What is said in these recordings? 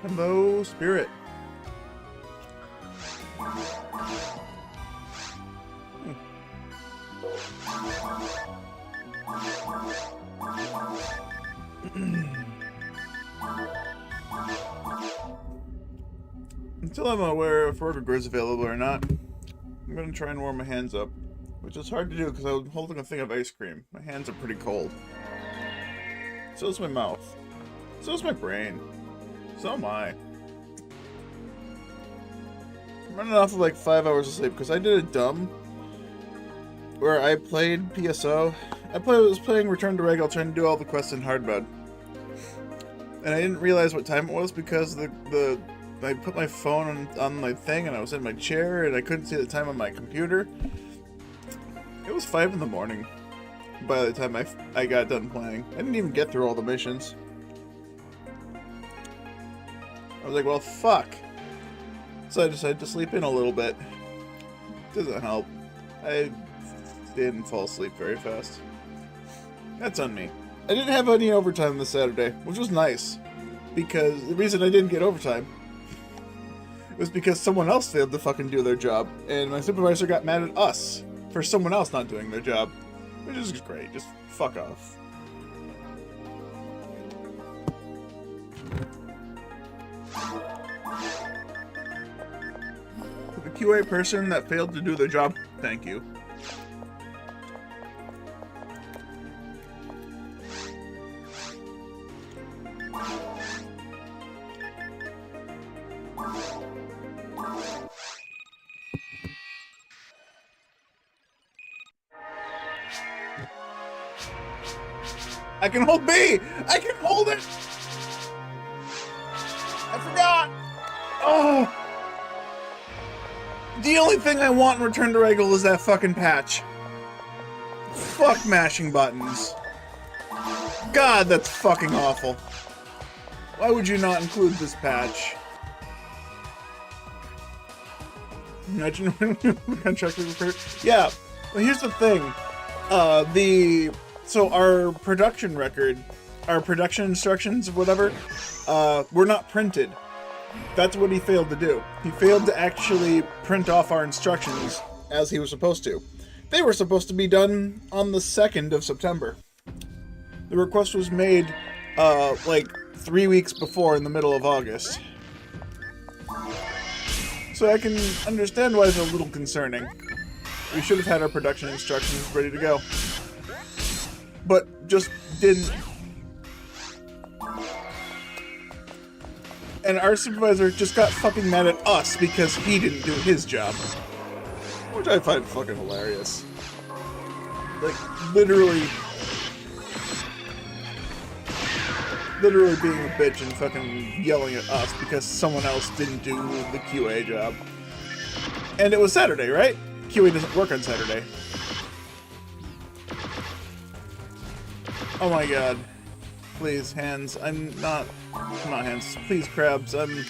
Hello, Spirit. Until I'm aware if Burger is available or not, I'm gonna try and warm my hands up, which is hard to do because I'm holding a thing of ice cream. My hands are pretty cold. So is my mouth. So is my brain. So am I. I'm running off of like 5 hours of sleep because I did a dumb where I played PSO. was playing Return to Regal, trying to do all the quests in hard mode. And I didn't realize what time it was because I put my phone on my thing and I was in my chair and I couldn't see the time on my computer. It was 5 in the morning by the time I got done playing. I didn't even get through all the missions. I was like, well, fuck. So I decided to sleep in a little bit. Doesn't help. I didn't fall asleep very fast. That's on me. I didn't have any overtime this Saturday, which was nice. Because the reason I didn't get overtime was because someone else failed to fucking do their job. And my supervisor got mad at us for someone else not doing their job. Which is great. Just fuck off. The QA person that failed to do their job, thank you. I can hold B! I can hold it! I forgot! Oh! The only thing I want in Return to Regal is that fucking patch. Fuck mashing buttons. God, that's fucking awful. Why would you not include this patch? Imagine when the contract was referred. Yeah, well, here's the thing. So our production record, our production instructions, whatever, were not printed. That's what he failed to do. He failed to actually print off our instructions as he was supposed to. They were supposed to be done on the 2nd of September. The request was made, like 3 weeks before, in the middle of August. So I can understand why it's a little concerning. We should have had our production instructions ready to go. But just didn't. And our supervisor just got fucking mad at us because he didn't do his job. Which I find fucking hilarious. Like, literally being a bitch and fucking yelling at us because someone else didn't do the QA job. And it was Saturday, right? QA doesn't work on Saturday. Oh my god. Please, hands. I'm not hands. Please, crabs. I'm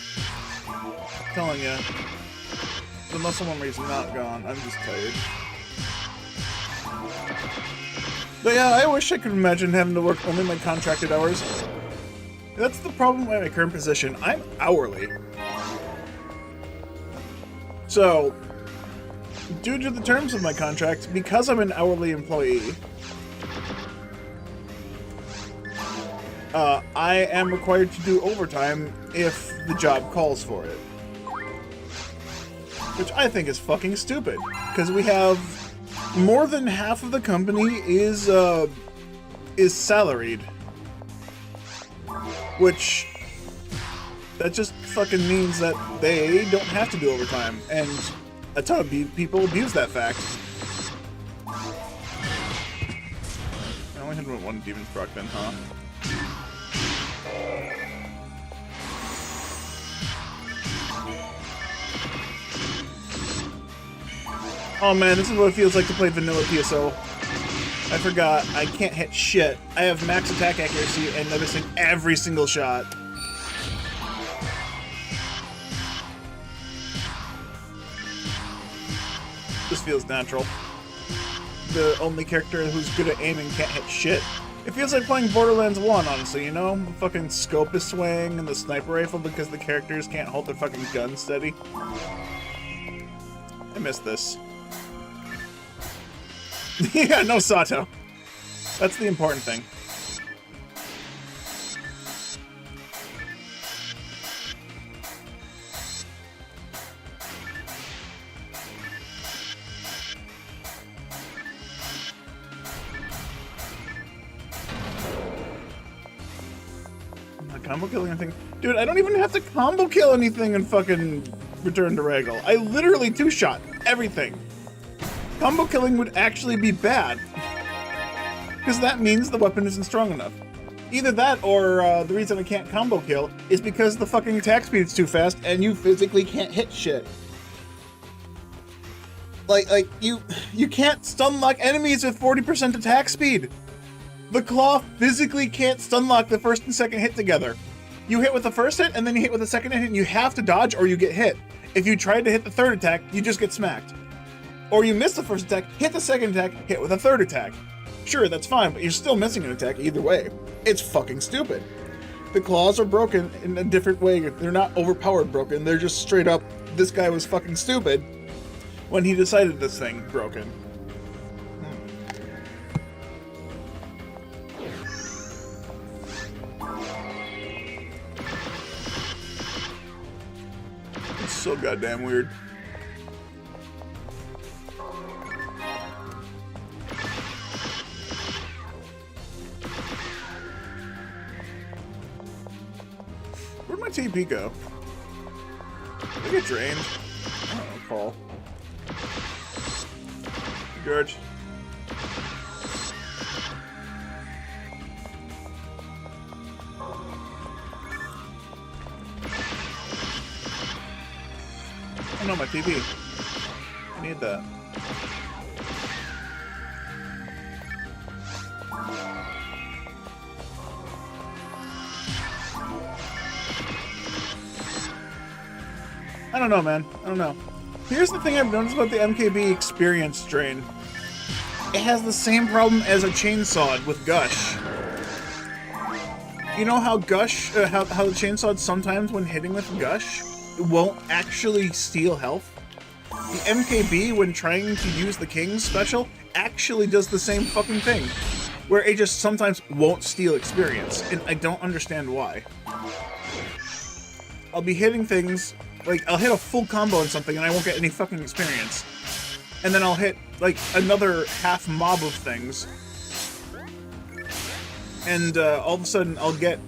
telling you. The muscle memory's not gone. I'm just tired. But yeah, I wish I could imagine having to work only my contracted hours. That's the problem with my current position. I'm hourly. So, due to the terms of my contract, because I'm an hourly employee, I am required to do overtime if the job calls for it. Which I think is fucking stupid, because we have more than half of the company is salaried. Which, that just fucking means that they don't have to do overtime. And a ton of people abuse that fact. I only had one demon's proc then, huh? Oh man, this is what it feels like to play vanilla PSO. I forgot, I can't hit shit. I have max attack accuracy and noticing every single shot. This feels natural. The only character who's good at aiming can't hit shit. It feels like playing Borderlands 1, honestly, you know? The fucking scope is swaying and the sniper rifle because the characters can't hold their fucking gun steady. I miss this. Yeah, no Sato. That's the important thing. Combo killing anything? Dude, I don't even have to combo kill anything in fucking Return to Regal. I literally two-shot everything. Combo killing would actually be bad. Because that means the weapon isn't strong enough. Either that or the reason I can't combo kill is because the fucking attack speed is too fast and you physically can't hit shit. Like you can't stun lock enemies with 40% attack speed. The claw physically can't stun lock the first and second hit together. You hit with the first hit and then you hit with the second hit and you have to dodge or you get hit. If you tried to hit the third attack, you just get smacked. Or you miss the first attack, hit the second attack, hit with a third attack. Sure, that's fine, but you're still missing an attack either way. It's fucking stupid. The claws are broken in a different way. They're not overpowered broken, they're just straight up, this guy was fucking stupid when he decided this thing broken. It's so goddamn weird. Where'd my TP go? Did I get drained? I don't recall. George. Oh no, my TP. I need that. I don't know, man. I don't know. Here's the thing I've noticed about the MKB experience drain. It has the same problem as a chainsaw with Gush. You know how Gush, how the chainsaw sometimes when hitting with Gush, it won't actually steal health? The MKB, when trying to use the King's special, actually does the same fucking thing. Where it just sometimes won't steal experience, and I don't understand why. I'll be hitting things, like, I'll hit a full combo on something and I won't get any fucking experience. And then I'll hit, like, another half mob of things. And, all of a sudden I'll get,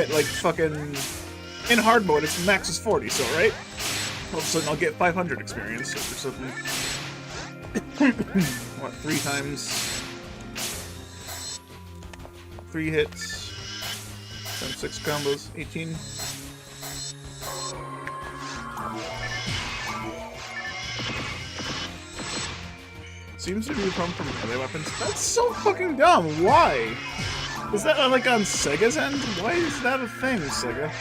like, fucking... In hard mode, it's max is 40, so, right? All of a sudden I'll get 500 experience or something. What, 3 times... 3 hits, times 6 combos, 18. Seems to be a problem from melee weapons. That's so fucking dumb. Why? Is that like on Sega's end? Why is that a thing, Sega?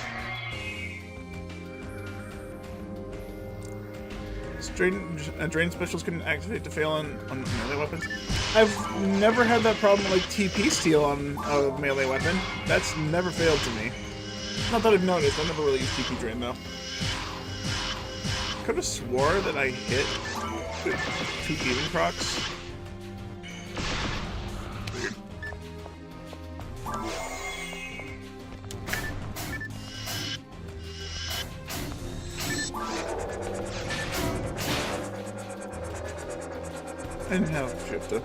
Drain specials can activate to fail on melee weapons. I've never had that problem like TP steal on a melee weapon. That's never failed to me. Not that I've noticed. I never really used TP drain though. Could have swore that I hit with 2 demon procs. Weird. I didn't have Shifta.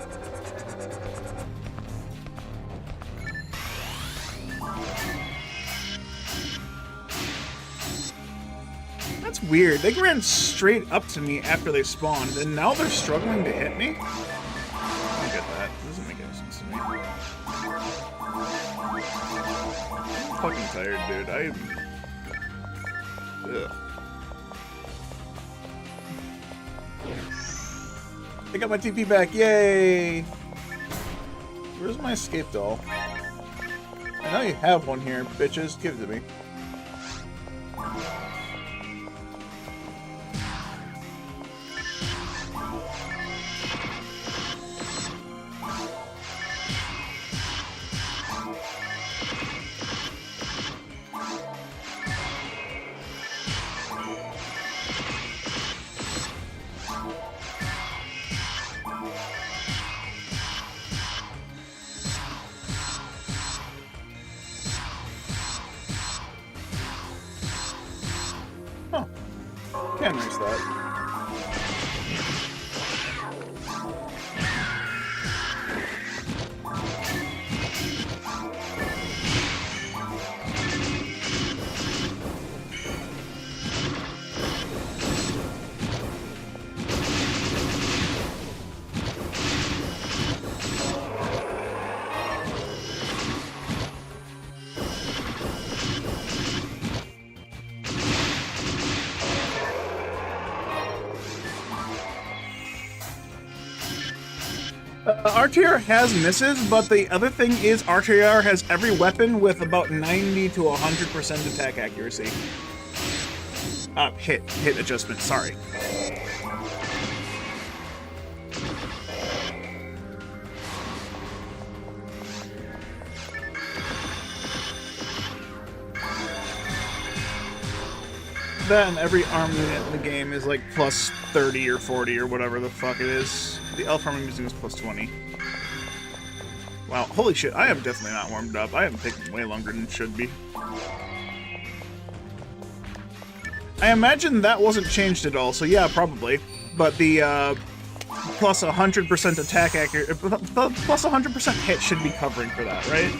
That's weird. They ran straight up to me after they spawned, and now they're struggling to hit me? I don't get that. It doesn't make any sense to me. I'm fucking tired, dude. Ugh. I got my TP back, yay! Where's my escape doll? I know you have one here, bitches. Give it to me. Huh. Can't raise that. RTR has misses, but the other thing is RTR has every weapon with about 90 to 100% attack accuracy. Hit adjustment, sorry. That and every arm unit in the game is like plus 30 or 40 or whatever the fuck it is. The elf arm I'm using is plus 20. Wow, holy shit, I am definitely not warmed up. I am taking way longer than it should be. I imagine that wasn't changed at all, so yeah, probably. But the plus 100% attack accuracy, plus 100% hit should be covering for that, right?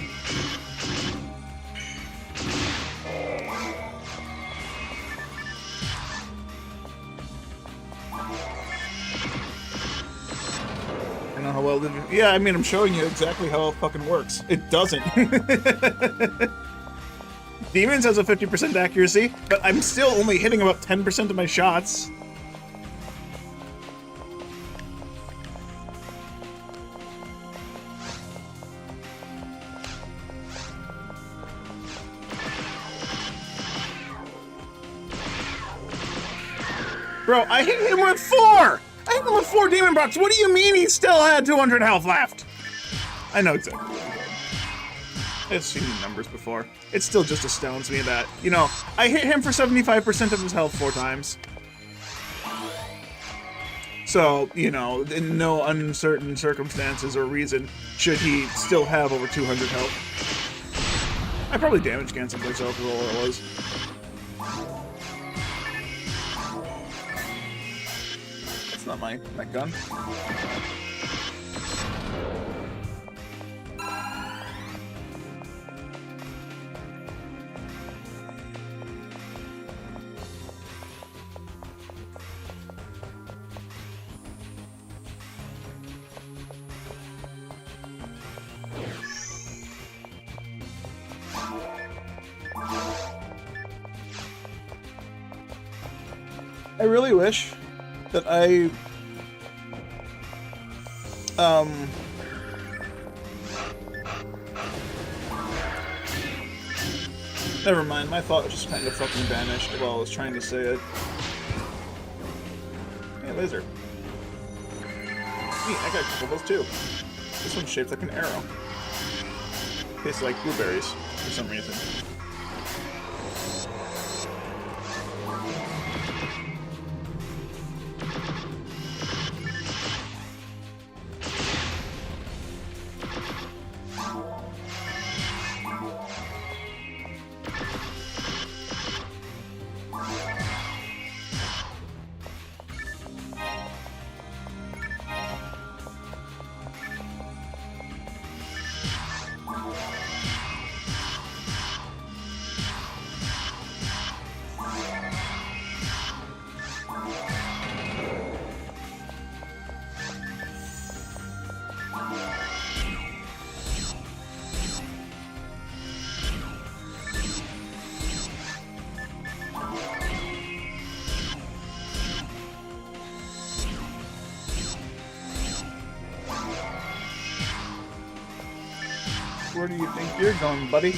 How well did it? Yeah, I mean, I'm showing you exactly how it fucking works. It doesn't. Demons has a 50% accuracy, but I'm still only hitting about 10% of my shots. Bro, I hit him with 4! I hit him with 4 demon procs. What do you mean he still had 200 health left? I know exactly what he did. I've seen the numbers before. It still just astounds me that, you know, I hit him for 75% of his health 4 times. So, you know, in no uncertain circumstances or reason should he still have over 200 health. I probably damage canceled myself is all it was. Not my gun. I really wish that I never mind, my thought just kind of fucking vanished while I was trying to say it. Hey, laser. Neat, I got a couple of those too. This one's shaped like an arrow. Tastes like blueberries for some reason. Where do you think you're going, buddy?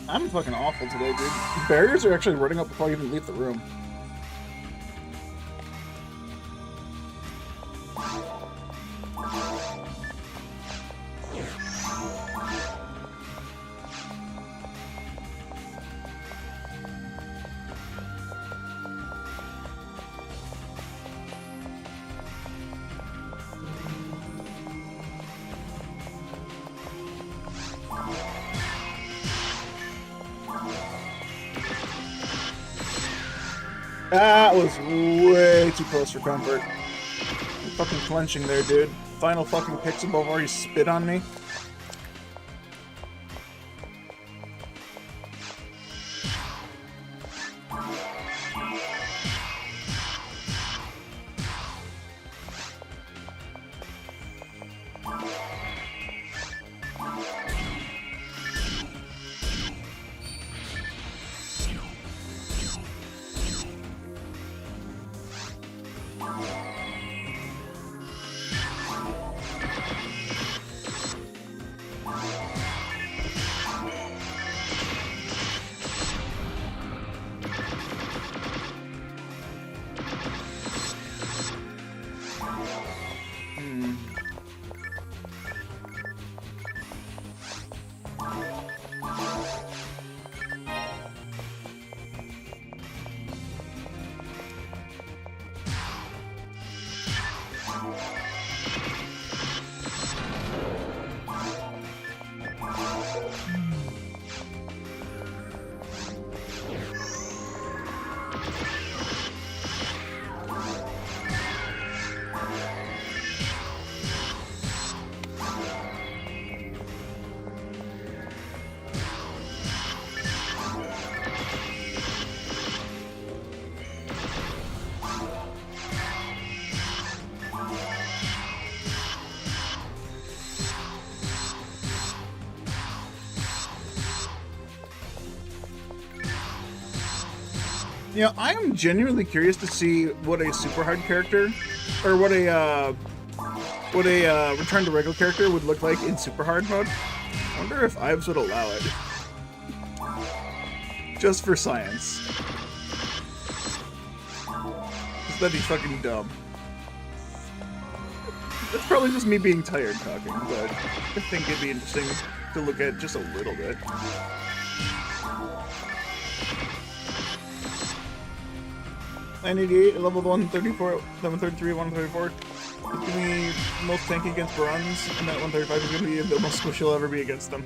I'm fucking awful today, dude. Barriers are actually running up before I even leave the room. That was way too close for comfort. I'm fucking clenching there, dude. Final fucking pixel above already spit on me. You know, I am genuinely curious to see what a super hard character, or what a return to regular character would look like in super hard mode. I wonder if Ives would allow it. Just for science. That'd be fucking dumb. That's probably just me being tired talking, but I think it'd be interesting to look at just a little bit. 988, level 134, 133, 134. It's going to be most tanky against bronze, and that 135 is going to be the most squish you'll ever be against them.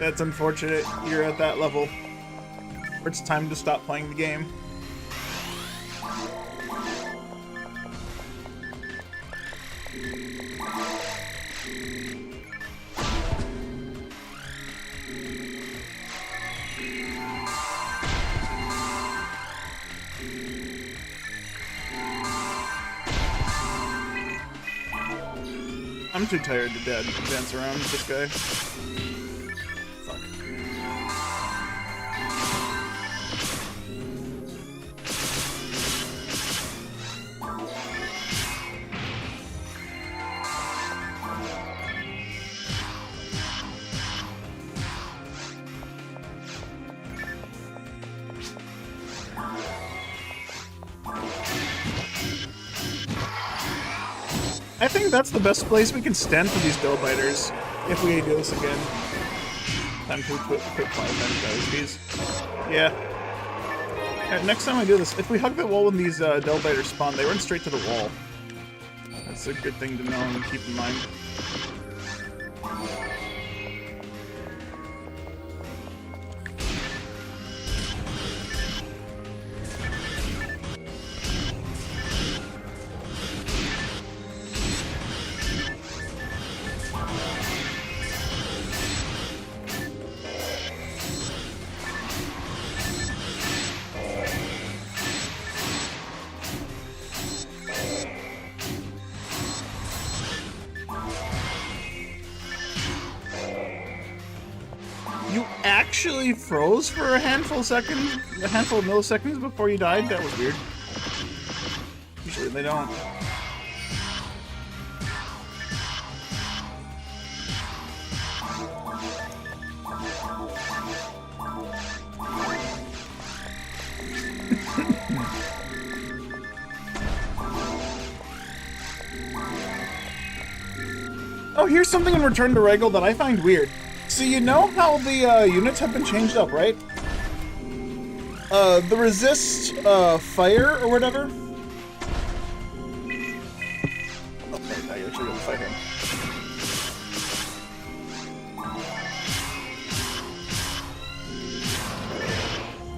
That's unfortunate. You're at that level where it's time to stop playing the game. I'm too tired to dance around with this guy. Fuck. I think that's the best place we can stand for these dough biters if we do this again. Time to quick fire these. Yeah. Alright, next time I do this, if we hug the wall when these dough biters spawn, they run straight to the wall. That's a good thing to know and keep in mind. You actually froze for a handful of milliseconds before you died? That was weird. Usually they don't. Oh, here's something in Return to Regal that I find weird. So you know how the units have been changed up, right? The resist fire or whatever. Okay, now you're actually gonna fight him.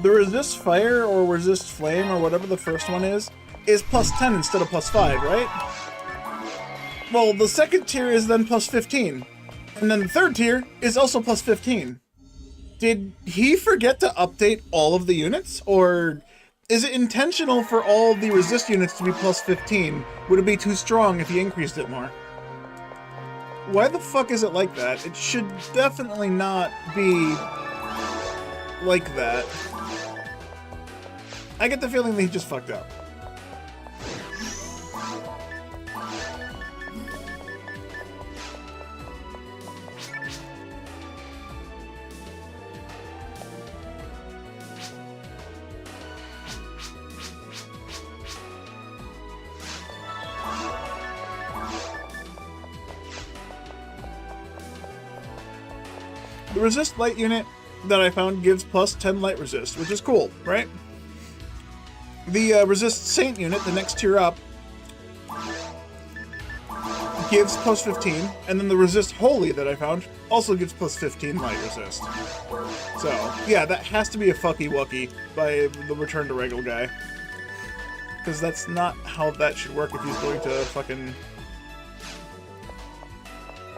The resist fire or resist flame or whatever the first one is plus 10 instead of plus 5, right? Well, the second tier is then plus 15. And then the third tier is also plus 15. Did he forget to update all of the units? Or is it intentional for all the resist units to be plus 15? Would it be too strong if he increased it more? Why the fuck is it like that? It should definitely not be like that. I get the feeling that he just fucked up. The resist light unit that I found gives plus 10 light resist, which is cool, right? The resist saint unit, the next tier up, gives plus 15, and then the resist holy that I found also gives plus 15 light resist. So, yeah, that has to be a fucky wucky by the Return to Regal guy. Because that's not how that should work if he's going to fucking...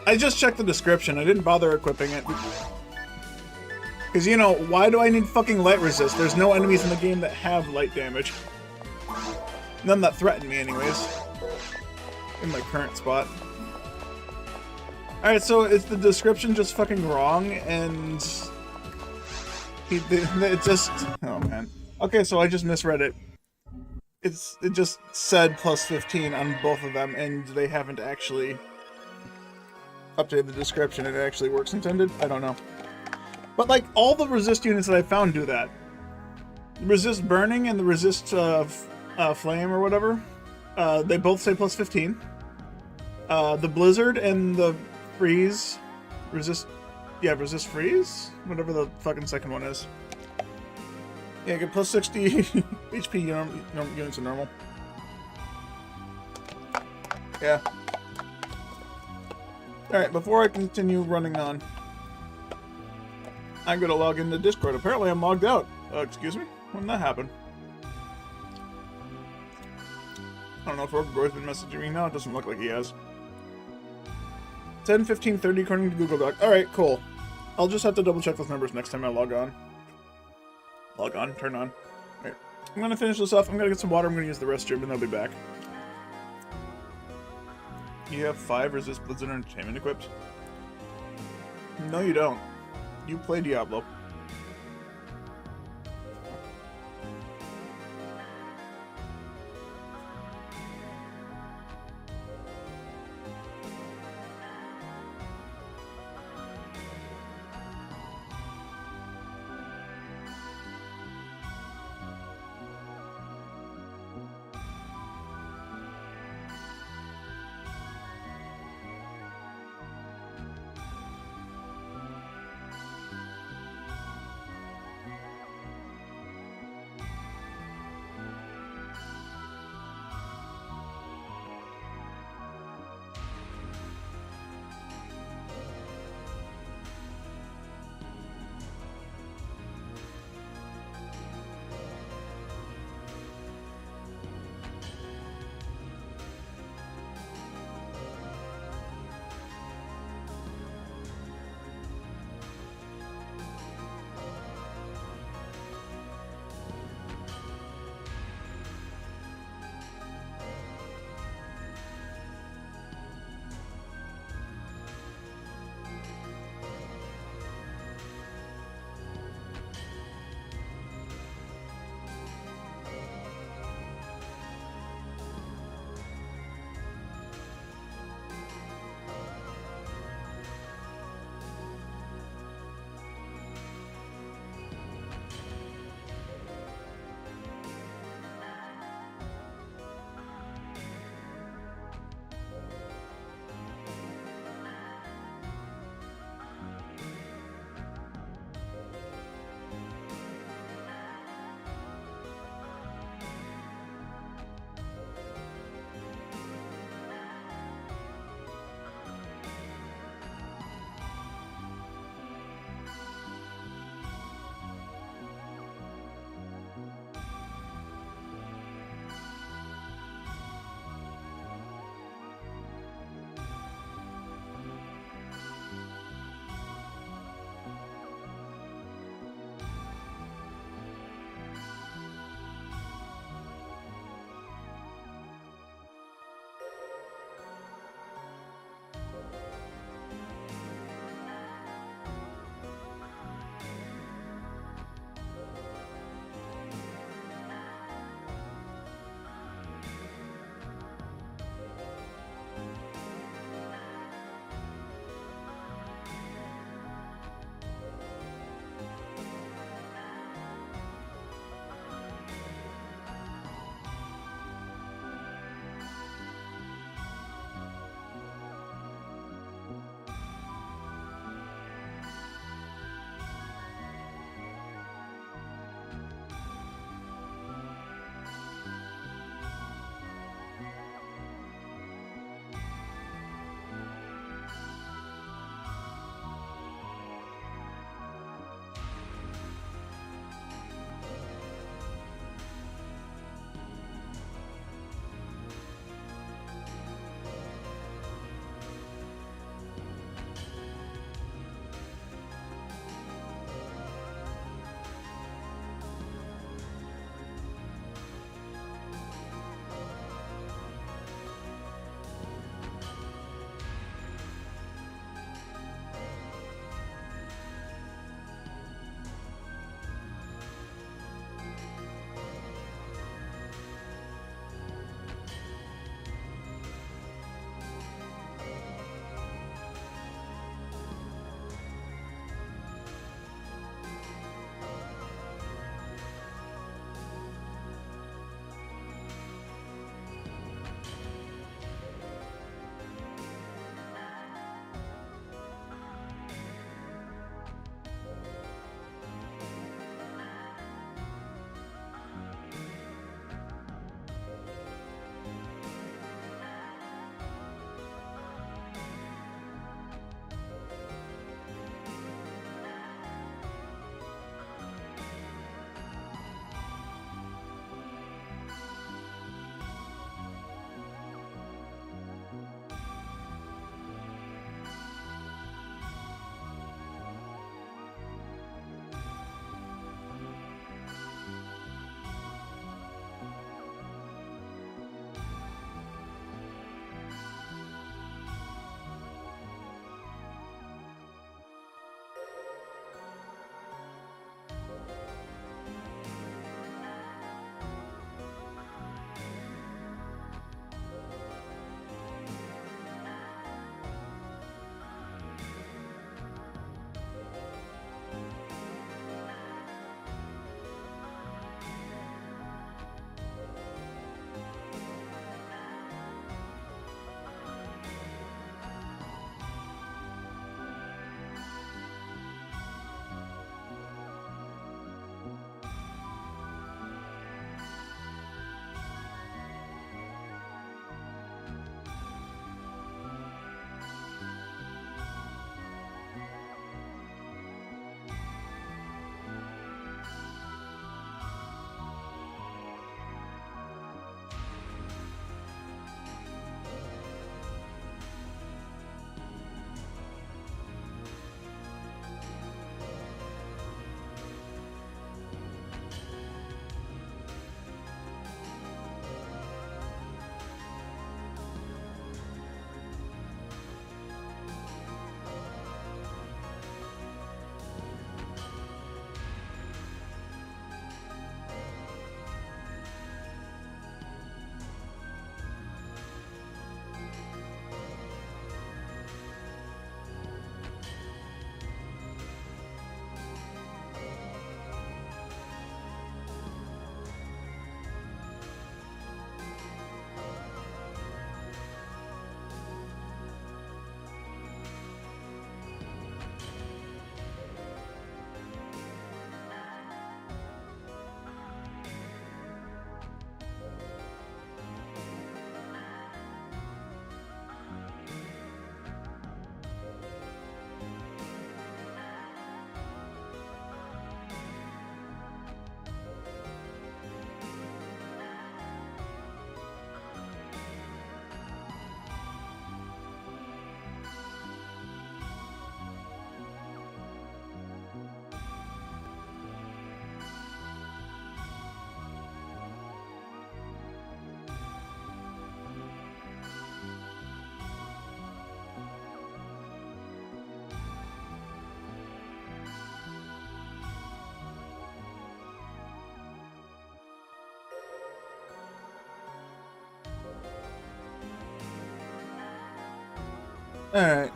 I just checked the description, I didn't bother equipping it. Because, you know, why do I need fucking light resist? There's no enemies in the game that have light damage. None that threaten me, anyways. In my current spot. Alright, so is the description just fucking wrong, and... it just... Oh, man. Okay, so I just misread it. It just said plus 15 on both of them, and they haven't actually updated the description. It actually works intended? I don't know. But, like, all the resist units that I found do that. The resist burning and the resist flame or whatever, they both say plus 15. The blizzard and the freeze, resist freeze? Whatever the fucking second one is. Yeah, get plus 60 HP units are normal. Yeah. Alright, before I continue running on, I'm gonna log into Discord. Apparently I'm logged out. Excuse me? When did that happen? I don't know if Overgore's been messaging me now. It doesn't look like he has. 10, 15, 30 according to Google Doc. Alright, cool. I'll just have to double check those numbers next time I log on. Log on, turn on. Alright. I'm gonna finish this off. I'm gonna get some water. I'm gonna use the restroom and I'll be back. You have 5 Resist Blizzard Entertainment equipped? No, you don't. You play Diablo. Alright.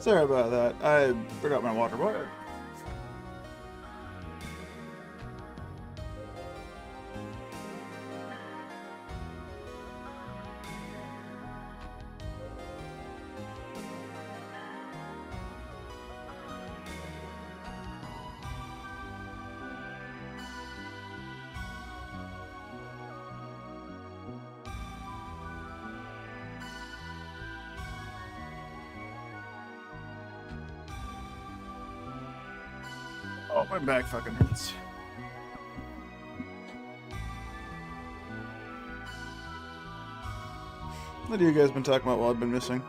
Sorry about that. I forgot my water bottle. Oh, my back fucking hurts. What have you guys been talking about while I've been missing?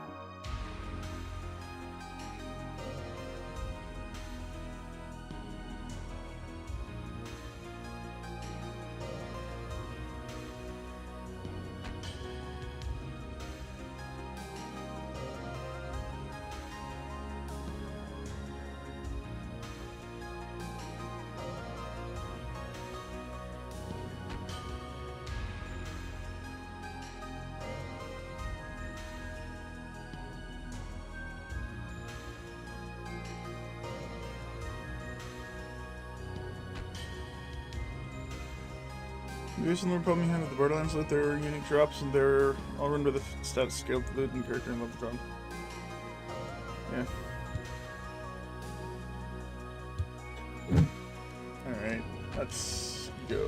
Recently, the problem you had with the Borderlands loot, there were unique drops and they're all run by the status scale of the loot and character and level drop. Yeah. Alright, let's go.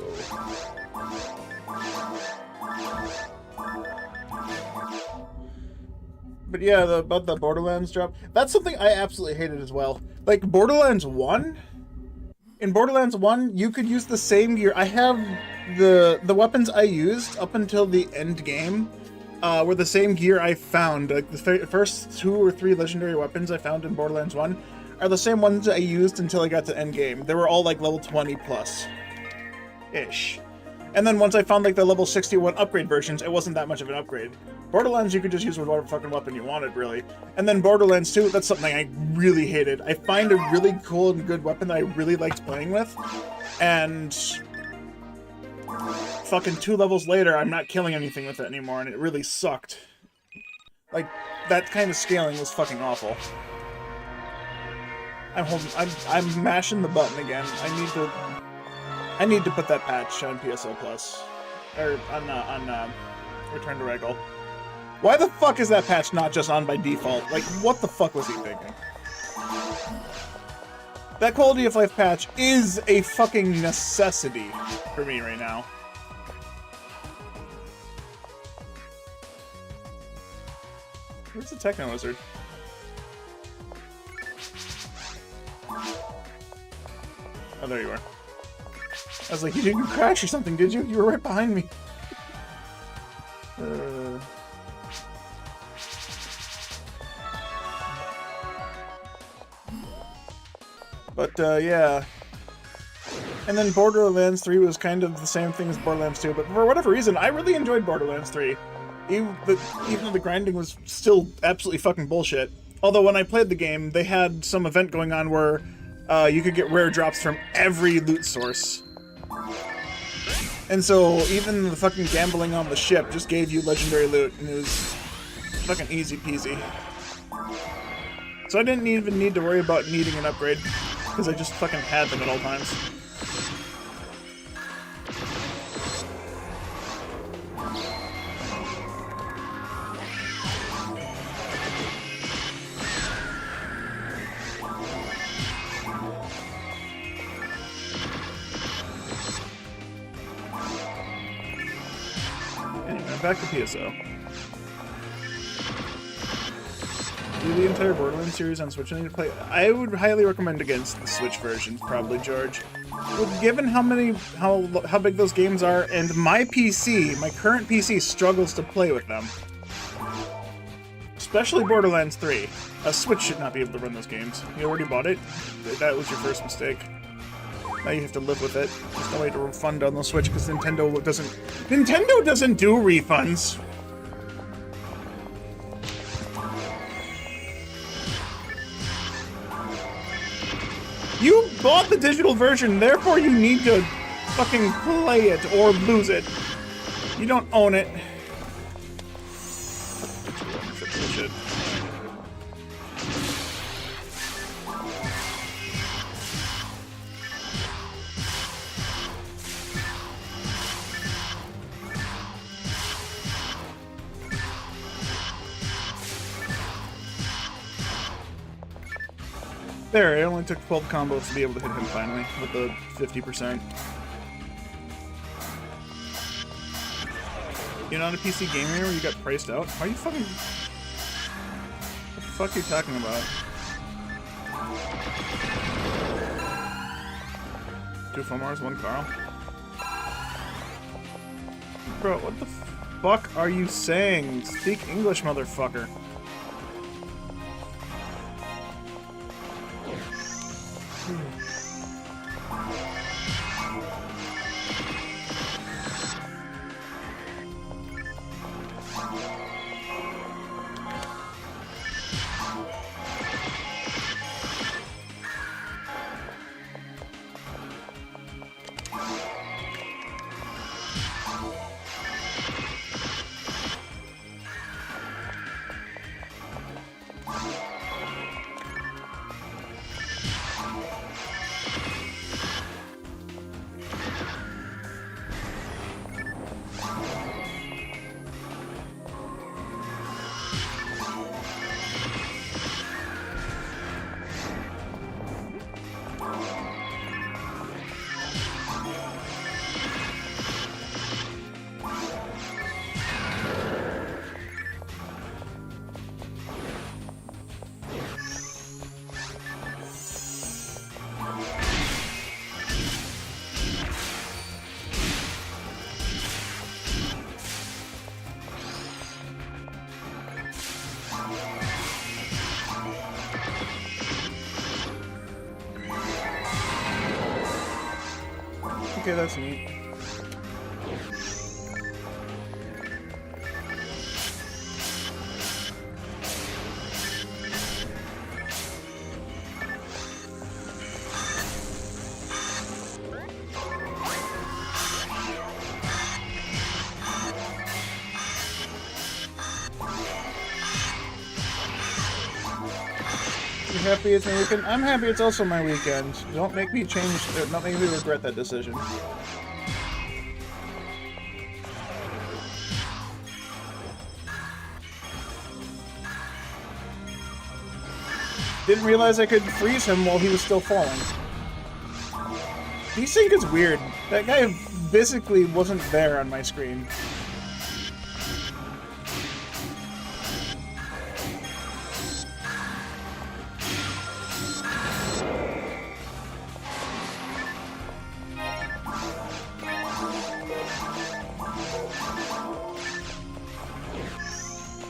But yeah, about the Borderlands drop, that's something I absolutely hated as well. Like, Borderlands 1? In Borderlands 1, you could use the same gear. I have the weapons I used up until the end game were the same gear I found. Like the first 2 or 3 legendary weapons I found in Borderlands 1 are the same ones I used until I got to end game. They were all like level 20 plus ish. And then once I found like the level 61 upgrade versions, it wasn't that much of an upgrade. Borderlands, you could just use whatever fucking weapon you wanted, really. And then Borderlands 2, that's something I really hated. I find a really cool and good weapon that I really liked playing with, and fucking 2 levels later, I'm not killing anything with it anymore, and it really sucked. Like, that kind of scaling was fucking awful. I'm mashing the button again. I need to put that patch on PSO Plus, or on Return to Regal. Why the fuck is that patch not just on by default? Like, what the fuck was he thinking? That quality of life patch is a fucking necessity for me right now. Where's the Techno Wizard? Oh, there you are. I was like, you didn't crash or something, did you? You were right behind me. But, yeah. And then Borderlands 3 was kind of the same thing as Borderlands 2, but for whatever reason, I really enjoyed Borderlands 3. Even though the grinding was still absolutely fucking bullshit. Although when I played the game, they had some event going on where you could get rare drops from every loot source. And so even the fucking gambling on the ship just gave you legendary loot, and it was fucking easy peasy. So I didn't even need to worry about needing an upgrade, because I just fucking had them at all times. Anyway, back to PSO. Do the entire Borderlands series on Switch. I need to play. I would highly recommend against the Switch version, probably, George. But given how big those games are, and my PC, my current PC, struggles to play with them. Especially Borderlands 3. A Switch should not be able to run those games. You already bought it? That was your first mistake. Now you have to live with it. There's no way to refund on the Switch because Nintendo doesn't do refunds. You bought the digital version, therefore you need to fucking play it or lose it. You don't own it. shit. There, it only took 12 combos to be able to hit him finally, with the 50%. You're not a PC gamer where you got priced out? Are you fucking... What the fuck are you talking about? 2 Fomars, 1 Carl? Bro, what the fuck are you saying? Speak English, motherfucker. Okay, that's neat. You happy it's my weekend? I'm happy it's also my weekend. Don't make me don't make me regret that decision. Didn't realize I could freeze him while he was still falling. Desync is weird. That guy basically wasn't there on my screen.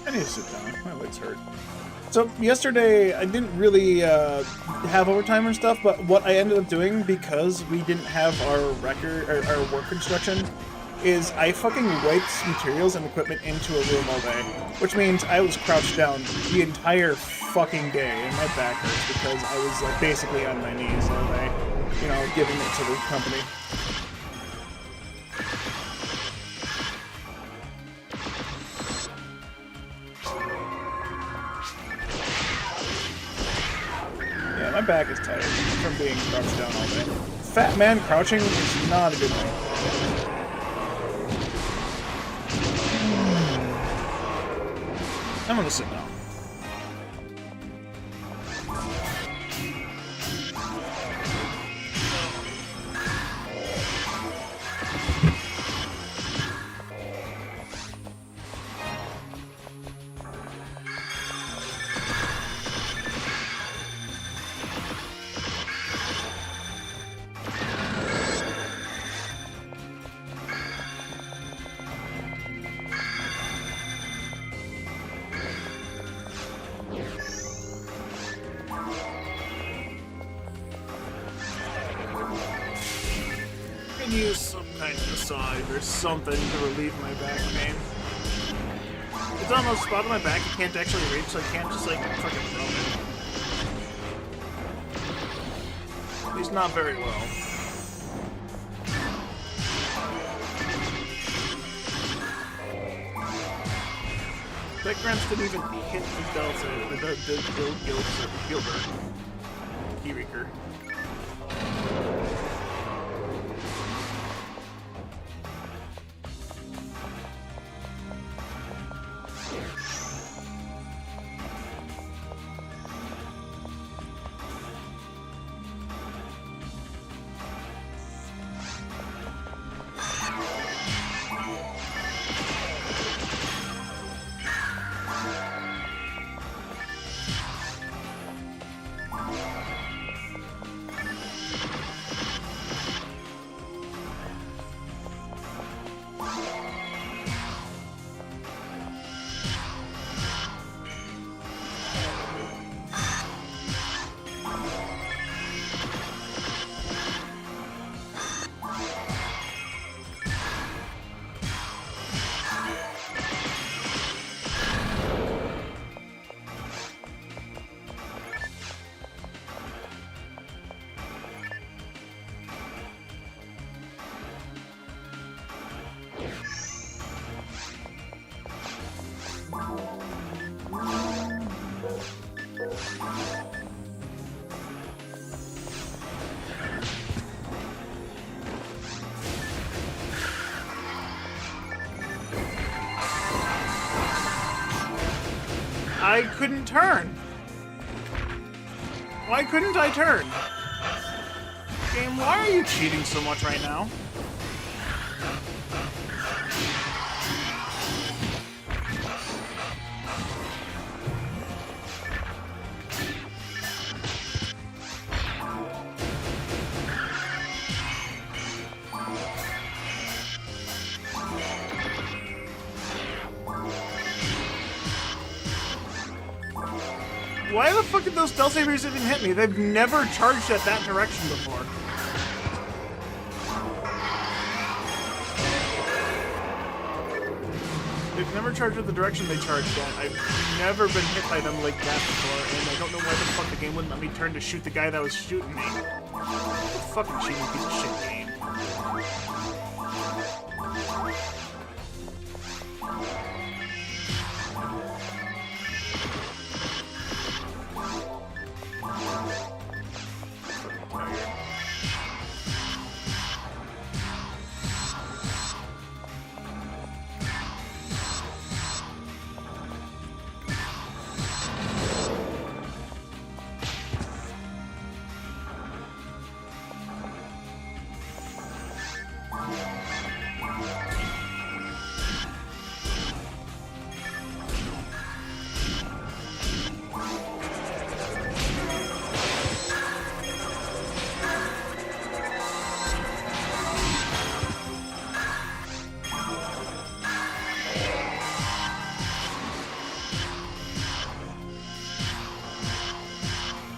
I need to sit down. My legs hurt. So yesterday, I didn't really have overtime and stuff, but what I ended up doing, because we didn't have our record, or our work instruction, is I fucking wiped materials and equipment into a room all day. Which means I was crouched down the entire fucking day, and my back hurts because I was like, basically on my knees all day, you know, giving it to the company. My back is tired from being crouched down all day. Fat man crouching is not a good thing. I'm gonna sit now. Use some kind of massage or something to relieve my back pain. It's on those spot on my back you can't actually reach, so I can't just like fucking throw it. At least not very well. Spec grants didn't even hit the Delta, the Gilbert. Keyreaker. I couldn't turn. Why couldn't I turn? Game, why are you cheating so much right now? Why the fuck did those Stealth Sabers even hit me? They've never charged at that direction before. They've never charged at the direction they charged at. I've never been hit by them like that before, and I don't know why the fuck the game wouldn't let me turn to shoot the guy that was shooting me. Fucking cheating piece of shit game.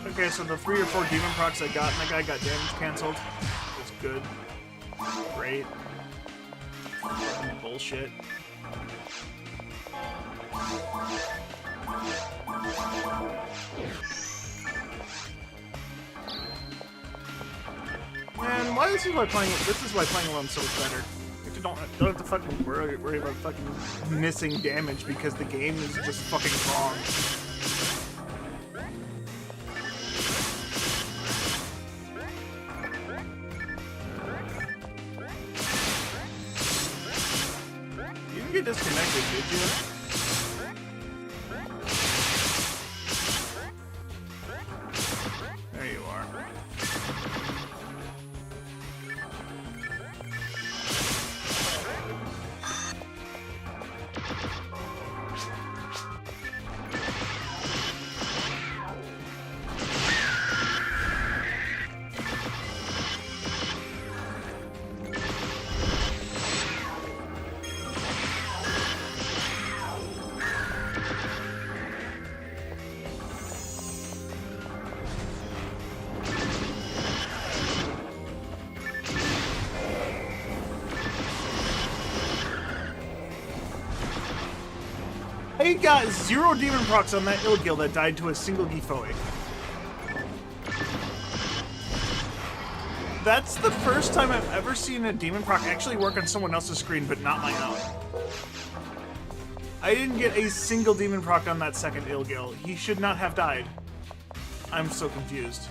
Okay, so the 3 or 4 demon procs I got, and that guy got damage canceled. That's good. Great. Fucking bullshit. Man, why this is why playing alone so much better. You don't have to fucking worry about fucking missing damage because the game is just fucking wrong. You get disconnected, did you? There you are. I got 0 demon procs on that Ilgil that died to a single Gifoe. That's the first time I've ever seen a demon proc actually work on someone else's screen, but not my own. I didn't get a single demon proc on that second Ilgil. He should not have died. I'm so confused.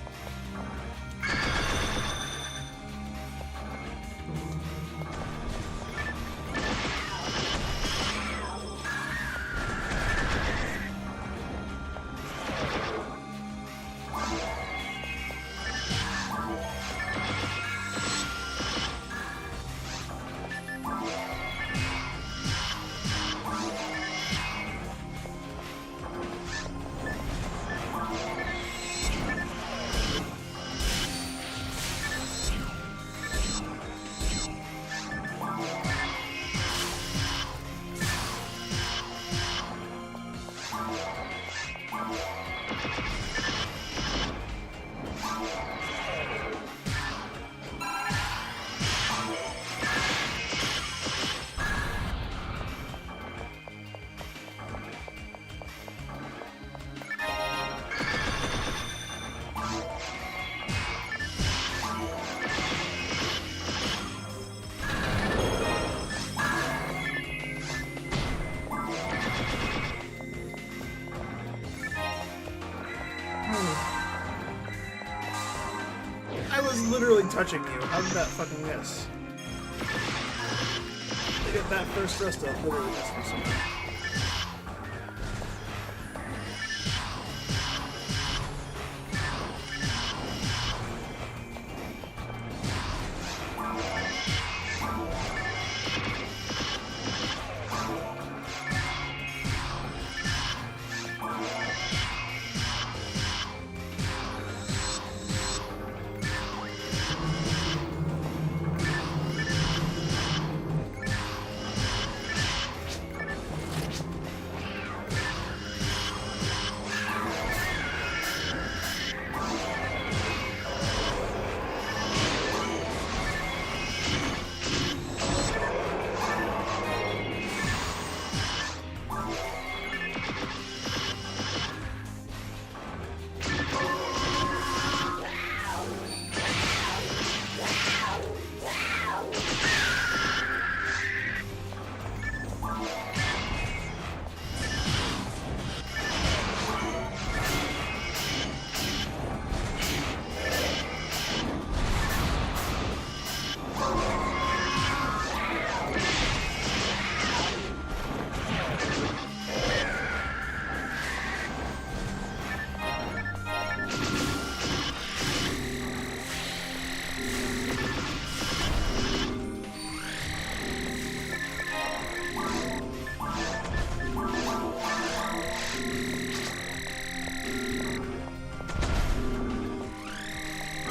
I was literally touching you. How did that fucking miss? To get that first thrust up literally missed me so much.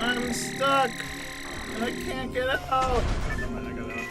I'm stuck, and I can't get out. Oh, never mind, I got out.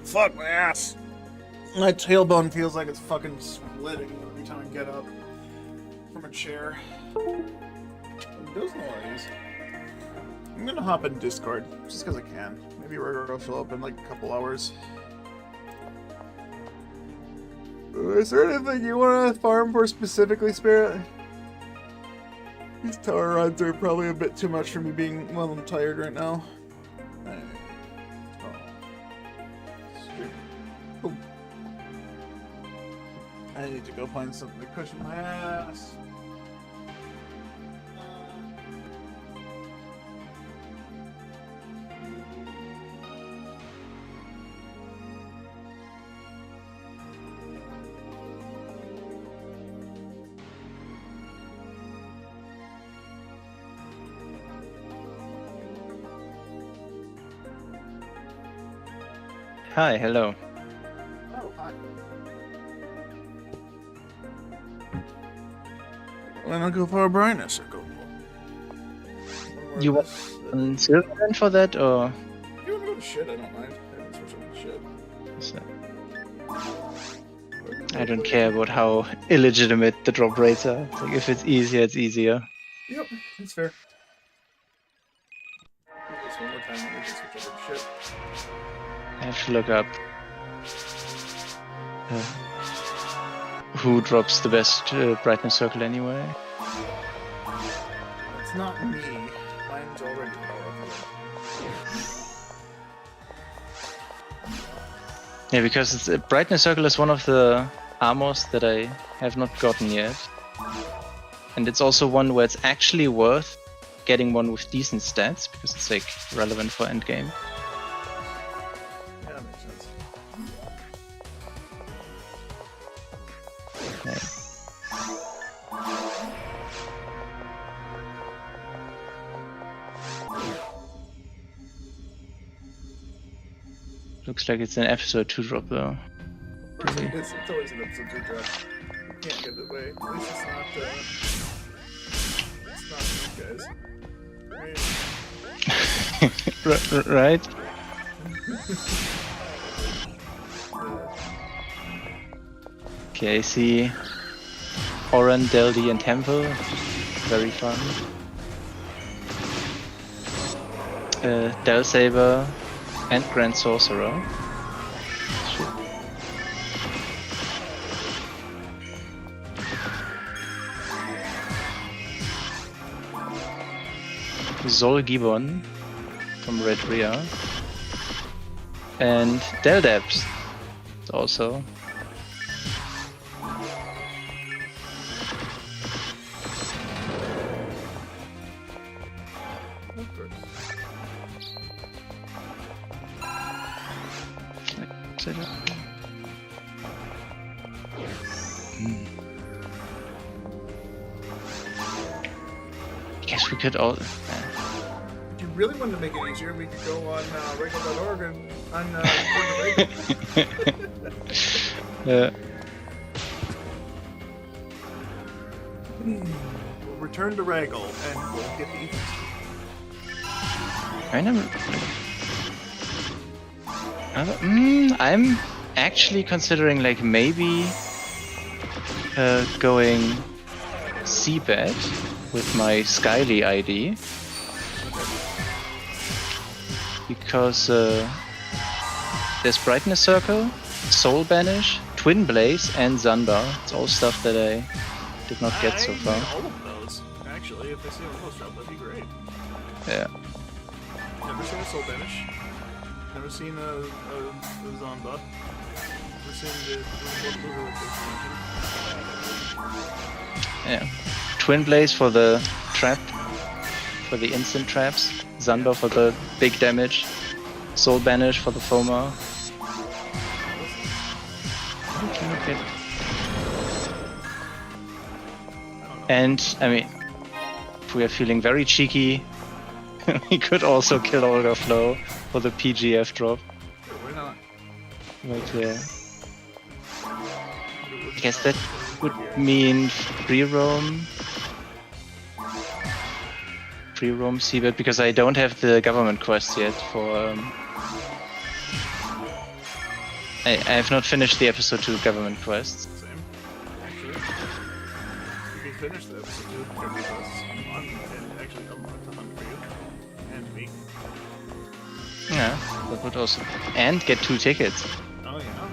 Fuck my ass. My tailbone feels like it's fucking splitting every time I get up from a chair. Those noise. I'm gonna hop in Discord just because I can. Maybe Roger will show up in like a couple hours. Is there anything you want to farm for specifically, Spirit? These tower runs are probably a bit too much for me being, well, I'm tired right now. Oh. I need to go find something to cushion my ass. Hi, hello. Oh, hi. When I go for a brightness, I go. You want silver then for that, or? You wanna go to shit? I don't mind. I can switch up to shit. So, I don't care about how illegitimate the drop rates are. Like, if it's easier, it's easier. Yep, that's fair. Do this one more time, then we can switch over to shit. I have to look up who drops the best brightness circle anyway. It's not me. Mine's already powerful. Yeah, because it's, brightness circle is one of the armors that I have not gotten yet. And it's also one where it's actually worth getting one with decent stats, because it's like relevant for endgame. Yeah, that makes sense. Okay. Looks like it's an episode 2 drop though. It's always an episode 2 drop. You can't give it away. At least it's not you guys. Right? Okay, I see Oran, Deldi, and Temple. Very fun. Del Saber and Grand Sorcerer. Shit. Zol Gibbon from Red Rhea. And Deldeps also. Guess we could all. If you really wanted to make it easier, we could go on regular.org and on We'll return to Regal and we'll get the Ethan. I'm actually considering like maybe going Seabed with my Skyly ID, because there's Brightness Circle, Soul Banish, Twin Blaze, and Zanbar. It's all stuff that I did not get so far. All of those, actually. If I see all those drop, that'd be great. Yeah. Never seen a Soul Banish. Never seen a Zanba. Never seen the Yeah. Twin Blaze for the trap, for the instant traps. Zanbar for the big damage. Soul Banish for the Foma. Okay. And, I mean, if we are feeling very cheeky, we could also kill Olga Flow for the PGF drop. Why not? But yeah. I guess that would mean free roam Seabed, because I don't have the government quest yet for I have not finished the episode 2 government quests. Same. Actually, we can finish the episode 2 government quests on and actually unlock the hunt for you and me. Yeah, that would also... And get 2 tickets. Oh yeah.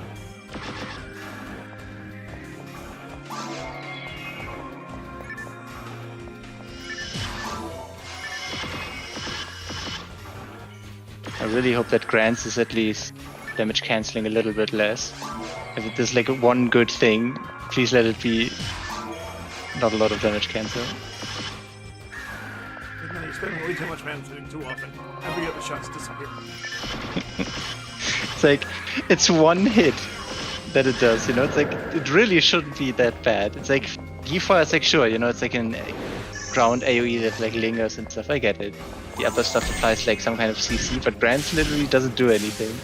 I really hope that Grants is at least damage cancelling a little bit less. If it is like one good thing, please let it be not a lot of damage cancel. You're spending way too much mana too often. Every other shot's disappearing. It's like, it's one hit that it does, you know? It's like, it really shouldn't be that bad. It's like, G4 is like, sure, you know, it's like an ground AoE that like lingers and stuff, I get it. The other stuff applies like some kind of CC, but Grants literally doesn't do anything.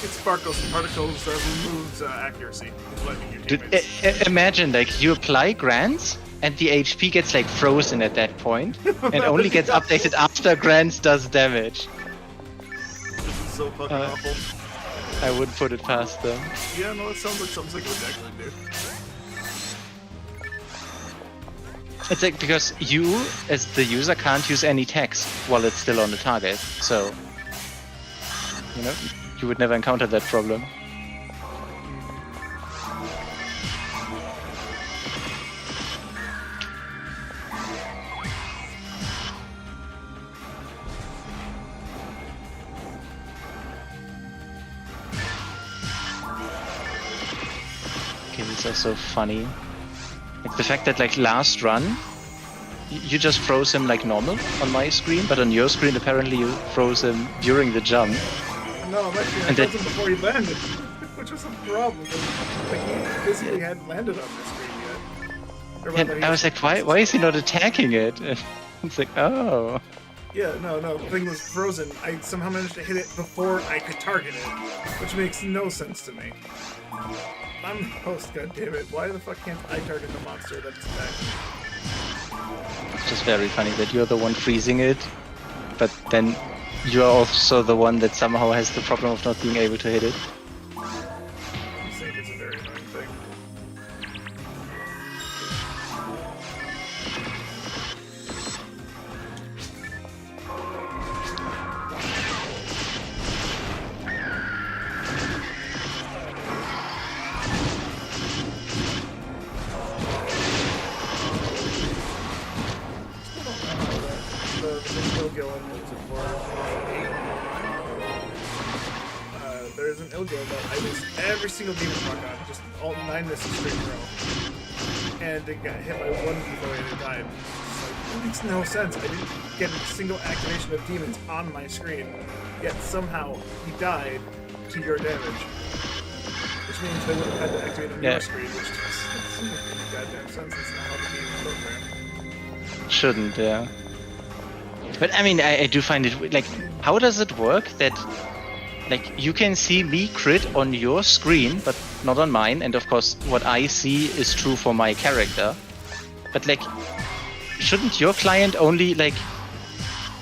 It sparkles and particles removes accuracy. Letting your Dude, teammates. imagine like you apply Grants and the HP gets like frozen at that point and only gets updated after Grants does damage. This is so fucking awful. I wouldn't put it past them. Yeah, no, it sounds like something it would actually do. It's like because you, as the user, can't use any text while it's still on the target, so you know you would never encounter that problem. Okay, these are so funny. Like the fact that like last run, you just froze him like normal on my screen, but on your screen apparently you froze him during the jump. No, actually, I froze him before he landed, which was a problem. Like he basically hadn't landed on the screen yet. Or And rather, I was like, why is he not attacking it? And it's like, oh. Yeah, no, the thing was frozen. I somehow managed to hit it before I could target it, which makes no sense to me. I'm the host, goddammit. Why the fuck can't I target the monster that's attacking? It's just very funny that you're the one freezing it, but then you're also the one that somehow has the problem of not being able to hit it. I think it's a very annoying thing. There's an Ilgil that I missed every single demon rock on, just all 9 misses straight in a row. And it got hit by 1 before it died. Like, it makes no sense. I didn't get a single activation of demons on my screen, yet somehow he died to your damage. Which means they would have had to activate on your screen, which doesn't make any goddamn sense. It's not how the game is programmed. Shouldn't, yeah. But I mean, I do find it, like, how does it work that, like, you can see me crit on your screen, but not on mine, and of course, what I see is true for my character. But, like, shouldn't your client only, like,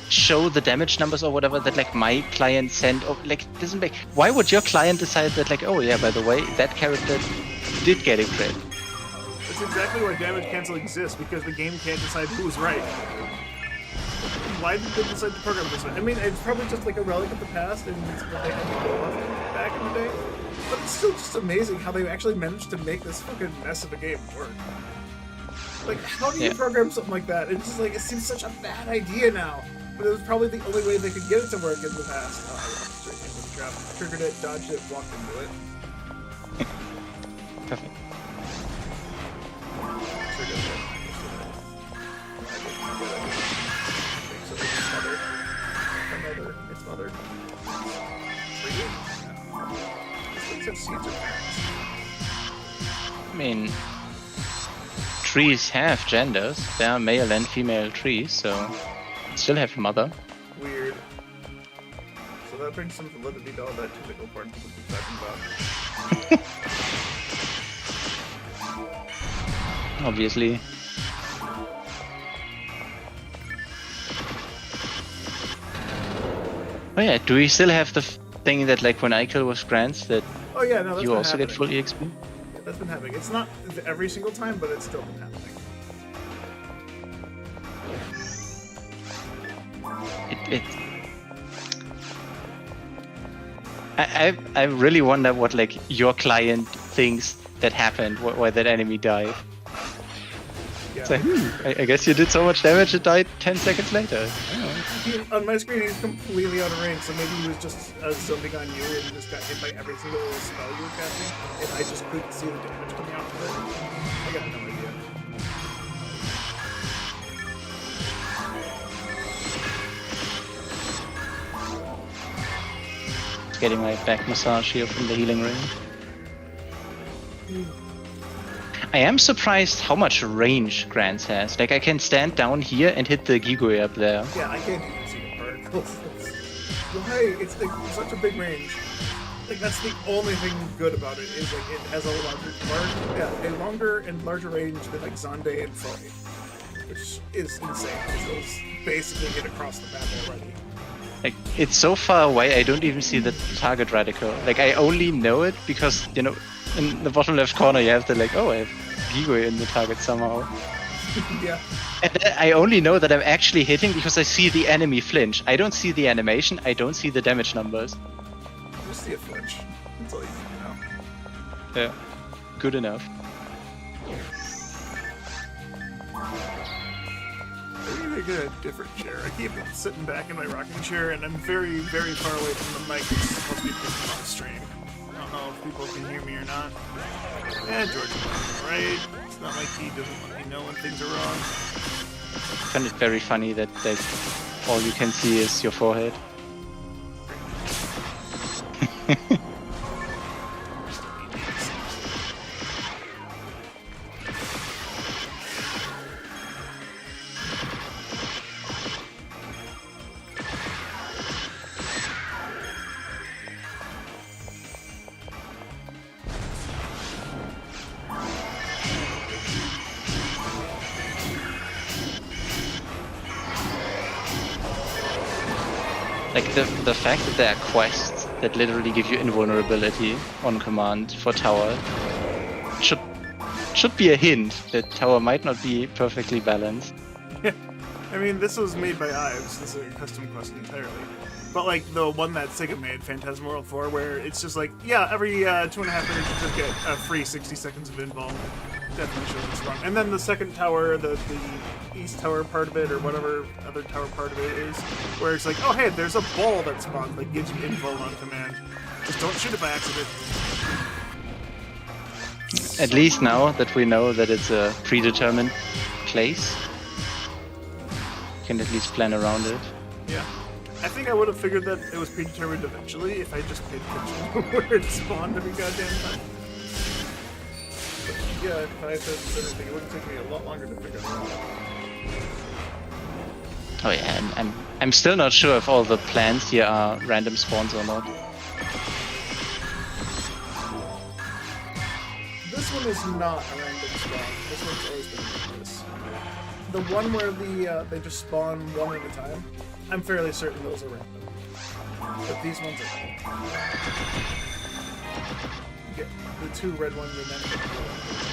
show the damage numbers or whatever that, like, my client sent, or, like, doesn't make... Why would your client decide that, like, oh yeah, by the way, that character did get a crit? That's exactly why damage cancel exists, because the game can't decide who's right. Why did they decide to program this way? I mean, it's probably just like a relic of the past, and it's what they had to go off back in the day. But it's still just amazing how they actually managed to make this fucking mess of a game work. Like, how do you program something like that? It's just like, it seems such a bad idea now. But it was probably the only way they could get it to work in the past. Oh, I walked straight into the trap. Triggered it, dodged it, walked into it. Perfect. Triggered it. Its mother. These have seeds or parents. I mean, trees have genders. There are male and female trees, so still have a mother. Weird. So that brings some validity to all that typical porn people keep talking about. Obviously. Oh yeah, do we still have the thing that like when I kill with Grants that Oh yeah, no, that's You been also get happening. full EXP? Yeah, that's been happening. It's not every single time, but it's still been happening. I really wonder what like your client thinks that happened, why that enemy died. Yeah. It's like, I guess you did so much damage it died 10 seconds later. On my screen, he's completely out of range, so maybe he was just zoning on you and just got hit by every single spell you were casting, and I just couldn't see the damage coming out of it. I got no idea. Getting my back massage here from the healing ring. I am surprised how much range Grants has. Like I can stand down here and hit the Gigoi up there. Yeah, I can't even see the particles. Why? It's like such a big range. Like that's the only thing good about it is like it has a longer and larger range than like Zonde and Furry, which is insane. Those basically hit across the map already. Like it's so far away I don't even see the target radical. Like I only know it because, you know, in the bottom left corner you have the like, oh, I have Gigoi in the target somehow. Yeah. And I only know that I'm actually hitting because I see the enemy flinch. I don't see the animation, I don't see the damage numbers. Just see a flinch. That's all you need to know. Yeah, good enough. I need to get a different chair. I keep sitting back in my rocking chair and I'm very, very far away from the mic. It's supposed to be picking on the stream. I don't know if people can hear me or not. Yeah, George is right. It's not like he doesn't let me know when things are wrong. I find it very funny that all you can see is your forehead. Like the fact that there are quests that literally give you invulnerability on command for tower should be a hint that tower might not be perfectly balanced. Yeah. I mean, this was made by Ives. This is a custom quest entirely. But like the one that Sega made, Phantasy World 4, where it's just like, yeah, every 2.5 minutes you just get a free 60 seconds of invul. Definitely shows it's wrong. And then the second tower, the east tower part of it, or whatever other tower part of it is, where it's like, oh hey, there's a ball that spawns that gives you invul on command. Just don't shoot it by accident. At least now that we know that it's a predetermined place, you can at least plan around it. Yeah. I think I would have figured that it was predetermined eventually if I just paid attention to where it spawned every goddamn time. But yeah, if I said everything, it would take me a lot longer to figure it out. Oh yeah, and I'm still not sure if all the plants here are random spawns or not. This one is not a random spawn. This one's always been like this. The one where they just spawn one at a time, I'm fairly certain those are random. But these ones are random. You get the two red ones and then get the blue ones.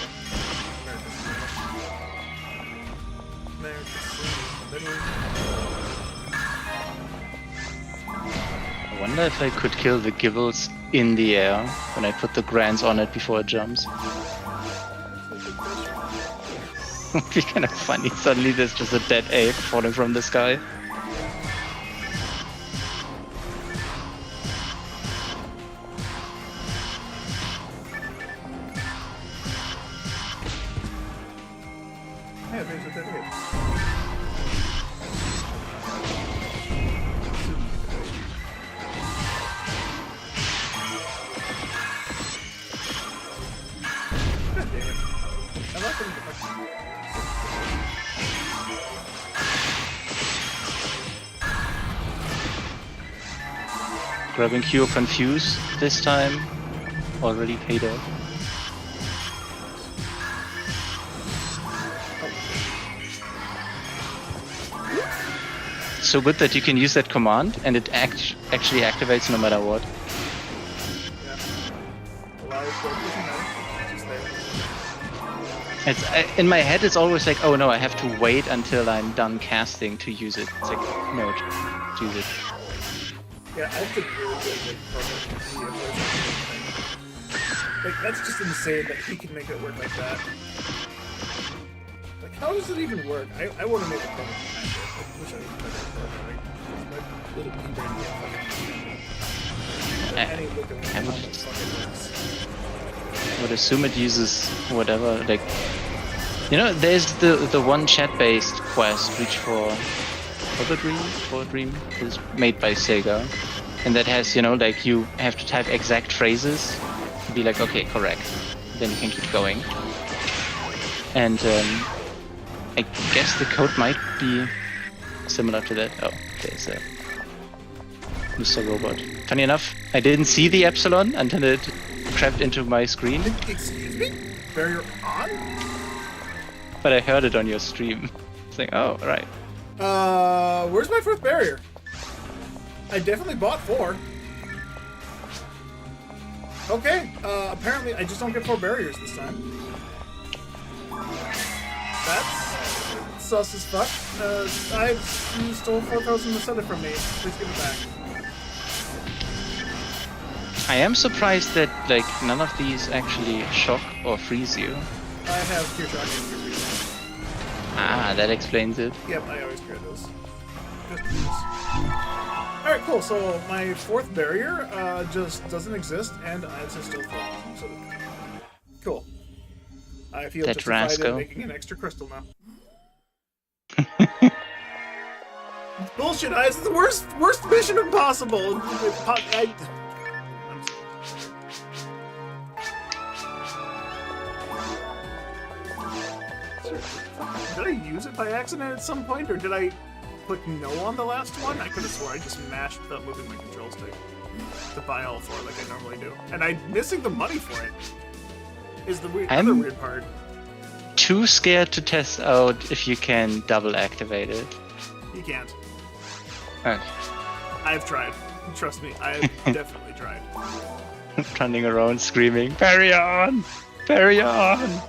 I wonder if I could kill the Gibbles in the air when I put the Grants on it before it jumps. Would be kind of funny. Suddenly there's just a dead ape falling from the sky. Yeah, there's a dead ape. God damn it. I left him. Grabbing Cure Confuse this time already paid off. So good that you can use that command and it actually activates no matter what. Yeah. Just there. In my head, it's always like, oh no, I have to wait until I'm done casting to use it. It's like, no, just use it. Yeah, I have to really good like that's just insane that he can make it work like that. Like, how does it even work? I want to make a program. I wish I could make a program. My little pea brain can't fucking any look at how much fucking works. I would assume it uses whatever, like, you know, there's the one chat-based quest, Reach for a Dream, is made by Sega, and that has, you know, like, you have to type exact phrases to be like, okay, correct, then you can keep going. And I guess the code might be similar to that. Oh, there's a Mr. Robot. Funny enough, I didn't see the epsilon until it crept into my screen. Excuse me? Barrier on? But I heard it on your stream. It's like, oh, right. Where's my fourth barrier? I definitely bought 4. Okay, apparently I just don't get 4 barriers this time. That's sus as fuck. You stole 4,000 Masetta from me. Please give it back. I am surprised that, like, none of these actually shock or freeze you. I have Pure Shock and Pure Freeze. Ah, that explains it. Yep, I always clear those. Just please. Alright, cool. So my 4th barrier just doesn't exist, and it's still full. So cool. I feel That justified in rascal. making an extra crystal now. It's bullshit, Eyes. It's the worst mission impossible. Did I use it by accident at some point, or did I put no on the last one? I could have swore I just mashed without moving my control stick to buy all 4 like I normally do. And I'm missing the money for it. Is the other weird part. Too scared to test out if you can double activate it. You can't. Okay. I've tried. Trust me, I've definitely tried. Running around screaming, "Parry on! Parry on!"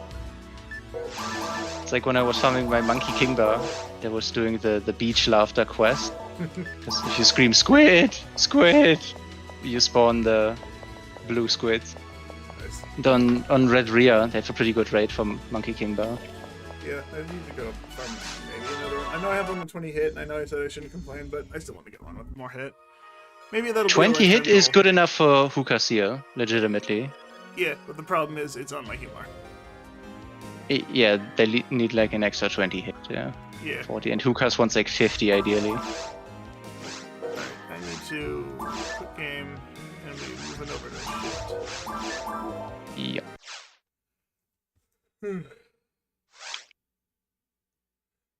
It's like when I was farming my Monkey King bar, that was doing the beach laughter quest. Because if you scream "Squid! Squid!" you spawn the blue squids. Nice. And on Red Rhea, they have a pretty good rate from Monkey King bar. Yeah, I need to go farm maybe another one. I know I have one with 20 hit, and I know I said I shouldn't complain, but I still want to get one with more hit. Maybe that'll 20 be hit is good enough for Hookahs here, legitimately. Yeah, but the problem is it's on my Humar. Yeah, they need like an extra 20 hit, yeah. Yeah. 40, and Hookahs wants like 50 ideally. Alright, I need to quit game and be moving over to Yep. shit.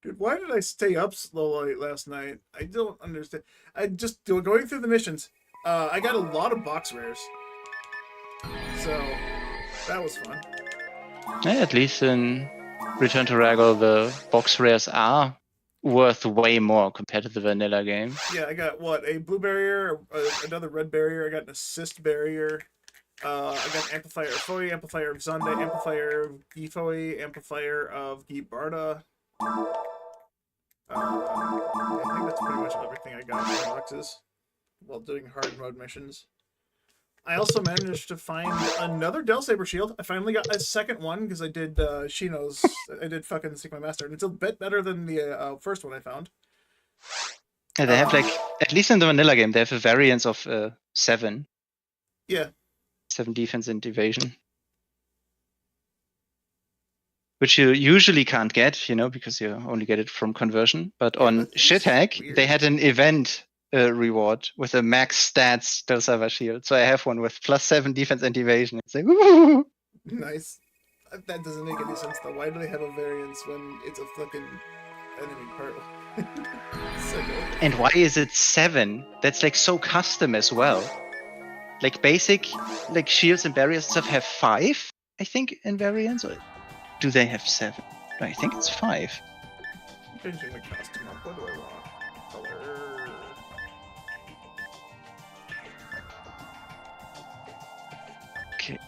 Dude, why did I stay up so late last night? I don't understand. I just going through the missions. I got a lot of box rares, so that was fun. Yeah, at least in Return to Raggle, the box rares are worth way more compared to the vanilla game. Yeah, I got what, a blue barrier, another red barrier. I got an assist barrier. I got an amplifier of Foy, amplifier of Zonde, amplifier of Gifoi, amplifier of Gibarda. I think that's pretty much everything I got in the boxes while doing hard mode missions. I also managed to find another Del Saber shield. I finally got a second one because I did Shino's. I did fucking Sigma Master, and it's a bit better than the first one I found. Yeah, they have like, at least in the vanilla game, they have a variance of 7. Yeah. 7 defense and evasion. Which you usually can't get, you know, because you only get it from conversion. But Yeah, on that's Shithack, weird. they had an event reward with a max stats Del Saber shield. So I have one with +7 defense and evasion. It's like, woo! Nice. That doesn't make any sense though. Why do they have a variance when it's a fucking enemy part? So good. And why is it 7? That's like so custom as well. Like basic, like shields and barriers and stuff have 5, I think, in variants. Or do they have 7? No, I think it's 5. Changing the costume up. What do I want? Color. Okay.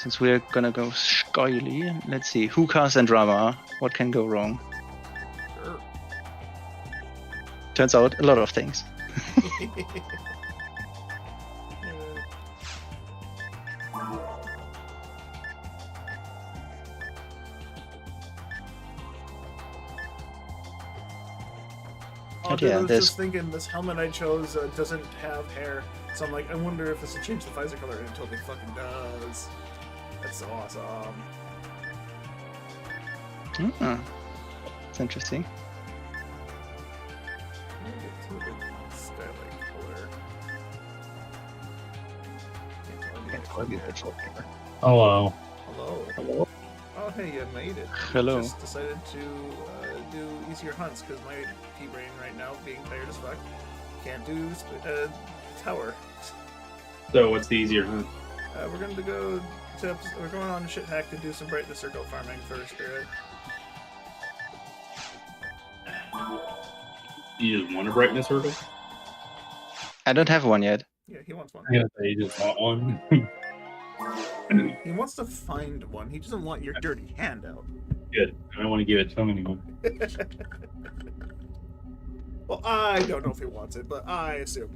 Since we're gonna go skyly, let's see. Hookahs and Rama. What can go wrong? Sure. Turns out a lot of things. Oh, But dude, yeah, I was there's- just thinking this helmet I chose doesn't have hair, so I'm like, I wonder if this will change the visor color, and it totally fucking does. That's so awesome. It's interesting. Let me get to the styling color. Hello. Hello. Hello. Oh, hey, you made it. Hello. Just decided to do easier hunts because my T-brain right now, being tired as fuck, can't do tower. So what's the easier hunt? We're going to go to we're going on shit hack to do some brightness circle farming for Spirit. You just want a brightness circle? I don't have one yet. Yeah, he wants one. Yeah, you just want one. He wants to find one. He doesn't want your dirty handout. Good. I don't want to give it to him anymore. Well, I don't know if he wants it, but I assume.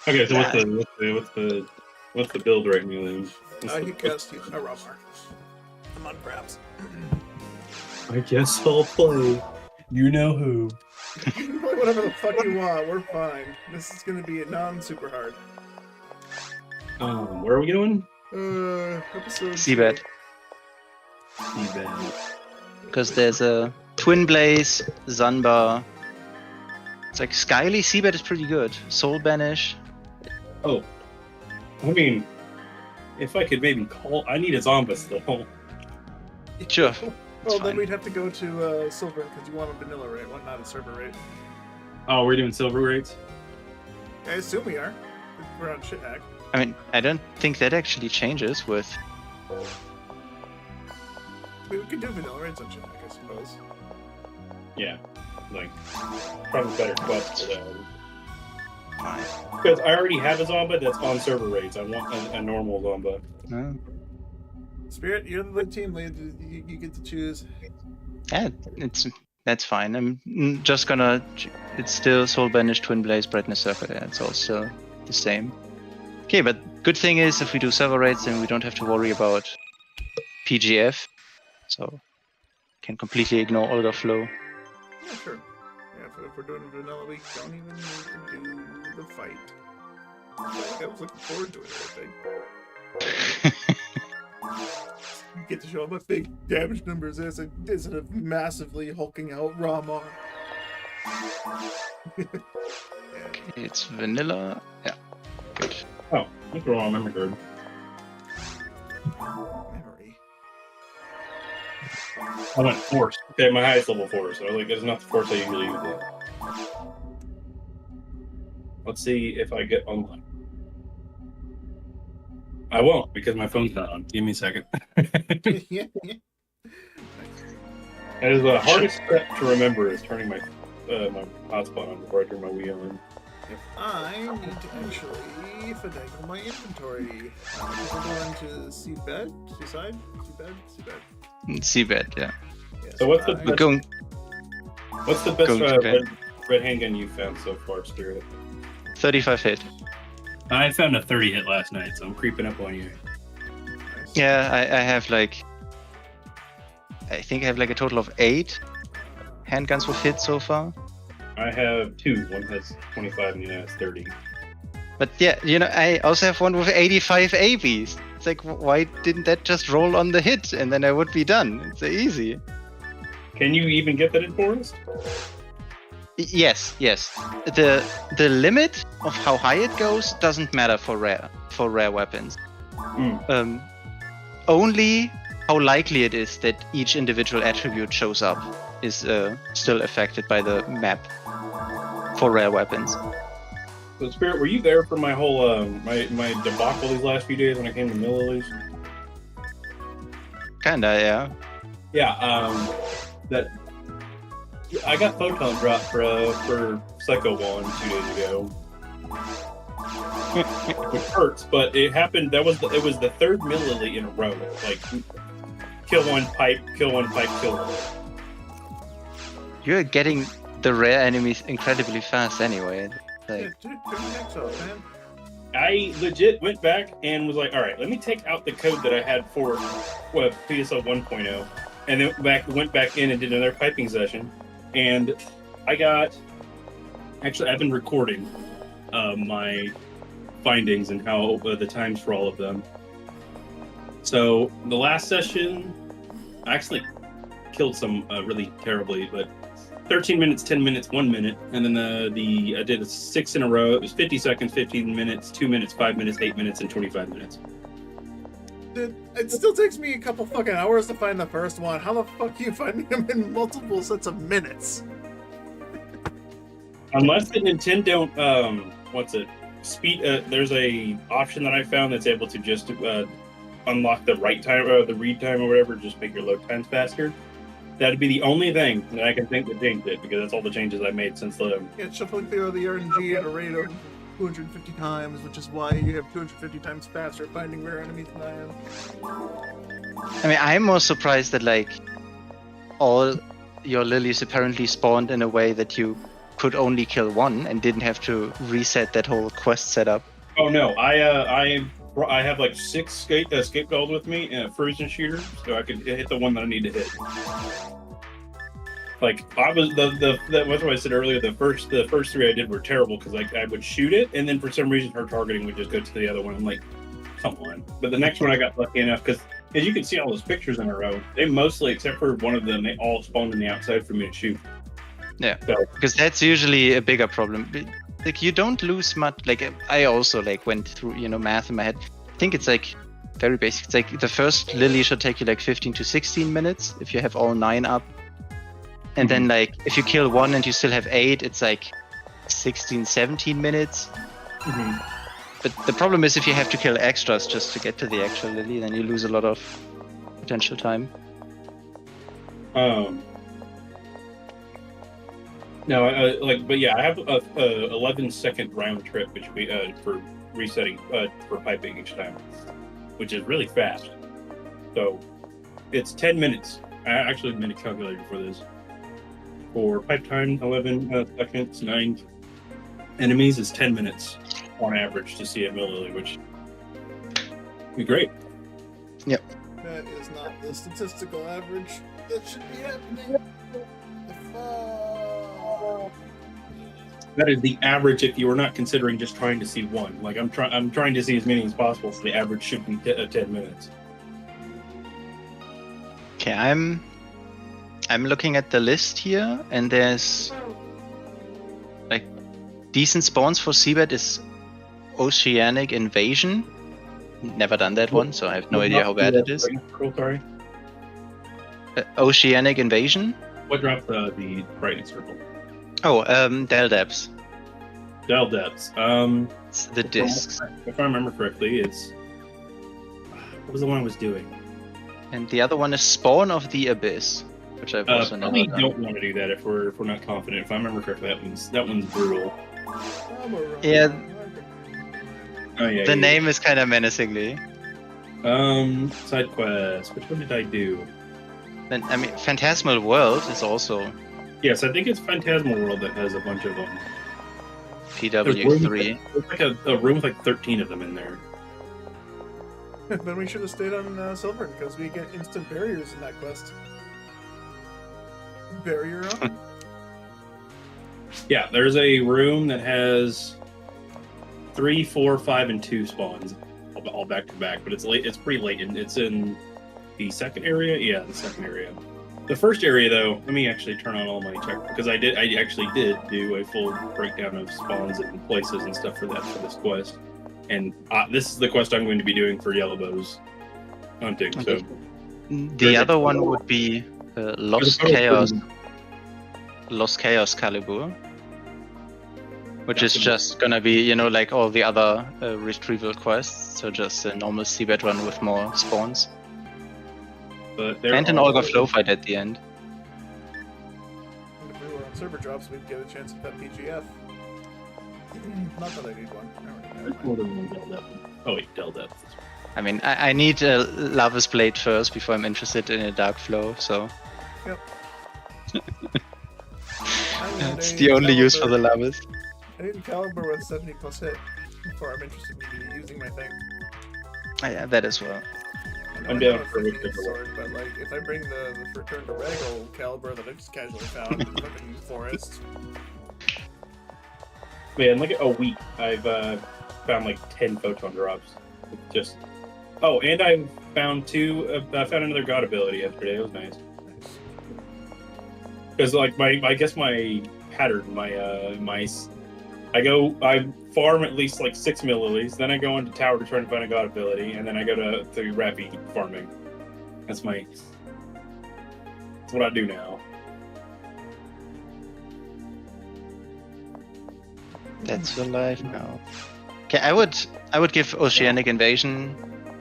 Okay, so what's the build right now then? He cast you a rubber. I'm on crabs. I guess I'll play. You know who? You can play whatever the fuck you want. We're fine. This is gonna be non-super hard. Where are we going? Episode. Seabed. Because there's a Twin Blaze, Zanbar. It's like Skyly, Seabed is pretty good. Soul Banish. Oh, I mean, if I could maybe call, I need a zombie still. Sure. Well, then fine. we'd have to go to Silver because you want a vanilla rate, one not a server rate. Oh, we're doing silver rates. I assume we are. We're on shit hack. I mean, I don't think that actually changes with. We could do vanilla rates on shit hack, I suppose. Yeah, like probably better quest for that. Fine. Because I already have a zombie that's on server rates. I want a normal zombie. Oh. Spirit, you're the team lead. You get to choose. Yeah, that's fine. I'm just gonna. It's still Soul Banish, Twin Blaze, Brightness Circle. Yeah, it's all still the same. Okay, but good thing is if we do server rates, then we don't have to worry about PGF. So can completely ignore Olga Flow. Yeah, sure. Yeah, if we're doing vanilla, we don't even need to do the fight. I was looking forward to it, I think. You get to show off my big damage numbers instead of massively hulking out Rama. It's vanilla. Yeah. Good. Oh, that's the wrong memory card. Memory. I went force. Okay, my highest level force. So I was like, that's not the force I usually use. Let's see if I get online. I won't because my phone's not on. Give me a second. Yeah. That is the hardest step to remember is turning my my hotspot on before I turn my Wii on. If I need to actually finagle my inventory, we're going to seabed, seaside, seabed. Seabed, yeah. Yes, So what's the We're going. What's the best Going to bed. red handgun you found so far, Spirit? 35 hit. I found a 30 hit last night, so I'm creeping up on you. Yeah, I have like. I think I have like a total of 8 handguns with hit so far. I have 2. One has 25 and the other has 30. But yeah, you know, I also have one with 85 ABs. It's like, why didn't that just roll on the hit and then I would be done? It's so easy. Can you even get that in Forest? Yes. The limit of how high it goes doesn't matter for rare weapons. Only how likely it is that each individual attribute shows up is still affected by the map for rare weapons. So Spirit, were you there for my whole my debacle these last few days when I came to Millillies? Kinda, yeah. Yeah, that I got photon dropped for Psycho Wand 2 days ago. which hurts, but it happened. It was the third Millilly in a row. Like, kill one pipe, kill one pipe, kill one. You're getting the rare enemies incredibly fast anyway. Like, Yeah, dude, turn your necks off, man. I legit went back and was like, all right, let me take out the code that I had for PSO 1.0, and then went back in and did another piping session, and I got. Actually, I've been recording my findings and how the times for all of them. So the last session, I actually killed some really terribly, but 13 minutes, 10 minutes, 1 minute, and then I did 6 in a row. It was 50 seconds, 15 minutes, 2 minutes, 5 minutes, 8 minutes, and 25 minutes. Dude, it still takes me a couple fucking hours to find the first one. How the fuck are you finding them in multiple sets of minutes? Unless the Nintendo, there's a option that I found that's able to just unlock the write time or the read time or whatever, just make your load times faster. That'd be the only thing that I can think that changed it, because that's all the changes I made since the. Yeah, shuffling through the RNG at a rate of 250 times, which is why you have 250 times faster finding rare enemies than I am. I mean, I'm more surprised that like all your lilies apparently spawned in a way that you could only kill one and didn't have to reset that whole quest setup. Oh no, I have like 6 escape dolls with me and a frozen shooter, so I could hit the one that I need to hit. Like I was that's what I said earlier. The first 3 I did were terrible because like I would shoot it, and then for some reason her targeting would just go to the other one. I'm like, come on. But the next one I got lucky enough because as you can see all those pictures in a row, they mostly, except for one of them, they all spawned on the outside for me to shoot. Yeah, so, because that's usually a bigger problem. Like you don't lose much. Like I also like went through math in my head. I think it's like very basic. It's like the first lily should take you like 15 to 16 minutes if you have all 9 up, and then like if you kill one and you still have 8, it's like 16, 17 minutes. Mm-hmm. But the problem is if you have to kill extras just to get to the actual lily, then you lose a lot of potential time. No, but yeah, I have a 11-second round trip, which we for resetting for piping each time, which is really fast. So it's 10 minutes. I actually made a calculator for this. For pipe time, 11 seconds, 9 enemies is 10 minutes on average to see a milliliter, which would be great. Yep. That is not the statistical average that should be happening. That is the average if you are not considering just trying to see one. Like I'm trying to see as many as possible, so the average should be 10 minutes. Okay, I'm looking at the list here, and there's like decent spawns for Seabed is Oceanic Invasion. Never done that one, so I have no idea how bad it is. Sorry. Oceanic Invasion. What dropped the brightness circle? Oh, Del Depths. Del Depths. It's the discs. If I remember correctly, it's what was the one I was doing? And the other one is Spawn of the Abyss, which I've also never probably done. don't want to do that if we're not confident. If I remember correctly, that one's brutal. Yeah. Oh yeah. The name is kind of menacingly. Side quest. Which one did I do? Then I mean, Phantasmal World is also Yes, I think it's Phantasmal World that has a bunch of them. PW3. There's like a room with like 13 of them in there. Then we should have stayed on Silver because we get instant barriers in that quest. Barrier on? Yeah, there's a room that has 3, 4, 5, and 2 spawns, all back to back. But it's late. It's pretty late, and it's in the second area. Yeah, the second area. The first area, though, let me actually turn on all my check because I actually did do a full breakdown of spawns and places and stuff for this quest. And this is the quest I'm going to be doing for Yellowbows hunting. Okay. So The other one would be Lost Chaos Calibur, which is just gonna be, like all the other retrieval quests, so just a normal seabed run with more spawns. But And an Olga flow fight at the end. And if we were on server drops, we'd get a chance at that PGF. Not that I need one. There's more than one Del Depth. Oh wait, Del Depth. I mean, I need a Lava's Blade first before I'm interested in a Dark Flow, so Yep. that's the only use for the Lavas. I need a caliber with 70 plus hit before I'm interested in using my thing. Yeah, that as well. I'm I down know for it's Wicked sword, but like, if I bring the return to Regal caliber that I just casually found in the fucking forest. Man, like a week, I've found like 10 photon drops. Just and I found I found another god ability yesterday. It was nice. Because like I guess my pattern, I farm at least like 6 milliliters, then I go into tower to try and find a god ability, and then I go to Rappy farming. That's what I do now. That's your life now. Okay, I would give Oceanic Invasion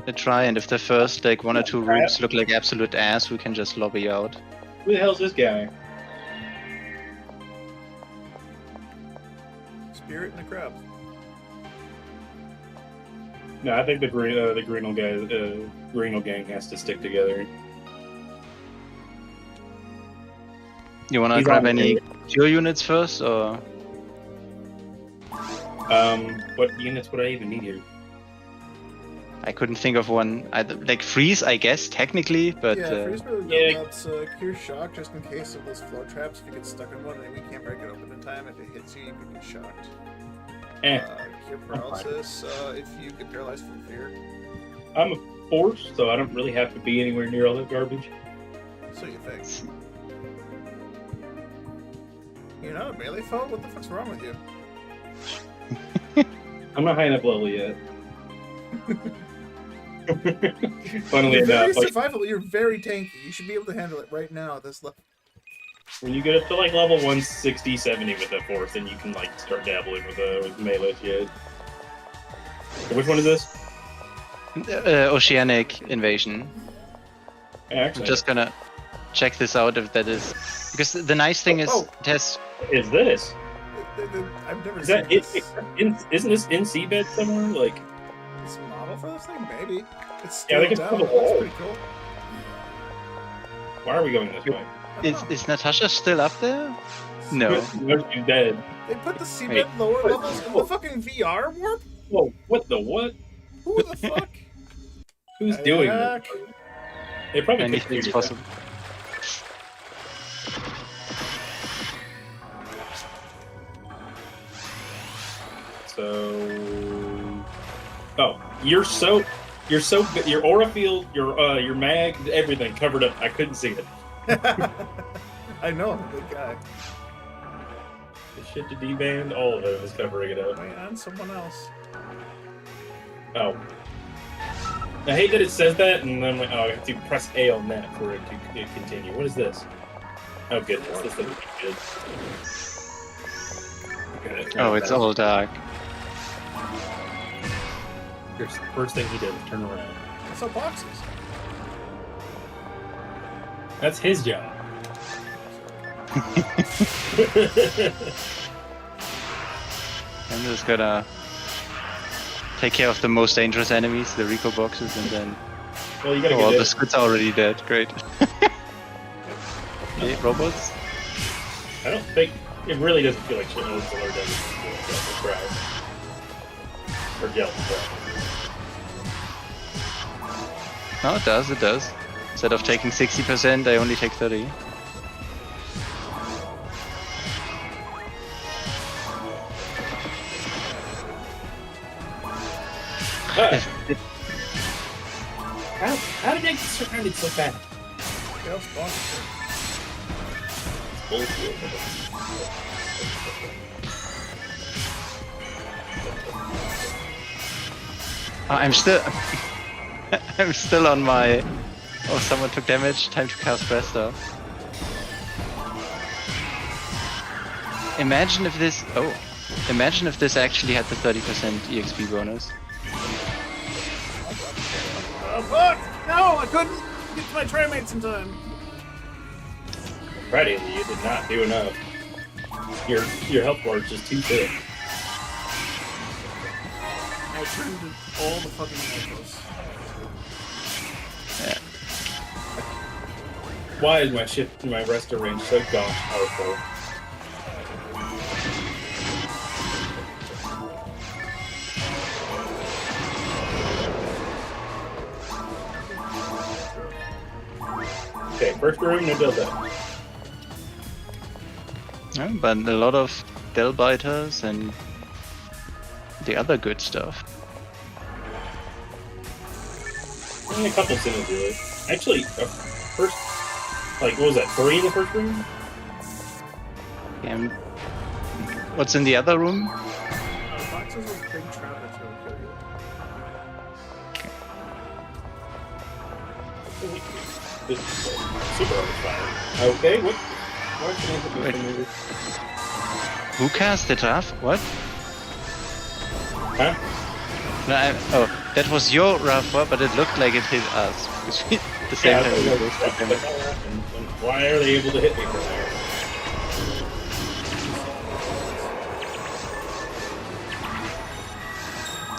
a try, and if the first like 1 or 2 rooms look like absolute ass, we can just lobby out. Who the hell's this guy? Spirit and the crab. No, I think the Greenal gang has to stick together. You wanna He's grab on any there. cure units first, or What units would I even need here? I couldn't think of one. Like freeze, I guess technically, but Yeah, freeze really yeah. builds up, cure shock just in case of those flow traps. If you get stuck in one and we can't break it open in time, if it hits you, you can get shocked. Cure paralysis, if you get paralyzed from fear. I'm a force, so I don't really have to be anywhere near all that garbage. So you think. You're not a melee foe? What the fuck's wrong with you? I'm not high enough level yet. Funnily You're very enough, like, survivable, you're very tanky. You should be able to handle it right now at this level. when you get up to like level 160, 70 with that force, then you can like start dabbling with melee shit. Which one is this? Oceanic Invasion. I'm Actually, just gonna check this out if that is, because the nice thing is it has. is this? I've never Is seen that this. isn't this in seabed somewhere? Like, This model for this thing? Maybe. It's Yeah, still they can down. pull the That's wall. pretty cool. why are we going this way? I Is don't know. Natasha still up there? No. She's dead. They put the seabed Wait. lower levels in the fucking VR warp? Whoa! What the what? Who the fuck? Who's doing this? Heck. They probably Anything's could do possible. So, your aura field, your mag, everything covered up. I couldn't see it. I know, I'm a good guy. The shit to D-band, all of it was covering it up. Wait on someone else. Oh. I hate that it says that, and then I'm like, oh, I have to press A on that for it to continue. What is this? Oh, goodness, this doesn't look good. Okay, Oh, it's all dark. First thing he did was turn around. I saw boxes. That's his job. I'm just gonna take care of the most dangerous enemies, the Rico boxes, and then. Well, you gotta Oh, well, get the this. squid's are already dead. Great. Okay, robots. I don't think it really doesn't feel like shit. Or does it feel like crowd. Or gel crowd. No, it does. It does. Instead of taking 60%, I only take 30. How did I get surrounded so fast? What else boxes? Bullshit. I'm still. I'm still on my. Oh, someone took damage. Time to cast Presto. Imagine if this. Oh. Imagine if this actually had the 30% EXP bonus. Oh fuck! No, I couldn't get to my trimates in time. Friday, you did not do enough. Your health bar is just too thick. I turned all the fucking alphas. Yeah. Why is my resto range so gosh powerful? Okay, first room, no build up. Yeah, but a lot of Del Biters and the other good stuff. Only a couple sinners really. Actually, first, like, what was that? 3 in the first room? And what's in the other room? Boxes with big trap that's really kill you. This is super on fire. Okay, what? Why can I hit Wait. me from Who cast it off? What? Huh? No, oh, that was your Rafa, but it looked like it hit us. Because we, at the same Yeah, time, we that's both hit what them. happened. And why are they able to hit me from there?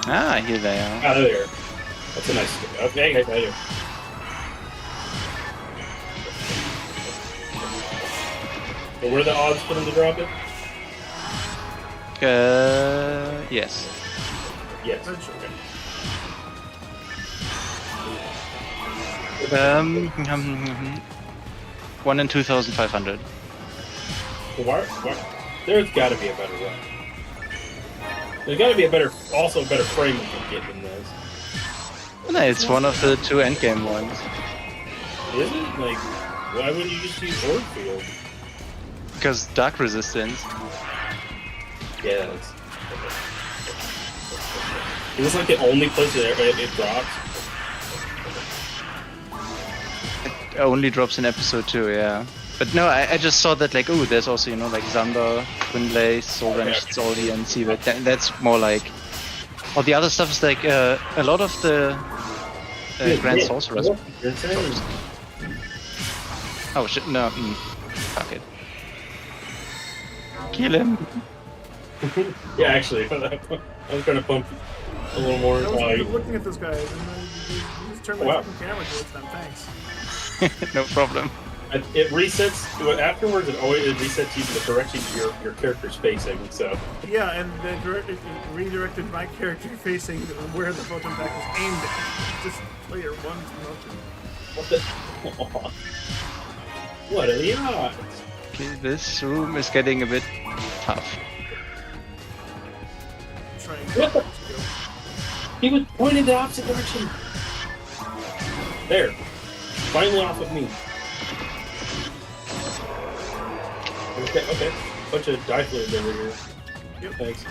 Ah, here they are. Out of there. That's a nice. Okay, guys, right here. But what are the odds for them to drop it? Yes. Yes. That's okay. Um, 1 in 2,500. Why? There's got to be a better run. There's got to be a better, also a better frame we can get than this. No, it's one of the 2 endgame ones. Is it? Like, why wouldn't you just use Orb Field? Because dark resistance. Yeah, that's... It was like the only place that it dropped. It only drops in episode 2, yeah. But no, I just saw that like, oh, there's also, you know, like Xander, Twin Blaze, Soul Vanished, Soldi, and Seabed. That's more like... All the other stuff is like, a lot of the Grand Sorcerers. Oh shit, no, fuck it. Kill him! Yeah, actually, I was trying to pump a little more. I was looking at those guys, and then you just turned my Wow. fucking camera towards them. Thanks. No problem. It resets afterwards. It resets you to the direction your character's facing. So Yeah, and it redirected my character facing where the photon pack was aimed at. Just player one's motion. what the? What are the odds? Okay, this room is getting a bit tough. Trying What the? to go. He was pointing the opposite direction. There, finally off of me. Okay. Bunch of die fluids over here. Yep. Thanks.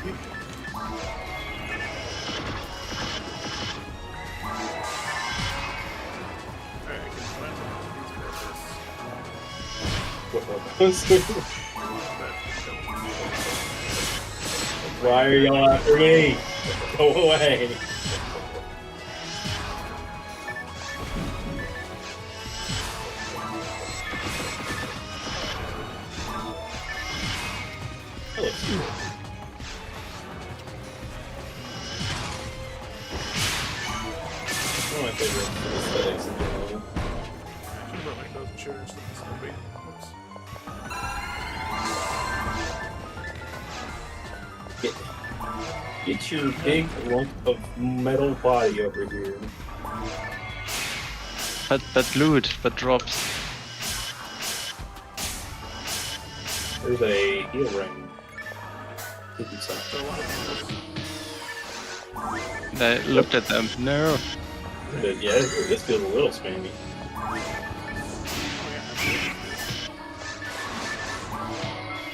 Alright, I can find Why are y'all after me? Go away. That looks cool. One of my favorite aesthetics in general. I should brought my thousand shooters to this movie. Whoops. Get your big lump of metal body over here. But loot, but drops. There's a heal ring. Could be So something. a lot of those. I looked at them. No. But yeah, this feels a little spammy.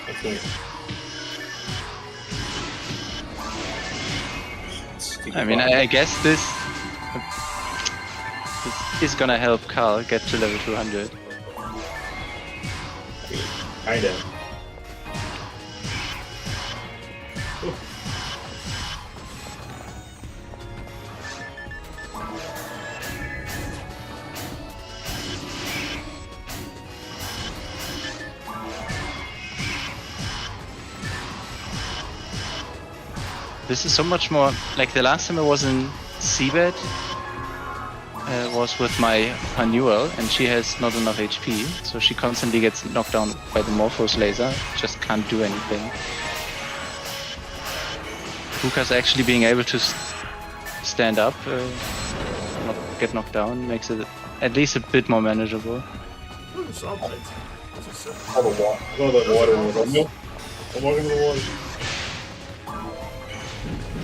That's neat. I mean, I guess this is gonna help Carl get to level 200. Kinda. this is so much more like the last time I was in Seabed was with my Hanuel, and she has not enough HP, so she constantly gets knocked down by the Morphos laser, just can't do anything. Luca's actually being able to stand up, not get knocked down, makes it at least a bit more manageable. Ooh, saw blades. This is sick. All the water. All the water. Nope. I'm walking in the water.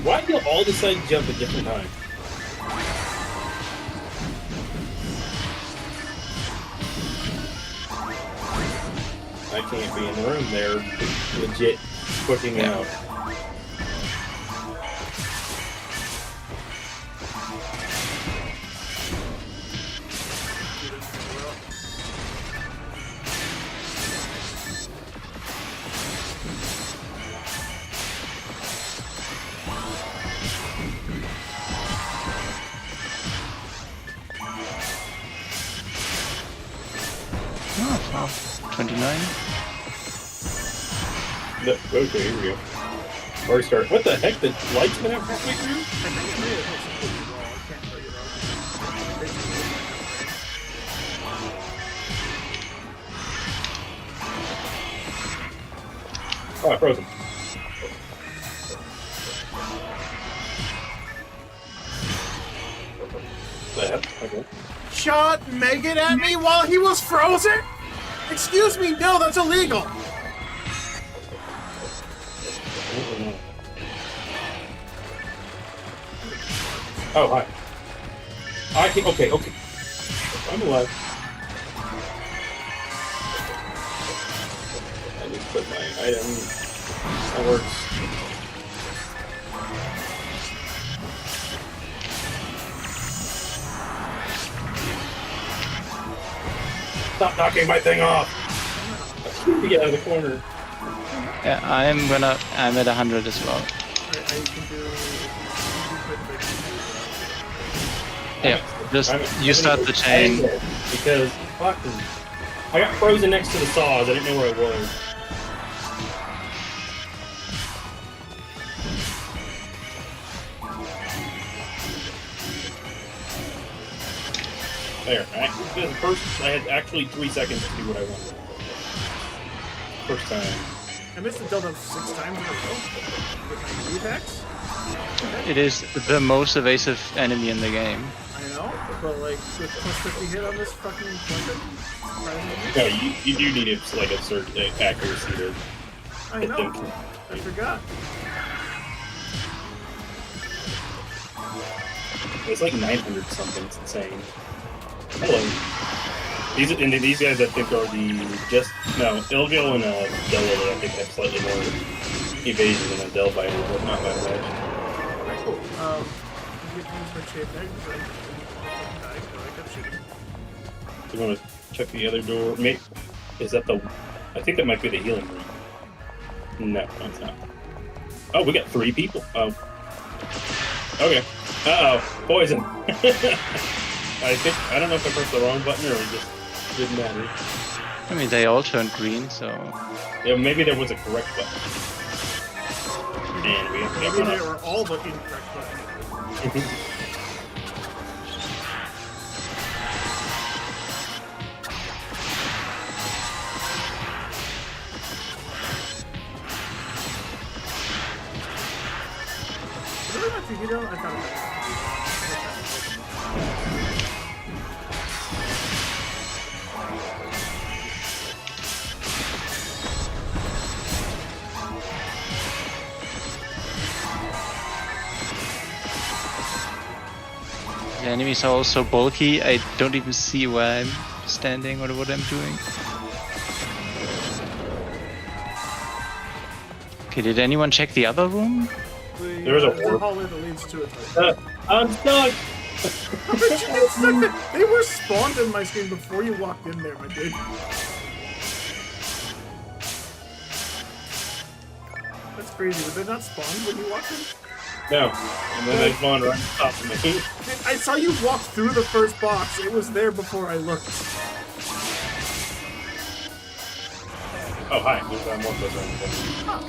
Why do you all decide to jump at different times? I can't be in the room. They're legit pushing me out. Oh, 29. Okay, here we go. Already started. What the heck? The lights been out halfway through? I think it may have hit something wall. I can't tell you though. Oh, I froze him. Okay. Shot Megan at me while he was frozen? Excuse me, no, that's illegal. Oh, hi. Okay. I'm alive. I just put my item. That works. Stop knocking my thing off! Get out of the corner. Yeah, I'm at 100 as well. Yeah, just you start the chain. Because fucking, I got frozen next to the saws. I didn't know where I was. There. First, I had actually 3 seconds to do what I wanted. First time. I missed the Delta 6 times in a row with my attacks. It is the most evasive enemy in the game. I know, but like with plus 50 hit on this fucking weapon. No, you do need it like a certain accuracy to I hit know. them. I forgot. It's like 900 something. It's insane. Hello. These guys I think are Ilgil and Delaware I think have slightly more evasion than a Delphi, but not by much. Cool. I'm getting my shape there because I kept shooting. You want to check the other door? Is that the? I think that might be the healing room. No, it's not. Oh, we got 3 people. Oh. Okay. Uh-oh. Poison. I don't know if I pressed the wrong button or it just didn't matter. I mean, they all turned green, so... Yeah, maybe there was a correct button. And we have to Maybe they were all the incorrect buttons. I thought The enemies are all so bulky, I don't even see where I'm standing or what I'm doing. Okay, did anyone check the other room? There's a warp. hallway that leads to it. I'm stuck! How did you get stuck there? They were spawned in my screen before you walked in there, my dude. That's crazy. Were they not spawned when you walked in? No. And then they spawned right on top of me. I saw you walk through the first box. It was there before I looked. Oh, hi. There's more close around. Huh.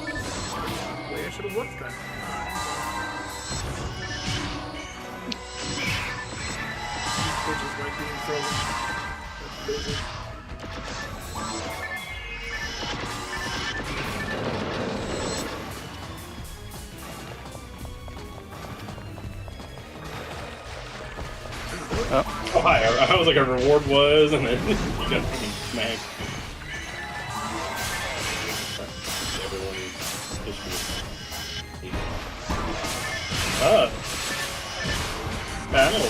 Wait, I should have looked then. Bitches like being frozen. That's crazy. Oh, Oh, hi. I was like, a reward was, and then you got fucking smacked. Everyone's battle.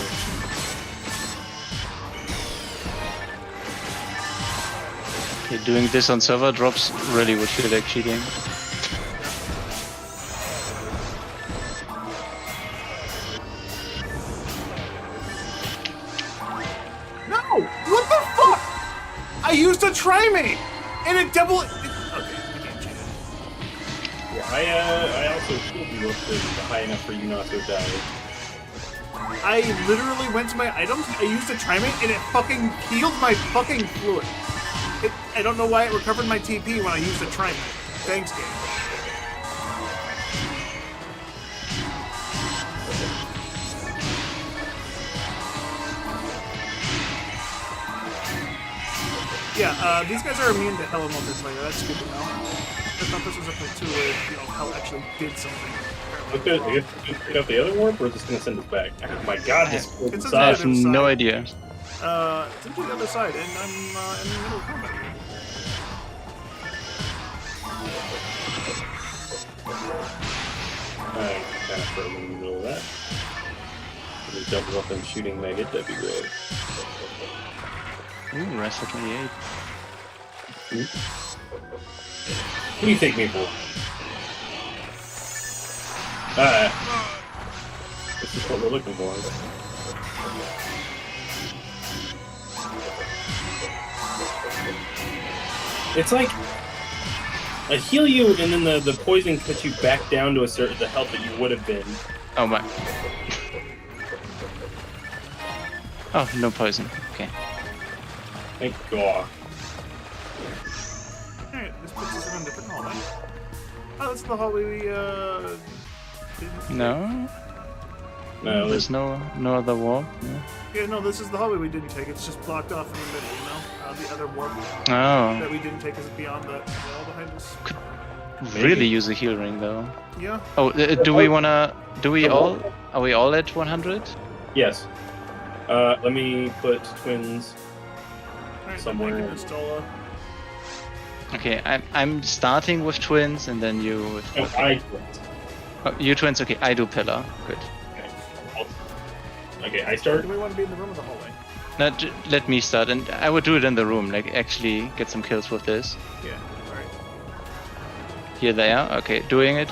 okay, doing this on server drops really would feel like cheating. No! What the fuck? I used a trimate! And it double... Okay, the game cheated. Yeah, I also killed you up to high enough for you not to have died. I literally went to my items, I used a trimate, and it fucking healed my fucking fluid. I don't know why it recovered my TP when I used a trimate. Thanks, game. Yeah, these guys are immune to Hell Elemental Slayer. That's good to know. I thought this was a platoon where, you know, Hell actually did something. Okay, I guess we can pick up the other warp, or is this gonna send us back? Oh my god, this warp It's a I have sucks. negative no side. idea. It's into the other side, and I'm in the middle of combat. I kind of frozen in the middle of that. Just double up and shooting Maggot, that'd be great. Ooh, rest for 28. Who do you take me for? This is what we're looking for. It's like I heal you, and then the poison cuts you back down to the health that you would have been. Oh my. Oh, no poison. Okay. Thank God. Alright, this puts us in a different hallway. Oh, that's the hallway we, didn't... No? No, There's no other warp. No. Yeah, no, this is the hallway we didn't take. It's just blocked off in the middle, you know? The other warp Oh. that we didn't take is beyond the wall behind us. Really use a heal ring though. Yeah. Oh, do we wanna... Do we all... Are we all at 100? yes. Let me put twins. Alright, Somewhere. then I can install Okay, I'm starting with twins and then you with... Oh, Oh, you twins, okay, I do pillar. Good. Okay, I Do start. we want to be in the room or the hallway? Now, let me start, and I would do it in the room, like actually get some kills with this. Yeah, alright. Here they are, okay, doing it.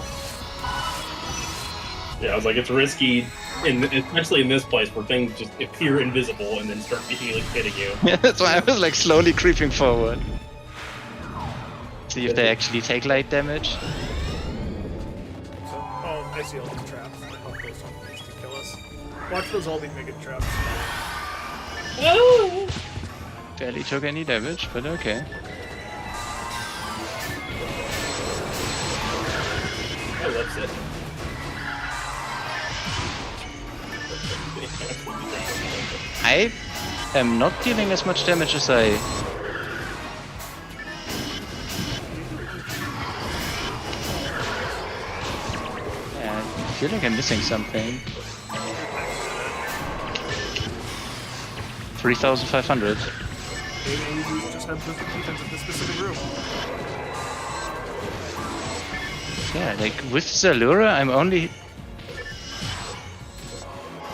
Yeah, I was like, it's risky, especially in this place where things just appear invisible and then start hitting you. Yeah, that's why I was like slowly creeping forward. See if they actually take light damage. So, oh, I see all these traps. I hope those don't waste to kill us. Watch those all be mega traps. Oh! Barely took any damage, but okay. I love it. I am not dealing as much damage as I... Yeah, I feel like I'm missing something. 3,500. Maybe you just have perfect defense in this specific room. Yeah, like with Zalura, I'm only...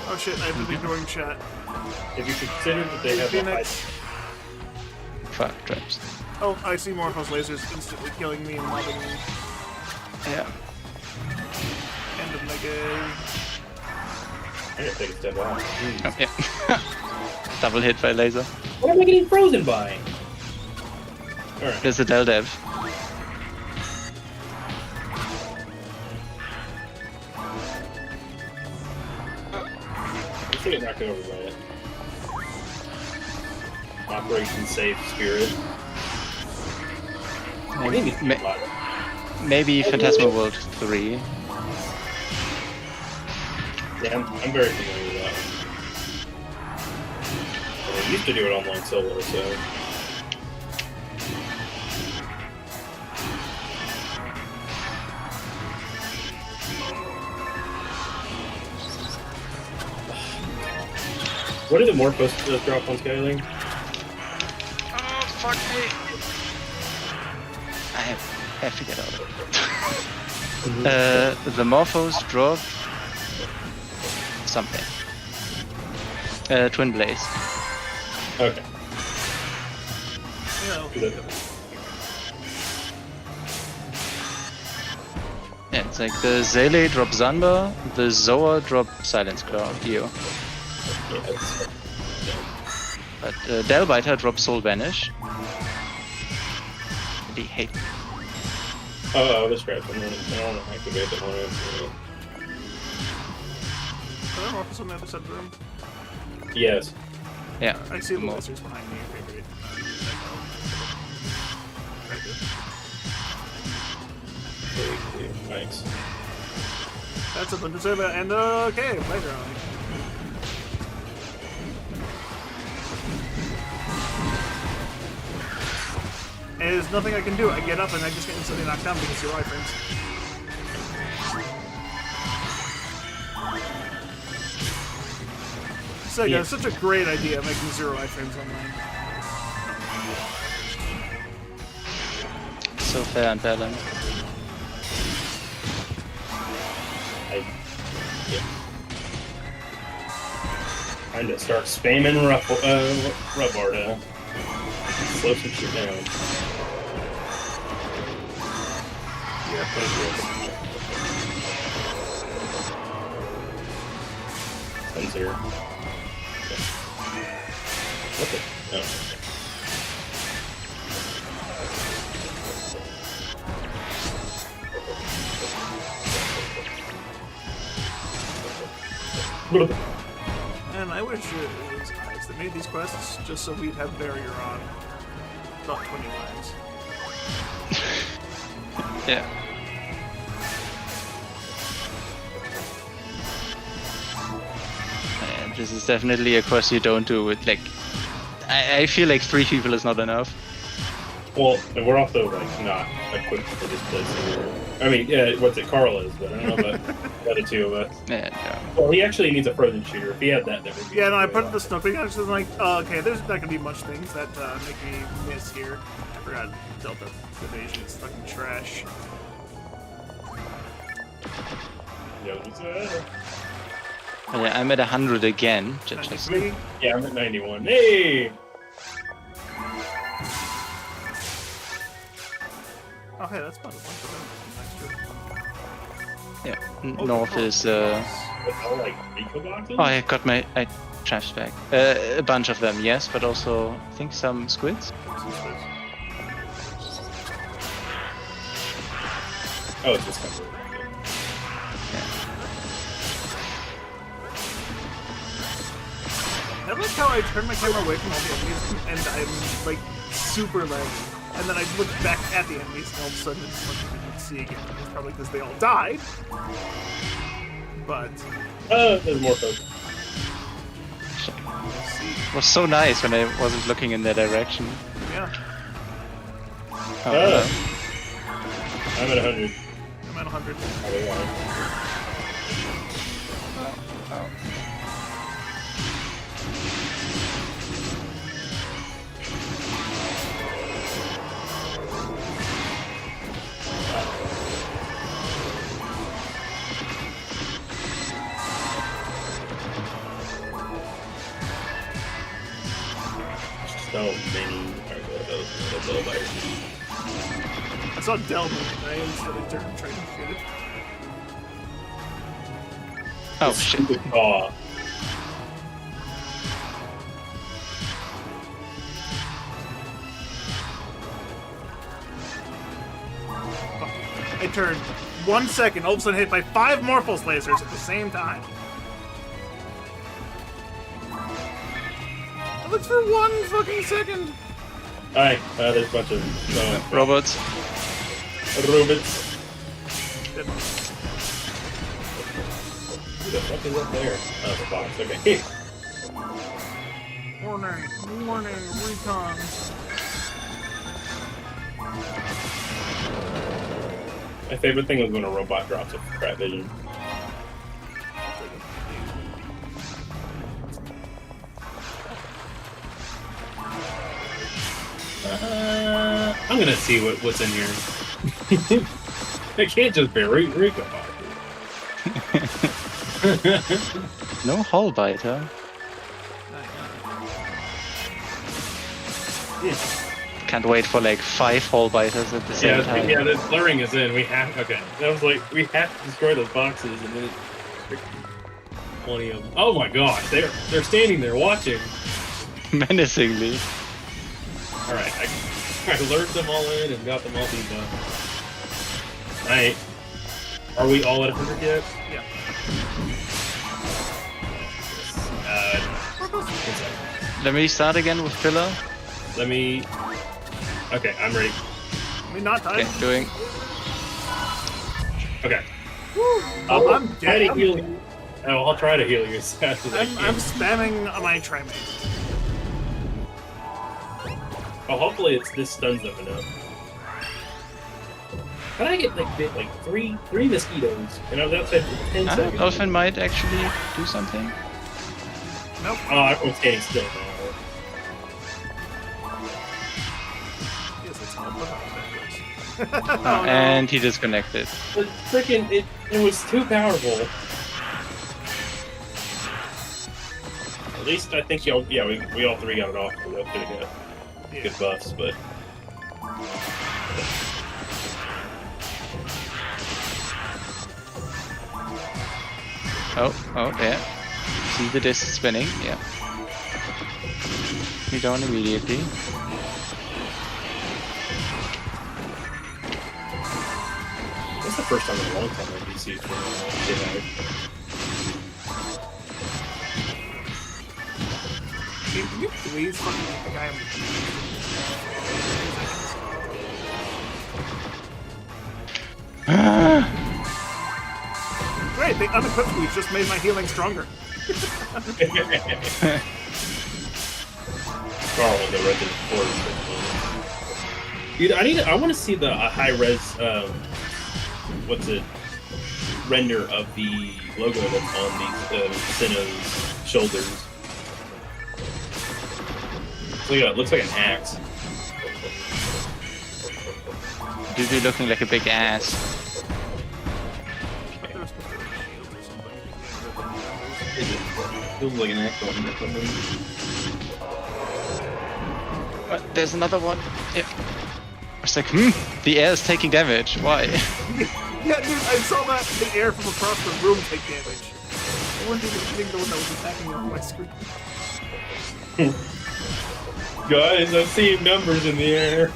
Oh shit, I've been ignoring chat. If you consider that they have a high... Phoenix. Fuck, traps. Oh, I see Morphos lasers instantly killing me and mobbing me. Yeah. End of Mega. I gotta take a step off. Oh, yeah. Double hit by laser. What am I getting frozen by? Alright. There's a Del Dev. Let's get knocked over by it. Operation Safe Spirit. Maybe Phantasma World 3. Yeah, I'm very familiar with that one. I used to do it online solo, so. What is it more supposed to drop on Skyling? Oh, fuck me. I have to get out of it. The Morphos drop something. Twin Blaze. Okay. Yeah, it's like the Zele drop Zanba, the Zoa drop Silence Claw, Dio. Yeah, it's... But Delbiter drops Soul Vanish. They hate. Oh, this crap. I don't want to activate that one. Are there Morphos on the other side of the room? Yes. Yeah. I see the more. monsters behind me. Okay, great. Thanks. That's a Bundesliga and okay, playground. And there's nothing I can do. I get up and I just get instantly knocked down because you're iframes. Sega, Yeah. it's such a great idea making 0 iframes online. So fair and balanced. Time to start spamming Rubarda. Slow some shit down. Yeah, Sensor. What the? Oh. And I wish it was Ice that made these quests just so we'd have barrier on about 20 lives. Yeah. And this is definitely a quest you don't do with like. I feel like 3 people is not enough. Well, and we're also like not equipped for this place anymore. I mean, yeah, what's it? Carl is, but I don't know about the other two of us. Yeah, yeah. Well, he actually needs a frozen shooter. If he had that, that would be. Yeah, no, I put the snow peak. I was just like, oh, okay, there's not gonna be much things that make me miss here. I forgot Delta Evasion is fucking trash. Oh, yeah, I'm at 100 again. Just Me? Yeah, I'm at 91. Hey! Oh, hey, that's about a bunch of them. yeah. Oh, North is. With all like Rico boxes? Oh, I got my trash bag. A bunch of them, yes, but also I think some squids. Oh, it's this country. I like how I turn my camera away from all the enemies and I'm like super laggy. And then I look back at the enemies and all of a sudden it's something I can see again. It's probably because they all died. But There's more folks. It was so nice when I wasn't looking in their direction. yeah, Oh, I'm at 100. I'm at 100. Probably one. So many little viruses. I saw Delta and I instantly turned and tried to shoot it. oh shit. Aw. I turned 1 second, all of a sudden hit by 5 Morphos lasers at the same time. It looks for 1 fucking second. Alright, there's a bunch of Robots. robots. the fuck is up there? Oh, the box. Okay. Warning, recon. My favorite thing was when a robot drops a crap vision. I'm gonna see what's in here. I can't just be Rico. No hull biter. Yeah. Can't wait for like 5 hull biters at the same time. Yeah, the blurring is in. We have I was like, we have to destroy those boxes, and then 20 of them. Oh my gosh, they're standing there watching. Menacingly. All right, I lured them all in and got them all beat up. Alright. Are we all at 100 yet? Yeah. One second. Let me start again with pillar. Let me. Okay, I'm ready. I mean, not Okay, time. doing. Okay. Oh, I'm try dead. to heal you. Oh, I'll try to heal you as fast as I can. I'm spamming my trimate. Oh, hopefully this stuns them enough. How did I get bit like three mosquitoes? And I was outside for 10 seconds. Dolphin might actually do something. Nope. Oh, I'm staying still now. Yes, it's all And he disconnected. But freaking, it was too powerful. At least I think we all three got it off. We all could have got good buffs, but. Oh, yeah. See the disc spinning, yeah. We down immediately. That's the first time in a long time that DC's been get out. Can you please fucking get the guy on Great, the unequipped we've just made my healing stronger. Carl will go right to the forest. Dude, I want to see the high res, render of the logo that's on these Sinnoh's shoulders. It looks like an axe. Do be looking like a big ass. It feels like an axe on it. What? There's another one. Yeah. I was like, the air is taking damage. Why? Yeah, dude, I saw that the air from across the room take damage. I wasn't even hitting the one that was attacking me on my screen. Guys, I'm seeing numbers in the air.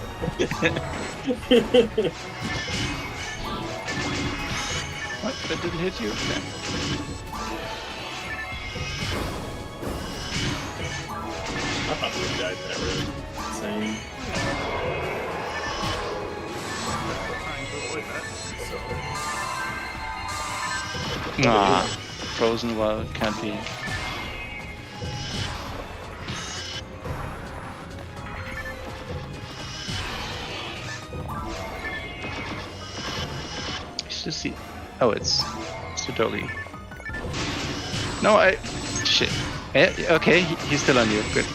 What? That didn't hit you? Okay. I thought we would die that room. Insane. Trying to avoid that, so. Ah, frozen well, can't be. Just see. Oh, it's the doggy. No, shit. Okay, he's still on you. Good.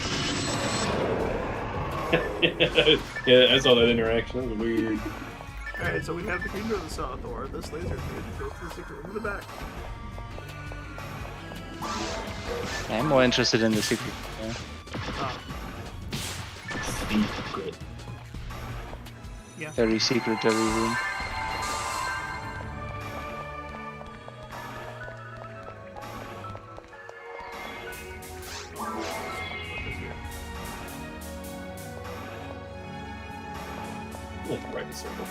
Yeah, I saw that interaction. That was weird. Alright, so we have the key to the saw door. This laser can go through the secret room in the back. I'm more interested in the secret. Yeah. Secret. Yeah. Very secret, very room. Right in the circle.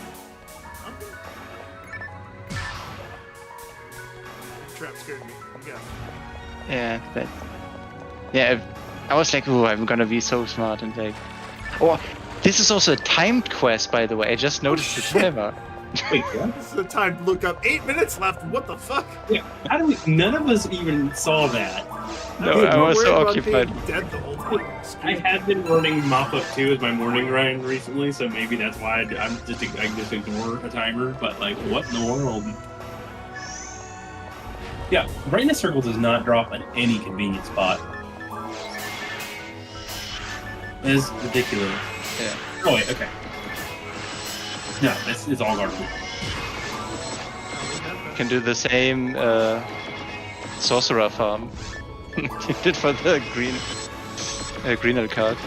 Trap scared me. You got it. Yeah, but yeah, I was like, oh, I'm gonna be so smart and like, oh, this is also a timed quest, by the way. I just noticed the timer. Wait, what? This is the time to look up. 8 minutes left. What the fuck? Yeah, how do we? None of us even saw that. No, Dude, I we're was worried so about occupied. being dead the whole time. I have been running Mop Up 2 as my morning grind recently, so maybe that's why I can just ignore a timer. But like, what in the world? Yeah, brightness circle does not drop in any convenient spot. That is ridiculous. Yeah. Oh wait, okay. No, it's all garbage. You can do the same sorcerer farm you did for the greener card.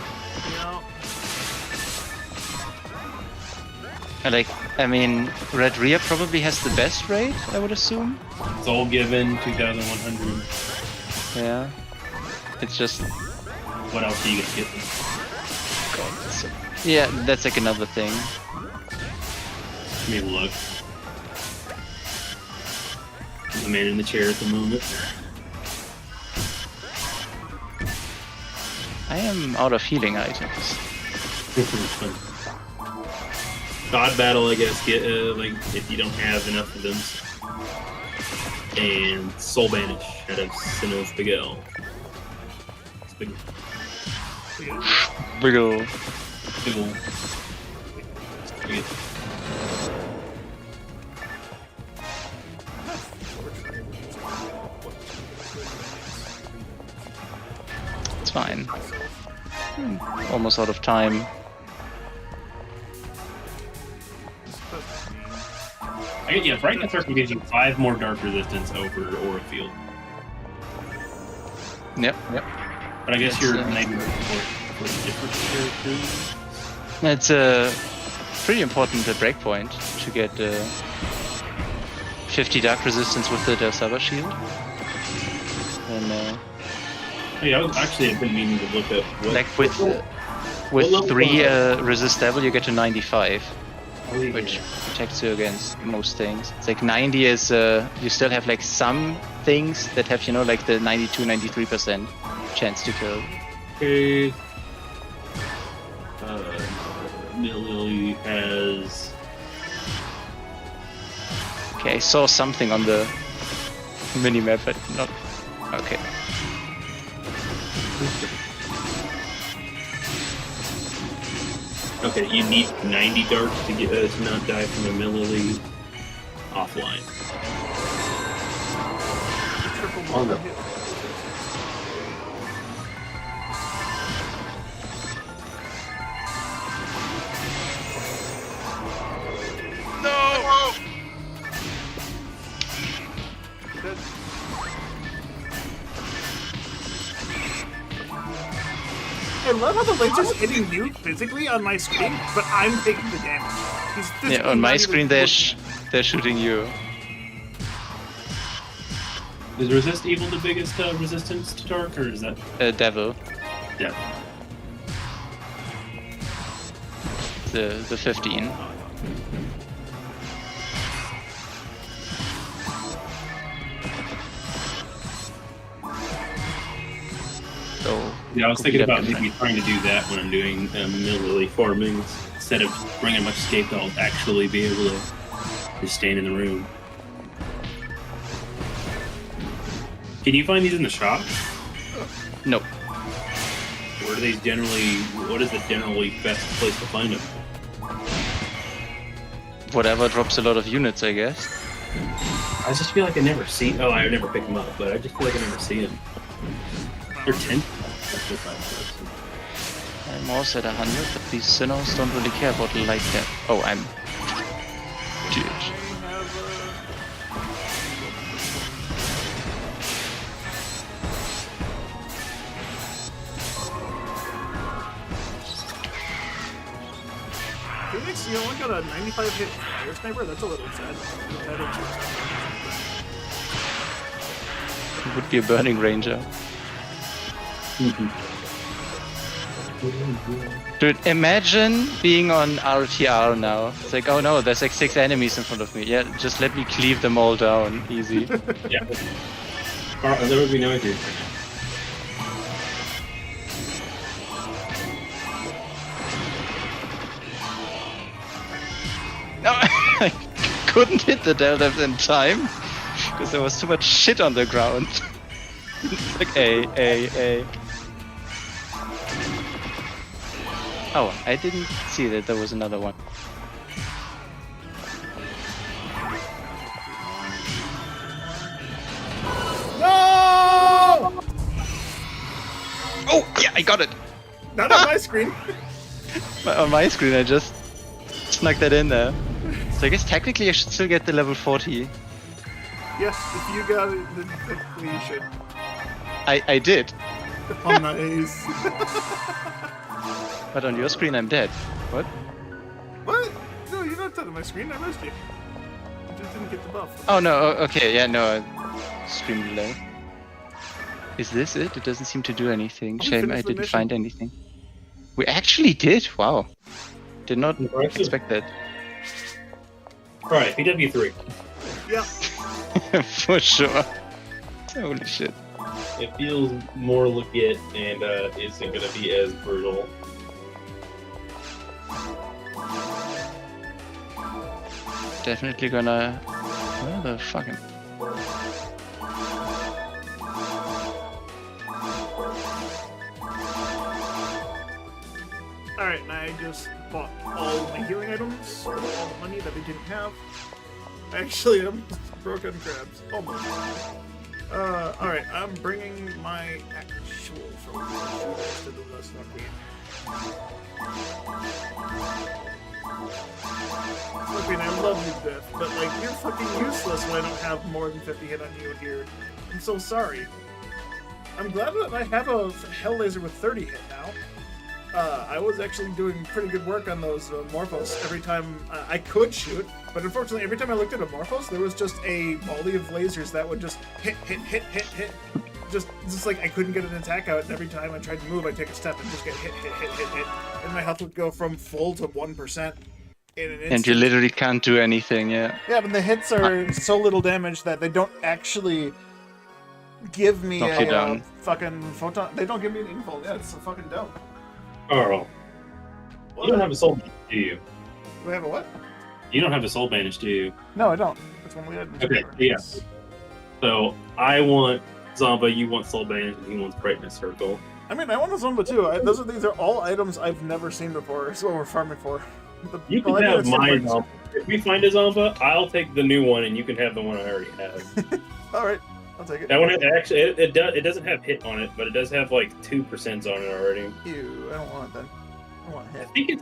You know, I mean, Red Rhea probably has the best rate, I would assume. It's all given 2,100. Yeah. It's just... What else are you gonna get? Yeah, that's like another thing. Let me look. The man in the chair at the moment. I am out of healing items. God battle, I guess. Get like if you don't have enough of them. And Soul Banish out of Sinnoh Spigel. Big Spigel. ol'. It's fine. Almost out of time. Yeah, Brightness Circle gives you 5 more dark resistance over Aura Field. Yep. But I guess you're It's, maybe for different characters. It's a pretty important breakpoint to get 50 dark resistance with the Saba shield. And Hey, I've been meaning to look up what. like with level 3 was resist level, you get to 95, Oh, yeah. which protects you against most things. It's like 90 is you still have like some things that have, you know, like the 92-93% chance to kill. Okay. Lily has. Okay, I saw something on the minimap, but not. Okay. Okay, you need 90 dark to get to not die from a Lily offline. triple On the- hit. No! Dead. I love how the laser's hitting you physically on my screen, but I'm taking the damage. He's Yeah, physically on my not even screen looking. they're shooting you. Is resist evil the biggest resistance to dark, or is that? Devil. Yeah. The 15. So Yeah, I was could thinking be about different. maybe trying to do that when I'm doing Lily farming instead of bringing much escape. I'll actually be able to just stand in the room. Can you find these in the shop? Nope. Where do these generally? What is the generally best place to find them? Whatever drops a lot of units, I guess. I just feel like I never see. Oh, I never pick them up, but I just feel like I never see them. They're 10. I'm also at 100, but these Sinnohs don't really care about light cap. Oh, I'm... Dude. Phoenix, you only got a 95 hit fire sniper? That's a little sad. It would be a Burning Ranger. Dude, imagine being on RTR now. It's like, oh no, there's like 6 enemies in front of me. Yeah, just let me cleave them all down. Easy. Yeah. There would be no issue. No! couldn't hit the delta in time because there was too much shit on the ground. It's like A. Oh, I didn't see that there was another one. No! Oh, yeah, I got it! Not on my screen. On my screen, I just snuck that in there. So I guess technically I should still get the level 40. Yes, if you got it, then technically you should. I did. Oh, nice. But on your screen, I'm dead. What? What? No, you're not dead on my screen. I missed you. You just didn't get the buff. Oh, no, okay, yeah, no. Stream delay. Is this it? It doesn't seem to do anything. We Shame I finished the didn't mission. find anything. We actually did? Wow. Did not Impressive. expect that. Alright, PW3. Yeah. For sure. Holy shit. It feels more legit and isn't gonna be as brutal. Definitely gonna... Where the fucking... Alright, and I just bought all my healing items, all the money that I didn't have. Actually, I'm broke on crabs. Almost. Alright, I'm bringing my actual shooters to the list of Flipping, I love you, Beth, but like, you're fucking useless when I don't have more than 50 hit on you here. I'm so sorry. I'm glad that I have a Hell Laser with 30 hit now. I was actually doing pretty good work on those Morphos every time I could shoot, but unfortunately every time I looked at a Morphos, there was just a volley of lasers that would just hit. Just like I couldn't get an attack out, and every time I tried to move, I'd take a step and just get hit. And my health would go from full to 1% in an instant. And you literally can't do anything, yeah. Yeah, but the hits are so little damage that they don't actually give me Knock you a down. fucking photon. They don't give me an info. Yeah, it's so fucking dumb. Carl, you don't have a soul bandage, do you? Do I have a what? You don't have a soul bandage, do you? No, I don't. That's one we had. Okay, yeah. So I want Zomba, you want soul bandage, and he wants brightness circle. I mean, I want a Zomba too. These are all items I've never seen before. That's what we're farming for. You can have my Zomba. If we find a Zomba, I'll take the new one, and you can have the one I already have. All right, I'll take it. That one actually it doesn't have hit on it, but it does have like 2% on it already. Ew, I don't want it then. I want hit.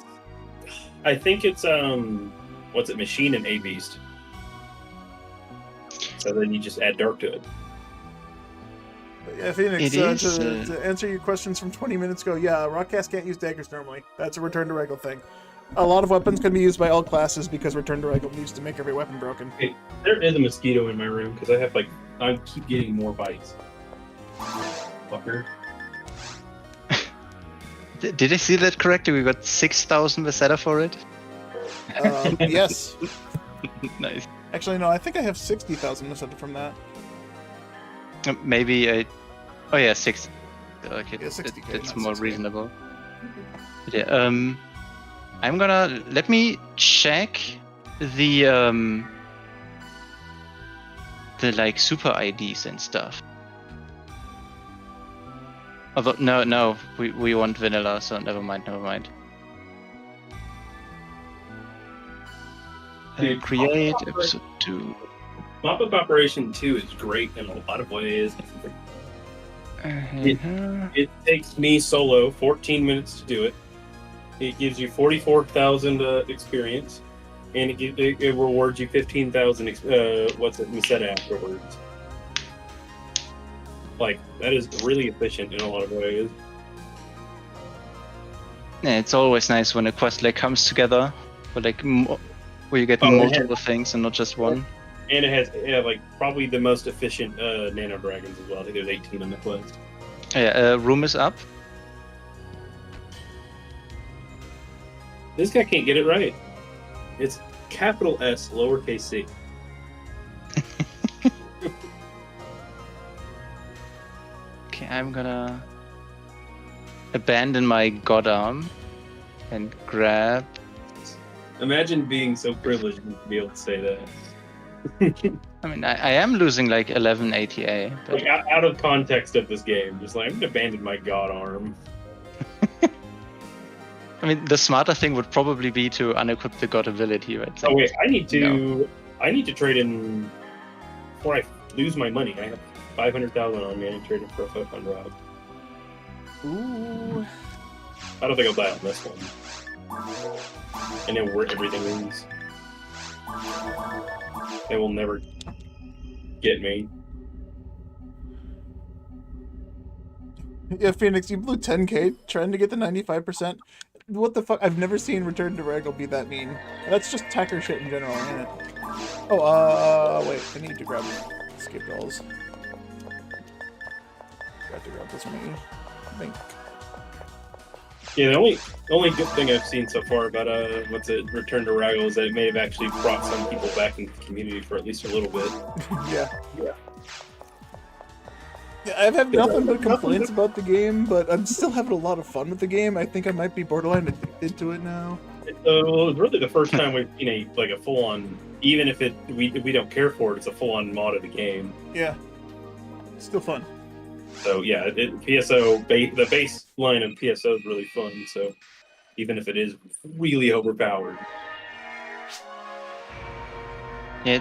I think it's what's it, Machine and A Beast. So then you just add Dark to it. But yeah, Phoenix, It is, to answer your questions from 20 minutes ago, yeah, Rockcast can't use daggers normally. That's a return to regular thing. A lot of weapons can be used by all classes because return to regular needs to make every weapon broken. Hey, there is a mosquito in my room because I keep getting more bites. Fucker. Did I see that correctly? We got 6,000 Vasetta for it? Yes. Nice. Actually, no, I think I have 60,000 Masetta from that. Maybe I... Oh yeah, 6. Okay, Yeah, 60K, that's not more 6K. reasonable. But yeah, I'm gonna... Let me check the like super IDs and stuff. Although, no, we want vanilla, so never mind. Dude, Create episode 2. Pop-Up Operation 2 is great in a lot of ways. It takes me solo 14 minutes to do it. It gives you 44,000 experience, and it rewards you 15,000 Meseta afterwards. Like, that is really efficient in a lot of ways. Yeah, it's always nice when a quest like comes together, where you get Oh, yeah. multiple things and not just one. And it has like probably the most efficient nano dragons as well. I think there's 18 on the quest. Yeah, room is up. This guy can't get it right. It's capital S, lowercase c. Okay, I'm gonna abandon my god arm and grab Imagine being so privileged to be able to say that. I mean, I am losing like 11 ATA, but Like out of context of this game, just like I'm gonna abandon my god arm. I mean, the smarter thing would probably be to unequip the god ability, right? Oh wait, I need to trade in before I lose my money. I have 500,000 on me. I need to trade in for a photon drop. Ooh. I don't think I'll die on this one. I know where everything is. They will never get me. Yeah, Phoenix, you blew 10k trying to get the 95%. What the fuck? I've never seen Return to Regal be that mean. That's just tacker shit in general, ain't it? Oh, wait. I need to grab escape dolls. Got to grab this one. I think. Yeah, the only good thing I've seen so far about Return to Regal is that it may have actually brought some people back into the community for at least a little bit. Yeah. Yeah, I've had nothing but complaints about the game, but I'm still having a lot of fun with the game. I think I might be borderline addicted to it now. Well, it's really the first time we've seen a full-on, even if we don't care for it, it's a full-on mod of the game. Yeah. Still fun. So yeah, PSO, the base line of PSO is really fun, so even if it is really overpowered. yeah,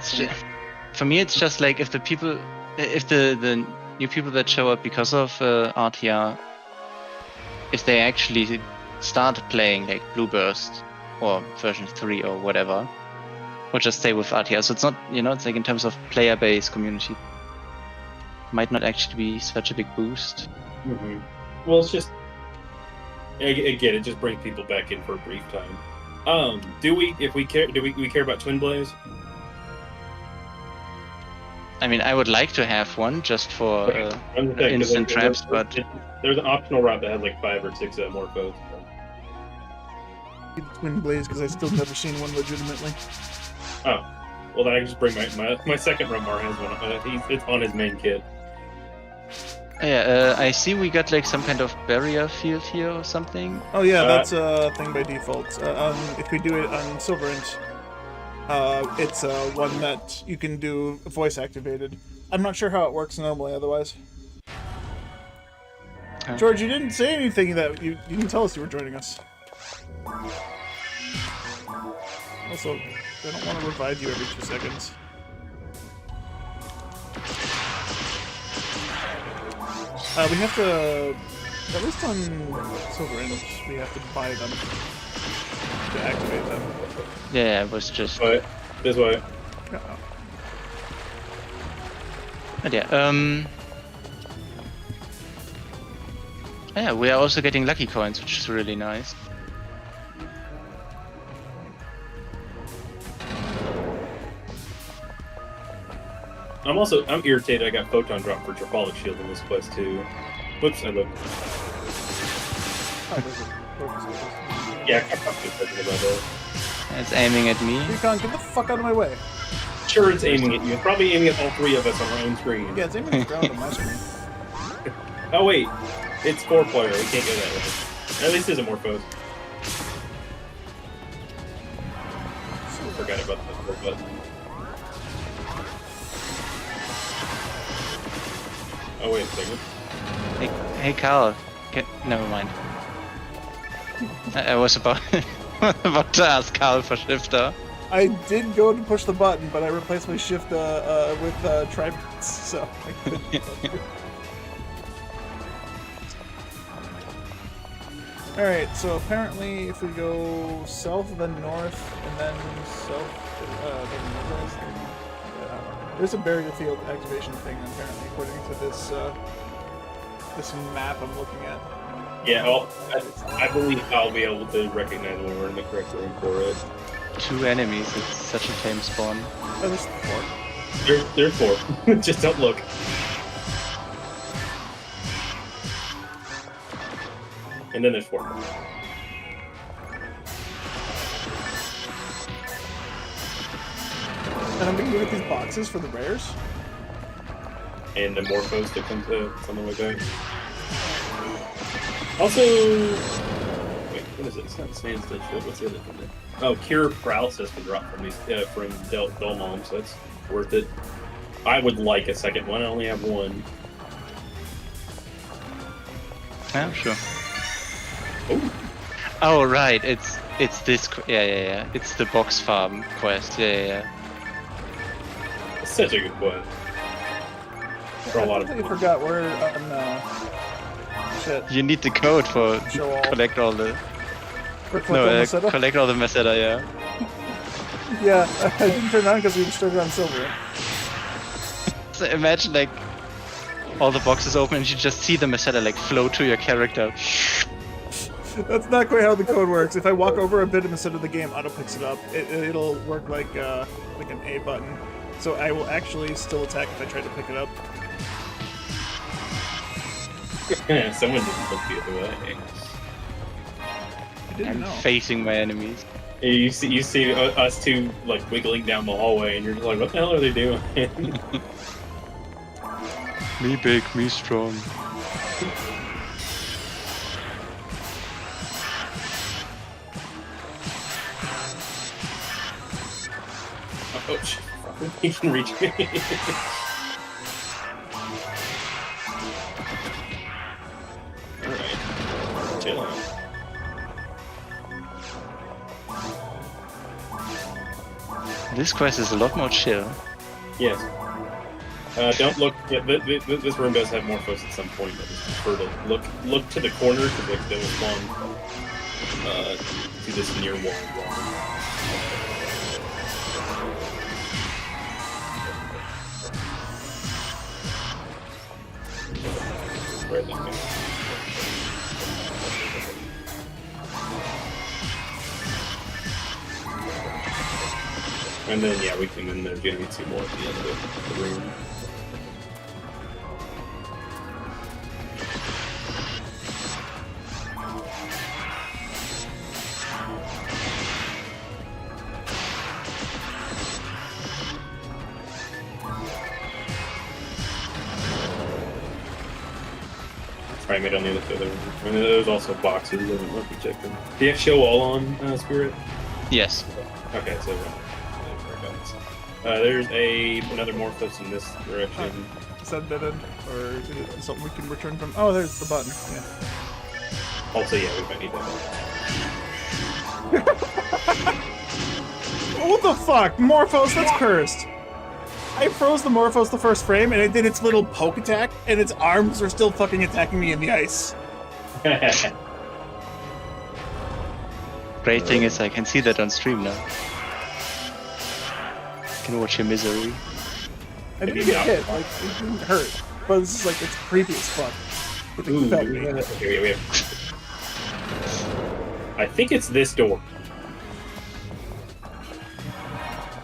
for me, it's just like if the new people that show up because of RTR, if they actually start playing like Blue Burst or version 3 or whatever, or just stay with RTR. So it's not, it's like in terms of player base community, might not actually be such a big boost. Mm-hmm. Well, it's just, again, it just brings people back in for a brief time. Do we care about Twin Blaze? I mean, I would like to have one just for instant traps, but there's an optional route that has like 5 or 6 morphos. Twin Blaze, because I've still never seen one legitimately. Oh, well then I can just bring my second Romar has one. It's on his main kit. Yeah, I see we got like some kind of barrier field here or something. Oh yeah, that's a thing by default. If we do it on Silverant, it's one that you can do voice activated. I'm not sure how it works normally otherwise. George, you didn't say anything that you didn't tell us you were joining us. Also, I don't want to revive you every 2 seconds. We have to, at least on Silverant, we have to buy them to activate them. Yeah, it was just. This way. Uh-oh. But yeah, yeah, we are also getting lucky coins, which is really nice. I'm irritated I got Photon Drop for Trapalic Shield in this quest too. Whoops, I looked. Yeah, I can't talk to you about that. It's aiming at me. Recon, get the fuck out of my way. Sure, it's aiming at you. It's probably aiming at all 3 of us on our own screen. Yeah, it's aiming at the ground on my screen. Oh wait, it's 4-player. We can't go that way. At least it's a Morphos. Forgot about the 4 button. Oh wait a second. Hey Carl, never mind. I was about to ask Carl for shifter. I did go to push the button, but I replaced my shift with tripods, so I couldn't. Alright, so apparently if we go south, then north, and then south, then west, there's a barrier field activation thing, apparently, according to this this map I'm looking at. Yeah, well, I believe I'll be able to recognize when we're in the correct room for it. 2 enemies, it's such a tame spawn. Oh, there's 4. There's 4. Just don't look. And then there's 4. And I'm gonna get these boxes for the rares. And the Morphos to come to something like that. Also, wait, What is it? It's not standstill shield. What's the other thing? Oh, cure paralysis can drop from these from Dolmom, so that's worth it. I would like a second one. I only have one. Yeah, sure. Oh, Oh right, it's this. Yeah. It's the box farm quest. Yeah. it's such a good quest. For a I lot of completely people. forgot where shit. You need the code for Show all. collect all the. For click No, on the setup? collect all the Meseta. Yeah. Yeah, I didn't turn it on because we started on silver. So imagine like all the boxes open and you just see the Meseta like flow to your character. That's not quite how the code works. If I walk over a bit instead of the game, auto picks it up. It'll work like an A button. So I will actually still attack if I try to pick it up. Someone didn't look the other way. I didn't I'm know. facing my enemies. You see us two like wiggling down the hallway, and you're just like, what the hell are they doing? Me big, me strong. Oh, shit. He can reach me. Alright. Chill out. This quest is a lot more chill. Yes. Don't look. Yeah, this room does have Morphos at some point. I just prefer to look to the corner because they will spawn to this near wall. Right there. And then, yeah, we can then get two more at the end of the room. Probably made on the other side of the room. And there's also boxes. I don't know if you check them. Do you have show all on Spirit? Yes. Okay, so there's another Morphos in this direction. Is that dead end? Or is it something we can return from? Oh, there's the button. Yeah. Also, yeah, we might need that. What the fuck? Morphos, that's cursed. I froze the Morphos the first frame, and it did its little poke attack, and its arms are still fucking attacking me in the ice. Great thing is I can see that on stream now. I can watch your misery. I didn't get hit, like, it didn't hurt. But this is like, it's creepy as fuck. It Ooh, felt me. here we have. I think it's this door.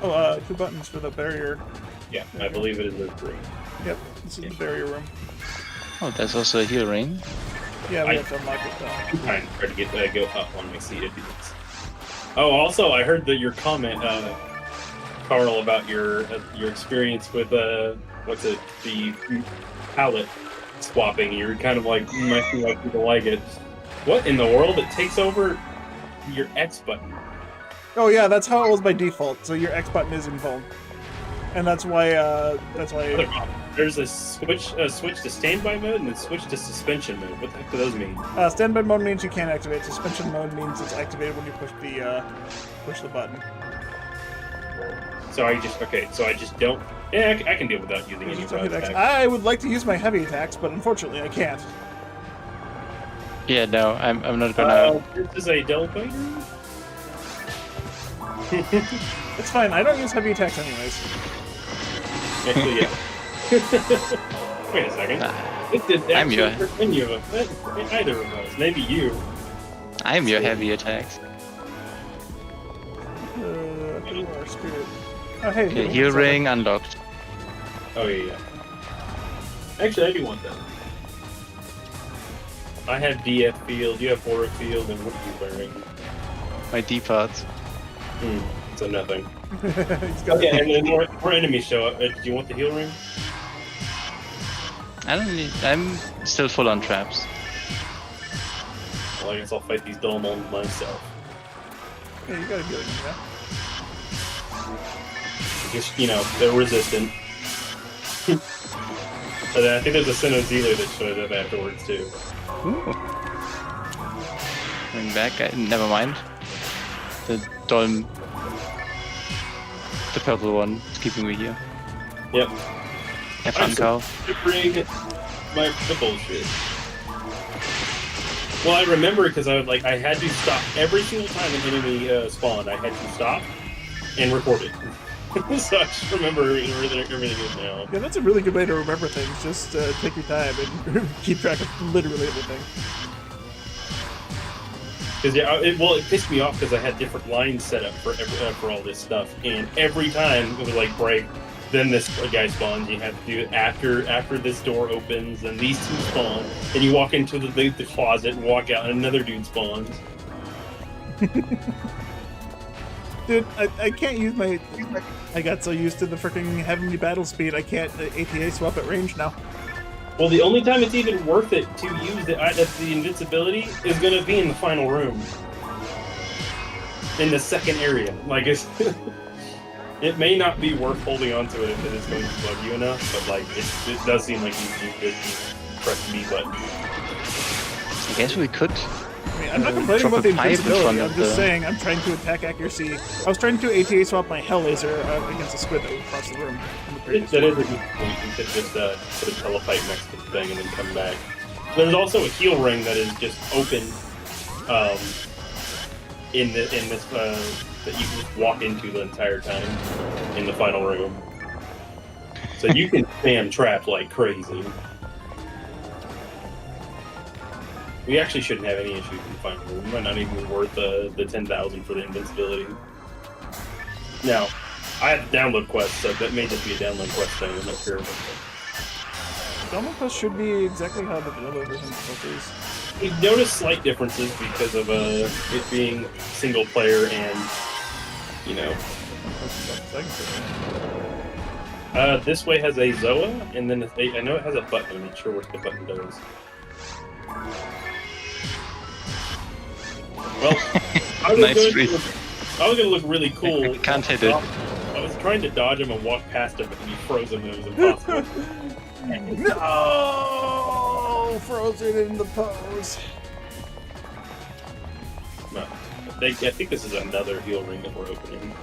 Oh, 2 buttons for the barrier. Yeah, I believe it is this room. Yep, this is the barrier room. Oh, there's also a heal ring. Yeah, we I- have to unlock it though. I'm trying to try to get go up on my seat. Oh, also, I heard that your comment, Carl, about your experience with what's it, the palette swapping. You're kind of like, might be like people like it. What in the world? It takes over your X button. Oh yeah, that's how it was by default. So your X button is invuln. And that's why, There's a switch to standby mode and then switch to suspension mode. What the heck do those mean? standby mode means you can't activate. Suspension mode means it's activated when you push the button. So I just don't. Yeah, I can deal without using any Just don't hit X. attacks. I would like to use my heavy attacks, but unfortunately I can't. Yeah, no, I'm not gonna. This is a Delphi. It's fine. I don't use heavy attacks anyways. Actually, yeah. Wait a second. It did I'm your- actually for any of us. Either of us. Maybe you. I'm your heavy attacks. Our spirit. Oh hey. Okay, heal ring unlocked. Oh yeah. Actually, I do want that. I have DF field. You have aura field, and what are you wearing? My D parts. So nothing. He's got Okay, and then more enemies show up. Do you want the heal ring? I don't need. I'm still full on traps. Well, I guess I'll fight these dull moles myself. Yeah, you gotta be like that. Just, they're resistant. But I think there's a Sinnoh Dealer that showed up afterwards, too. Ooh. Going back, never mind. The Dolm. The purple one is keeping me here. Yep. Have fun, Carl. To bring the bullshit. Well, I remember because I had to stop every single time an enemy spawned. I had to stop and record it. So I just remember everything is now. Yeah, that's a really good way to remember things. Just take your time and keep track of literally everything. Because it pissed me off because I had different lines set up for all this stuff, and every time it was like break, then this guy spawns. You have to do it after this door opens, and these two spawn, and you walk into the closet and walk out, and another dude spawns. Dude, I can't use my... I got so used to the freaking heavenly battle speed, I can't ATA swap at range now. Well, the only time it's even worth it to use the invincibility is going to be in the final room. In the second area. Like, it may not be worth holding on to it if it is going to bug you enough, but, like, it does seem like you press the B button. I guess we could. I mean, I'm not complaining about the invincibility, I'm just saying I'm trying to attack accuracy. I was trying to ATA swap my Hell Laser against a squid that would cross the room. That is a good point. You could just put a telefight next to the thing and then come back. There's also a heal ring that is just open in this that you can just walk into the entire time in the final room. So you can spam trap like crazy. We actually shouldn't have any issues in the final room. It might not even be worth the 10,000 for the invincibility. Now, I had the download quest, so that may just be a download quest thing. I'm not sure. Download quest should be exactly how the vanilla version is. We've noticed slight differences because of it being single player and, this way has a Zoa, and then I know it has a button. I'm not sure what the button does. Well, I was going to look really cool. I can't hit it. I was trying to dodge him and walk past him, but he froze him and it was impossible. No! Frozen in the pose. No. I think this is another heal ring that we're opening.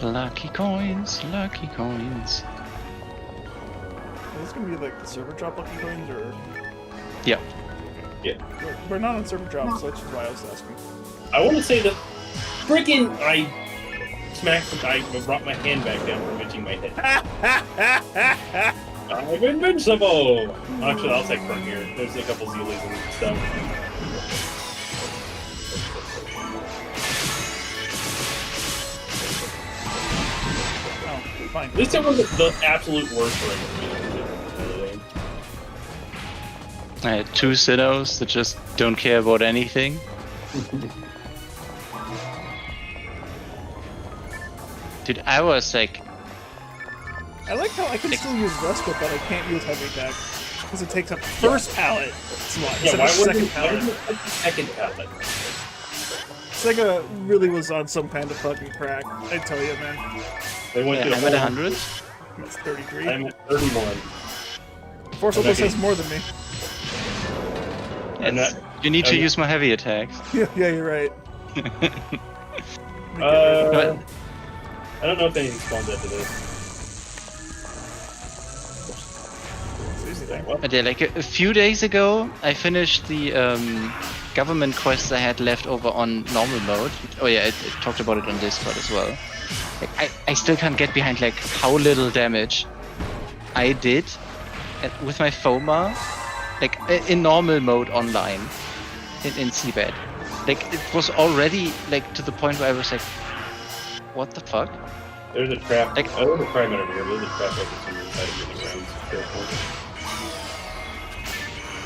Lucky coins, lucky coins. Is this gonna be like the server drop lucky coins or? Yeah. Yeah. We're not on server drop, so that's why I was asking. I want to say that freaking I brought my hand back down from hitting my head. I'm invincible! Actually, I'll take from here. There's a couple Zeelies and stuff. Oh, fine. This time was the absolute worst ring. I had 2 Sinnohs that just don't care about anything. Dude, I was like... I like how I can still use Respite, but I can't use Heavy Attack. Because it takes up the first pallet slot instead of second pallet. Second pallet. Sega really was on some kind of fucking crack, I tell you, man. They went I'm at 100. That's 33. I'm at 31. Force Opus has more than me. You need to use more heavy attacks. Yeah, you're right. I don't know if anything spawns after this. But yeah, like a few days ago, I finished the government quests I had left over on normal mode. Oh yeah, it talked about it on Discord as well. Like, I still can't get behind like how little damage I did with my Foma, like in normal mode online in Seabed. Like it was already like to the point where I was like, what the fuck? There's a trap. Like, there's a fragment over here. There's a trap over to the side of the ground. Careful.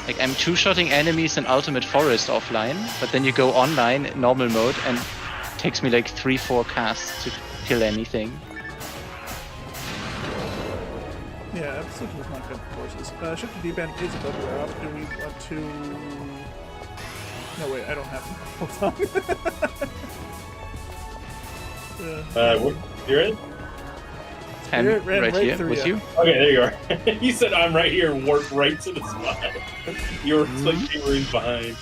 Like I'm two-shotting enemies in Ultimate Forest offline, but then you go online in normal mode and it takes me like 3-4 casts to kill anything. Yeah, episode 2 is not good for horses. Shift to D-band is above or up. Do we want to... No, wait, I don't have them. Hold on. You're in? I'm Spirit ran right here through with ya. you. Okay, there you are. You said I'm right here and warped right to the spot. You were like you were in behind.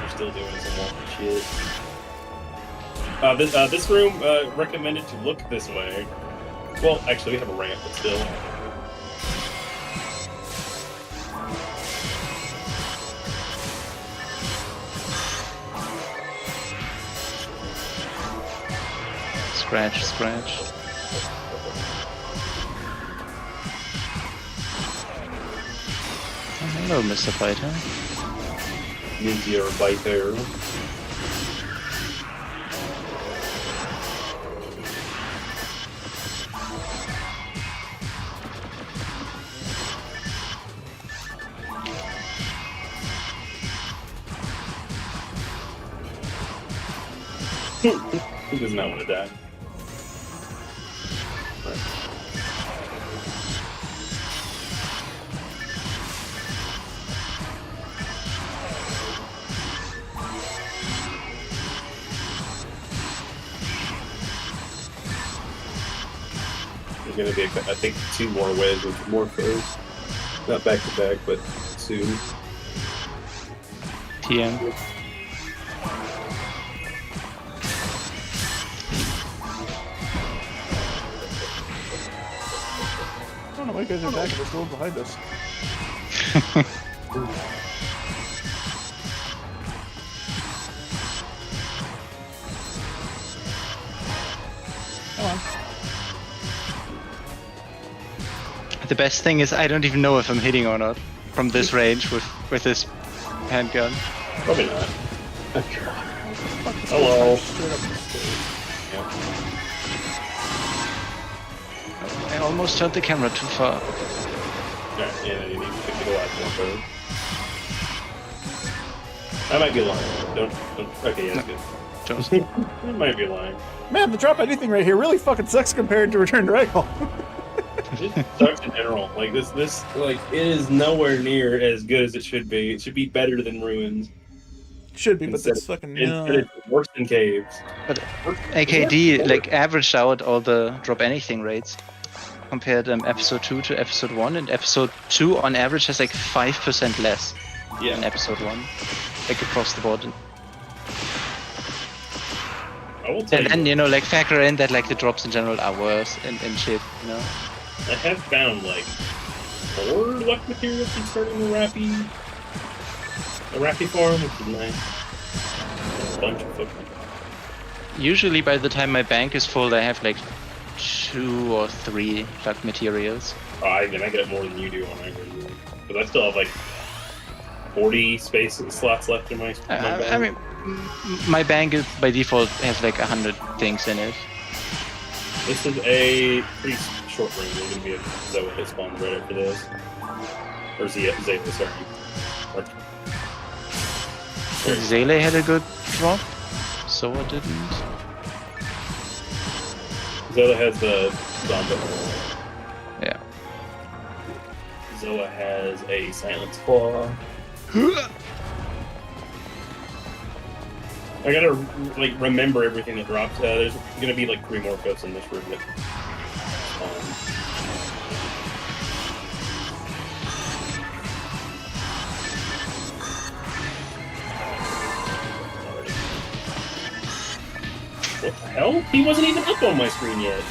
We're still doing some wonky shit. This room recommended to look this way. Well, actually, we have a ramp, but still. Scratch, scratch. Oh, hello, Mr. Fighter. Ninja or biter. He does not want to die. There's gonna be, I think, 2 more waves with more foes. Not back to back, but soon. TM. I don't know why you guys are attacking. They're still behind us. Come on. The best thing is I don't even know if I'm hitting or not from this range with this handgun. Probably not. Hello. Straight up the stairs. I almost turned the camera too far. Alright, yeah, you need to go out more further. I might be lying. Don't. Okay, yeah, that's good. Just It might be lying. Man, the drop anything right here really fucking sucks compared to Return to Ragdoll. It sucks in general. Like this, like it is nowhere near as good as it should be. It should be better than Ruins. Should be, but Instead- that's fucking... Instead it's worse than Caves. But AKD like averaged out all the drop anything rates. Compared episode 2 to episode 1, and episode 2 on average has like 5% less than episode 1, like across the board. I will tell And you. then, you know, like factor in that like the drops in general are worse and shit, you know. I have found like 4 luck materials from starting the Rappy farm, which is nice. A bunch of footprints. Usually by the time my bank is full, I have like 2 or 3 luck materials. Oh, I get more than you do on average. But I still have like 40 slots left in my bank. I mean, my bank is, by default has like 100 things in it. This is a pretty short range. There's going to be a Zoa hit spawn right after this. Or Zeta, sorry. Zele had a good drop, so I didn't. Zoa has the zombie. Yeah. Zoa has a Silence Claw. I gotta like remember everything that drops. There's gonna be like 3 more ghosts in this room. What the hell? He wasn't even up on my screen yet.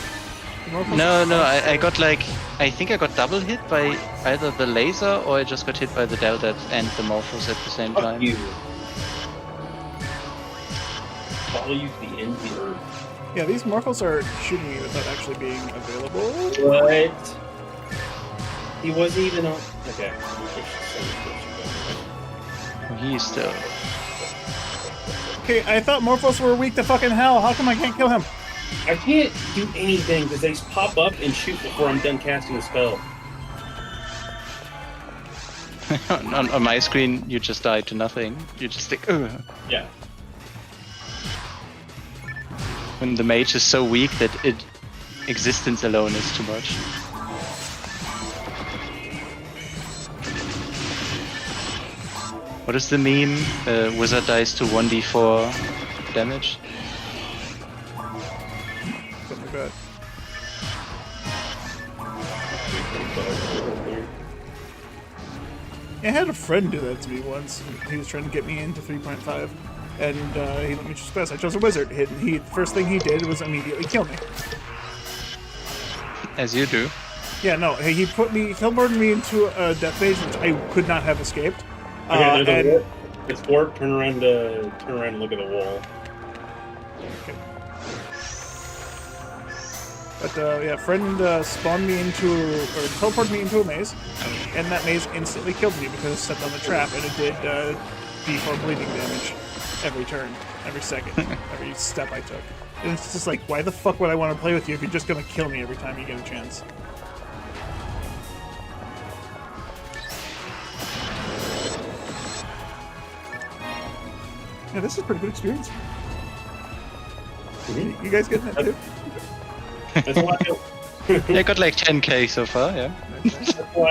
No, I got like, I think I got double hit by either the laser or I just got hit by the Delta and the Morphos at the same Fuck time. you. Follow you to the end of the earth. Yeah, these Morphos are shooting me without actually being available. What? He wasn't even on. Okay. He's still. Okay, I thought Morphos were weak to fucking hell. How come I can't kill him? I can't do anything because they just pop up and shoot before I'm done casting a spell. on my screen, you just die to nothing. You just like, ugh. Yeah. When the mage is so weak that it existence alone is too much. What is the meme? Wizard dies to 1d4 damage. Something like that. I had a friend do that to me once. He was trying to get me into 3.5, and he let me choose best. I chose a wizard. The first thing he did was immediately kill me. As you do. Yeah, no, he teleported me into a death phase which I could not have escaped. Okay, there's and a warp. It's warp. Turn around and look at the wall. But yeah, friend spawned me into, or teleported me into a maze, and that maze instantly killed me because it stepped on the trap, and it did D4 bleeding damage every turn, every second, every step I took. And it's just like, why the fuck would I want to play with you if you're just gonna kill me every time you get a chance? Yeah, this is a pretty good experience. You guys getting that too? That's why I got like 10k so far, yeah. that's why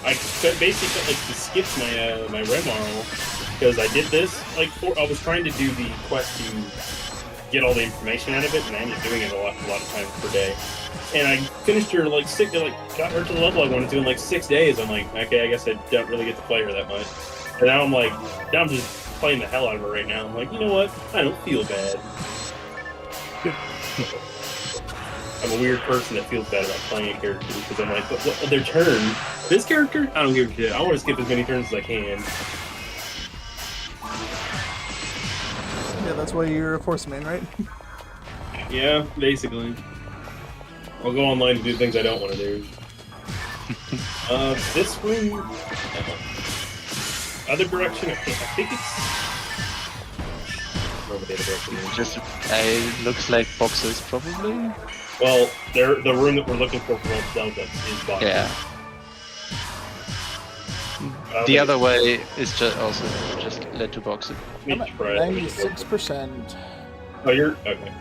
I basically like to skip my Remar because I did this I was trying to do the quest to get all the information out of it, and I ended up doing it a lot of times per day. And I finished her got her to the level I wanted to in like 6 days. I'm like, okay, I guess I don't really get to play her that much. And now I'm just playing the hell out of her right now. I'm like, you know what? I don't feel bad. I'm a weird person that feels bad about playing a character because I'm like, what their turn? This character? I don't give a shit. I want to skip as many turns as I can. Yeah, that's why you're a force main, right? Yeah, basically. I'll go online to do things I don't want to do. This room... Other direction, I think it's... Just looks like boxes, probably. Well, the room that we're looking for Zelda is boxes. Yeah. The other way is just led to boxes. I'm at 96%. Oh, you're okay.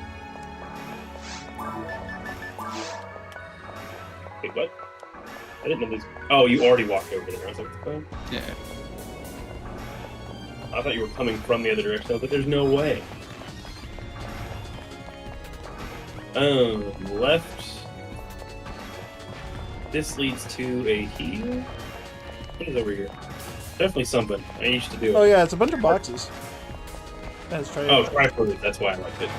Wait, what? I didn't know this. Oh, you already walked over there. I was like, oh. Yeah. I thought you were coming from the other direction, but there's no way. Left. This leads to a heal. What is over here? Definitely something. I used to do it. Oh yeah, it's a bunch of boxes. Let's try it. Oh, Triforce. That's why I liked it.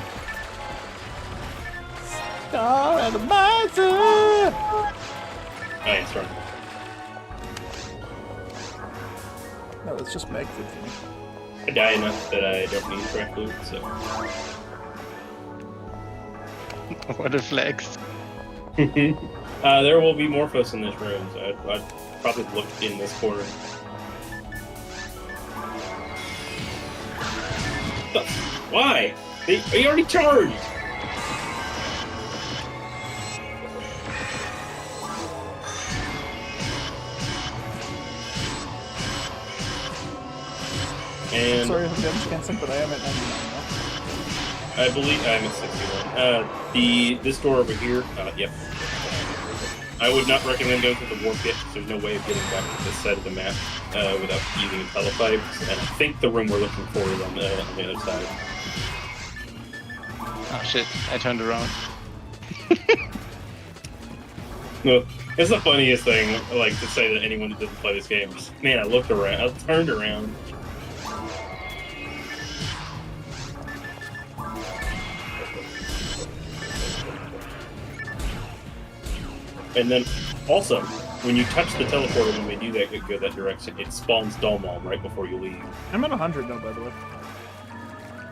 Star and a boxer! I ain't starting. No, it's just Meg 15. I die enough that I don't need Triforce, so. What a flex. There will be Morphos in this room, so I'd probably look in this corner. Why? They already charged! And Sorry if I'm damage canceling, but I am at 99 now. I believe I'm at 61. This door over here, yep. I would not recommend going through the warp yet, because there's no way of getting back to this side of the map without using a telepipe. And I think the room we're looking for is on the other side. Oh shit, I turned around. No, it's the funniest thing, like, to say that anyone that doesn't play this game. Man, I looked around, I turned around. And then, also, when you touch the teleporter when we do that, go that direction, it spawns Dolmalm right before you leave. I'm at 100 now, by the way.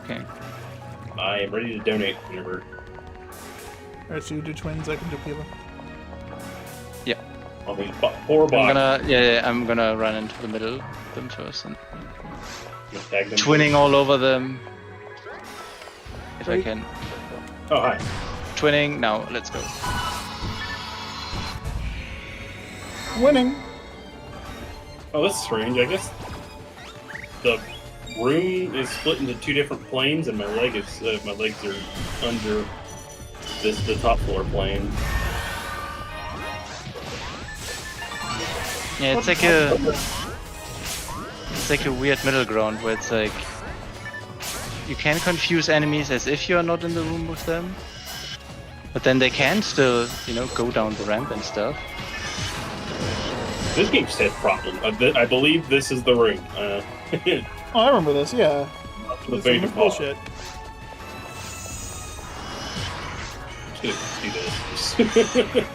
Okay. I am ready to donate whenever. Alright, so you do twins, I can do Pila. Yeah. I'll be 4 box. I'm gonna run into the middle of them first and Tag them. twinning all over them. If I Wait. can. Oh, hi. Twinning, now let's go. Winning! Oh, that's strange. I guess the room is split into 2 different planes, and my legs are under the top floor plane. Yeah, it's like a weird middle ground where it's like you can confuse enemies as if you're not in the room with them, but then they can still, you know, go down the ramp and stuff. This game just has problems. I believe this is the ring. Oh, I remember this. Yeah. The This fade was to bullshit. Just gonna do this.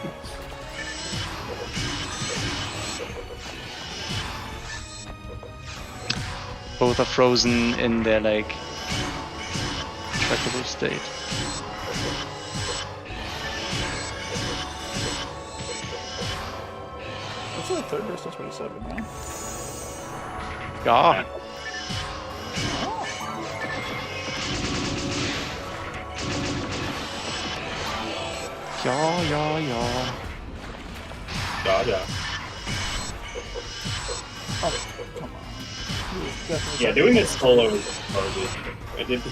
Both are frozen in their like trackable state. What's the third versus 27 now? Yeah. Yeah. Yeah. Oh, come on. He was definitely Yeah, doing it solo is garbage. I did.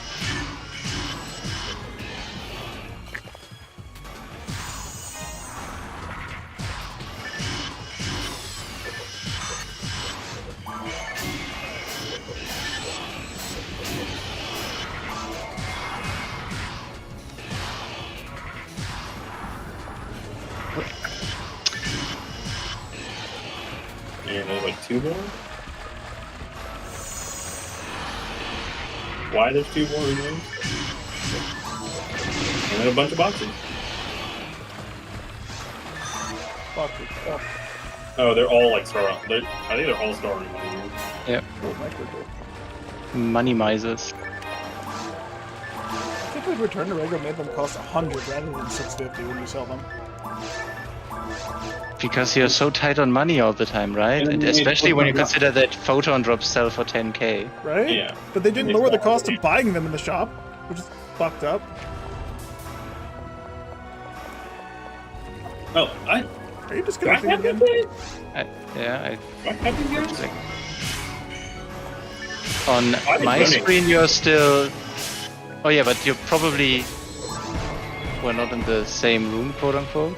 And there's like 2 more? Why there's 2 more remains? And then a bunch of boxes. Fuck it. Oh, Oh, they're all like star. I think they're all star reminders. Yep. oh my goodness. Money misers. I think we'd return to regular made them cost 100 rather than 650 when you sell them. Because you're so tight on money all the time, right? And especially when you consider that photon drops sell for 10k. Right? Yeah. But they didn't lower the cost of buying them in the shop, which is fucked up. Oh, Are you do I disconnecting have again? these Yeah, Do I have these guys? on didn't my donate. screen you're still... Oh yeah, but you probably were not in the same room, quote unquote.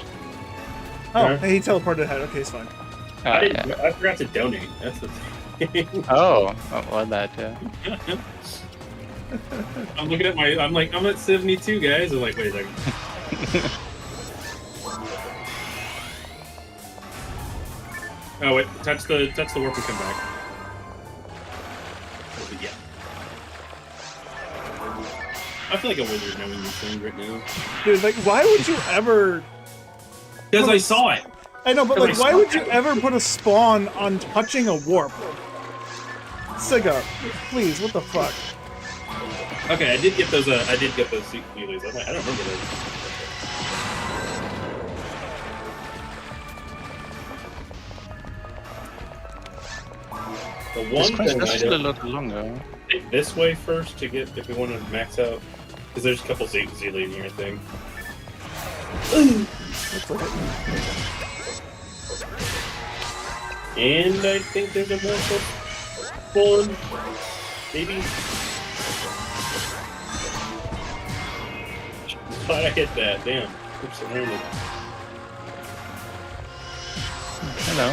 Oh, Yeah. he teleported ahead. Okay, it's fine. Ah, I yeah. forgot to donate. That's the thing. Oh, well that, yeah. I'm looking at my. I'm at 72, guys. I'm like, wait a second. Oh wait, touch the warp and come back. Yeah. I feel like a wizard knowing these things right now. Dude, like, why would you ever... Because I saw it. I know, but Because like, I why saw would you it. ever put a spawn on touching a warp? Siga, please, what the fuck? Okay, I did get those. I did get those wheelies. I don't remember those. The This one quest thing is I still a don't lot longer. take this way first to get if we want to max out, because there's a couple Z lead here, I think. Looks like it. And I think there's a more full maybe. Glad I hit that. Damn. Oops, I'm random. Hello.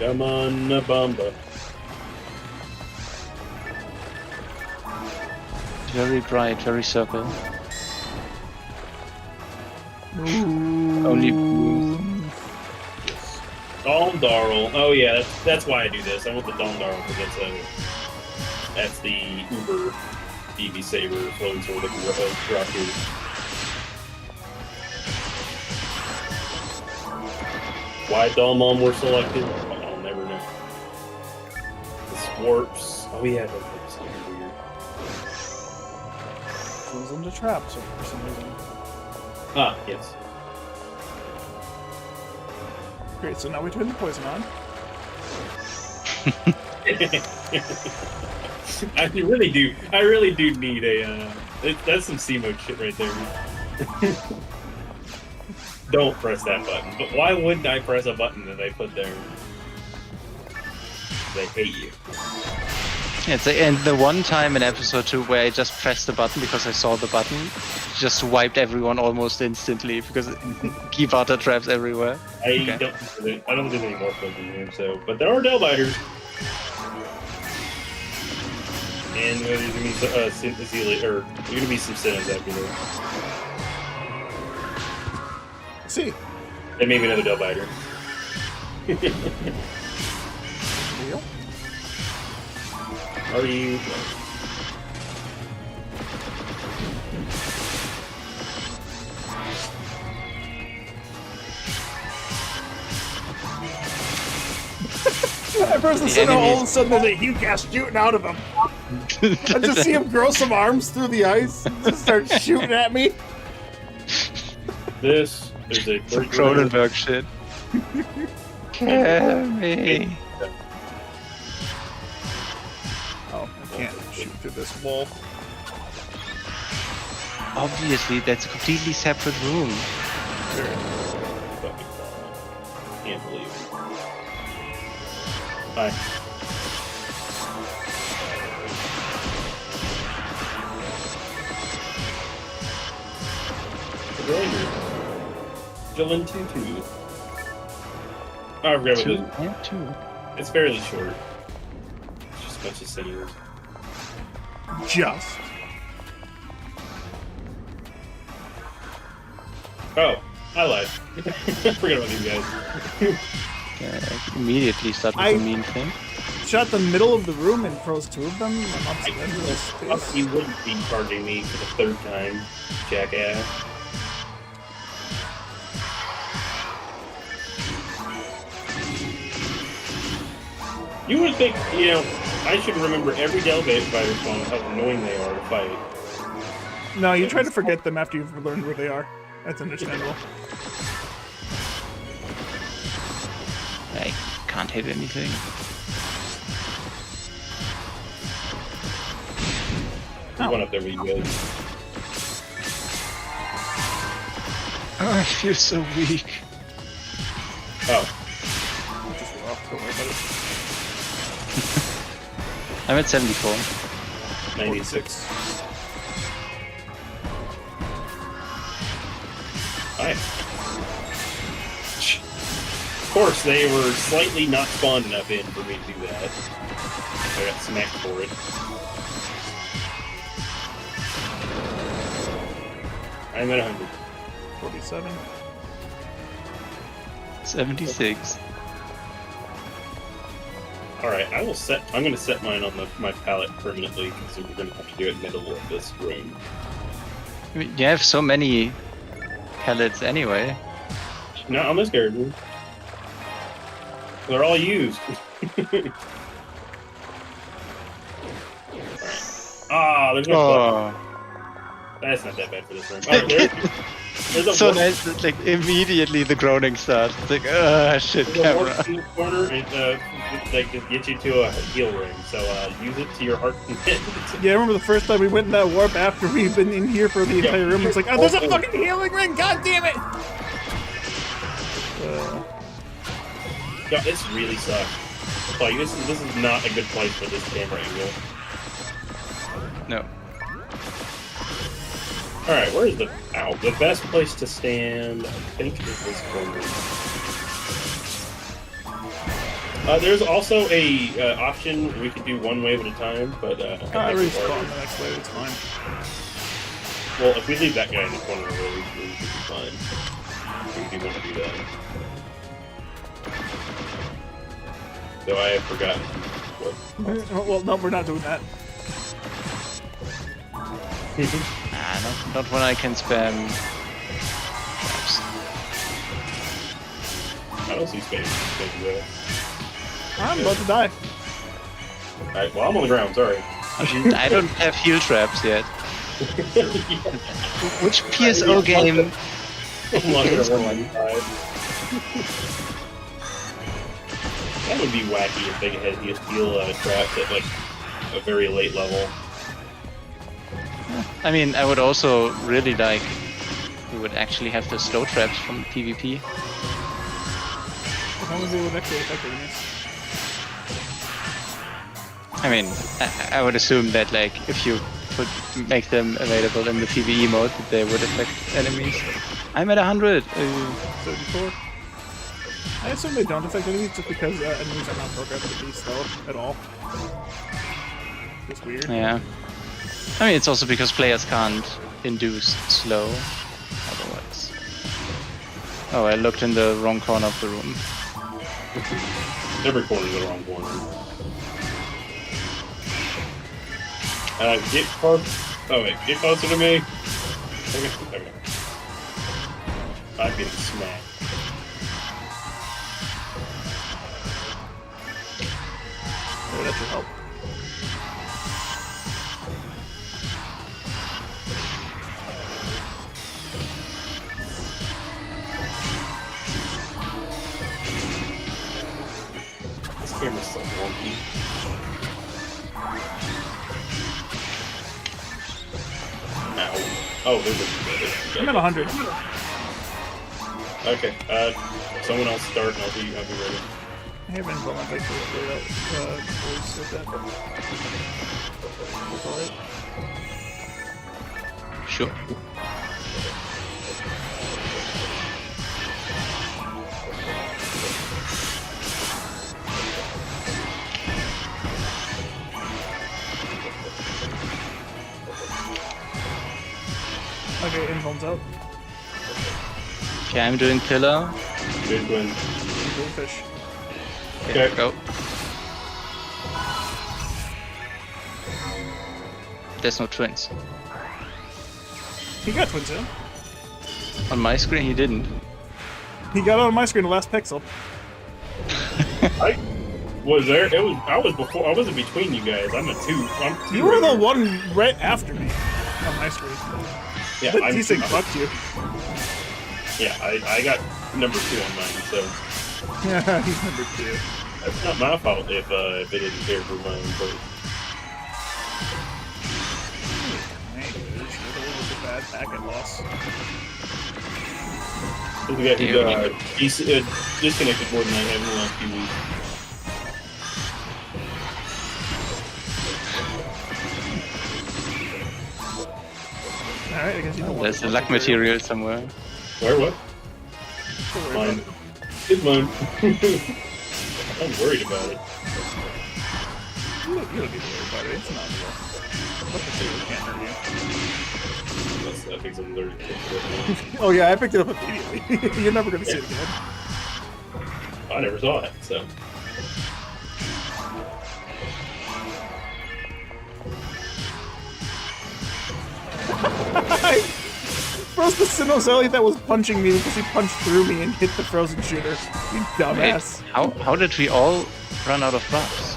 Come on, Nabamba. Very bright, very circle. Ooh. Only blue. Dom Darl. Oh yeah, that's why I do this. I want the Dom Darl because that's the Uber DB Saber flowing sword that can rock you. Why Dalmon were selected? I'll never know. The Swarps. Oh yeah, that's weird. Falls into traps for some reason. Ah, yes. Great, so now we turn the poison on. I really do need a. That's some C mode shit right there. Don't press that button. But why wouldn't I press a button that I put there? They hate you. Yeah, and the one time in episode 2 where I just pressed the button because I saw the button, just wiped everyone almost instantly because keep auto traps everywhere. I don't do any more flipping here, so but there are Dell biters. And there's gonna be some Sinnohs after this. See. And maybe another Dell biter. Deal. Are you? At first, the Sinnoh, all of a sudden, there's a huge gas shooting out of him. I just see him grow some arms through the ice and just start shooting at me. This is a Some Cronenberg shit. Kill me. Oh, I can't shoot through this wall. Obviously, that's a completely separate room. Fucking can't believe it. Hi. Jillin 2-2. Oh, I forgot what it is. And 2. It's fairly short. It's just a bunch of Sinnohs. Just. Oh, I lied. Forget about these guys. Immediately start with I- the mean thing. Shot the middle of the room and froze two of them. I'm not You wouldn't be charging me for the third time, jackass. You would think, I should remember every Delbate fighter song, how annoying they are to fight. No, you try to forget them after you've learned where they are. That's understandable. I can't hit anything. There's one up there where you go. Oh, I feel so weak. Oh, Just rough, don't worry about it. I'm at 74. 96. Alright. Of course, they were slightly not spawned enough in for me to do that. I got smacked for it. I'm at 100. 47. 76. Alright, I'm gonna set mine on my palette permanently, because we're gonna have to do it middle of this room. I mean, you have so many pellets anyway. Not on this character. They're all used. Ah, there's no button. That's not that bad for this room. Alright, there's a So warp- nice that, like, immediately the groaning starts. It's like, shit, there's a camera. warp in the corner and like to get you to a heal ring. So use it to your heart's content. Yeah, I remember the first time we went in that warp after we've been in here for the entire room. It's like, oh, there's a fucking healing ring! God damn it! God, this really sucks. Like this is not a good place for this camera angle. No. Alright, where's the best place to stand, I think, is this corner. There's also a option we could do one wave at a time, but I think respawn the next wave, it's fine. well, if we leave that guy in the corner, we should be fine. We do want to do that. Though I have forgotten what. Well, no, we're not doing that. Not when I can spam traps. I don't see space there. I'm about to die. Alright, well, I'm on the ground, sorry. I don't have heal traps yet. Which PSO game? That would be wacky if they had heal traps at like a very late level. I mean, I would also really like would actually have the slow traps from PvP. If only they would actually affect enemies. I mean, I would assume that like if you would make them available in the PvE mode, that they would affect enemies. I'm at 100. 34. I assume they don't affect enemies just because enemies are not programmed to be slow at all. It's weird. Yeah. I mean, it's also because players can't induce slow otherwise. Oh, I looked in the wrong corner of the room. Every corner is the wrong corner. Get close. Oh wait, get closer to me. Okay. I'm getting smacked. Oh, that should help. This camera's so wonky. Ow. Oh, there's a... I'm at 100. Okay, someone else start and I'll be ready. I haven't gone back to the voice with that, but it's alright. Sure. Okay, involves out. Okay, I'm doing pillar. Good win. Goldfish. Okay, Okay. go. There's no twins. He got twins in. On my screen, he didn't. He got on my screen the last pixel. I was there. It was. I was before. I wasn't between you guys. I'm a two. I'm two. You were the right one right after me on my screen. Yeah, But I'm decent fucked you. Yeah, I got number 2 on mine, so Yeah, he's number 2. that's not my fault if it didn't care for my own vote. It was a bad packet loss. This guy he's disconnected more than I have in the last few weeks. Alright, I guess you don't want There's to a luck material somewhere. Where what? Don't worry Mine. about it. It's mine. I'm worried about it. You don't need to worry about it. It's not real. Luck material can't hurt Unless I think I'm allergic to it. you. Oh yeah, I picked it up immediately. You're never gonna see it again. I never saw it, so. I froze the Sinnoh that was punching me because he punched through me and hit the frozen shooter. You Wait, dumbass. how did we all run out of buffs?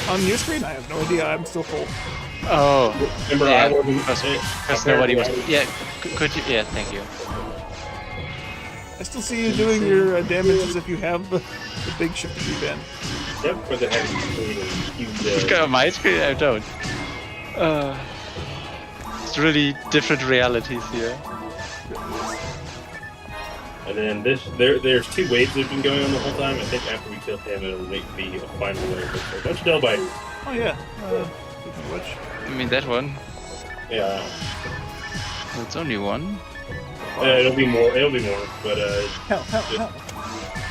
On your screen, I have no idea. I'm still full. Oh, Remember, yeah, I wasn't. because nobody was. Yeah, could you? Yeah, thank you. I still see you doing your damage as if you have the big shift to be in. Yep, for the heavy huge. On my screen, I don't. It's really different realities here. And then there's 2 waves that have been going on the whole time. I think after we kill him, it'll make the final wave. So don't you tell biters. Oh yeah. Speaking of which. I mean that one. Yeah. It's only one. It'll be more, but Hell.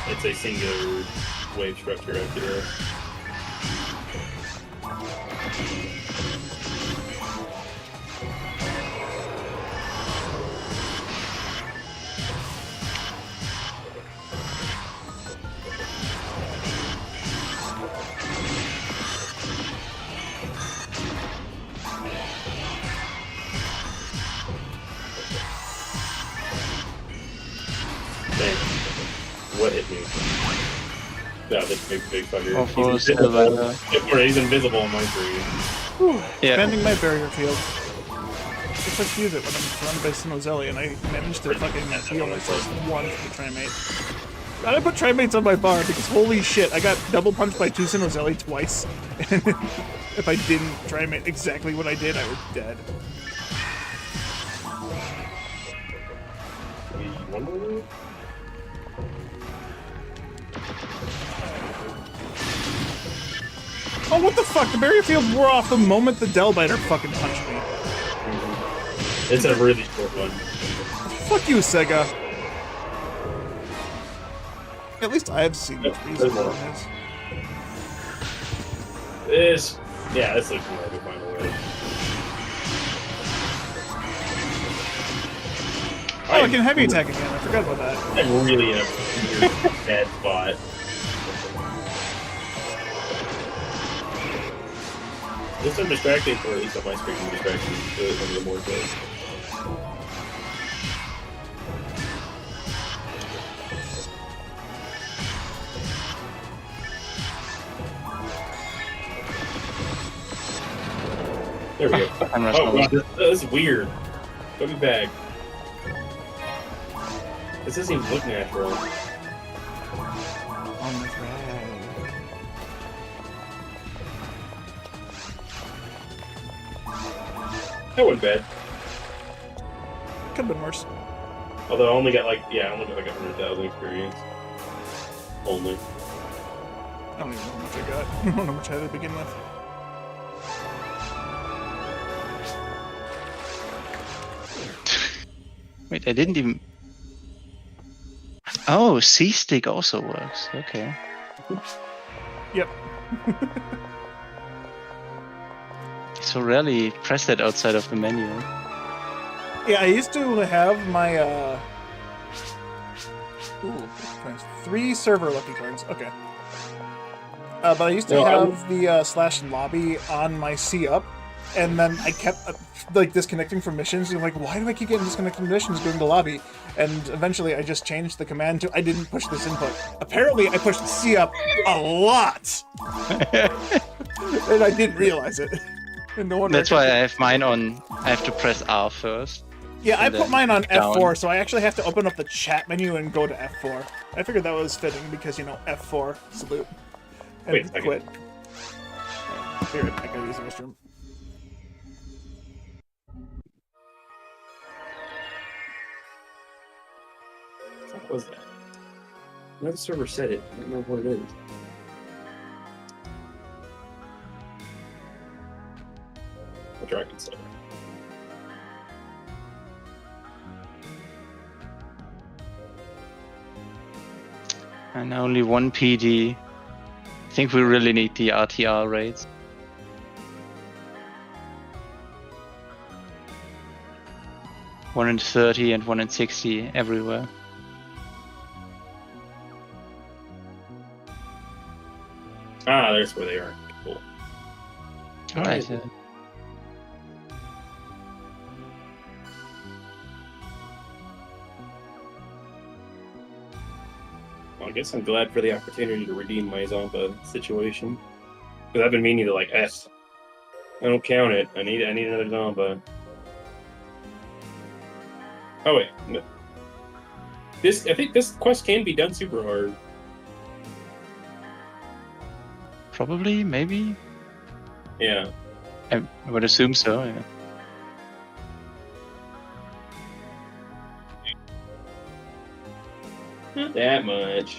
it's a singular wave structure after this. What hit me? Yeah, this big fucker. Oh, for He's invisible. Silver. He's invisible on my screen. Whew. Yeah. Expanding my barrier field. Just like use it when I'm surrounded by Sinnoh and I managed to fucking heal myself once with the Trimate. I put Trimates on my bar because holy shit, I got double punched by 2 Sinnoh twice. And if I didn't Trimate exactly what I did, I was dead. One more move? Oh, what the fuck? The barrier field wore off the moment the Delbiter fucking punched me. It's a really short one. Fuck you, Sega. At least I have seen what There's reasonable more. it is. This, yeah, this looks more to find a way. Oh, I can heavy attack again. I forgot about that. I'm really in a weird bad spot. There's some distracting, or at least on my screen, some distracting to some of the more kills. There we go. I'm Oh, wow, this is weird. Go me back. This doesn't even look natural. On the thread. That wasn't bad. Could've been worse. Although I only got like, yeah, I only got like 100,000 experience. Only. I don't even know how much I got. I don't know how much I had to begin with. Wait, I didn't even. Oh, C stick also works. Okay. Yep. So rarely press that outside of the menu. Yeah, I used to have my, Ooh, 3 server lucky cards. Okay. But I used to have the slash lobby on my C up, and then I kept like disconnecting from missions. And like, why do I keep getting disconnected from missions going to lobby? And eventually, I just changed the command to I didn't push this input. Apparently, I pushed C up a lot, and I didn't realize it. And no wonder That's why I have mine on. I have to press R first. Yeah, I and put then mine on down. F4, so I actually have to open up the chat menu and go to F4. I figured that was fitting because, you know, F4, salute. And Wait a second. quit. Alright, be right back, I gotta use the restroom. What was that? Another server said it. I don't know what it is. A dragon server. And only one PD. I think we really need the RTR rates. One in 30 and 1 in 60 everywhere. Ah, there's where they are. Cool. Alright. Well, I guess I'm glad for the opportunity to redeem my Zomba situation. Because I've been meaning to like S. I don't count it. I need another Zomba. Oh wait. No. I think this quest can be done super hard. Probably, maybe. Yeah. I would assume so. Yeah. Not that much.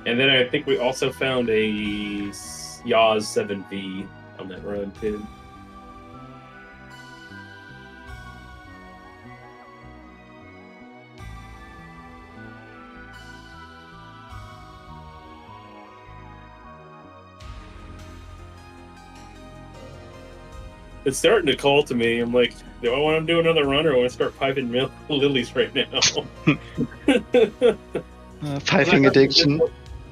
And then I think we also found a Yaz 7V on that run too. It's starting to call to me. I'm like, do I want to do another run or I want to start piping milk lilies right now? Piping addiction.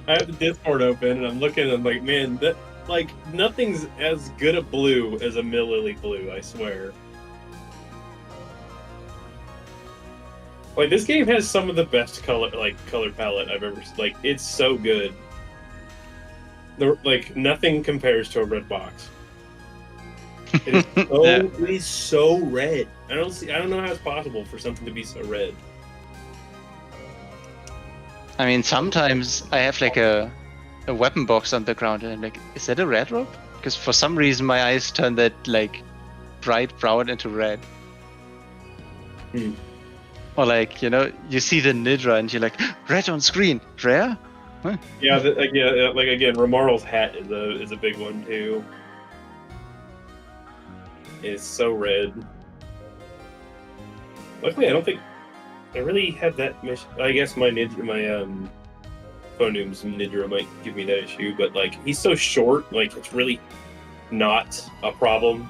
I have the Discord open and I'm looking and I'm like, man, that like nothing's as good a blue as a Mill Lily blue, I swear. Like this game has some of the best color palette I've ever like it's so good. Like nothing compares to a red box. It is so, Yeah. It is so red. I don't know how it's possible for something to be so red. I mean, sometimes I have like a a weapon box on the ground, and I'm like, is that a red rope? Because for some reason my eyes turned that like bright brown into red. Or like, you know, you see the Nidra and you're like, red on screen, rare? Huh? Yeah, like again, Romarl's hat is a big one too. It's so red. Luckily, I don't think I really have that mission. I guess my Phoneum's Nidra might give me that issue, but like he's so short, like it's really not a problem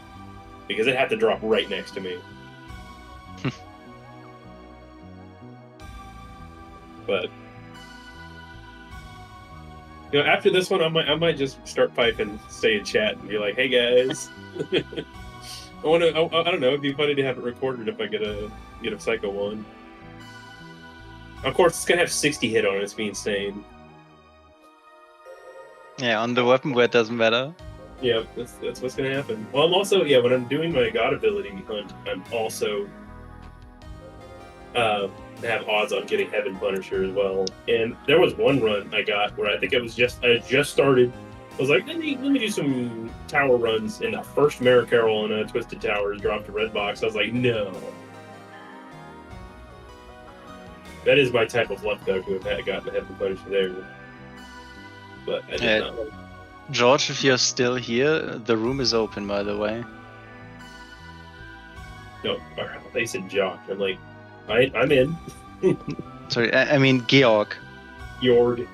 because it had to drop right next to me. But you know, after this one, I might just start piping, stay in chat, and be like, "Hey guys, I don't know. It'd be funny to have it recorded if I get a Psycho one. Of course, it's gonna have 60 hit on it. It's be insane. Yeah, on the weapon where it doesn't matter. Yeah, that's what's gonna happen. Well, I'm also when I'm doing my God ability hunt, I'm also have odds on getting Heaven Punisher as well. And there was one run I got where I think I just started. I was like, let me do some tower runs, and the first Mara Carol on Twisted Towers dropped a red box. I was like, no. That is my type of luck, though, to have gotten the Heaven Punisher there. But I did not. George, if you're still here, the room is open, by the way. No, they said Josh. I'm like, I'm in. Sorry, I mean Georg. Georg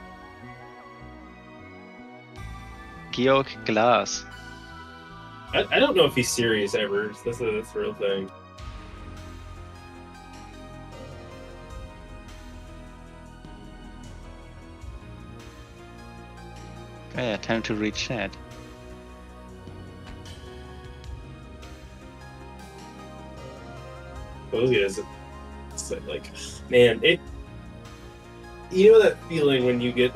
Glass. I don't know if he's serious ever. That's the real thing. Yeah, time to read chat. Those guys, it's like, man, you know that feeling when you get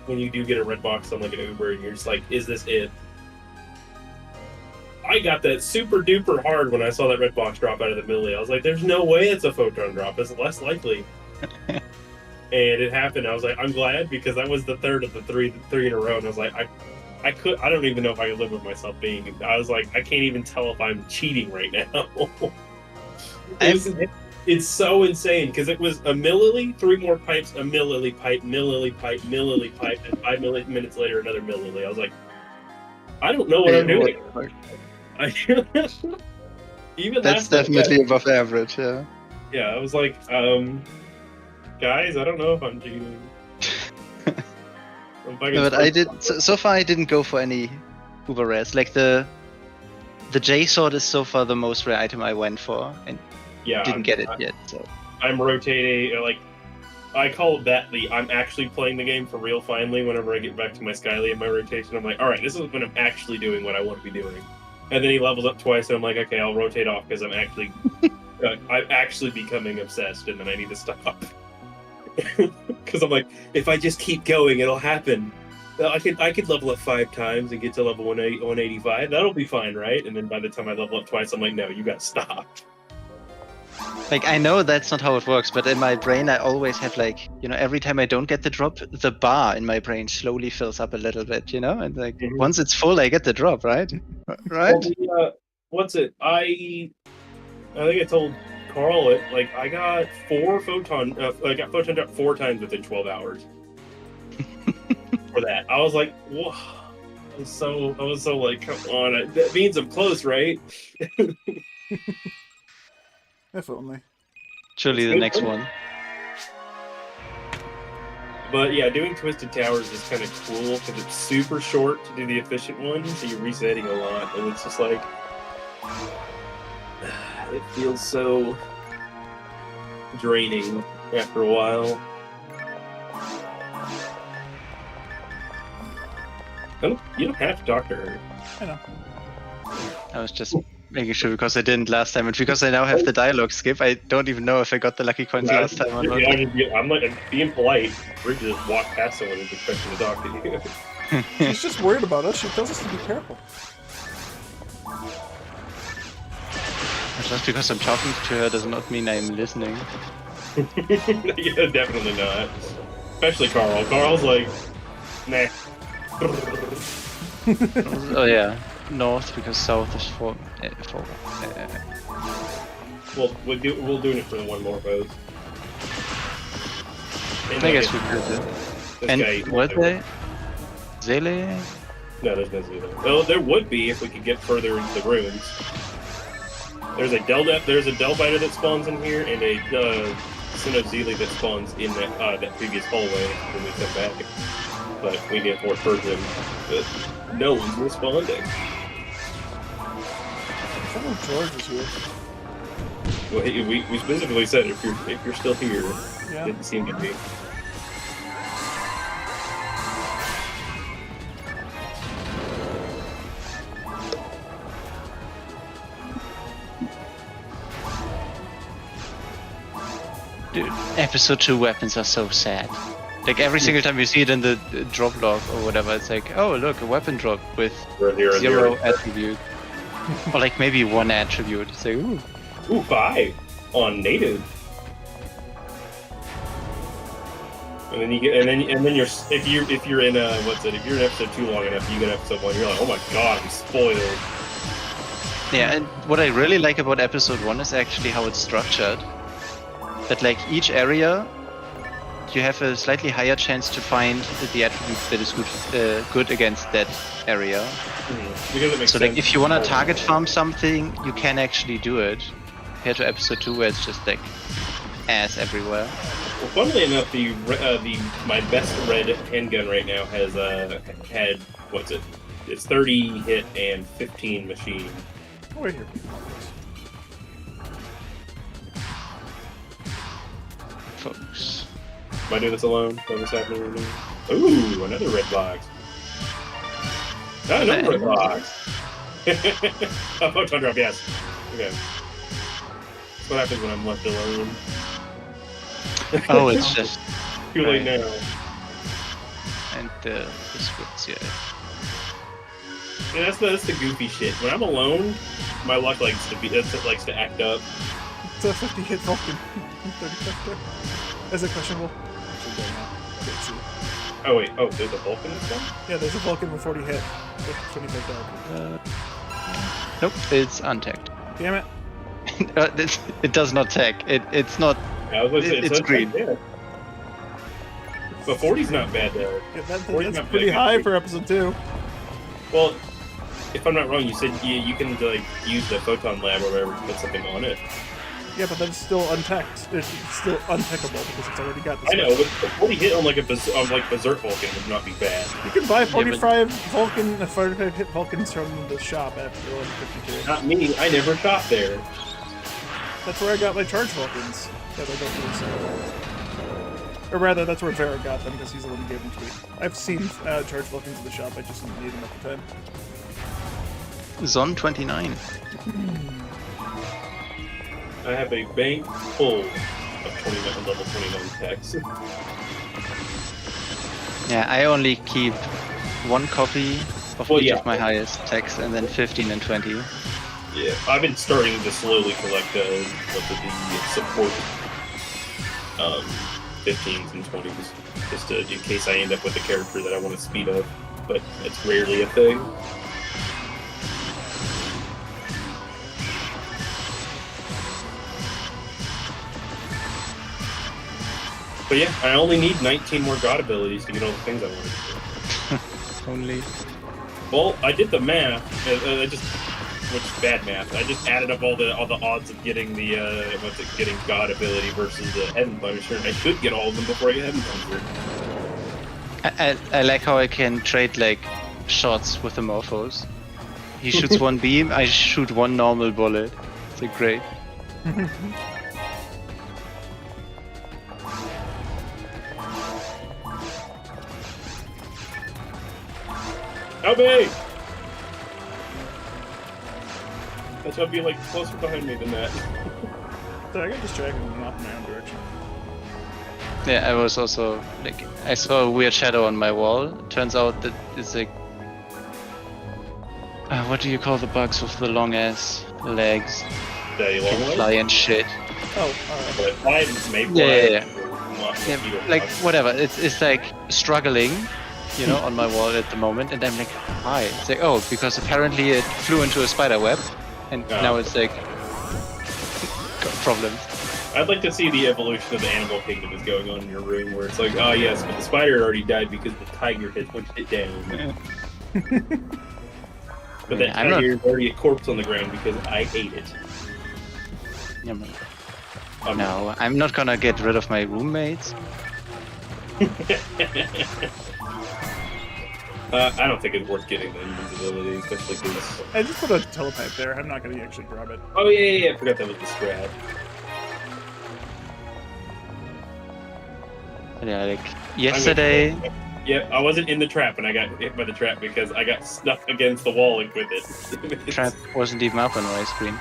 when you do get a red box on like an Uber and you're just like, is this it? I got that super duper hard when I saw that red box drop out of the millie. I was like, there's no way it's a photon drop. It's less likely. And it happened. I was like, I'm glad, because that was the third of the three in a row. And I was like, I don't even know if I could live with myself being. I was like, I can't even tell if I'm cheating right now. It's so insane because it was a millilly, 3 more pipes, a millilly pipe, millilly pipe, millilly pipe, and 5 minutes later another millilly. I was like, I don't know what I'm doing. Even that's definitely above average, yeah. Yeah, I was like, guys, I don't know if I'm cheating. No, but I did so far. I didn't go for any uber rares. Like the J sword is so far the most rare item I went for, and didn't get it yet. So I'm rotating. Like I call that I'm actually playing the game for real. Finally, whenever I get back to my Skyly and my rotation, I'm like, all right, this is when I'm actually doing what I want to be doing. And then he levels up twice, and I'm like, okay, I'll rotate off because I'm actually becoming obsessed, and then I need to stop. Because I'm like, if I just keep going, it'll happen. I could level up 5 times and get to level 185. That'll be fine, right? And then by the time I level up twice, I'm like, no, you gotta stop. Like, I know that's not how it works, but in my brain I always have like, you know, every time I don't get the drop, the bar in my brain slowly fills up a little bit, you know? And like, once it's full, I get the drop, right? Right? Well, what's it? I think I told Carl it, like, I got 4 photon, I got photon drop 4 times within 12 hours. For that. I was like, whoa. I was so like, come on. That means I'm close, right? If only. Surely the next one. But yeah, doing Twisted Towers is kind of cool because it's super short to do the efficient one, so you're resetting a lot, and it's just like, it feels so draining after a while. You don't have to talk to her. I know. I was just making sure because I didn't last time, and because I now have the dialogue skip, I don't even know if I got the lucky coins last time or not. I'm like being polite. We're just walk past someone who's expecting to talk to you. She's just worried about us. She tells us to be careful. Just because I'm talking to her does not mean I'm listening. Yeah, definitely not. Especially Carl. Carl's like, Nah. Oh yeah, north because south is for. We'll do it for one more pose. I guess we could. This And guy, were they? Zele? No, there's no Zeta. Well, there would be if we could get further into the ruins. There's a Delbiter that spawns in here, and a Sinozili that spawns in that previous hallway when we come back. But we need more him, but no one's responding. Someone George is here. Well, we specifically said if you're still here, Yeah. didn't seem to be. Dude, episode 2 weapons are so sad. Like every single time you see it in the drop log or whatever, it's like, oh look, a weapon drop with We're here and 0 here. attribute. Or like maybe 1 attribute. It's like, ooh. Ooh, 5 on native. And then you get, and then you're if you're in if you're in episode 2 long enough, you get episode 1, you're like, oh my god, I'm spoiled. Yeah, and what I really like about episode 1 is actually how it's structured. That like each area, you have a slightly higher chance to find the attribute that is good against that area. Because it makes So sense. like if you want to target farm something, you can actually do it. Compared to episode 2 where it's just like ass everywhere. Well, funnily enough, my best red handgun right now has had what's it? It's 30 hit and 15 machine. Oh, right here. Folks. Am I doing this alone? Is that what's happening right now? Ooh, another red box. Another red box. A photon drop, yes. Okay. That's what happens when I'm left alone. Oh, it's just Too late right. now. and the scripts, yeah. Yeah, that's the goofy shit. When I'm alone, my luck likes to act up. It's a 50 hit Vulcan. 35 Is it questionable? Actually, don't know. Can't see. Oh wait, there's a Vulcan in this one? Yeah, there's a Vulcan with 40 hit. With 25 damage. Nope, it's untagged. Damn it. It does not tag. It's not. Yeah, I was gonna say, It's green. Yeah. But 40's not bad though. Yeah, Or you that's might be pretty like, high for episode 2. Well, if I'm not wrong, you said you can like use the photon lab or whatever to put something on it. Yeah, but that's still untacked. It's still untackable because it's already got this. I know, but 40 hit on like Berserk Vulcan would not be bad. You can buy Yeah, but- 45 hit Vulcans from the shop after 152. Not me. I never shot there. That's where I got my charge Vulcans that I don't use. Or rather, that's where Vera got them because he's the one who gave them to me. I've seen charge Vulcans in the shop. I just didn't need them at the time. Zon 29. I have a bank full of level 29 techs. Yeah, I only keep 1 copy of Well, each yeah. of my highest techs and then 15 and 20. Yeah, I've been starting to slowly collect the support 15s and 20s, just in case I end up with a character that I want to speed up, but it's rarely a thing. But yeah, I only need 19 more god abilities to get all the things I want. Only. Well, I did the math. Which is bad math. I just added up all the odds of getting the getting god ability versus the Heaven Punisher, and I should get all of them before I get Heaven Punisher. I like how I can trade like shots with the Morphos. He shoots 1 beam, I shoot 1 normal bullet. It's like great. Help me! That should be like closer behind me than that. So I got distracted and went off in my own direction. Yeah, I was also like, I saw a weird shadow on my wall. Turns out that it's like, what do you call the bugs with the long ass legs? Daddy long Can way. fly and shit. Oh, But I may Yeah. fly. Yeah, like whatever. It's like struggling you know, on my wall at the moment, and I'm like, why? It's like, oh, because apparently it flew into a spider web, and now it's like got problems. I'd like to see the evolution of the animal kingdom is going on in your room, where it's like, oh yes, but the spider already died because the tiger had pushed it down. But that tiger is already a corpse on the ground because I ate it. Yeah, no, I'm not gonna get rid of my roommates. I don't think it's worth getting the invincibility, especially because... I just put a teletype there. I'm not going to actually grab it. Oh, yeah, I forgot that was the strat. Yeah, like, yesterday... Yeah, I wasn't in the trap when I got hit by the trap because I got stuck against the wall with it. The trap wasn't even up on my screen.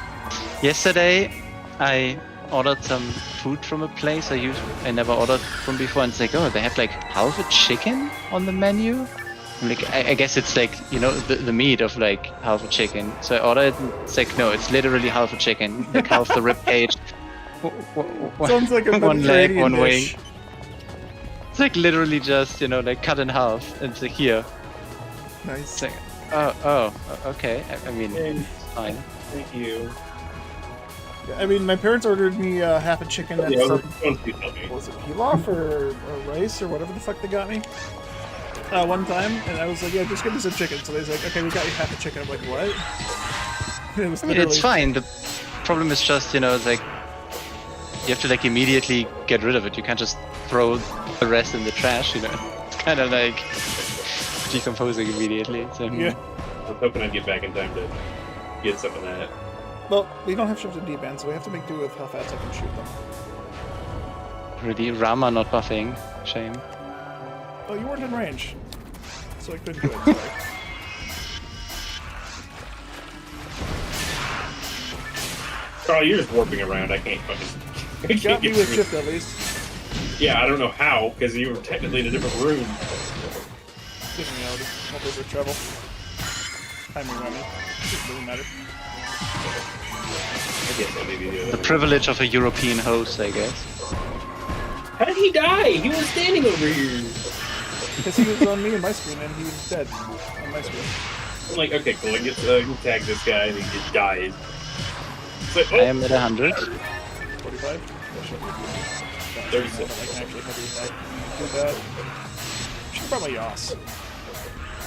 Yesterday, I ordered some food from a place I never ordered from before, and it's like, oh, they have like half a chicken on the menu. I'm like, I guess it's like, you know, the meat of like half a chicken. So I ordered it, it's like, no, it's literally half a chicken, like half the rib cage. Sounds like a one leg, one dish. wing. It's like literally just, you know, like cut in half, and it's like, here. Nice. It's like, oh, okay. I mean, it's fine. Thank you. I mean, my parents ordered me half a chicken and some, Yeah, was it pilaf or rice or whatever the fuck they got me one time, and I was like, yeah, just give me some chicken. So they was like, okay, we got you half a chicken. I'm like, what? It was literally... It's fine. The problem is just, you know, it's like you have to like immediately get rid of it. You can't just throw the rest in the trash, you know. It's kind of like decomposing immediately. So. Yeah. I was hoping I'd get back in time to get some of that. Well, we don't have shift and D-band, so we have to make do with how fast I can shoot them. Really, Rama not buffing. Shame. Oh, you weren't in range, so I couldn't do it. Sorry. Carl, you're just warping around. I can't fucking... You got me with shift at least. Yeah, I don't know how, because you were technically in a different room. Doesn't matter. What was your trouble? Timing on me. Doesn't really matter. I guess that may be The privilege of a European host, I guess. How did he die? He was standing over here. Because he was on me and my screen, and he was dead on my screen. I'm like, okay, cool. I get to tag this guy, and he just dies. It's like, I am at 100. 45? 36. I can actually heavy attack. Do that. Should have brought my Yas.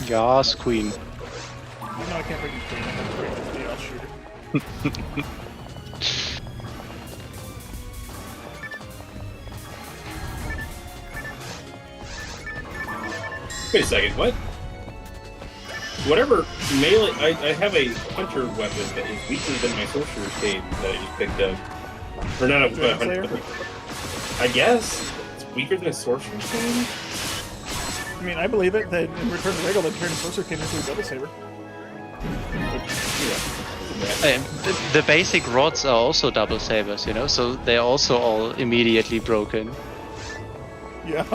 Yas, queen. No, I can't bring the queen. I have to bring the Yas shooter. Wait a second, what? Whatever melee... I have a hunter weapon that is weaker than my sorcerer's cane that I just picked up. Or not a hunter. I guess. It's weaker than a sorcerer's cane? I mean, I believe it, that in Return to Regular, turn closer came into a double saber. The basic rods are also double sabers, you know, so they're also all immediately broken. Yeah.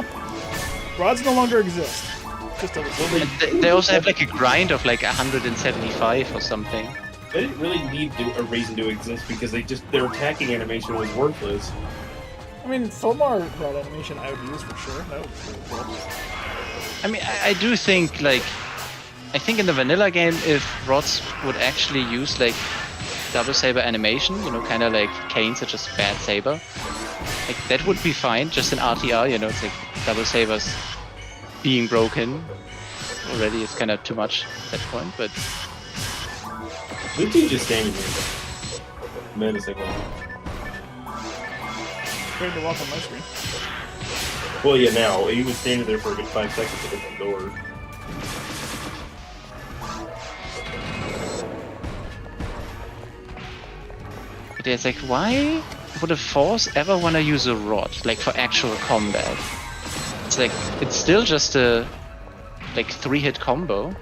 Rods no longer exist. Just double saber. They also have like a grind of like 175 or something. They didn't really need a reason to exist because their attacking animation was worthless. I mean, Fomar rod animation I would use for sure. That would be really cool. I mean, I do think like, I think in the vanilla game, if rods would actually use like double saber animation, you know, kind of like Kane's are just bad saber, like that would be fine. Just in RTR, you know, it's like double sabers being broken already is kind of too much at that point, but... Luke just standing here. Menacing one. Great to walk on my screen. Well, yeah, now. He was standing there for a good 5 seconds at the door. But it's like, why would a force ever want to use a rod, like for actual combat? It's like, it's still just a, like, 3-hit combo.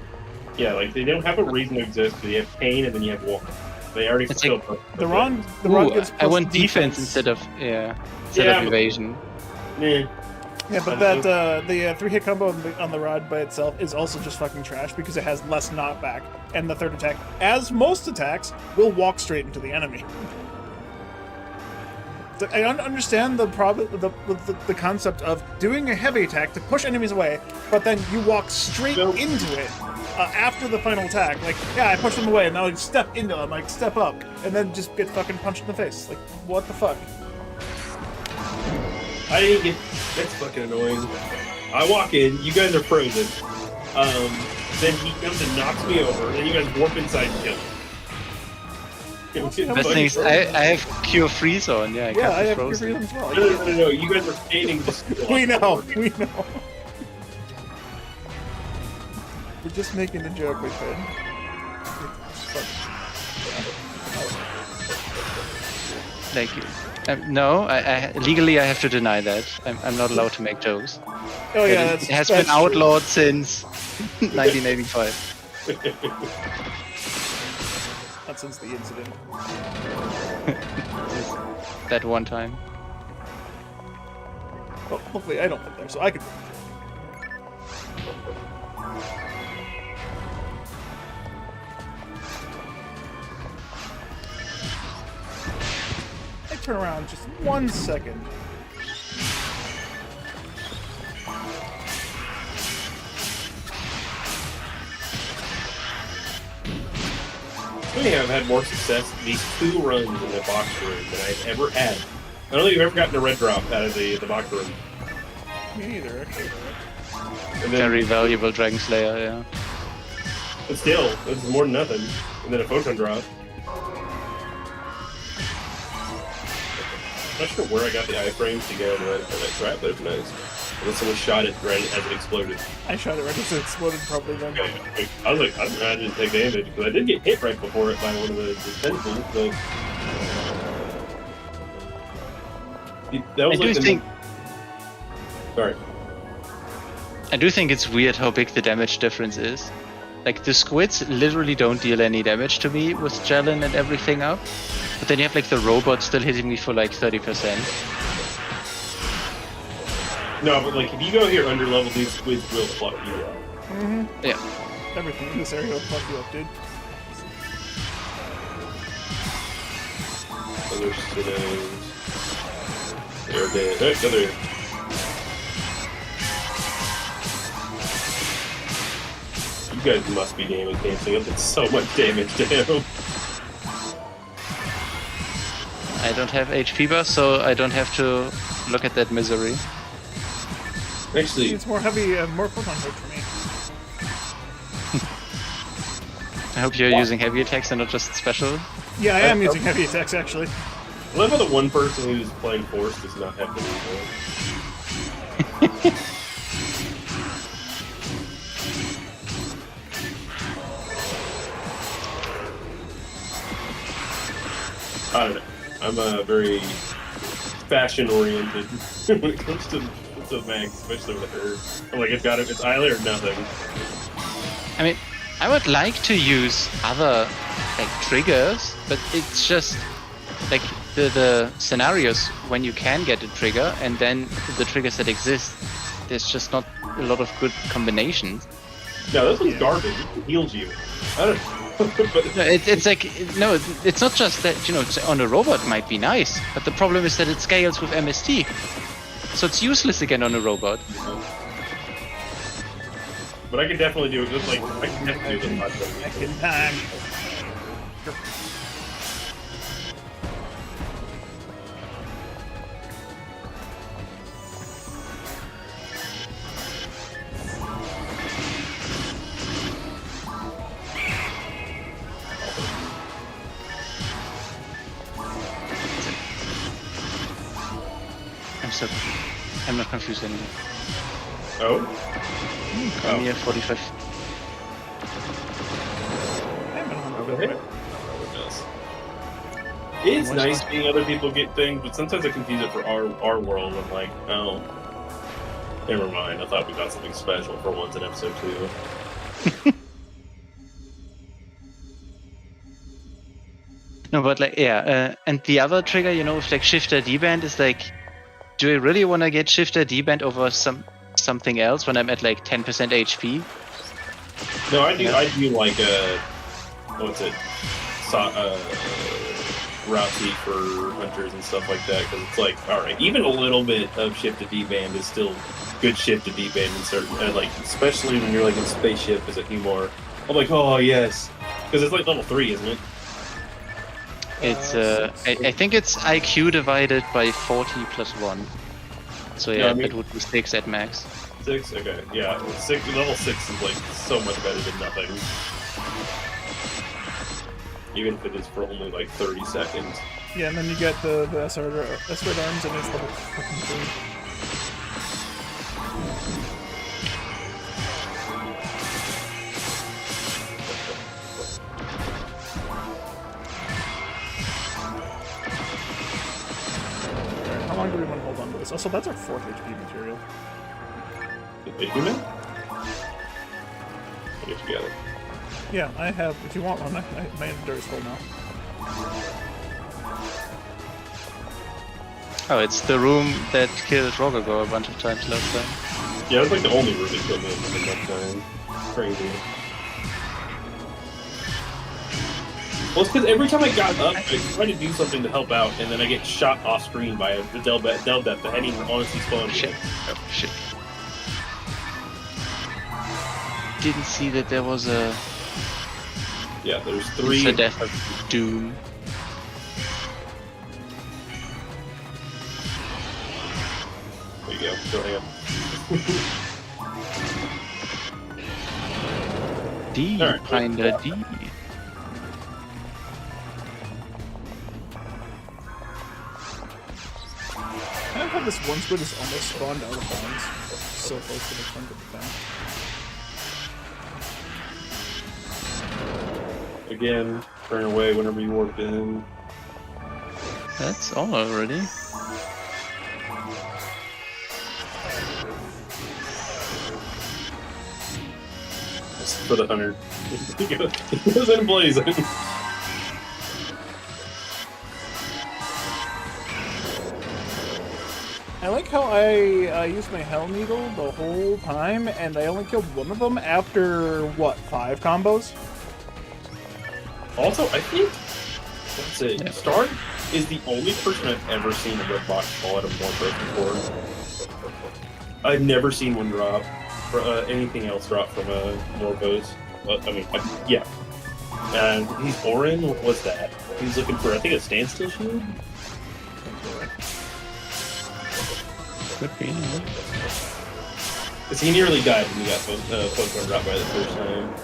Yeah, like, they don't have a reason to exist, but you have Pain and then you have War. They already It's fulfilled like, The rod gets I want plus defense instead of, instead of evasion. Yeah. Yeah, but that the 3-hit combo on the rod by itself is also just fucking trash because it has less knockback, and the third attack, as most attacks, will walk straight into the enemy. I understand the concept of doing a heavy attack to push enemies away, but then you walk straight into it after the final attack. Like, yeah, I push them away, and now I step into them, like step up, and then just get fucking punched in the face. Like, what the fuck? I didn't get. That's fucking annoying. I walk in, you guys are frozen. Then he comes and knocks me over, then you guys warp inside and kill him. The thing is, I have Cure Freeze on, yeah, I can't I be have frozen. Cure Freeze as well. No, you guys are skating just. We know. We're just making a joke, we could. Like, no, legally I have to deny that. I'm not allowed to make jokes. Oh yeah, it has been outlawed since 1985. Not since the incident. That one time. Well, hopefully I don't live there, so I can. I turn around just 1 second. I have had more success these 2 runs in the box room than I've ever had. I don't think I've ever gotten a red drop out of the box room. Me neither, actually. And then, Very valuable Dragon Slayer, yeah. but still, it's more than nothing. And then a photon drop. I'm not sure where I got the iframes to go right for that trap, but it's nice. And then someone shot it right as it exploded. I shot it right as it exploded, probably then. Okay. I was like, I don't know how I didn't take damage, because I did get hit right before it by one of the tentacles, but... That was Sorry. I do think it's weird how big the damage difference is. Like, the squids literally don't deal any damage to me with Jalen and everything up. But then you have, like, the robot still hitting me for, like, 30%. No, but, like, if you go here under level, these squids will fuck you up. Mm-hmm. Yeah. Everything in this area will fuck you up, dude. Other sinners. They're dead. Hey, go there. You guys must be damage canceling. I did so much damage to him. I don't have HP buff, so I don't have to look at that misery. Actually, It's more heavy, more photon hurt for me. I hope you're using heavy attacks and not just special. Yeah, I am using heavy attacks, actually. I love how the one person who's playing Force does not have to do that. I don't know. I'm very fashion-oriented when it comes to Max, especially with her. I'm like, it's either or nothing. I mean, I would like to use other, like, triggers, but it's just, like, the scenarios when you can get a trigger, and then the triggers that exist, there's just not a lot of good combinations. No, this one's garbage. It heals you. I don't know. But No, it's like, no, it's not just that, you know, on a robot might be nice, but the problem is that it scales with MST. So it's useless again on a robot. But I can definitely do it. Just like I can definitely do I can. I'm not confused anymore. Oh? I'm here 45. Okay. It's nice seeing other people get things, but sometimes I confuse it for our world. I'm like, oh, never mind. I thought we got something special for once in episode 2. No, but like, yeah, and the other trigger, you know, with like Shifter D-Band is like, do I really want to get Shifter D-Band over something else when I'm at like 10% HP? No, I do. Yeah. I do like what's it? route seek for hunters and stuff like that, because it's like, all right, even a little bit of shift to D-band is still good shift to D-band in certain, like, especially when you're like in spaceship as a Humor. I'm like, oh yes, because it's like level 3, isn't it? It's I think it's IQ divided by 40 plus 1. So yeah, No, I mean- that would be 6 at max. 6? Okay, yeah. Level 6 is like so much better than nothing. Even if it is for only like 30 seconds. Yeah, and then you get the S-Red arms, and it's level fucking 3. How long do we want to hold on to this? Also, that's our 4th HP material. The human? Put it together. Yeah, I have. If you want one, my inventory is full now. Oh, it's the room that killed Rogogo a bunch of times last time. Yeah, it's like the only room that killed me in that time. Crazy. Well, it's because every time I got up, I tried to do something to help out, and then I get shot off screen by the Del Death that hadn't even honestly spawned Shit. yet. Oh, shit. Didn't see that there was a Yeah, there's 3. death of doom. There you go. Go hang on. D, Alright. kinda D. I have this one squid that's almost spawned out of bounds. So close to the front of the bank. Again, turn away whenever you warp in. That's all already. It's for the hunter. He goes in blazing. I like how I used my Hell Needle the whole time, and I only killed one of them after, what, 5 combos? Also, I think that's it. Yeah. Star is the only person I've ever seen a red box fall out of Morpeth before. I've never seen one drop, or anything else drop from a Morpeth. Yeah. And he's Orin. What was that? He's looking for, I think, a standstill shield. Could be. Because he nearly died when he got Pokemon dropped by the first time.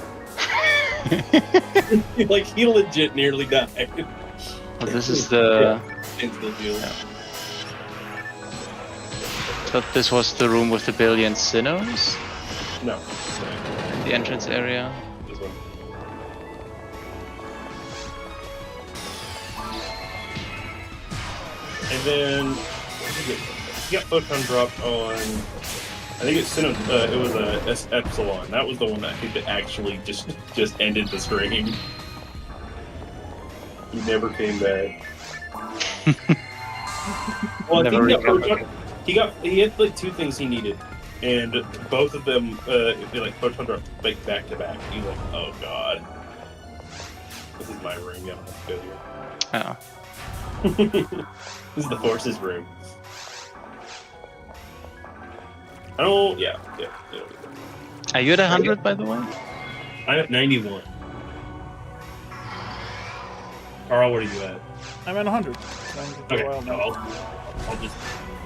Like, he legit nearly died. Well, this is the. Standstill shield. Yeah. Thought this was the room with the billion Sinnohs No. in the entrance area. This one. And then he got Photon dropped on. I think it's it was a Epsilon. That was the one that I think that actually just ended the stream. He never came back. Well, I Never think recovered. he had like 2 things he needed, and both of them like Photon dropped like back to back. He's like, oh god, this is my ring. I don't have to go here. Oh. This is the horse's room. Oh, yeah. Are you at 100, by the way? I'm at 91. Carl, what are you at? I'm at 100. Okay, no, I'll just...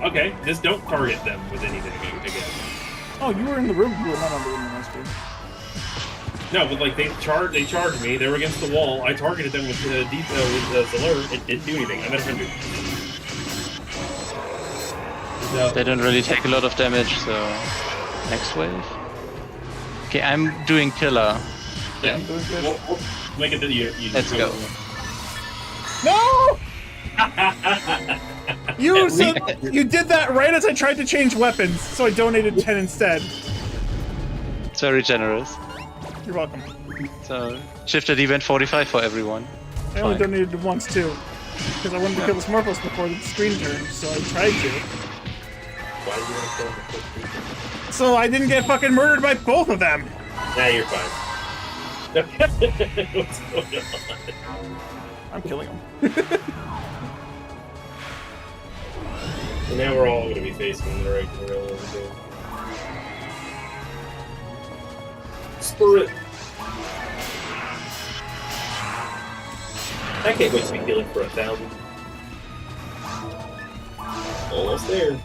Okay, just don't target them with anything again. Oh, you were in the room. You were not on the room last stream. No, but like, they charged me, they were against the wall, I targeted them with Zalur, it didn't do anything, I'm at 100. No. They don't really take a lot of damage, so. Next wave? Okay, I'm doing killer. Yeah, Doing good. we'll make it to you. Let's go. No! You At said you did that right as I tried to change weapons, so I donated 10 instead. It's very generous. You're welcome. So, shifted event 45 for everyone. I only Fine. donated once too, because I wanted to kill the Smurfles before the screen turned, so I tried to. Why do you want to kill So I didn't get fucking murdered by both of them. Nah, you're fine. What's going on? I'm killing him. And now we're all going to be facing the right gorilla again. Spur it! I can't wait to be healing for 1,000. Almost there.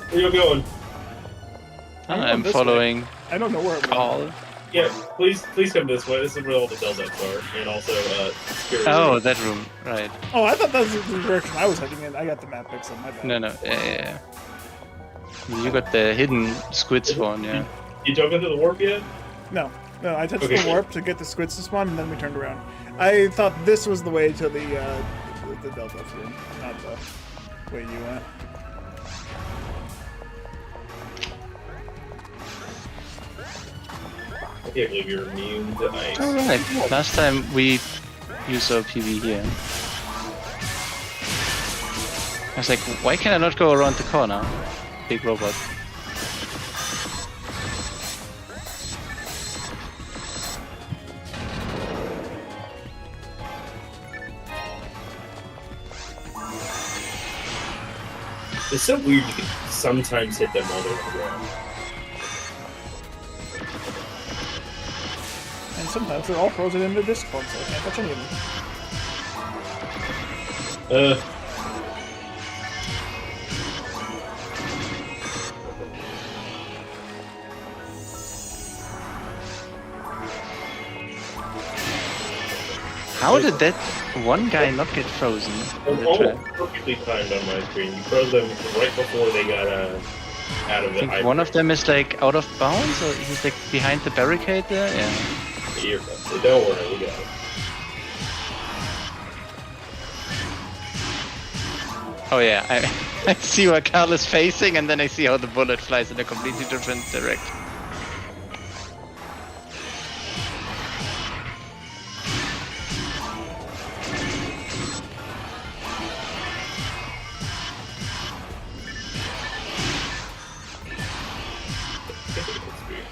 Where you going? I'm this following I don't know where I'm Carl. Yeah, please come this way. This is where all the build-ups are, and also Spirit. Oh, that room, right. Oh, I thought that was the direction I was heading in. I got the map mixed up, my bad. No, yeah. You got the hidden squid spawn, yeah. You jump into the warp yet? No, I touched Okay. the warp to get the squids to spawn, and then we turned around. I thought this was the way to the Delta room, not the way you went. I can't believe you're immune to ice. Alright, last time we used our PV here. I was like, why can I not go around the corner? Big robot. It's so weird you can sometimes hit them while they're on the ground. And sometimes they're all frozen into this form, so I can't touch any of them. How did that one guy not get frozen in the Almost trap? perfectly timed on my screen. You froze them right before they got out of I the think one of them is like out of bounds, or he's like behind the barricade there. Yeah. Here, don't worry, we got it. Oh yeah, I see where Carl is facing, and then I see how the bullet flies in a completely different direction.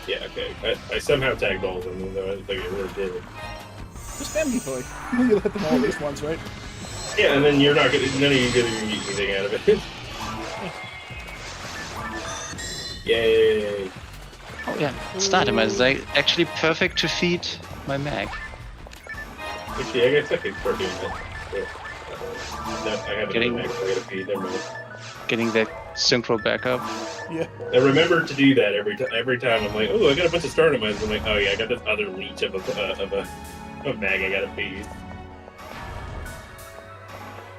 Yeah, okay. I somehow tagged all of them, though I think I really did. Just spam deploy. You'll hit them all at least once, right? Yeah, and then none of you gonna get anything out of it. Yay! Oh yeah, starter is like actually perfect to feed my mag. Actually, I guess I could start doing that. Yeah. No, I haven't Getting- done that. I gotta feed. Never mind. Getting that synchro back up. Yeah. I remember to do that every time. I'm like, oh, I got a bunch of starter mines. I'm like, oh yeah, I got this other leech of a mag I gotta feed.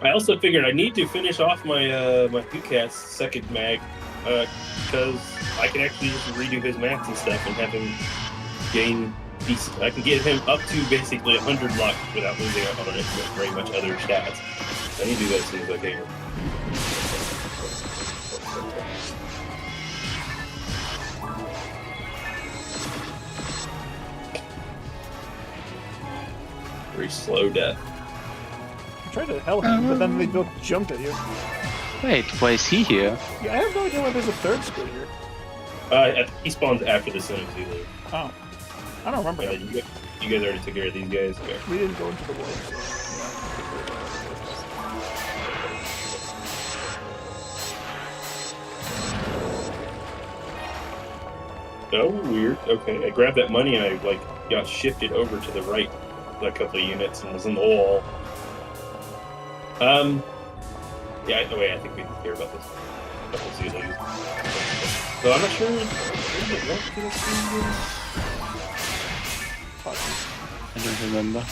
I also figured I need to finish off my my UCAS second mag because I can actually just redo his max and stuff and have him gain decent. I can get him up to basically 100 luck without losing out on very much other stats. I need to do that as soon as I can. Very slow death. I tried to help him, but then they both jumped at you. Wait, why is he here? Yeah, I have no idea why there's a third squid here. He spawns after the Senate too. Oh. I don't remember Yeah, that. you guys already took care of these guys. Okay. We didn't go into the war, so... Oh, weird. Okay, I grabbed that money and I got shifted over to the right a couple of units and was in the wall. Yeah. Wait, I think we can hear about this. Couple of these. So I'm not sure. I don't remember.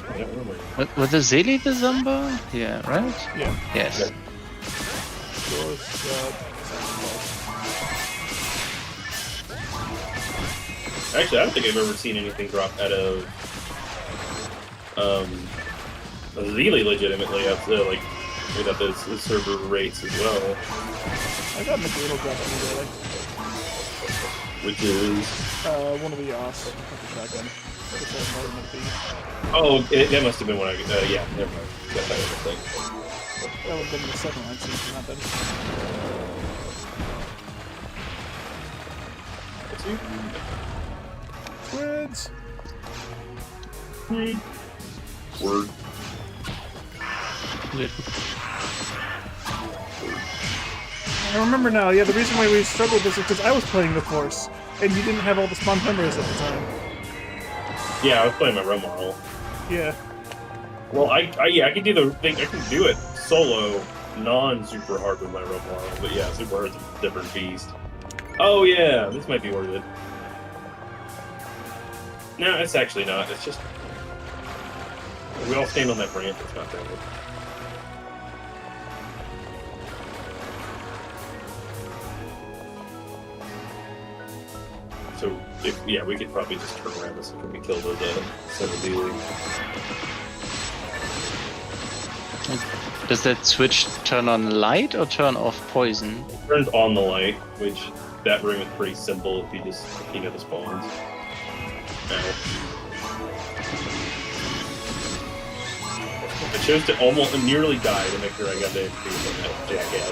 I don't remember. Was the Zeli the Zamba? Yeah, right? Yeah. Yes. Actually, I don't think I've ever seen anything drop out of Zeely legitimately up to without those server rates as well. I got McGriddle dropping me daily. Which is One of the Yoss. Shotgun. Which I more than that must have been when I yeah, never mind. Got that other thing. That would have been the second line since not that. Let's see. Squids! Word. I remember now, yeah, the reason why we struggled was because I was playing the Force, and you didn't have all the spawn members at the time. Yeah, I was playing my Rome model. Yeah. Well, I can do the thing. I can do it solo, non-super hard with my Rome model. But yeah, super hard's a different beast. Oh yeah, this might be worth it. No, it's actually not. It's just we all stand on that branch. It's not that good. So, yeah, we could probably just turn around this when we kill those seven dealing. Does that switch turn on light or turn off poison? It turns on the light, which that room is pretty simple if you just know the spawns. I chose to almost nearly die to make sure I got the experience on that jackass.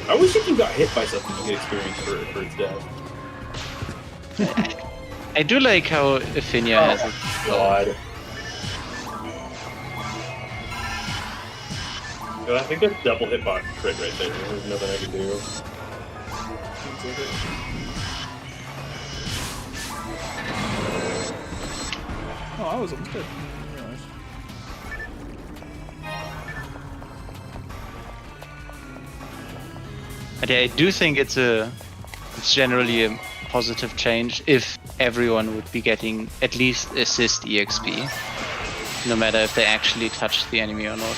I wish if you got hit by something you could experience for its death. I do like how Affinia has it. God. Well, I think that's double hitbox crit right there. There's nothing I can do. Oh, I was almost dead. But yeah, I do think it's generally a positive change if everyone would be getting at least assist EXP, no matter if they actually touch the enemy or not.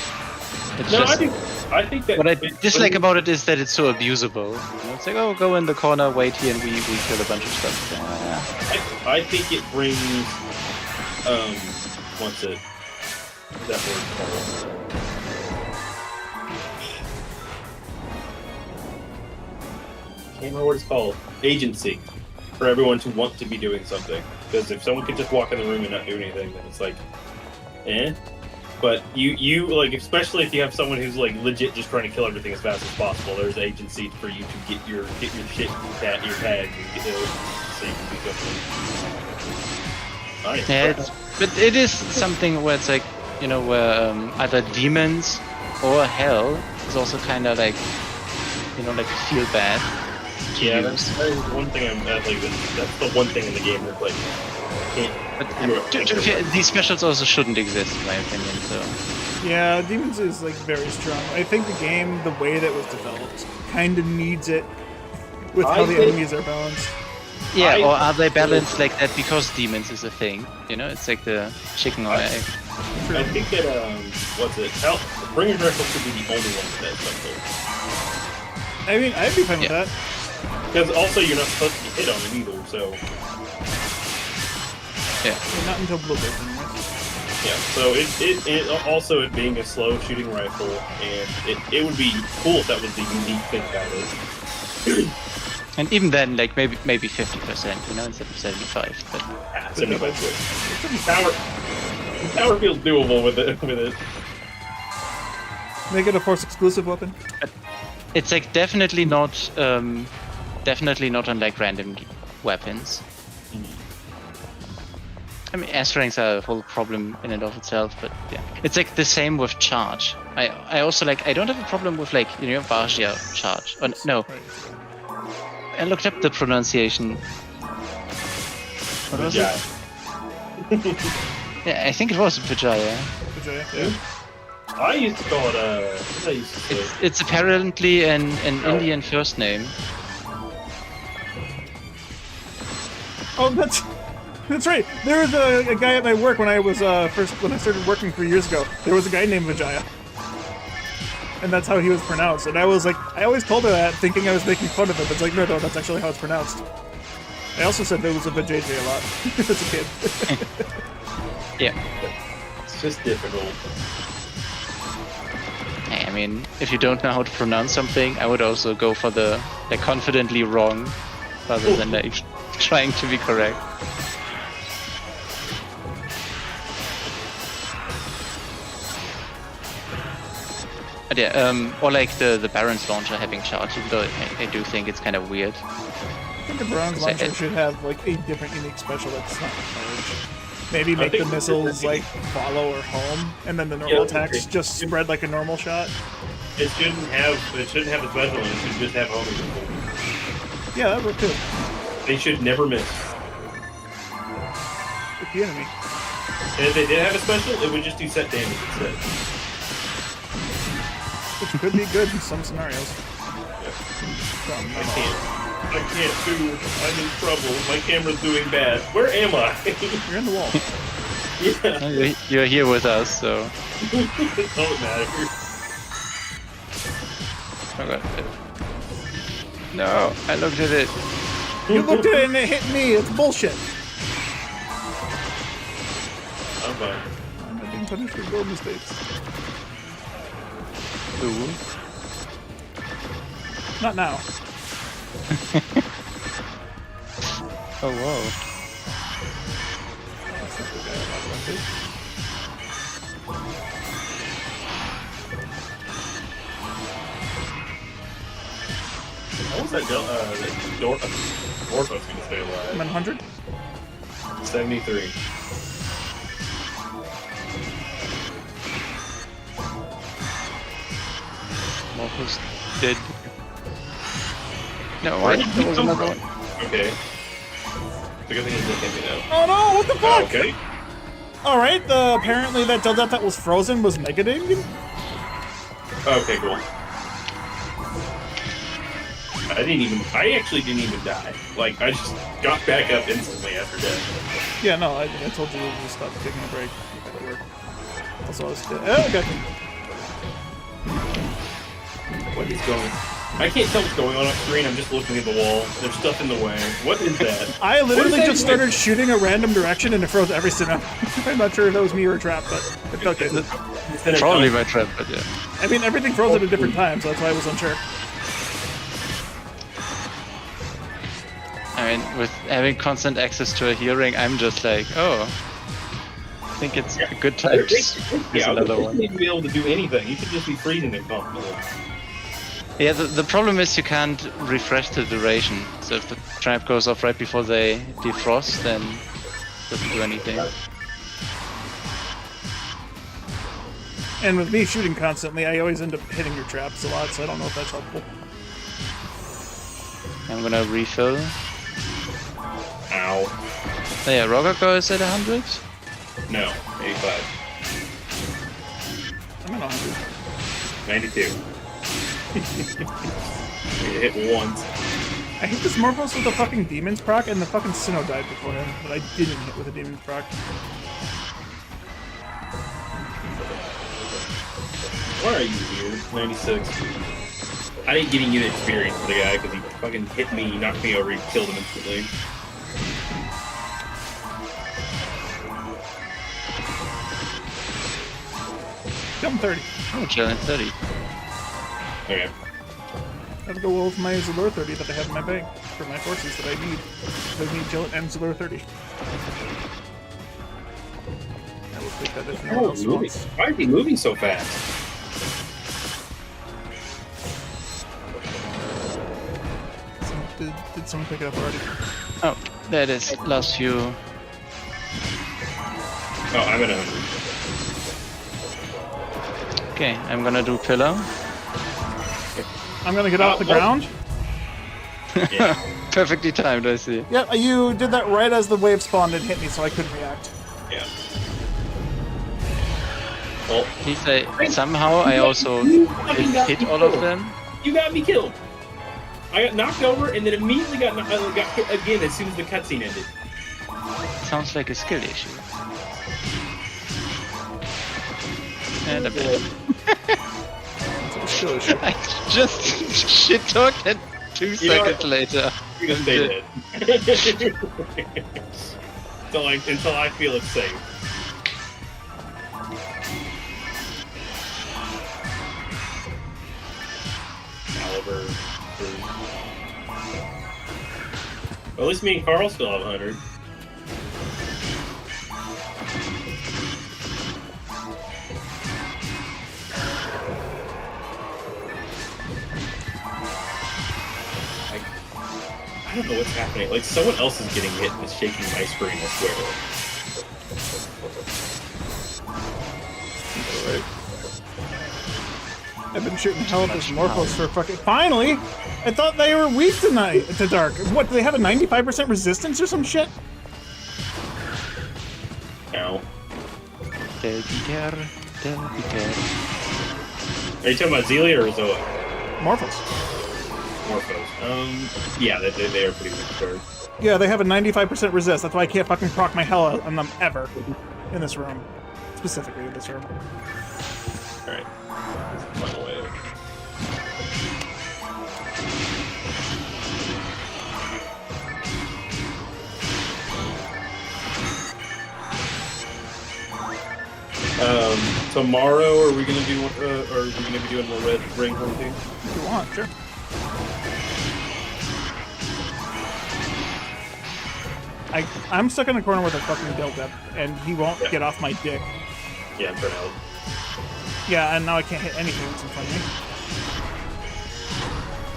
It's No, just, I think that what I dislike about it is that it's so abusable. You know, it's like, oh, go in the corner, wait here, and we kill a bunch of stuff. I think it brings what's it? That word called? Can't remember what it's called. Agency for everyone to want to be doing something. Because if someone could just walk in the room and not do anything, then it's like, eh. But you like, especially if you have someone who's like legit just trying to kill everything as fast as possible, there's agency for you to get your shit, your tag, and get it, so you can do something. Nice. Yeah, but it is something where it's like, you know, where either demons or hell is also kind of like, you know, like feel bad. Yeah, that's one thing that's the one thing in the game that's like. But these specials also shouldn't exist, in my opinion. So. Yeah, Demons is like very strong. I think the game, the way that it was developed, kind of needs it with how the enemies are balanced. Yeah, or are they balanced like that because demons is a thing? You know, it's like the chicken or egg. I think that what's it? Bringer Dreadful should be the only one that's special. I mean, I'd be fine with that. Because also you're not supposed to be hit on it either, so. Yeah. Not until Blue Bird, anyways. Yeah, so it also it being a slow shooting rifle, and it would be cool if that was the unique thing about it. And even then, like maybe 50%, you know, instead of 75. But 75 good. Tower feels doable with it. Make it a Force exclusive weapon. it's like definitely not on like random weapons. I mean, S ranks are a whole problem in and of itself, but yeah. It's like the same with charge. I also like, I don't have a problem with like, you know, Vargia charge. Or, no. I looked up the pronunciation. What was it? Yeah, I think it was Vijaya. Vijaya, yeah. I used to call it what I used to say? It's apparently an Indian first name. Oh, that's right. There was a guy at my work when I was when I started working 3 years ago. There was a guy named Vijaya, and that's how he was pronounced. And I was like, I always told her that, thinking I was making fun of it. But it's like, no, that's actually how it's pronounced. I also said there was a Vijay a lot as a kid. Yeah. It's just difficult. I mean, if you don't know how to pronounce something, I would also go for the like confidently wrong, rather than like trying to be correct. But yeah, or like the Baron's launcher having charge, even though I do think it's kind of weird. I think the Bronze Launcher should have like a different unique special that's not charge. Maybe make the think- missiles like follow or home, and then the normal attacks just spread like a normal shot. It shouldn't have a special one. It should just have homing. Yeah, that worked too. They should never miss. With the enemy. And if they did have a special, it would just do set damage instead. Which could be good in some scenarios. I can't do. I'm in trouble. My camera's doing bad. Where am I? You're in the wall. Yeah. You're here with us, so. It don't matter. Oh god. No, I looked at it. You looked at it and it hit me. It's bullshit. I'm fine. I'm not being punished for gold mistakes. Ooh. Not now. Oh whoa. That's not the guy I wanted. What was that door? Dwarf was gonna stay I'm alive. at 100. 73. Morpho's dead. No, why? There was another one. Okay. It's a good thing it didn't hit me now. Oh no! What the fuck? Okay. All right. Apparently that Delta that was frozen was Mega Damien. Okay, cool. I actually didn't even die. Like, I just got back up instantly after death. Yeah, no, I told you to stop taking a break. That worked. Also, I was dead. Oh, okay. What is going on? I can't tell what's going on screen. I'm just looking at the wall. There's stuff in the way. What is that? I literally What is that just even? started shooting a random direction and it froze every single. I'm not sure if that was me or a trap, but it felt good. Instead of Probably telling- my trap, but yeah. I mean, everything froze at a different time, so that's why I was unsure. I mean, with having constant access to a hearing, I'm just like, oh, I think it's a good time to use Yeah, another you one. shouldn't be able to do anything. You should just be freezing them constantly. Yeah, the problem is you can't refresh the duration. So if the trap goes off right before they defrost, then it doesn't do anything. And with me shooting constantly, I always end up hitting your traps a lot, so I don't know if that's helpful. I'm gonna refill. Ow. Oh yeah, Rogago is at 100. No. 85. I'm at 100. 92. You hit once. I hit this Morphos with a fucking Demon's proc, and the fucking Sinnoh died before him, but I didn't hit with a Demon's proc. Why are you here? 96. I didn't get any unit experience with the guy because he fucking hit me, knocked me over, and killed him instantly. I'm 30. Oh, chilling 30. Okay. That'll go well with my Zalur 30 that I have in my bag for my forces that I need. I need Jill and Zalur 30. I will take that if no one Oh, else moving. wants. Why is he moving so fast? Did someone pick it up already? Oh, there it is. Last few. Oh, I'm at 100. Okay, I'm gonna do pillar. I'm gonna get off the ground. Yeah. Perfectly timed, I see. Yeah, you did that right as the wave spawned and hit me, so I couldn't react. Yeah. Well, At least somehow I also hit all of them. you got me killed. I got knocked over and then immediately got hit again as soon as the cutscene ended. Sounds like a skill issue. And a bit. I just shit talked and 2 seconds later. You're gonna stay dead. until I feel it's safe. Caliber. Well, at least me and Carl still have 100. I don't know what's happening. Like, someone else is getting hit and it's shaking my screen, I swear. I've been shooting hell at this Morphos for fucking. Finally! I thought they were weak tonight to dark. What, do they have a 95% resistance or some shit? Ow. They'll be there. They'll be there. Are you talking about Zelia or Zoa? Morphos. Morphos. Yeah, they are pretty weak cards. Yeah, they have a 95% resist. That's why I can't fucking proc my hell out on them ever. In this room. Specifically in this room. Alright. Run away. Tomorrow, are we gonna do more red ring hunting? If you want, sure. I'm stuck in the corner with a fucking build-up, and he won't get off my dick. Yeah, I'm trying to help. Yeah, and now I can't hit anything that's in front of me.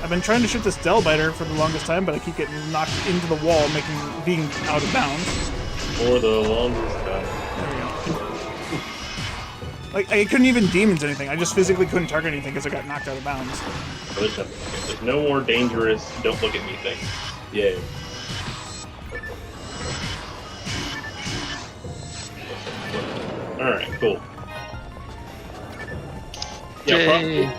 I've been trying to shoot this Delbiter for the longest time, but I keep getting knocked into the wall, being out of bounds. For the longest time. There we go. Like, I couldn't even demons anything. I just physically couldn't target anything because I got knocked out of bounds. There's no more dangerous, don't look at me thing. Yay. Alright, cool. Yeah, probably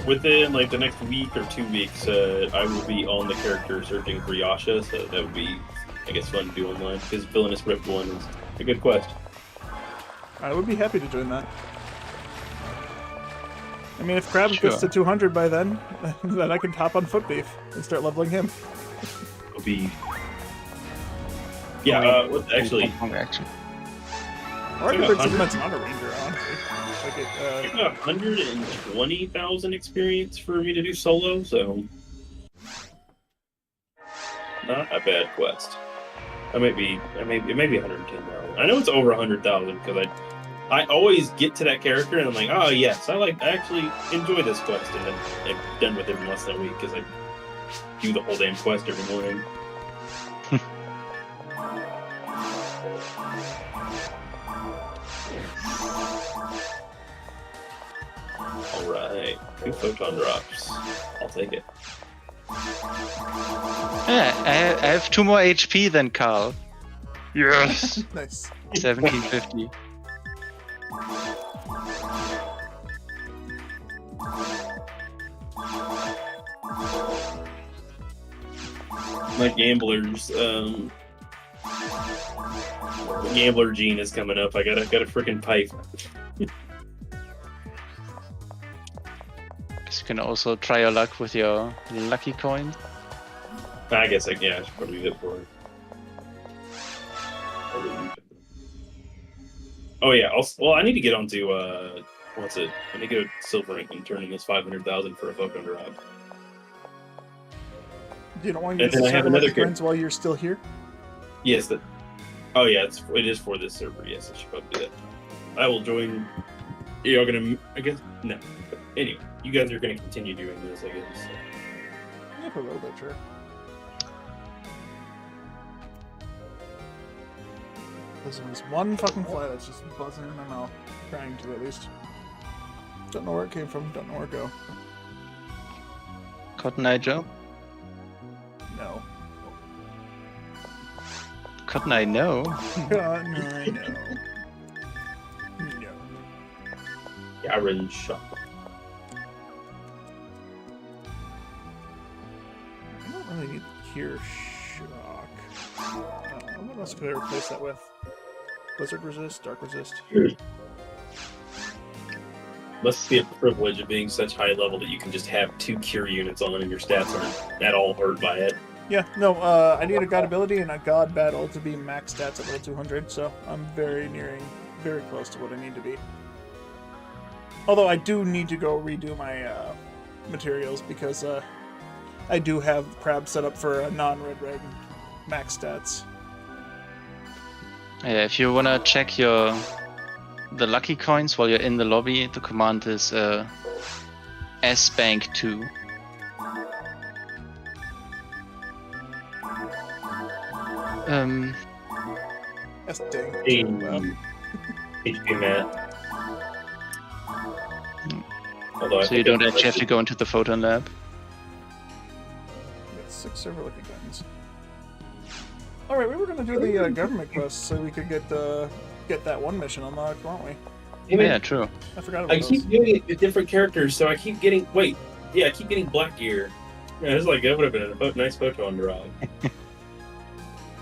within like the next week or 2 weeks, I will be on the character searching for Yasha, so that would be, I guess, fun to do online, because Villainous Rift 1 is a good quest. I would be happy to join that. I mean, if Krabs gets to 200 by then I can top on Foot Beef and start leveling him. It'll be... Yeah, actually... Or I could bring something that's not a ranger, honestly. Like I got 120,000 experience for me to do solo, so... Not a bad quest. It may be 110,000. I know it's over 100,000 because I always get to that character and I'm like, oh yes, I actually enjoy this quest, and then I'm done with it in less than a week because I do the whole damn quest every morning. Alright, 2 photon drops. I'll take it. Yeah, I have 2 more HP than Carl. Yes! Nice. 1750. My gambler gene is coming up. I got a freaking pipe. You can also try your luck with your lucky coin. I guess I should probably use it for it. Oh yeah. I need to get onto what's it? I need to go silver and turn in this 500,000 for a Photon Drop. You don't want to use I have another coins while you're still here? Yes. Oh yeah, it is for this server. Yes, I should probably do that. I will join. You're gonna. I guess no. But anyway, you guys are gonna continue doing this. I guess. So. Yeah, for a little bit, sure. There's one fucking fly that's just buzzing in my mouth. Trying to, at least. Don't know where it came from, don't know where it go. Cotton Eye Joe? No. Cotton Eye No? Cotton Eye No. No. Garen Shop. I don't really need Cure Shock. What else could I replace that with? Blizzard Resist? Dark Resist? Must be a privilege of being such high level that you can just have 2 cure units on and your stats aren't at all hurt by it. Yeah, no, I need a God ability and a God battle to be max stats at level 200, so I'm very close to what I need to be. Although I do need to go redo my materials because I do have Crab set up for a non-red reg max stats. Yeah, if you wanna check the lucky coins while you're in the lobby, the command is sbank2. That's dang. HP Matt. Although I So you think don't I- actually have to go into the photon lab. We got 6 server lucky guns. Alright, we were gonna do the government quest so we could get that one mission unlocked, weren't we? Hey, man, Yeah, true. I forgot I about those. keep doing it with different characters, so I keep getting. Wait, yeah, I keep getting black gear. Yeah, it's like that would have been a nice photo on Dry.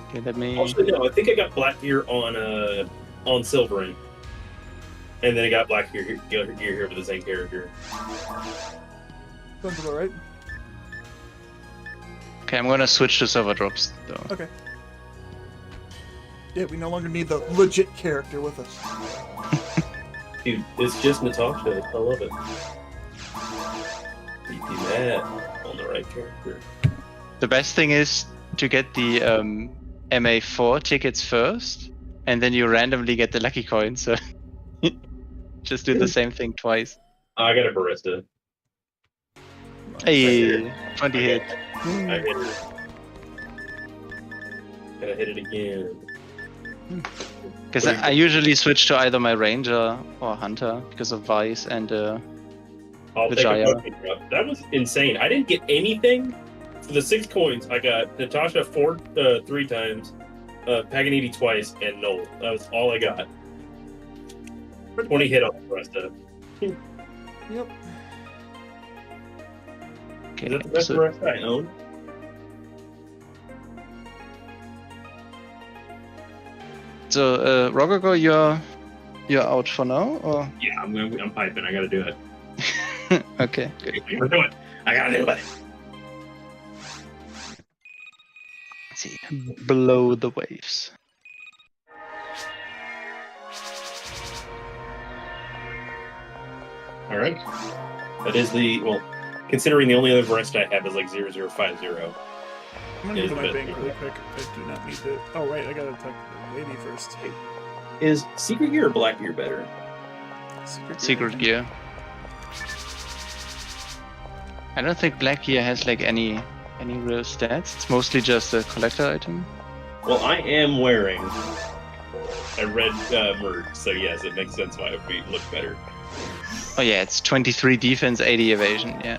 Okay, let me. Also, no, I think I got black gear on Silvering, and then I got black gear here for the same character. Sounds about right. Okay, I'm gonna switch to server drops though. Okay. Yeah, we no longer need the legit character with us. Dude, it's just Natasha. I love it. VP Matt on the right character. The best thing is to get the MA4 tickets first, and then you randomly get the lucky coin. So just do the same thing twice. I got a barista. Hey, 20 hit. I hit her. Gotta hit it again. Because I usually switch to either my ranger or hunter because of Vice and I'll take a Vijaya. fucking drop. That was insane. I didn't get anything for the 6 coins. I got Natasha 3 times, Paganini twice, and Noel. That was all I got. 20 hit on the rest of it. Yep. Is that the Okay, best so, rest I own? so Rogogo, you're out for now, or Yeah, I'm piping. I gotta do it. okay, good. We're doing it. I gotta do it. Let's see, below the waves. All right. That is considering the only other rest I have is like 0050. I'm gonna Is go to my the best bank thing. really quick. I do not need to. Oh, right, I gotta talk to the lady first. Is Secret Gear or Black Gear better? Secret gear. I don't think Black Gear has like any real stats. It's mostly just a collector item. Well, I am wearing a red merge, so yes, it makes sense why it would look better. Oh yeah, it's 23 defense, 80 evasion. Yeah.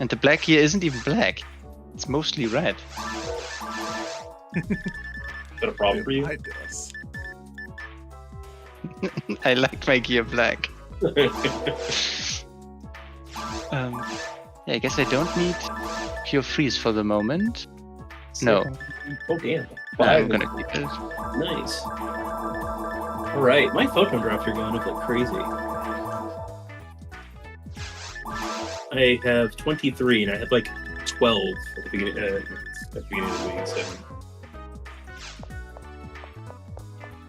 And the Black Gear isn't even black. It's mostly red. Is that a problem for you? I does. I like my gear black. Yeah, I guess I don't need Pure Freeze for the moment. No, Oh damn. I'm gonna keep it. Nice. Alright, my photon drops are going up like crazy. I have 23 and I had like 12 at the beginning, of the week, so.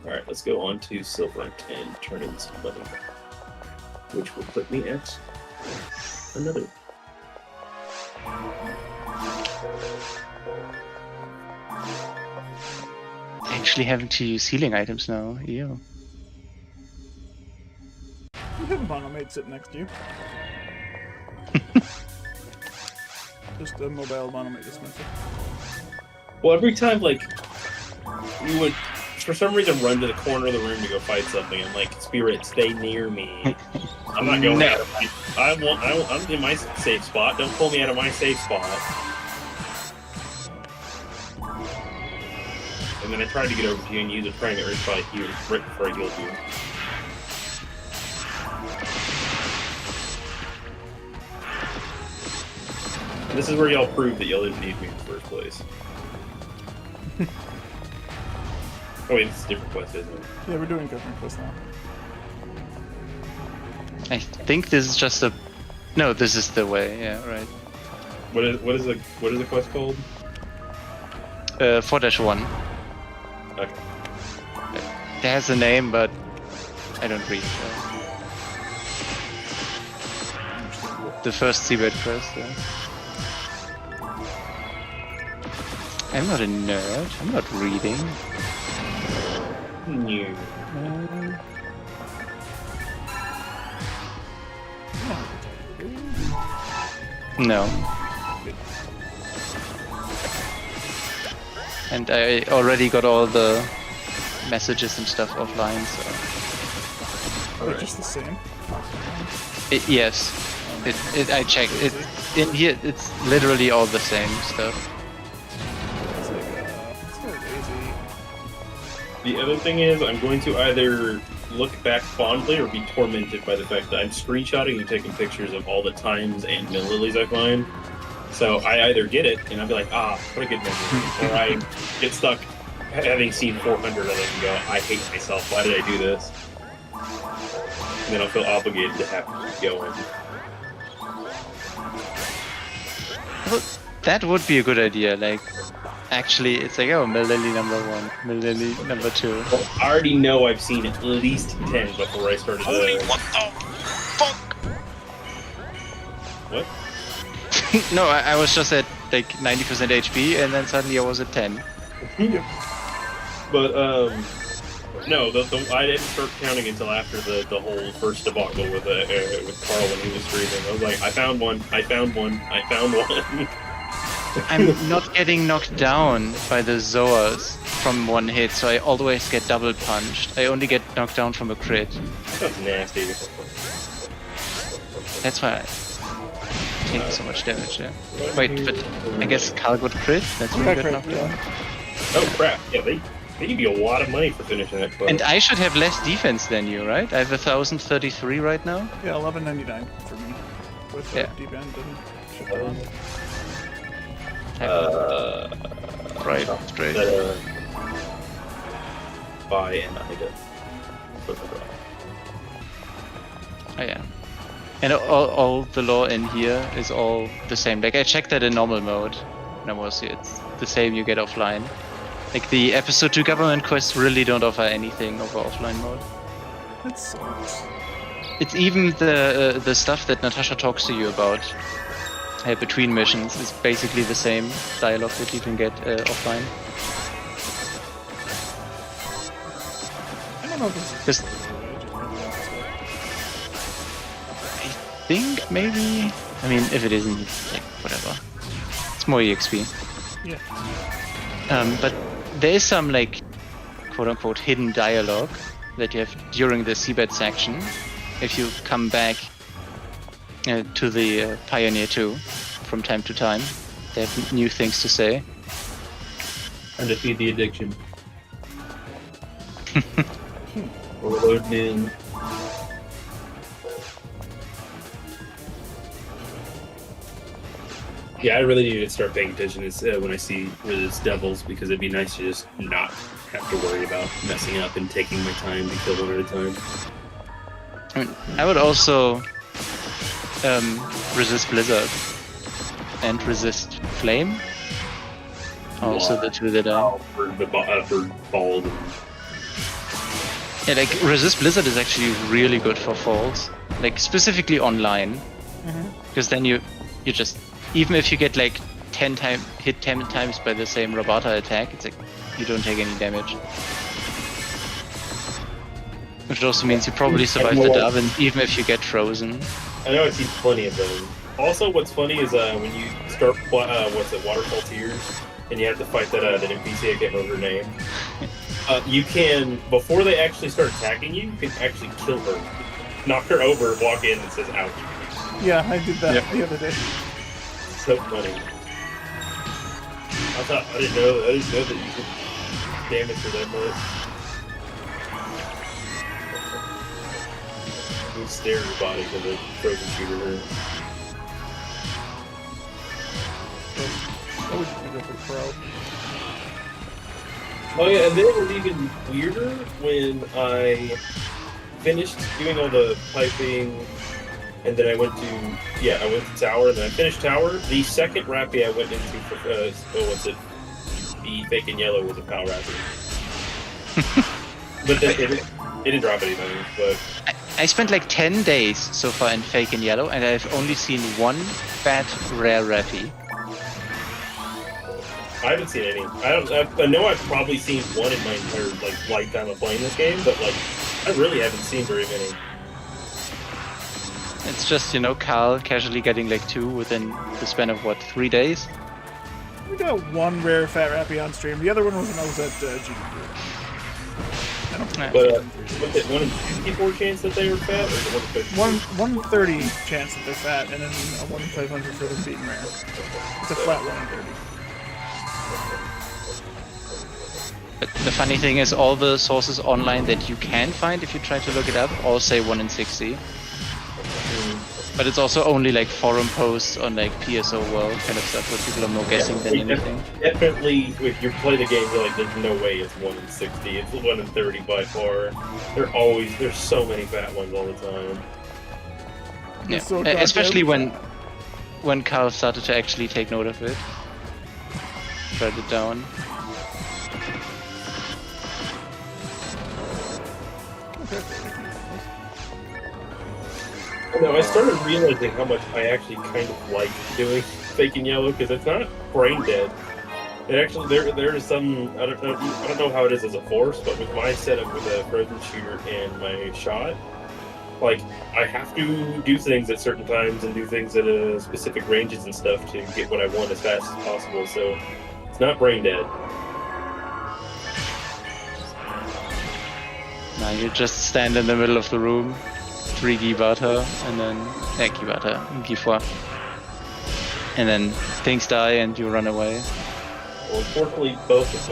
Alright, let's go on to silver and turn in some money. Which will put me at another. Actually having to use healing items now. Ew. You have a monomate sitting next to you. Just a mobile monomate dispenser. Well, every time, like, you would, for some reason, run to the corner of the room to go fight something. I'm like, Spirit, stay near me. I'm not going out of my... I'm in my safe spot. Don't pull me out of my safe spot. And then I tried to get over to you and use a praying that Earth probably healed right before I healed you. This is where y'all prove that y'all didn't need me in the first place. Oh wait, it's a different quest, isn't it? Yeah, we're doing government quest now. I think this is just a. No, this is the way. Yeah, right. What is the quest called? 4-1. Okay. It has a name, but I don't read. The first seabed quest. I'm not a nerd. I'm not reading. New. No. And I already got all the messages and stuff offline, so They're just the same. Yes. I checked. In here, it's literally all the same stuff. It's kind of lazy. The other thing is, I'm going to either look back fondly or be tormented by the fact that I'm screenshotting and taking pictures of all the times and millililies I find. So I either get it and I'll be like, what a good memory, or I get stuck having seen 400 of them and go, I hate myself. Why did I do this? And then I'll feel obligated to have to keep going. Well, that would be a good idea. Like, actually, it's like, oh, millilily number 1, millilily number 2. Well, I already know I've seen at least 10 before I started the... What the fuck? What? No, I was just at like 90% HP, and then suddenly I was at 10. But, no, I didn't start counting until after the whole first debacle with Carl when he was streaming. I was like, I found one. I'm not getting knocked down by the Zoas from one hit, so I always get double punched. I only get knocked down from a crit. That's nasty. That's why I take so much damage there. Wait, but I guess Carl got crit? That's why I got knocked down. Oh crap, yeah, they give you a lot of money for finishing that quest. And I should have less defense than you, right? I have 1033 right now. Yeah, 1199 for me. With deep end and shit on. Right, straight. Buy and I get. Oh yeah. And all the lore in here is all the same. Like I checked that in normal mode. And it's the same you get offline. Like the episode 2 government quests really don't offer anything over offline mode. That sucks. It's even the stuff that Natasha talks to you about between missions is basically the same dialogue that you can get offline. I don't know if it's Just, I think maybe. I mean, if it isn't, like whatever. It's more EXP. yeah. But there is some like quote-unquote hidden dialogue that you have during the seabed section. If you come back to the Pioneer 2 from time to time, they have new things to say. And defeat the addiction. Overload in. Yeah, I really need to start paying attention when I see Riz Devils, because it'd be nice to just not have to worry about messing up and taking my time to kill one at a time. I mean, I would also resist Blizzard and resist Flame. Also the two that For Bald. Yeah, like resist Blizzard is actually really good for falls, like specifically online, because then you just, even if you get like hit 10 times by the same Rabata attack, it's like you don't take any damage. Which also means you probably survive the dub, and even if you get frozen. I know I've seen plenty of those. Also, what's funny is when you start, Waterfall Tears, and you have to fight that NPC, I can't remember her name. You can, before they actually start attacking you, you can actually kill her. Knock her over, walk in, and says, ouch. Yeah, I did that the other day. So funny. I didn't know that you could damage her that much. You stare her body with a frozen shooter her. I would go for pro. Oh yeah, and then it was even weirder when I finished doing all the piping, and then I went to Tower, and then I finished Tower. The second Rappy I went into for, the Fake and Yellow was a PAL Rappy. But then it didn't drop anything, but... I spent like 10 days so far in Fake and Yellow, and I've only seen one bad rare Rappy. I haven't seen any. I know I've probably seen one in my entire lifetime of playing this game, but I really haven't seen very many. It's just, Carl casually getting like 2 within the span of 3 days? We got one rare Fat Rappy on stream. The other one was when I was at GDQ. But what's it, 1 in 64 chance that they were fat, or is it 1 in 50? 130 chance that they're fat, and then a 1 in 500 for them being rare. It's a flat 1 in 30. But the funny thing is, all the sources online that you can find if you try to look it up all say 1 in 60. But it's also only like forum posts on like PSO World kind of stuff where people are more guessing than anything. Definitely, if you play the game, you're like, there's no way it's 1 in 60. It's 1 in 30 by far. There's so many fat ones all the time. Yeah, So especially goddamn when Carl started to actually take note of it. Write it down. No, I started realizing how much I actually kind of like doing faking yellow because it's not brain dead. It actually there is some I don't know how it is as a force, but with my setup with a frozen shooter and my shot, like I have to do things at certain times and do things at specific ranges and stuff to get what I want as fast as possible. So it's not brain dead. Now you just stand in the middle of the room, 3 Gibata, and then G4. And then things die and you run away. Well, unfortunately, both of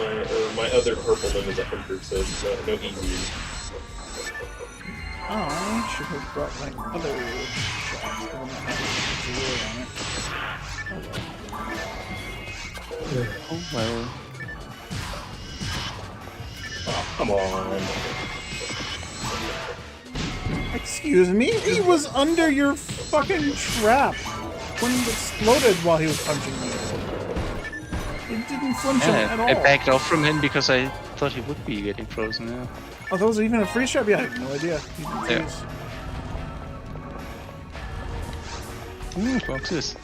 my other purple limb is 100, so it's no easier. I should have brought my other shots, but I'm not having 0 on it. Oh well. Oh, come on. Excuse me? He was under your fucking trap when he exploded while he was punching me. It didn't flinch him at all. I backed off from him because I thought he would be getting frozen, yeah. Oh, that was even a freeze trap? Yeah, I had no idea. Yeah. Ooh, boxes.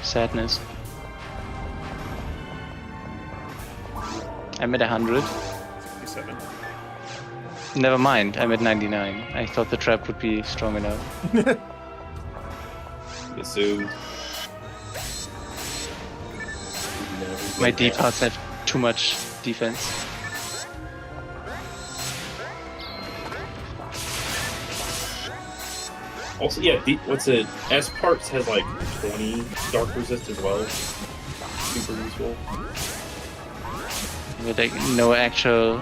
Sadness. I'm at 100. 67. Never mind, I'm at 99. I thought the trap would be strong enough. Assumed. My D parts have too much defense. Also, yeah, what's it? S parts has like 20 dark resist as well. Super useful. With like no actual.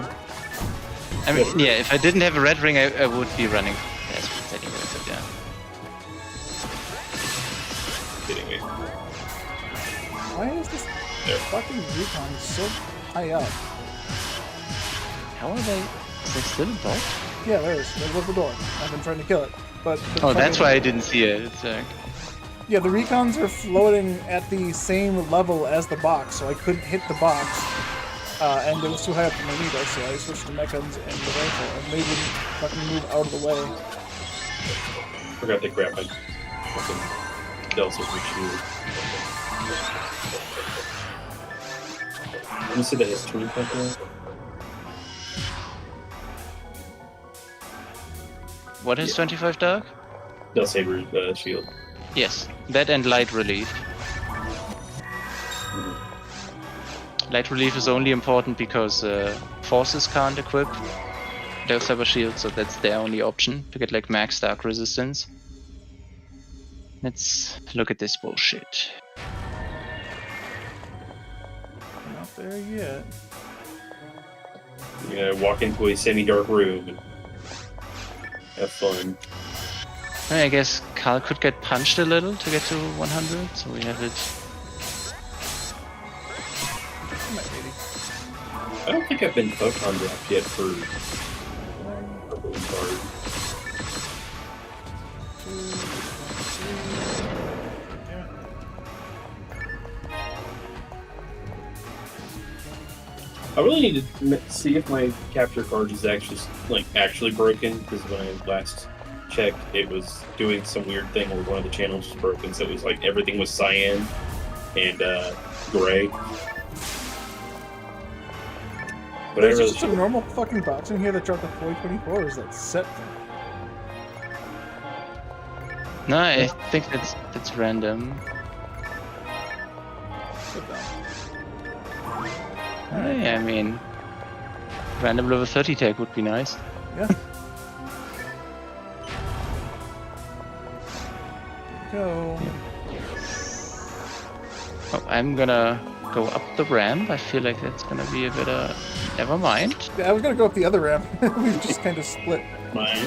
I mean, yeah, if I didn't have a red ring, I would be running S parts anyway, but yeah. Kidding me. Why is this fucking recon so high up? How are they? Is there still a bot? Yeah, there is. There goes the door. I've been trying to kill it. But Oh, that's why I didn't see it. It's like. Yeah, the recons are floating at the same level as the box, so I couldn't hit the box. And it was too high up for my meter, so I switched to mechans and the rifle, and they wouldn't fucking move out of the way. Forgot to grab my fucking Delta's shield. Let me see the history button. What is 25 dark? Del Saber shield. Yes, that and light relief. Light relief is only important because forces can't equip Del Saber shield, so that's their only option to get like max dark resistance. Let's look at this bullshit. Not there yet. You're gonna walk into a semi-dark room and have fun. I guess Carl could get punched a little to get to 100, so we have it. I don't think I've been photon dropped yet for purple card. I really need to see if my capture card is actually broken, because when I last checked, it was doing some weird thing where one of the channels was broken, so it was like everything was cyan and gray. But Is it just a normal fucking box in here that dropped a 424, or is that set thing? No, I think that's random. Sit down. I mean, Random level 30 tag would be nice. Yeah. Go. Oh, I'm gonna go up the ramp. I feel like that's gonna be a bit never mind. Yeah, I was gonna go up the other ramp. We've just kind of split. Mine.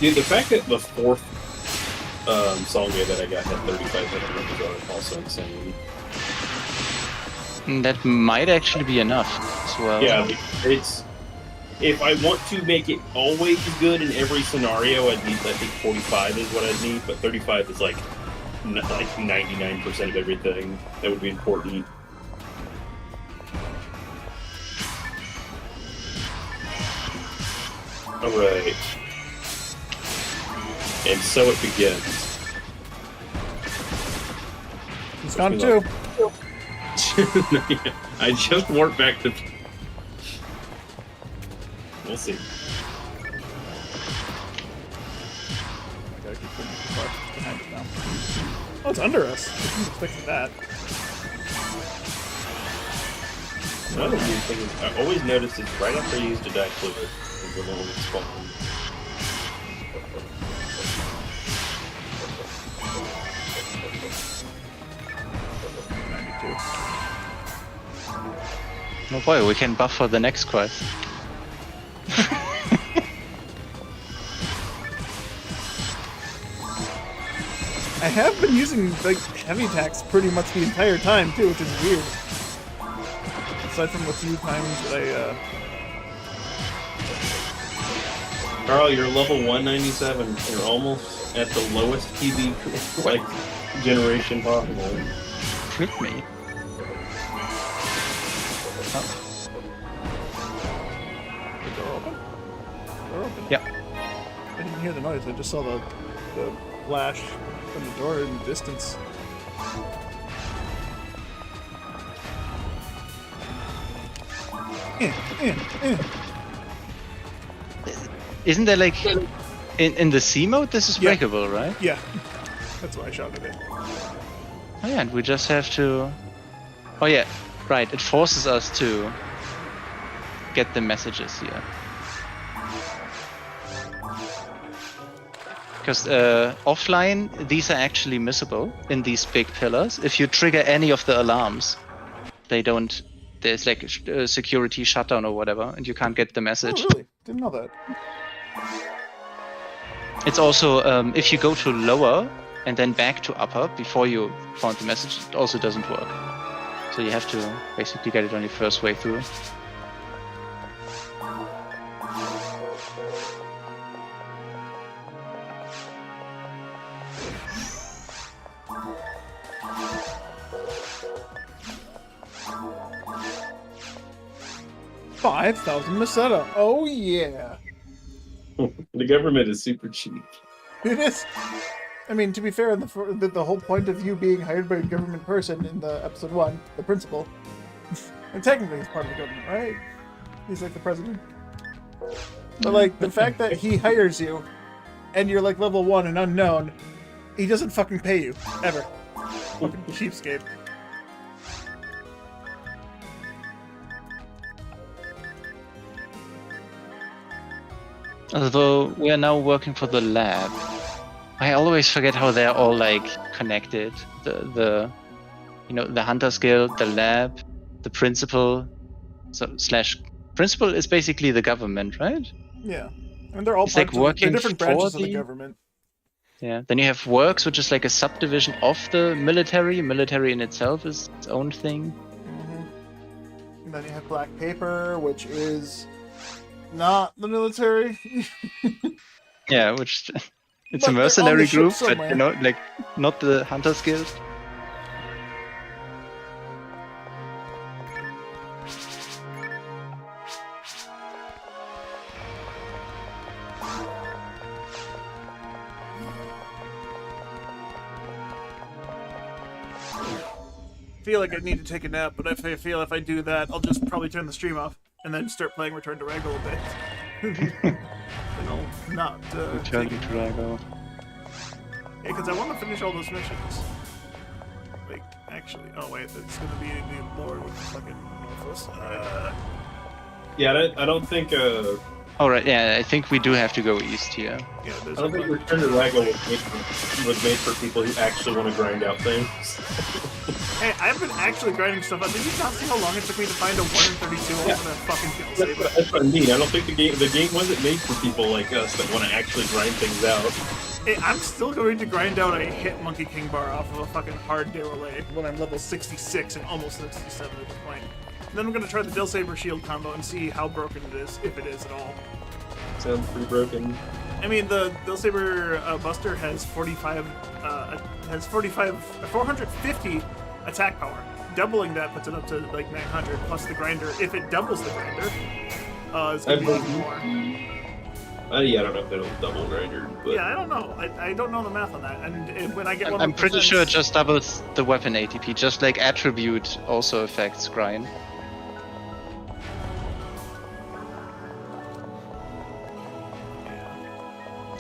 Dude, the fact that the fourth Songbird that I got had 35 is also insane. That might actually be enough as well. Yeah, it's... If I want to make it always good in every scenario, I'd need, I think 45 is what I'd need, but 35 is like 99% of everything that would be important. Alright. And so it begins. He's gone too. I just warped back to... We'll see. Gotta keep putting the car behind it now. Oh, it's under us. I wasn't expecting that. Another weird thing is, I always noticed it's right after you used a die fluid in the little spawn. Oh boy, we can buff for the next quest. I have been using like heavy attacks pretty much the entire time too, which is weird. Aside from the few times that Carl, you're level 197. You're almost at the lowest PB like generation possible. Crit me. the door open. Door open. Yeah. I didn't hear the noise. I just saw the flash from the door in the distance. Isn't there like in the C mode this is Yeah. breakable, right? Yeah, that's why I shouted it. Oh yeah, and we just have to. Oh yeah, right. It forces us to get the messages here. Because offline, these are actually missable in these big pillars. If you trigger any of the alarms, they don't. There's like a security shutdown or whatever, and you can't get the message. Oh, really? Didn't know that. It's also if you go to lower and then back to upper before you found the message, it also doesn't work. So you have to basically get it on your first way through. $5,000 Meseta. Oh yeah. The government is super cheap. It is. I mean, to be fair, the whole point of you being hired by a government person in the episode 1, the principal, and technically he's part of the government, right? He's like the president. But like the fact that he hires you, and you're like level 1 and unknown, he doesn't fucking pay you ever. Fucking cheapskate. Although we are now working for the lab, I always forget how they're all like connected. The the Hunter's Guild, the lab, the principal. So principal is basically the government, right? Yeah, and they're all It's like they're different working branches for of the the- government. Yeah. Then you have Works, which is like a subdivision of the military. Military in itself is its own thing. Mm-hmm. And then you have Black Paper, which is not the military. Yeah, which it's But a they're on mercenary the ship group, but somewhere. like not the Hunter's Guild. I feel like I need to take a nap, but I feel if I do that, I'll just probably turn the stream off. and then start playing Return to Raggle a bit. You know, not Returning to Rago. yeah, because I want to finish all those missions. Like, actually, oh wait, that's gonna be the Lord with the fucking Morphos. Yeah, I don't think. Alright, yeah, I think we do have to go east here. Yeah, I there's don't think Return to Rago was made for people who actually want to grind out things. Hey, I've been actually grinding stuff out. Did you not see how long it took me to find a 1 in 32 ultimate fucking kill saber? That's what I mean. I don't think the game wasn't made for people like us that want to actually grind things out. Hey, I'm still going to grind out a hit Monkey King bar off of a fucking hard derelay when I'm level 66 and almost 67 at this point. And then I'm going to try the Dill Saber Shield combo and see how broken it is, if it is at all. Sounds pretty broken. I mean, the Dill Saber Buster has 450 attack power. Doubling that puts it up to like 900, plus the grinder. If it doubles the grinder, it's going to be even more. Yeah, I don't know if it'll double grinder, but Yeah, I don't know. I don't know the math on that. And when I get I'm pretty sure it just doubles the weapon ATP, just like attribute also affects grind.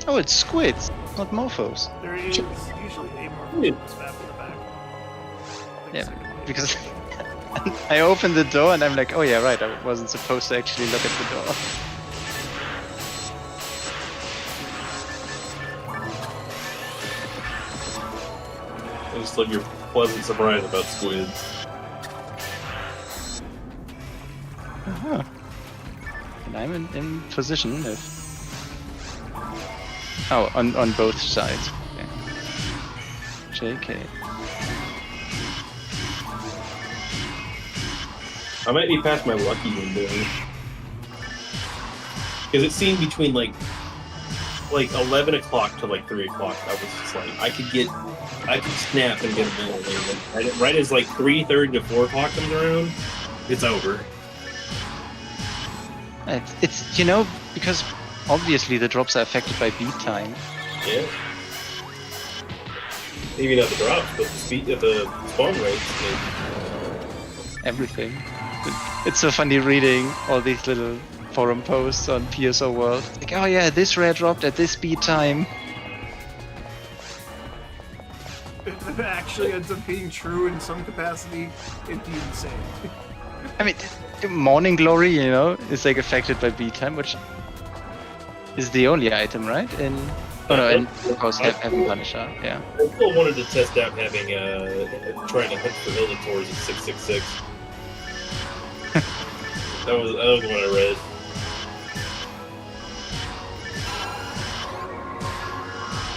Oh, it's squids, not morphos. There is usually a more map in the back. Like Yeah, a second one. because I opened the door and I'm like, oh yeah, right, I wasn't supposed to actually look at the door. I just love your pleasant surprise about squids. Uh-huh. And I'm in position if... Oh, on both sides. Okay. JK. I might be past my lucky window. Because it seemed between like 11 o'clock to like 3 o'clock, I was just like, I could snap and get a middle lane. Right as like 3:30 to 4 o'clock comes around, it's over. It's you know, because obviously the drops are affected by beat time. Yeah. Maybe not the drops, but the speed of the spawn rates. Everything. It's so funny reading all these little forum posts on PSO World. Like, oh yeah, this rare dropped at this beat time. If it actually ends up being true in some capacity, it'd be insane. I mean, Morning Glory, you know, is like affected by beat time, which is the only item, right? Oh no, and of course having Punisher, yeah. I still wanted to test out having trying to hunt for Illators at 666. that was the one I read.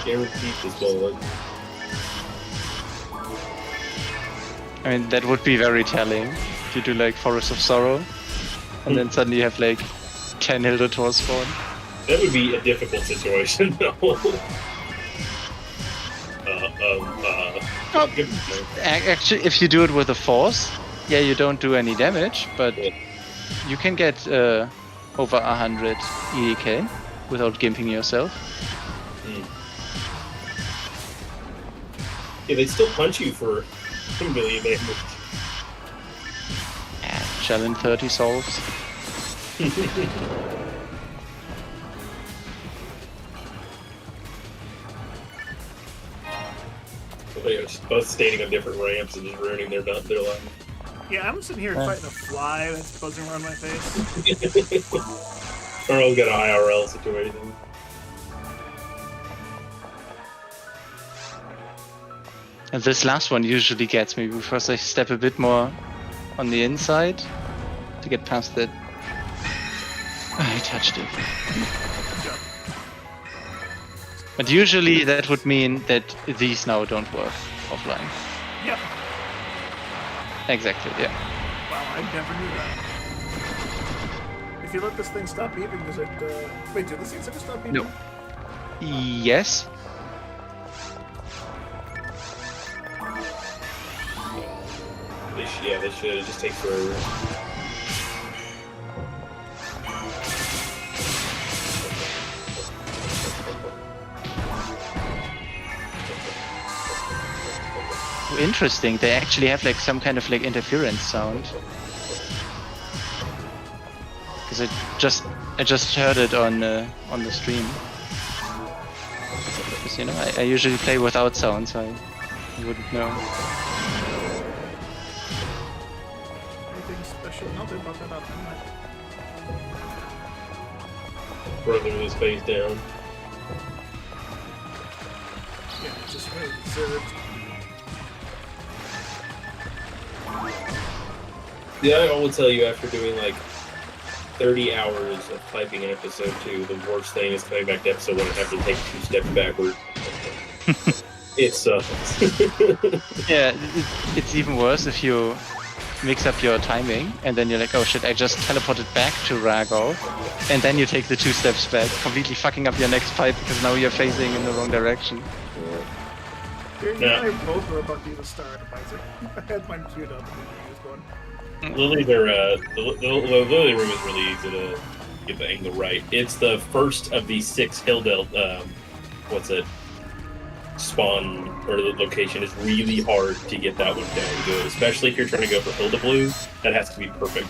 Guaranteed this bullet. I mean, that would be very telling if you do like Forest of Sorrow, and then suddenly you have like 10 Hildator spawn. That would be a difficult situation, though. Actually, if you do it with a force, yeah, you don't do any damage, but you can get over 100 EEK without gimping yourself. Yeah, they'd still punch you for 2 million damage. Challenge 30 solves. They're just both standing on different ramps and just ruining their life. Yeah, I'm sitting here fighting a fly that's buzzing around my face. Earl's got an IRL situation. And this last one usually gets me because I step a bit more on the inside to get past that. I touched it. But usually that would mean that these now don't work offline. Yep. Exactly, yeah. Wow, I never knew that. If you let this thing stop beeping, does it, wait, do the seats ever stop beeping? No. Yes. They should. It just takes forever. Interesting, they actually have like some kind of like interference sound. Because I just heard it on the stream. Because, you know, I usually play without sound, so I wouldn't know. Anything special? No, they brought that up. Rubbing his face down. Yeah, just really deserved. Yeah, I will tell you, after doing like 30 hours of typing in episode 2, the worst thing is coming back to episode 1 and having to take 2 steps backward. It sucks. Yeah, it's even worse if you mix up your timing and then you're like, oh shit, I just teleported back to Rago, and then you take the 2 steps back, completely fucking up your next pipe because now you're facing in the wrong direction. You and I both were about to use a star advisor. I had mine queued up and then used one. Lily, the Lily room is really easy to get the angle right. It's the first of these 6 Hilldale, spawn, or the location is really hard to get that one down good, especially if you're trying to go for Hilda Blue. That has to be perfect.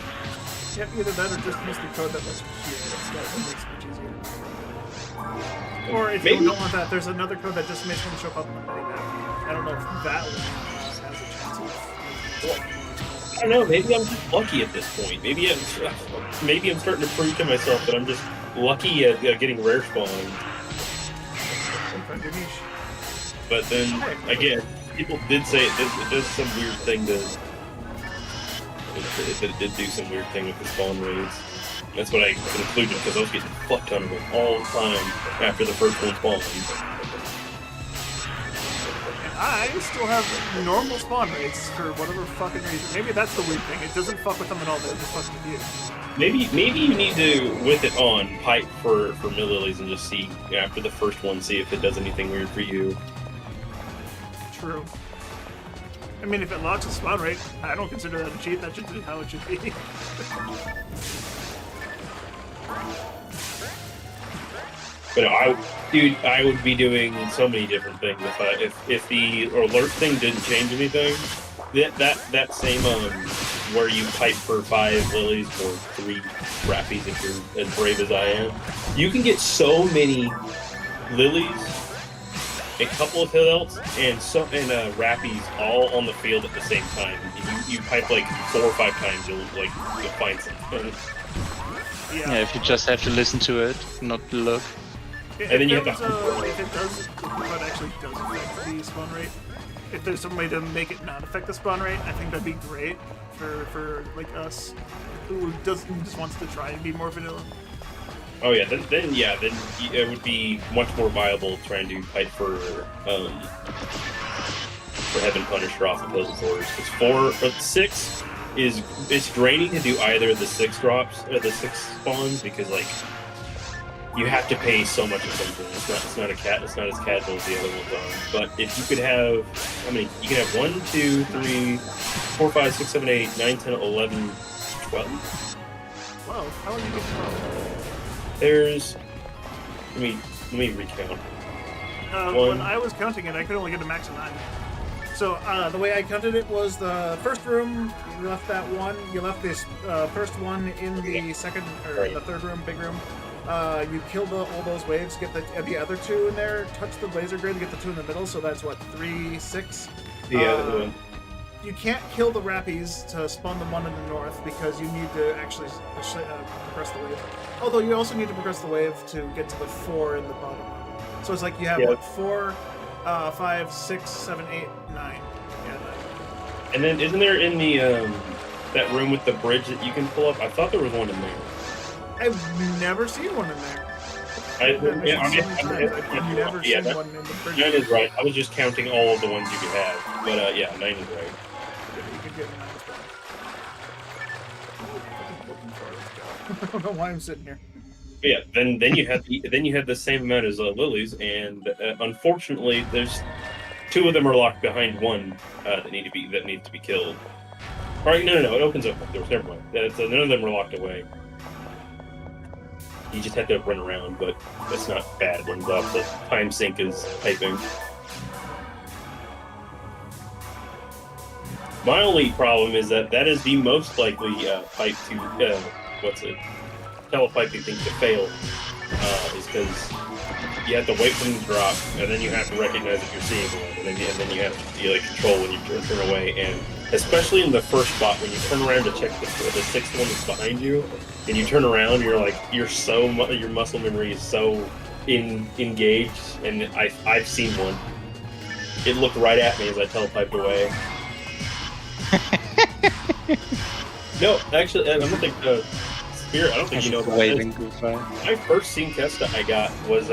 Yep, either that or just use the code that lets you queue. That makes it much easier. Or if you don't want that, there's another code that just makes one show up on the minimap. I don't know if that one has a chance of... I don't know, maybe I'm just lucky at this point. Maybe I'm starting to prove to myself that I'm just lucky at getting rare spawn. Find your niche. But then, again, people did say it does some weird thing it did do some weird thing with the spawn raids. That's what I concluded, because I was getting a fuck ton of them all the time after the first one spawned. I still have normal spawn rates for whatever fucking reason. Maybe that's the weird thing. It doesn't fuck with them at all, but it just fucks with you. Maybe you need to, with it on, pipe for Millillies and just see, after the first one, see if it does anything weird for you. True. I mean, if it locks a spawn rate, I don't consider that a cheat. That should be how it should be. But I would be doing so many different things if the alert thing didn't change anything. That same where you pipe for 5 lilies or 3 rappies if you're as brave as I am, you can get so many lilies, a couple of hill elves, and rappies all on the field at the same time. You pipe like 4 or 5 times, you'll find something. Yeah, if you just have to listen to it, not look. If and then you have it actually does affect the spawn rate, if there's some way to make it not affect the spawn rate, I think that'd be great for like us who just wants to try and be more vanilla. Oh yeah, then it would be much more viable trying to fight for Heaven Punisher off of Pillsatories. Because 4 or 6 it's draining to do either of the 6 drops or the 6 spawns, because like you have to pay so much attention. It's not as casual as the other ones are. But if you could have, you can have 1, 2, 3, 4, 5, 6, 7, 8, 9, 10, 11, 12. Whoa, how are you getting 12? There's, let me recount. When I was counting it, I could only get a max of 9. So the way I counted it was the first room, you left that one, you left this first one in the second, or the third room, big room. You kill all those waves, get the other 2 in there, touch the laser grid, get the 2 in the middle, so that's what, 3, 6? Yeah, you can't kill the rappies to spawn the one in the north because you need to actually progress the wave. Although you also need to progress the wave to get to the 4 in the bottom. So it's like you have, 4, 5, 6, 7, 8, 9. Yeah, 9. And then isn't there in the that room with the bridge that you can pull up? I thought there was one in there. I've never seen one in there. I've never seen one in the bridge. 9 is right. I was just counting all of the ones you could have. But 9 is right. You could get 9 as well. I don't know why I'm sitting here. But yeah, then you had the same amount as lilies, and unfortunately, there's 2 of them are locked behind 1 that needs to be killed. All right, no, it opens up doors. Never mind. None of them are locked away. You just have to run around, but that's not bad when the time sink is typing. My only problem is that is the most likely pipe to telepiping thing to fail is because you have to wait for them to drop, and then you have to recognize if you're seeing one, and then you have to like control when you turn away. And especially in the first spot, when you turn around to check the sixth one that's behind you, and you turn around, you're like your muscle memory is so engaged, and I've seen one. It looked right at me as I telepiped away. No, actually, I don't think Spirit. I don't think you know about waving this. goodbye. My first scene Kesta I got was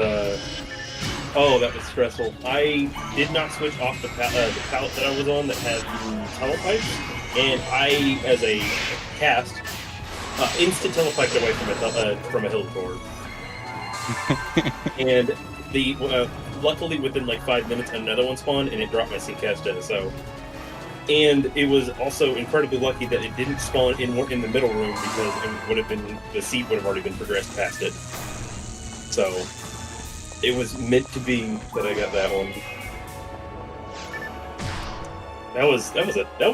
oh, that was stressful. I did not switch off the pallet that I was on that had telepipes, and I, as a cast, instant telepiped away from a hill tour. And the luckily within like 5 minutes another one spawned, and it dropped my scene Kesta. So. And it was also incredibly lucky that it didn't spawn in the middle room, because it would have been, the seat would have already been progressed past it. So it was meant to be that I got that one. That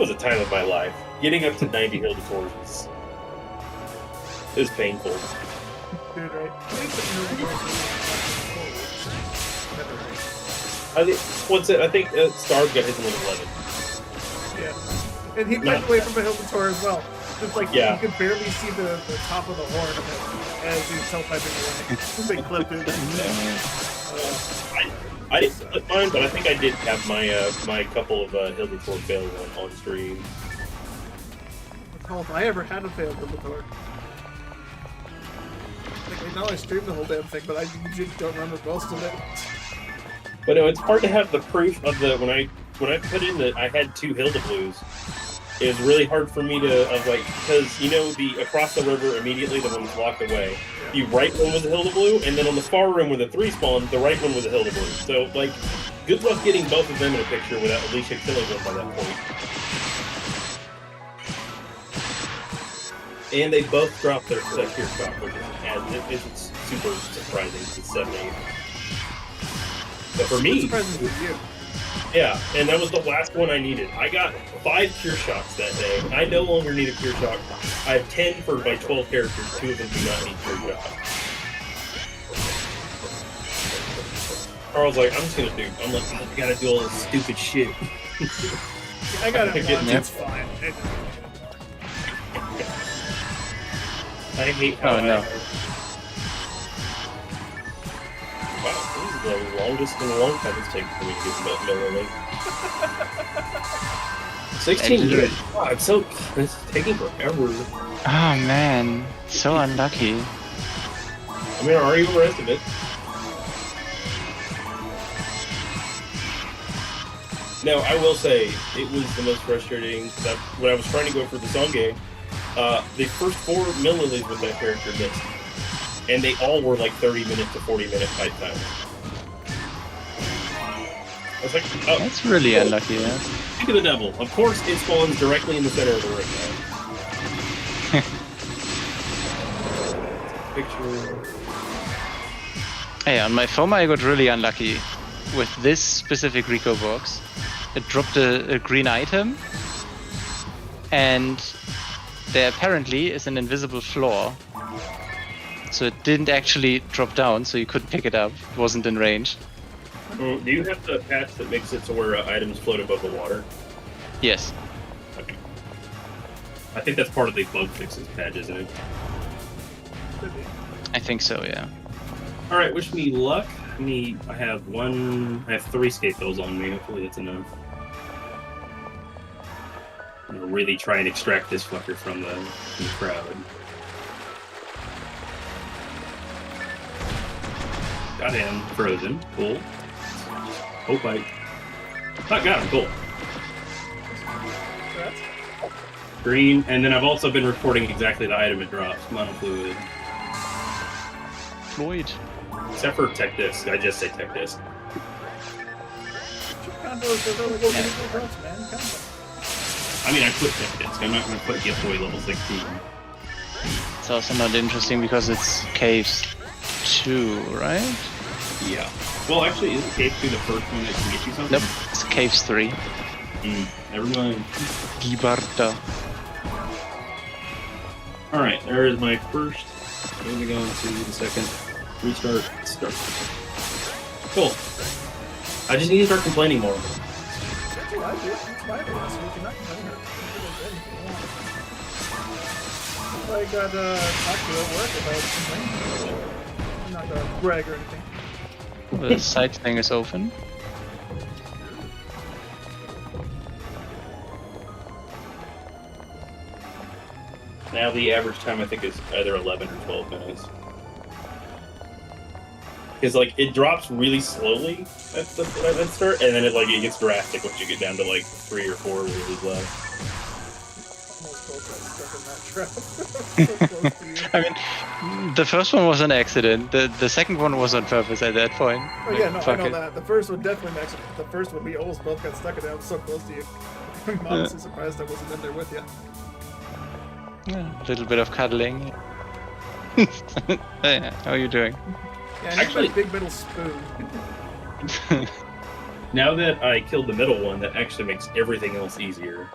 was a time of my life. Getting up to 90 hill tours was painful. Dude, right? I think Starve got his one at 11. Yeah. And he went away from a hill tour as well. Just like Yeah. you could barely see the top of the horn of it as he was telepiping away. They clipped it. I didn't flip mine, but I think I did have my couple of Hilda Tour fails on stream. That's how if I ever had a failed hill tour. Like, I know I streamed the whole damn thing, but I usually don't remember most of it. But no, it's hard to have the proof of the when I put in that I had 2 Hilda Blues. It was really hard for me to because you know the across the river immediately the one's locked away. The right one was a Hilda Blue, and then on the far room where the 3 spawned, the right one was a Hilda Blue. So like, good luck getting both of them in a picture without Alicia killing one by that point. And they both dropped their cure shot, which isn't super surprising. It's 7-8. But for me, surprising with you. yeah, and that was the last one I needed. I got 5 cure shots that day. I no longer need a cure shot. I have 10 for my 12 characters. 2 of them do not need cure shots. Carl's like, I gotta do all this stupid shit. I got it once, Yeah. it's fine. I hate how Oh no. Wow, this is the longest in a long time it's taken for me to get to Miller Lake. 16 years. Wow, it's taking forever. Oh man, so unlucky. I mean, are you the rest of it? No, I will say, it was the most frustrating, when I was trying to go for the song game, the first 4 milliliters with that character missed. And they all were like 30-minute to 40-minute fight time. I was like, oh. That's really unlucky, yeah. Speak of the devil. Of course, it spawns directly in the center of the ring. Picture. Hey, on my phone I got really unlucky with this specific Rico box. It dropped a green item, and there apparently is an invisible floor. So it didn't actually drop down, so you couldn't pick it up. It wasn't in range. Do you have the patch that makes it to where items float above the water? Yes. Okay. I think that's part of the bug fixes patch, isn't it? I think so, yeah. Alright, wish me luck. I have 3 skate bills on me. Hopefully that's enough. I'm gonna really try and extract this fucker from the crowd. Got him frozen. Cool. Hope I got him. Cool. Green, and then I've also been reporting exactly the item it drops. Monofluid. Floyd. Except for tech disc. I just say tech disc. I mean, I put tech disc. I'm not going to put gift away level 16. It's also not interesting because it's caves 2, right? Yeah. Well, actually, isn't Cave 2 the first one that can get you something? Nope, it's caves 3. Never mind. Gibarta. Alright, there is my first Moving on to the second restart. Start. Cool. I just need to start complaining more. That's what I do. It's my idea, so you cannot complain or anything you want. I got talked to at work about complaining. I'm not gonna brag or anything. The side thing is open. Now the average time I think is either 11 or 12 minutes. Because like it drops really slowly at the start, and then it gets drastic once you get down to like 3 or 4 really low. I mean, the first one was an accident. The second one was on purpose at that point. Oh yeah, no, I Fuck know it. that. The first one definitely an accident. The first one we almost both got stuck in it. I was so close to you. I'm honestly surprised I wasn't in there with you. Yeah, a little bit of cuddling. Hey, how are you doing? Yeah, I need Actually- my big metal spoon. Now that I killed the middle one, that actually makes everything else easier.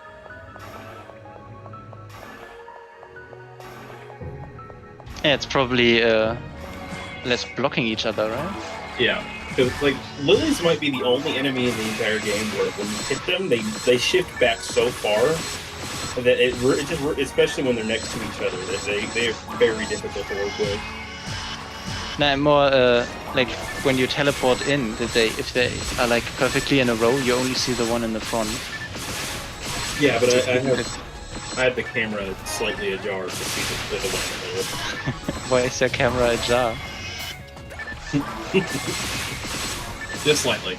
Yeah, it's probably less blocking each other, right? Yeah, because like lilies might be the only enemy in the entire game where when you hit them, they shift back so far that it just, especially when they're next to each other, that they are very difficult to work with. No, I'm more like when you teleport in, if they are like perfectly in a row, you only see the one in the front. Yeah, but I have the camera slightly ajar to see the one in the middle. Why is your camera ajar? Just slightly.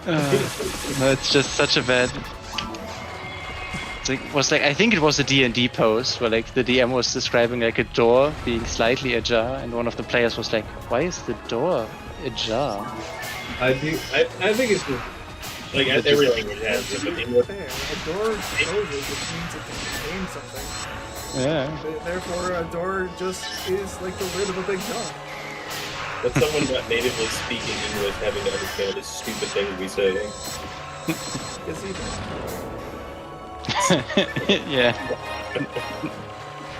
No, it's just such a bad. I think it was a D&D post where like the DM was describing like a door being slightly ajar, and one of the players was like, "Why is the door ajar?" I think it's just, like It every just- language has it, but Fair. A door closes, which means it can contain something. Yeah. Therefore, a door just is like the lid of a big jar. but someone not natively speaking English having to understand the stupid things we say. Gazebo. Yeah.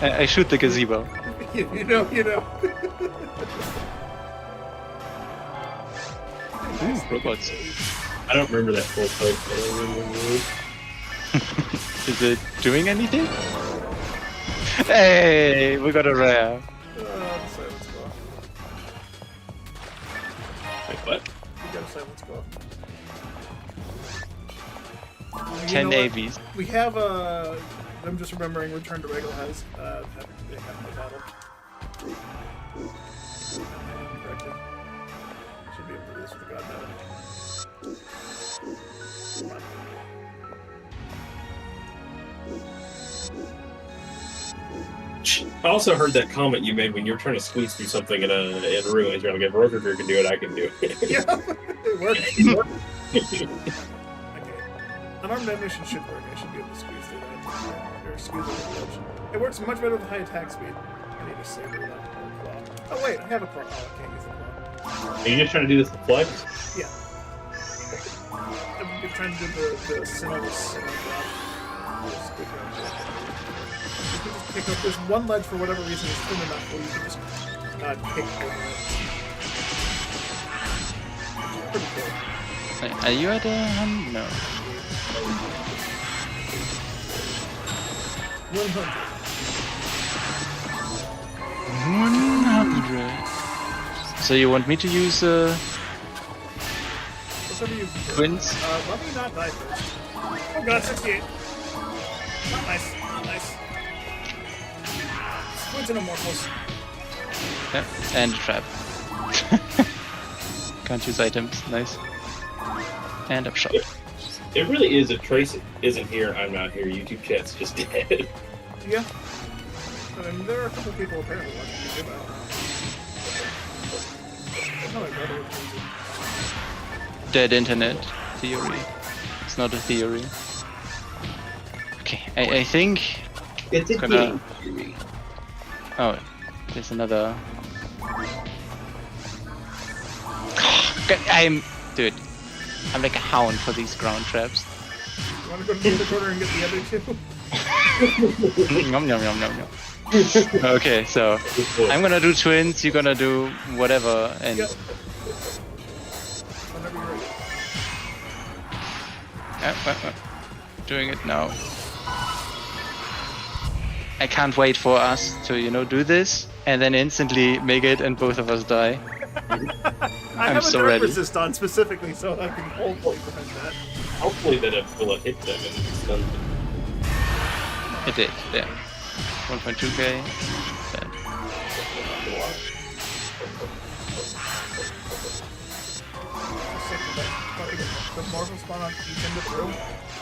I shoot the gazebo. You know. Ooh, robots. I don't remember that full post. Is it doing anything? Hey, we got a rare. Silence go off. Like what? We got a silence go off. 10 know what? AVs. We have I'm just remembering Return to Regal has they have my battle. Correctly. Should be able to do this with a god battle. Come on. I also heard that comment you made when you were trying to squeeze through something in ruins. You're like, if Roger can do it, I can do it. Yeah, it works. Okay. Unarmed ammunition should work. I should be able to squeeze through that. Or squeeze through the edge. It works much better with high attack speed. I need a saber, not a claw. Oh wait, I have a claw. Oh, I can't use the claw. Are you just trying to do this to flex? Yeah. I'm trying to do the Sinnoh drop. Just good round. You can just pick up this one ledge for whatever reason is thin enough where you can just kick over it. Pretty cool. Are you at a no? 100. 100. So you want me to use Whatever you prefer. twins? Let me not die first. Oh god, 68. Not nice. Not nice. Squids and Immortals. Yeah, and trap. Can't use items. Nice. And upshot. It really is a Trace isn't here, I'm not here. YouTube chat's just dead. Yeah. I mean, there are a couple people apparently watching me do that. Oh, my brother would use it. Dead internet theory. It's not a theory. Okay, I think. It's a Gonna- Oh, there's another. Dude. I'm like a hound for these ground traps. You want to go to the corner and get the other two? Nom, nom, nom, nom, nom. Okay, so I'm gonna do twins, you're gonna do whatever, and Yep. Whenever you're ready. Doing it now. I can't wait for us to, do this and then instantly make it and both of us die. I have a so drug ready. resist on specifically, so I can hopefully prevent that. Hopefully that will hit them and stun them. It did, yeah. 1.2k. Bad. The Marvel spawn on each end of the room.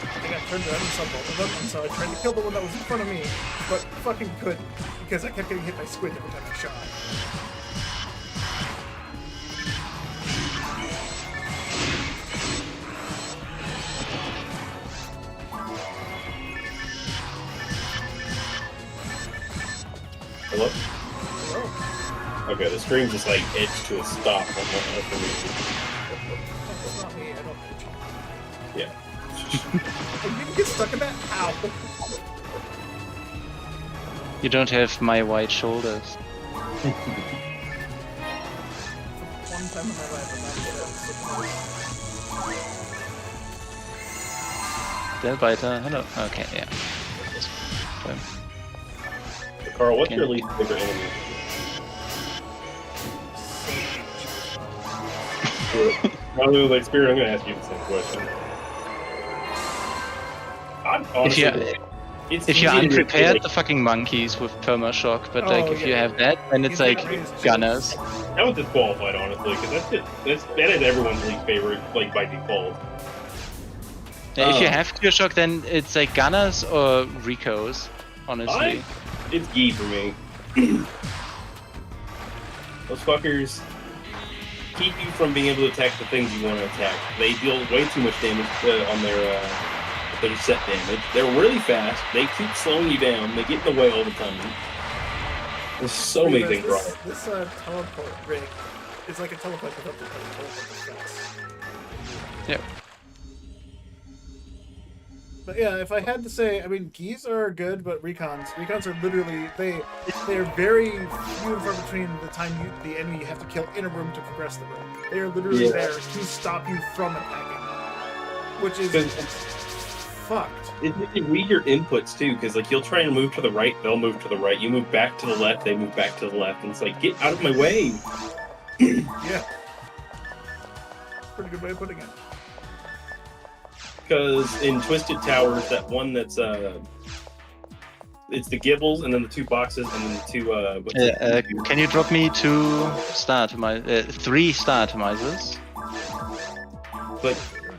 I got turned around and saw both of them, and so I tried to kill the one that was in front of me, but fucking couldn't, because I kept getting hit by squid every time I shot. Hello? Oh, Okay, the stream just like edged to a stop on one for that's not me, I don't think. me. Yeah. I didn't get stuck in that? Ow! You don't have my white shoulders. One time in my life, Del Biter, hello. Okay, yeah. Fine. Carl, what's Okay. your least favorite enemy? Rather than Spirit, I'm gonna ask you the same question. I'm honestly, it's If you're easy to unprepared, like, the fucking monkeys with perma-shock, but Oh, like if you yeah. have that, then it's You like can't raise gunners. that was disqualified, honestly, because that is everyone's least favorite, like by default. Yeah, if you have clear shock, then it's like gunners or recos, honestly. It's Gee for me. Those fuckers keep you from being able to attack the things you want to attack. They deal way too much damage on their set damage. They're really fast. They keep slowing you down. They get in the way all the time. There's so many things wrong. This teleport rig is like a teleport without the teleport effects. Yep. But yeah, if I had to say, I mean, Geese are good, but recons are literally they are very few and far between the time the enemy you have to kill in a room to progress the room. They are literally there to stop you from attacking, which is fucked. You read your inputs too, because like you'll try and move to the right, they'll move to the right. You move back to the left, they move back to the left, and it's like, get out of my way. Yeah, pretty good way of putting it. Because in Twisted Towers, that one that's it's the Gibbles and then the two boxes and then the two Can you drop me 3 star atomizers? But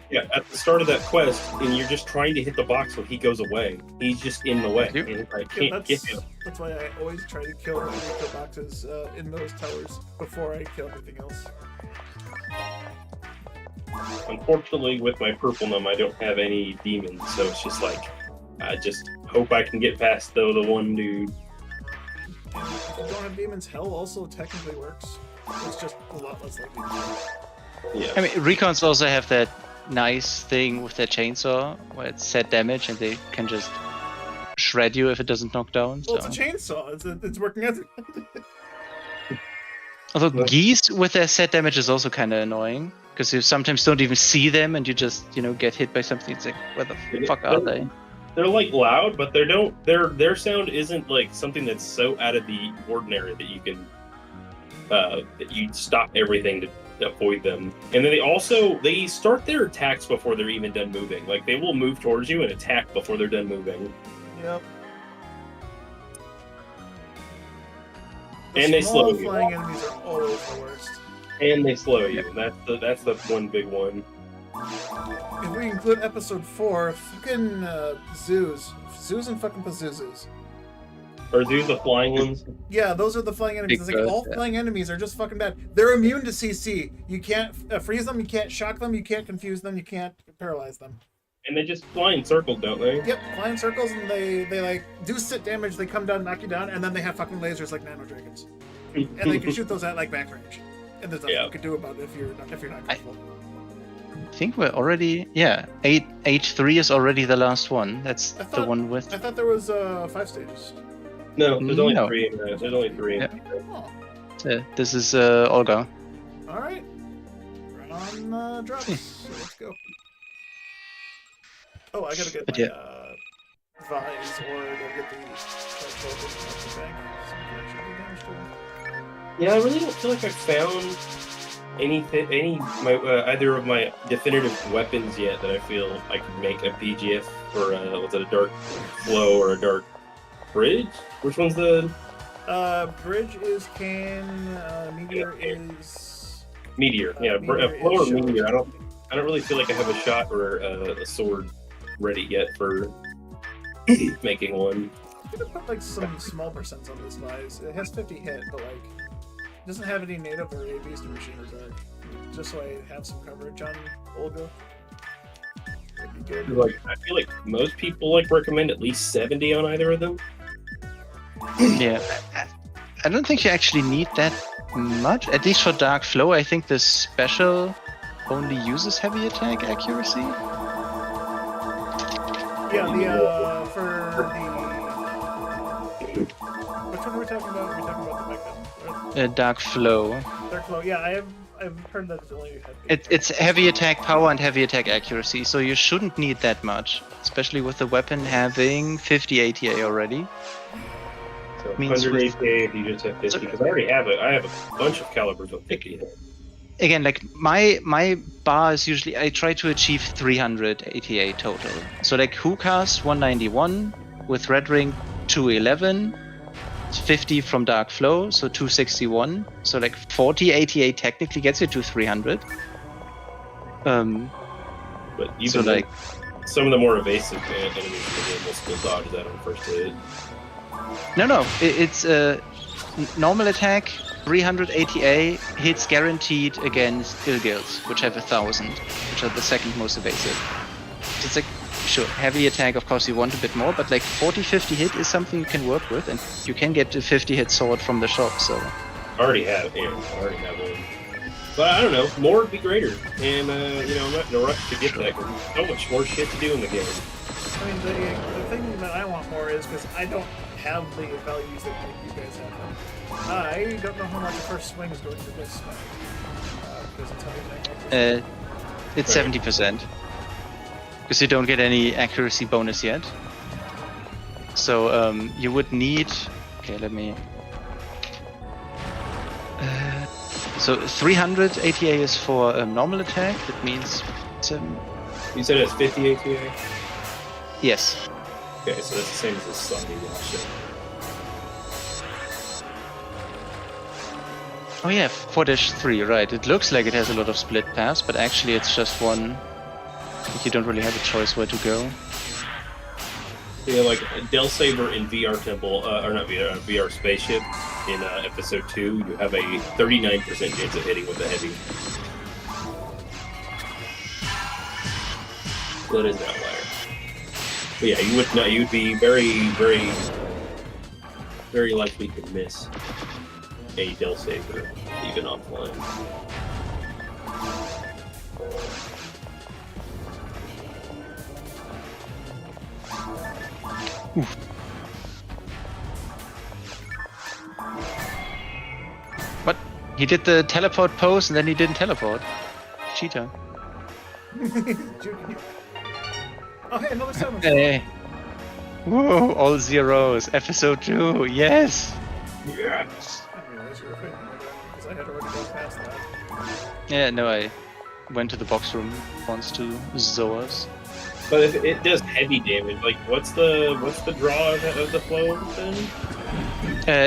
yeah, at the start of that quest, and you're just trying to hit the box when he goes away. He's just in the way. Thank you. And I Yeah, can't get him. that's why I always try to kill the kill boxes in those towers before I kill anything else. Unfortunately, with my purple num, I don't have any demons, so it's just like I just hope I can get past the one dude. And if you don't have demons, hell also technically works. It's just a lot less likely. Yeah. I mean, recons also have that nice thing with their chainsaw, where it's set damage and they can just shred you if it doesn't knock down. Well, So. it's a chainsaw. It's working as Although geese with their set damage is also kind of annoying, because you sometimes don't even see them and you just, get hit by something. It's like, where the fuck are they? They're like loud, but their sound isn't like something that's so out of the ordinary that you can that you stop everything to avoid them. And then they start their attacks before they're even done moving. Like they will move towards you and attack before they're done moving. Yep. And they slow you. Flying enemies are always the worst. And they slow you. That's the one big one. If we include episode 4, fucking zoos and fucking Pazuzus. Are these the flying ones? Yeah, those are the flying enemies. It's like all flying enemies are just fucking bad. They're immune to CC. You can't freeze them, you can't shock them, you can't confuse them, you can't paralyze them. And they just fly in circles, don't they? Yep, fly in circles, and they like do sit damage. They come down, knock you down, and then they have fucking lasers like nano dragons, and they can shoot those at like back range. And there's nothing you can do about it if you're not careful. think we're already... Yeah, H3 is already the last one. That's the one with... I thought there was 5 stages. No, there's only No. 3. There's only 3. Yeah. Oh, This is Olga. all right. Right on drops. So let's go. Oh, I gotta get But my yeah. vise or to get the bag. Something actually do damage to him. Yeah, I really don't feel like I found either of my definitive weapons yet that I feel I could make a PGF for was it a dark flow or a dark bridge? Which one's the Bridge is meteor is meteor? Yeah, meteor a flow or is meteor. shows. I don't really feel like I have a shot or a sword ready yet for making one. I'm gonna put like some small percents on this vise. It has 50 hit, but like it doesn't have any native or a beast or machine or dark. Just so I have some coverage on Olga. That'd be good. Like I feel like most people like recommend at least 70 on either of them. Yeah. I don't think you actually need that much. At least for Dark Flow, I think the special only uses heavy attack accuracy. Yeah, for the which one are we talking about? Are we talking about the mechanism? Dark Flow. Dark Flow. Yeah, I've heard that it's only heavy. It's heavy attack power and heavy attack accuracy, so you shouldn't need that much. Especially with the weapon having 50 ATA already. So Means 100 with- APA if you just have 50, because I already have I have a bunch of calibers with 50. Again, like my bar is usually I try to achieve 300 ATA total. So like Hookah's 191 with Red Ring 211, 50 from Dark Flow, so 261. So like 40 ATA technically gets you to 300. But even So, then, like- some of the more evasive enemies in the game will still dodge that on first hit. No, it's normal attack, 300 ATA, hits guaranteed against Ill Guilds, which have 1,000, which are the second most evasive. So it's like, sure, heavy attack, of course you want a bit more, but like 40-50 hit is something you can work with, and you can get a 50 hit sword from the shop, so... I already have one. But I don't know, more would be greater. And, I'm not in a rush to get that, because there's so much more shit to do in the game. I mean, the thing that I want more is because I don't have the values that you guys have. I don't know how much the first swing is going to this because it's heavy attack. It's 70%. Because you don't get any accuracy bonus yet. So you would need... Okay, let me... so 300 ATA is for normal attack. That means... You said it's 50 ATA? yes. Okay, so that's the same as the Sunday shit. Oh yeah, 4-3, right. It looks like it has a lot of split paths, but actually it's just one. You don't really have a choice where to go. Yeah, like Del Saber in VR Temple, or not VR, VR Spaceship in Episode 2, you have a 39% chance of hitting with a heavy. That is an outlier. But yeah, you would not. You'd be very, very, very likely to miss a Del Saber, even offline. What? He did the teleport pose and then he didn't teleport. Cheater. Oh, hey, another 7. Hey. Whoa, all zeros. Episode 2, yes! Yes. I didn't realize you were fighting because I had already gone past that. Yeah, no, I went to the box room once to Zoas. But if it does heavy damage, like what's the draw of the flow then?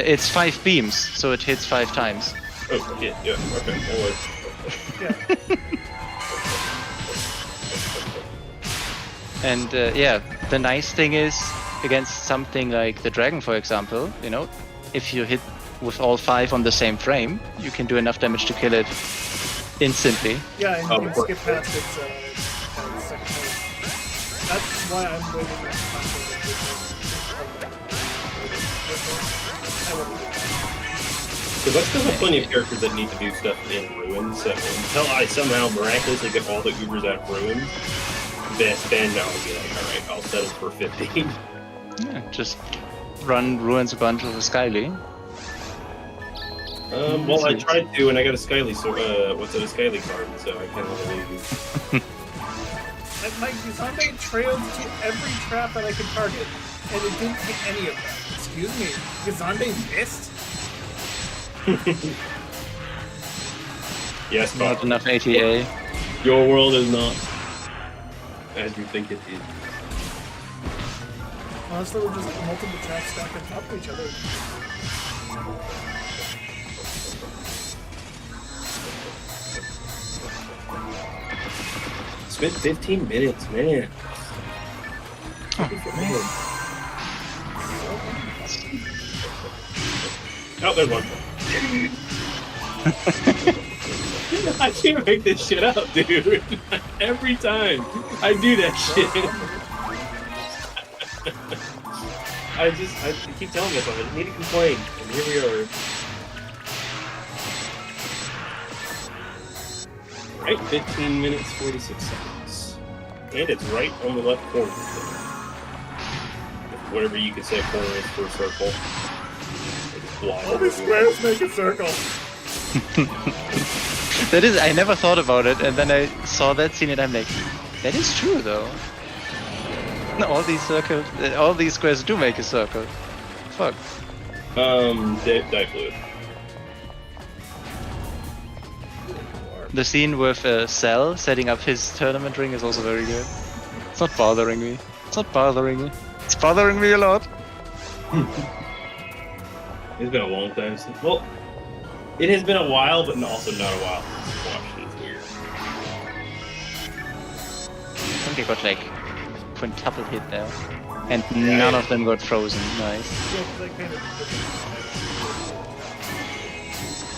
It's 5 beams, so it hits 5 times. Oh shit! Yeah. Okay. That works. Yeah. And yeah, the nice thing is, against something like the dragon, for example, you know, if you hit with all 5 on the same frame, you can do enough damage to kill it instantly. Yeah, and Oh, you of can skip course. past its second phase. That's why I'm waiting on I wouldn't do that. Because I still have plenty of characters that need to do stuff in Ruins, so until I somehow miraculously get all the Ubers out of Ruins, then I'll be like, alright, I'll settle for 15. Yeah, just run Ruins a bunch with a Skyly. Well, I tried to, and I got a Skyly, a Skyly card, so I can't really use. My Gazande trailed to every trap that I could target, and it didn't hit any of them. Excuse me, Gazande missed? Yes, Not Bob. enough ATA. Your world is not as you think it is. Unless there were just like multiple traps stacked on top of each other. Spent 15 minutes, man. Oh, there's one. I can't make this shit up, dude. Every time I do that shit. I keep telling myself I need to complain, and here we are. Right, 15 minutes, 46 seconds. And it's right on the left corner. Whatever you could say corner is for a circle. All these squares make a circle. That is, I never thought about it, and then I saw that scene and I'm like, that is true though. All these circles, all these squares do make a circle. Fuck. Die fluid. The scene with Cell setting up his tournament ring is also very good. It's not bothering me. It's not bothering me. It's bothering me a lot. It's been a long time since. Well, it has been a while, but also not a while since I watched it. It's weird. I think I got like quintuple hit there. And none of them got frozen. Nice.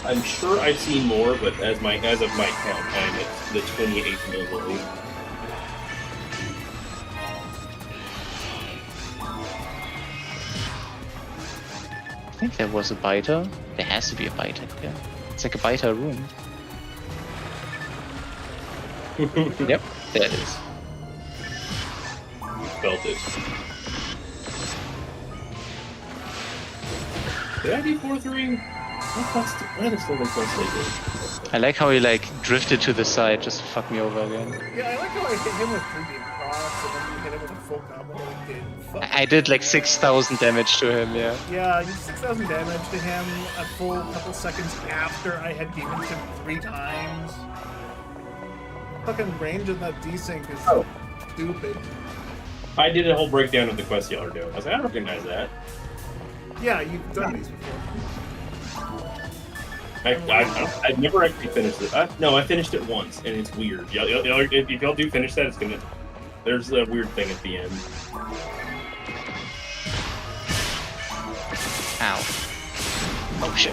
I'm sure I've seen more, but as of my count, I'm at the 28th minute. I think there was a biter. There has to be a biter here. It's like a biter room. Yep, there it is. Felt it. Did I do 4-3? That is still the quest I did. I like how he like drifted to the side just to fuck me over again. Yeah, I like how I hit him with 3D procs and then you hit him with a full combo and it did. I did like 6,000 damage to him, yeah. Yeah, I did 6,000 damage to him a full couple seconds after I had demoned him 3 times. Fucking range of that desync is stupid. I did a whole breakdown of the quest y'all are doing. I was like, I recognize that. Yeah, you've done these before. I've never actually finished it. No, I finished it once, and it's weird. If y'all do finish that, it's gonna. There's a weird thing at the end. Ow. Oh shit.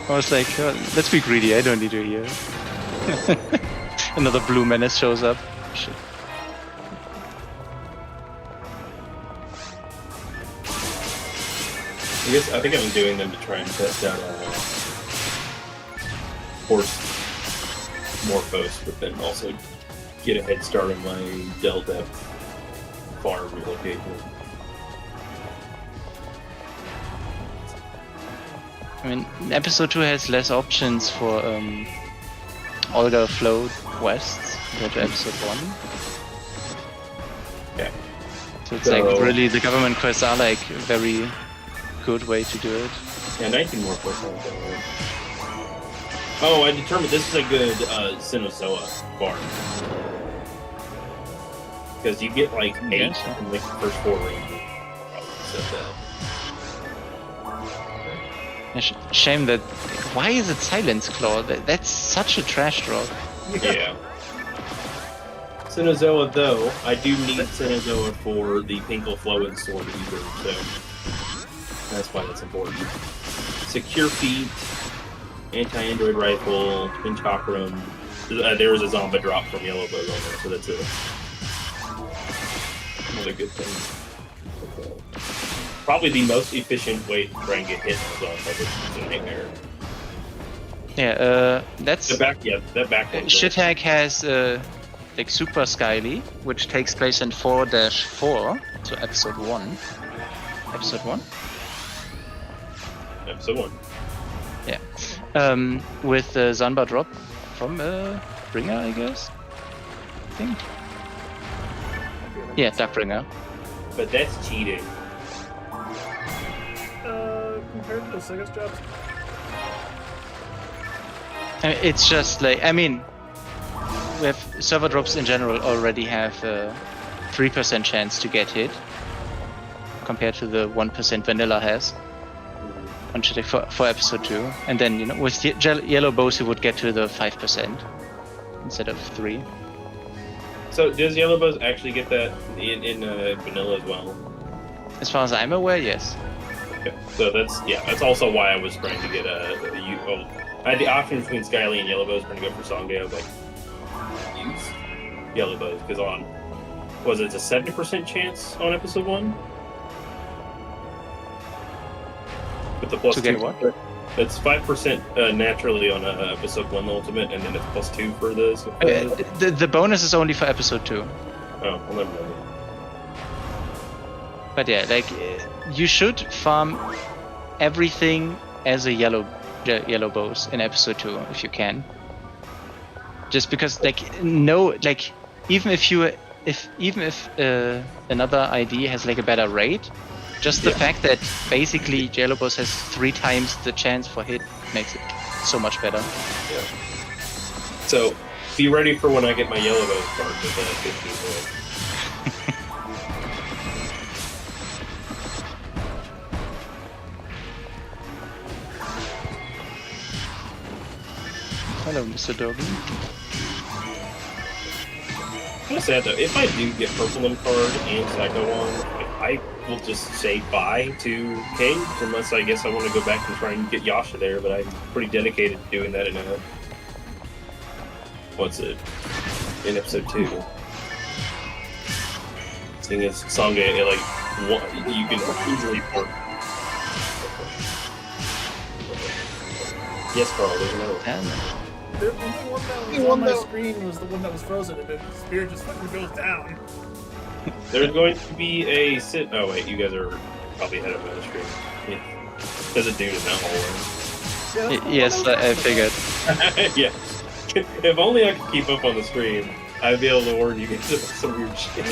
I was like, let's be greedy, I don't need to heal. Another blue menace shows up. Shit. I think I'm doing them to try and test out horse Morphos, but then also get a head start on my Delta farm relocation. I mean, episode 2 has less options for Olga Flow quests compared to episode 1. Yeah. So it's like really the government quests are like a very good way to do it. Yeah, 19 more quests on the way. Oh, I determined this is a good Sinozoa farm. Because you get like 8 in the first 4 ranges. Probably said that. Shame that. Why is it Silence Claw? That's such a trash drop. Yeah. Sinozoa, though, I do need Sinozoa for the Pinkle Flow and Sword either, so that's why that's important. Secure Feet, Anti-Android Rifle, Twin Chakram. There was a Zomba drop from Yellow Bug on there, so that's it. Another good thing. probably the most efficient way to try and get hit as well. It's a nightmare. Yeah, that's... That back one. Shithag has like Super Skyly, which takes place in 4-4, so episode 1. Episode 1? Episode 1. Yeah. With Zanba drop from Bringer, I guess? I think. Yeah, Darkbringer. But that's cheating. Compared to the Sega's drops? It's just like, I mean, we have server drops in general already have a 3% chance to get hit compared to the 1% vanilla has on Shithag for episode 2. And then, you know, with yellow bows you would get to the 5% instead of 3. So does Yellow Bows actually get that in vanilla as well? As far as I'm aware, yes. Okay. So that's also why I was trying to get I had the option between Skyly and Yellow Bows trying to go for Song Day. I was like, use Yellow Bows because it's a 70% chance on episode 1? With the plus to 2. get what? It's 5% naturally on episode 1 the ultimate, and then it's plus 2 for this. The bonus is only for episode 2. Oh, well, never mind. But yeah, like you should farm everything as a yellow bows in episode 2 if you can. Just because even if another ID has like a better rate, just the fact that basically Yellow Bows has 3 times the chance for hit makes it so much better. Yeah. So be ready for when I get my Yellow Bows card with 15 points. Hello, Mr. Doggy. I'm gonna say that though, if I do get Purple card and Psycho on, I will just say bye to King, unless I guess I want to go back and try and get Yasha there, but I'm pretty dedicated to doing that in episode 2. Thing is, Sangha, you can easily port. Yes, Carl, there's another one. The one that was on my screen was the one that was frozen, and the spear just fucking goes down. There's going to be a sit. Oh wait, you guys are probably ahead of me on the screen. Yeah. There's a dude in that hallway. Yes, I figured. Yeah. If only I could keep up on the screen, I'd be able to warn you guys about some weird shit.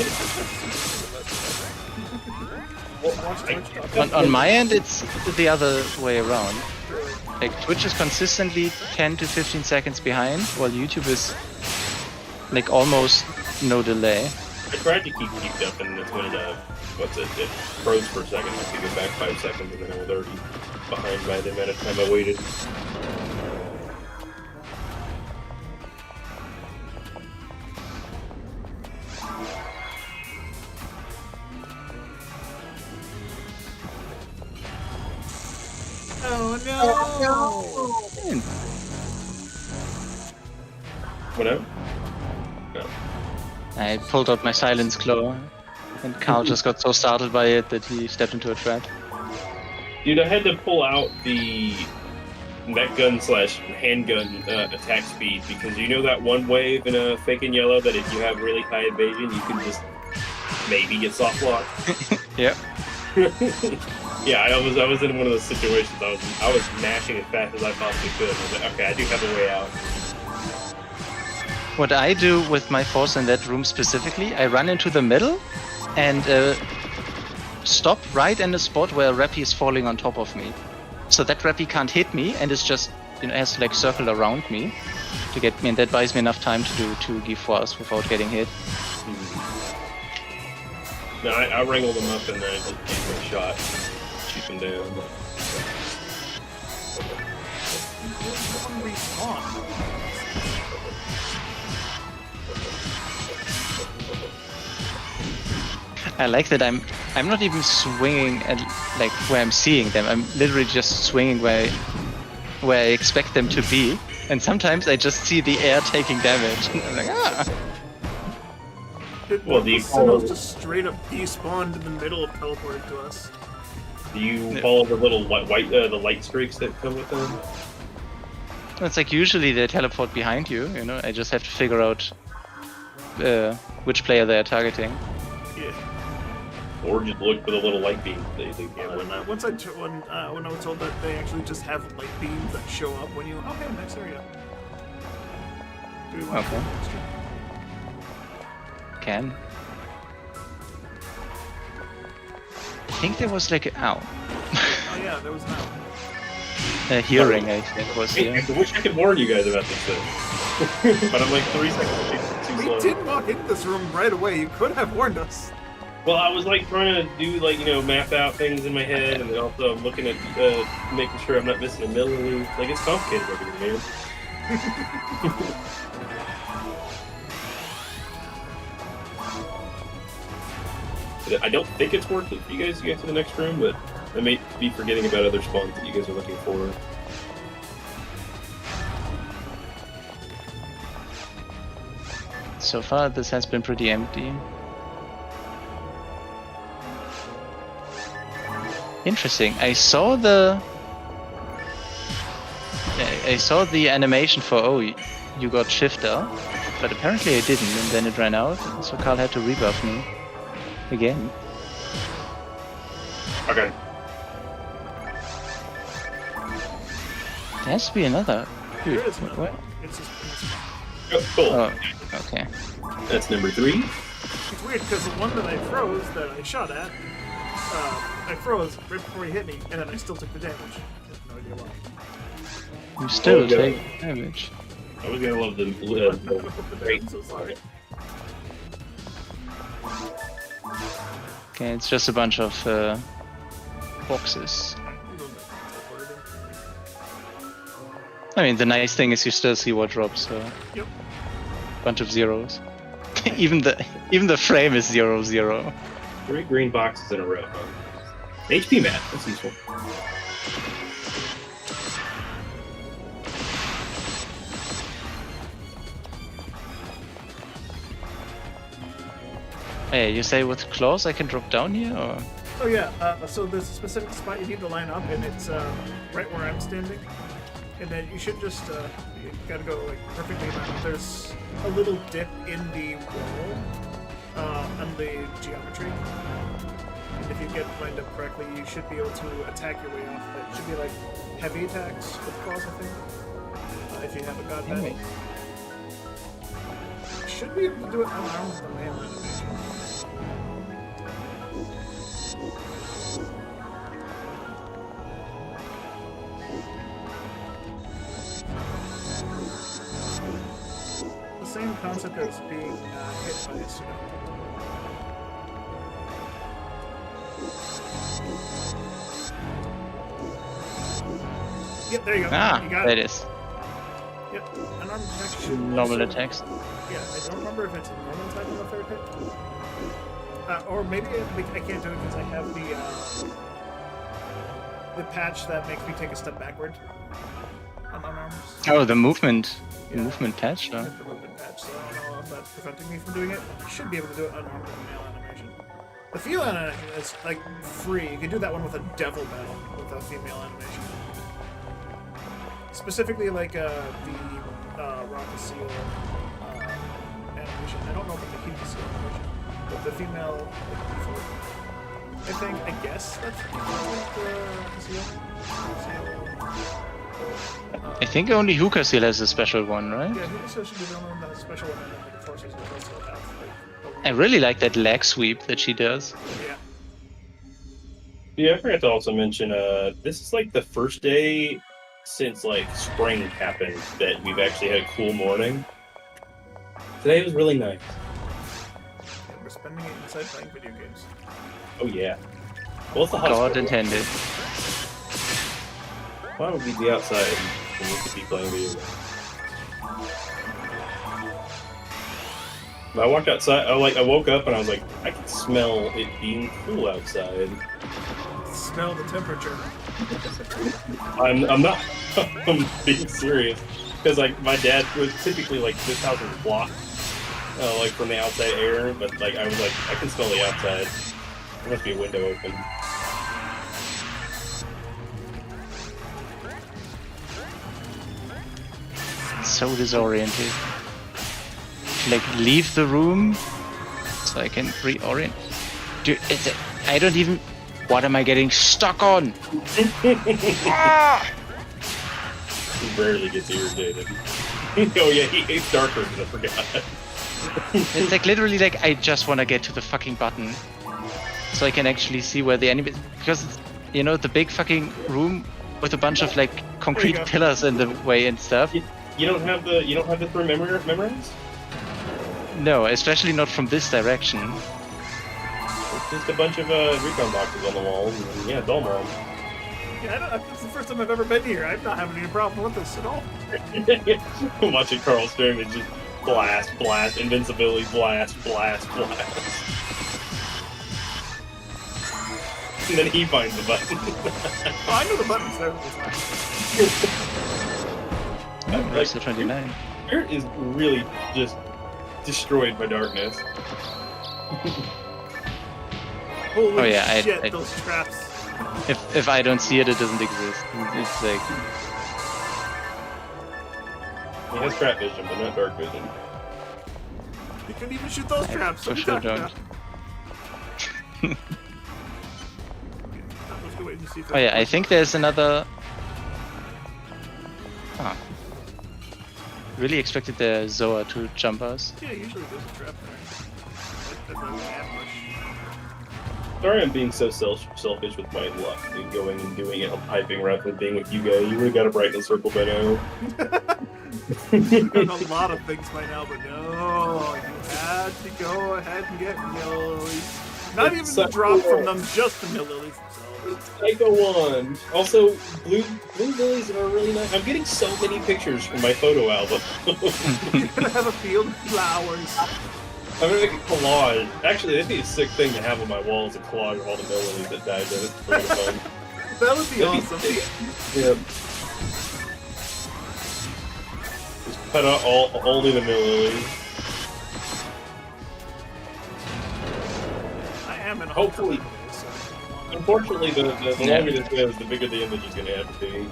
On my end, it's the other way around. Like Twitch is consistently 10 to 15 seconds behind, while YouTube is like almost no delay. I tried to keep up, and it's when it froze for a second. I could go back 5 seconds, and then I was already behind by the amount of time I waited. Oh no! Whatever. No. I pulled out my silence claw, and Carl just got so startled by it that he stepped into a trap. Dude, I had to pull out the net gun / handgun attack speed because you know that one wave in a fake and yellow that if you have really high evasion, you can just maybe get soft lock. Yep. Yeah, I was in one of those situations. I was mashing as fast as I possibly could. I was like, okay, I do have a way out. What I do with my force in that room specifically, I run into the middle and stop right in the spot where a Rappy is falling on top of me. So that Rappy can't hit me and it's just, has to like circle around me to get me, and that buys me enough time to do 2 Giforce without getting hit. No, I wrangled them up and then I just gave them a shot. Shoot them down. I like that I'm not even swinging at like where I'm seeing them. I'm literally just swinging where I expect them to be. And sometimes I just see the air taking damage. And I'm like, ah. Well, the Sinnohs just straight up despawned in the middle of teleporting to us. Do you Yeah. follow the little the light streaks that come with them? It's like usually they teleport behind you, you know, I just have to figure out which player they're targeting. Yeah. Or just look for the little light beams they Yeah, when I was told that they actually just have light beams that show up when you. Okay, next area. Do we want to Okay. do next year? Can. I think there was like ow. Oh yeah, there was an owl. A hearing, I think was Hey, here. I wish I could warn you guys about this thing. But I'm like 3 seconds too We slow. didn't walk into this room right away. You could have warned us. Well, I was like trying to do like, map out things in my head, and then also I'm looking at making sure I'm not missing a milliliter. Like, it's complicated over here, man. But I don't think it's worth it for you guys to get to the next room, but I may be forgetting about other spawns that you guys are looking for. So far, this has been pretty empty. Interesting. I saw the animation for you got shifter, but apparently I didn't, and then it ran out, so Carl had to rebuff me again. Okay. There has to be another. Dude, There is another what? one. It's just. Oh, cool. Oh, okay. That's number 3. It's weird because the one that I froze that I shot at, I froze right before he hit me, and then I still took the damage. I have no idea why. You still Oh, yeah. take damage. I was gonna love the I'm so sorry. Okay, it's just a bunch of boxes. I mean, the nice thing is you still see what drops, so Yep. bunch of zeros. even the frame is 0, 0. 3 green boxes in a row. HP map. That's useful. Hey, you say with claws I can drop down here, or? Oh yeah, so there's a specific spot you need to line up, and it's right where I'm standing. And then you should just, you gotta go like perfectly line up. There's a little dip in the wall on the geometry. And if you get lined up correctly, you should be able to attack your way off of it. It should be like heavy attacks with claws, I think. If you haven't got that. Anyway. You should be able to do it unarmed with the mail animation. The same concept as being hit by a tsunami. Yep, there you go. Ah, you got there it. it is. Yep, unarmed attack should Normal also- attacks. Yeah, I don't remember if it's a normal attack on the third hit. Or maybe I can't do it because I have the patch that makes me take a step backward on unarmed. Oh, the movement Yeah. movement patch. I Oh. have the movement patch, so I don't know if that's preventing me from doing it. You should be able to do it unarmed with the nail animation. The female animation is like free. You can do that one with a devil battle with a female animation. Specifically, like the Rock the Seal animation. I don't know about the Keep the Seal animation, but the female, like, before. I guess that's the Rock the Seal. I think only Hookah Seal has a special one, right? Yeah, Keep the Seal should be the only one that has special one, and then the Forces will also have like. I really like that leg sweep that she does. Yeah. Yeah, I forgot to also mention, this is like the first day since like spring happened that we've actually had a cool morning. Today was really nice. Yeah, we're spending it inside playing video games. Oh yeah. Well, it's the hospital. God intended. Why would we be outside when we could be playing video games? I walked outside. I woke up and I was like, I can smell it being cool outside. Smell the temperature. I'm not. I'm being serious because like my dad was typically like this house is blocked, like from the outside air. But like I was like, I can smell the outside. There must be a window open. so disoriented. Like, leave the room so I can reorient. Dude, I don't even... What am I getting stuck on? Ah! He rarely gets irritated. Oh yeah, he hates darker, I forgot. It's like literally like I just want to get to the fucking button so I can actually see where the enemy, because it's, you know, the big fucking room with a bunch of like concrete pillars in the way and stuff. You don't have the three memories? No, especially not from this direction. It's just a bunch of recon boxes on the walls, and yeah, it's all wrong. Yeah, it's the first time I've ever been here. I'm not having any problem with this at all. Watching Carl stream and just blast, blast, invincibility, blast, blast, blast. And then he finds the button. Oh, I know the button's there. Where's the 29? Spirit is really just destroyed by darkness. Holy Oh, yeah, shit, those traps. If I don't see it, it doesn't exist. It's like... He has trap vision, but not dark vision. You couldn't even shoot those traps. For sure don't. Oh yeah, I think there's another... Huh. Really expected the Zoa to jump us. Yeah, usually there's a trap there. Like, there's an ambush. Sorry I'm being so selfish with my luck and going and doing it on piping rather than being with you guys. You would have got a brightness circle by now. I've done a lot of things by now, but no, you had to go ahead and get lilies. Not even the drop from them, just the lilies themselves. Psycho wand. Also, blue lilies are really nice. I'm getting so many pictures from my photo album. You're gonna have a field of flowers. I'm gonna make a collage. Actually, that'd be a sick thing to have on my wall as a collage of all the lilies that died. That's pretty fun. That would be awesome. Yeah. Just cut out only the lilies. I am in a Hopefully. hopefully. So. Unfortunately, the longer this goes, the bigger the image is gonna have to be.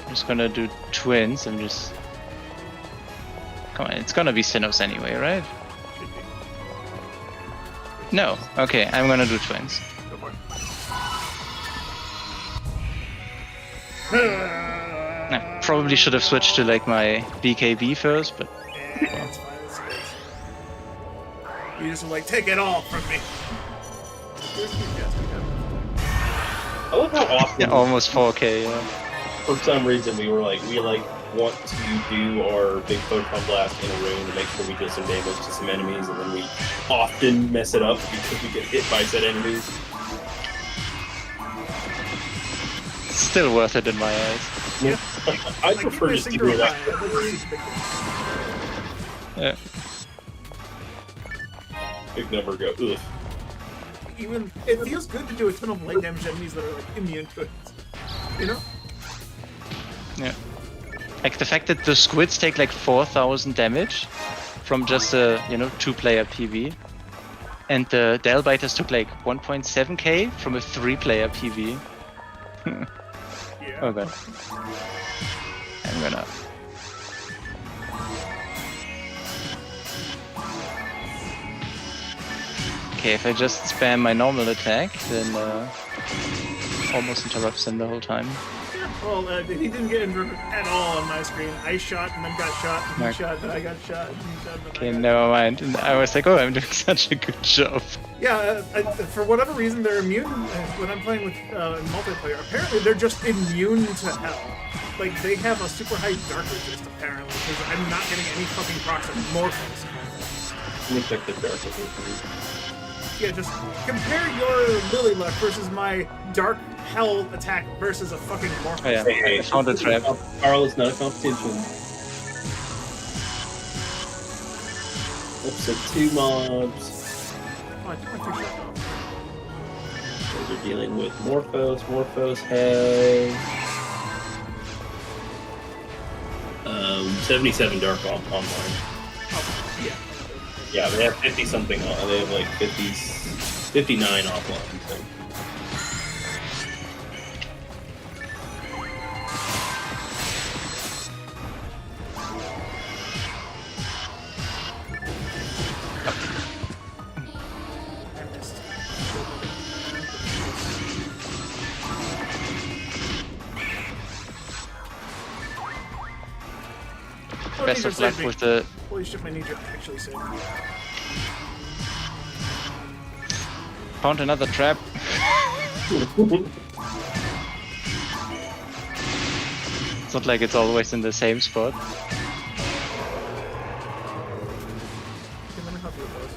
I'm just gonna do twins and just... Come on, it's gonna be Sinnohs anyway, right? No. Okay, I'm gonna do twins. Go for it. I probably should have switched to like my BKB first, but... Yeah, it's fine. It's good. You just like, take it all from me. I love how often, Yeah, almost 4K, yeah. for some reason, we want to do our big photon blast in a room to make sure we deal some damage to some enemies, and then we often mess it up because we get hit by said enemies. Still worth it in my eyes. Yeah. I prefer just to do that. Yeah. Big number go, ugh. Even it feels good to do a ton of light damage enemies that are like immune to it. You know? Yeah. Like the fact that the squids take like 4,000 damage from just a, you know, 2-player PV. And the Dalbiters took like 1.7k from a 3-player PV. Yeah. Oh god. I'm gonna... Okay, if I just spam my normal attack, then almost interrupts him the whole time. Well, he didn't get injured at all on my screen. I shot and then got shot, and he Mark. shot, and I got shot, and he shot, and then Okay, I got never mind. And I was like, oh, I'm doing such a good job. Yeah, for whatever reason, they're immune when I'm playing with multiplayer. Apparently, they're just immune to hell. Like, they have a super high dark resist, apparently, because I'm not getting any fucking procs of Morphos. Let me check the dark resistance. Yeah, just compare your Lily Luck versus my Dark Hell attack versus a fucking Morphos. Oh yeah, Hey, I found a trap. Carl, it's not a competition. Oops, so 2 mobs. Oh, I took my 2 shots off. Those are dealing with Morphos. Morphos has 77 dark online. Oh, yeah. Yeah, they have 50 something on. They have like 59 offline. So. Best of luck with the... Holy shit, my ninja actually saved me. Found another trap. It's not like it's always in the same spot. Okay, let me help you with those.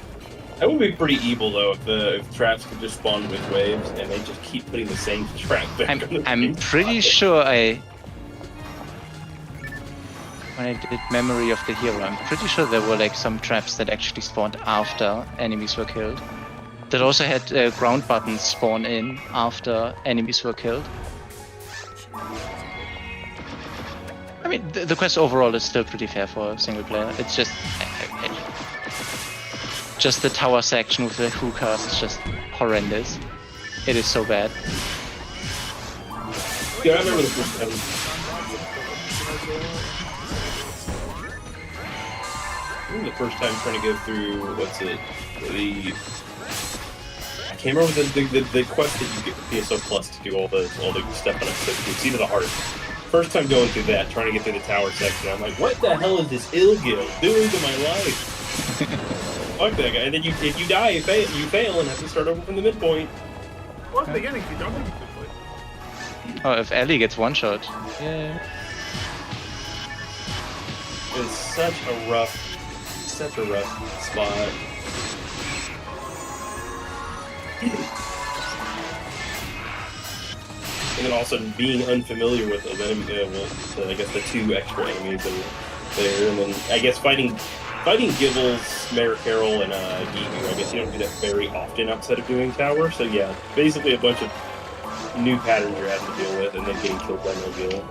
That would be pretty evil though if traps could just spawn with waves and they just keep putting the same trap back. I'm pretty sure when I did Memory of the Hero, I'm pretty sure there were like some traps that actually spawned after enemies were killed. That also had ground buttons spawn in after enemies were killed. I mean, the quest overall is still pretty fair for a single player. It's just the tower section with the hookahs is just horrendous. It is so bad. Yeah, I remember the first time. I remember the first time trying to go through I can't remember the quest that you get the PSO Plus to do all the stuff on it. So it's either the heart. First time going through that, trying to get through the tower section, I'm like, what the hell is this ill guild doing to my life? Fuck that guy. And then if you die, you fail and have to start over from the midpoint. Well, at the beginning, if you don't make it quickly. Oh, if Ellie gets one shot. Yeah. It's such a rough spot. And then also being unfamiliar with them, I guess the two extra enemies that are there, and then I guess fighting Gibbles, Mara Carroll, and Gigu. I guess you don't do that very often outside of doing tower. So yeah, basically a bunch of new patterns you're having to deal with, and then getting killed by no deal.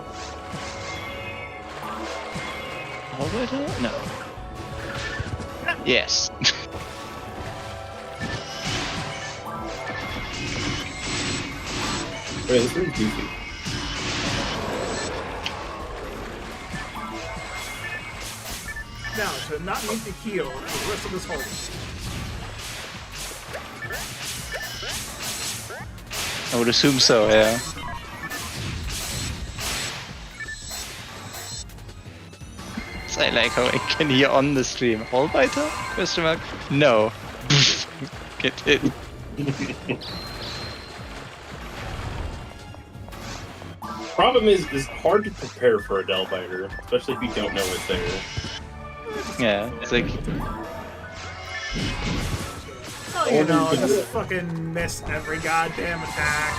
No. Yes. Wait, this one's goofy. Now, to not need to heal for the rest of this hole. I would assume so, yeah. So I like how I can hear on the stream. Allbiter? Question mark? No. Get hit. Problem is, it's hard to prepare for a Delbiter, especially if you don't know it's there. Yeah, it's like... Oh, you know, just fucking miss every goddamn attack.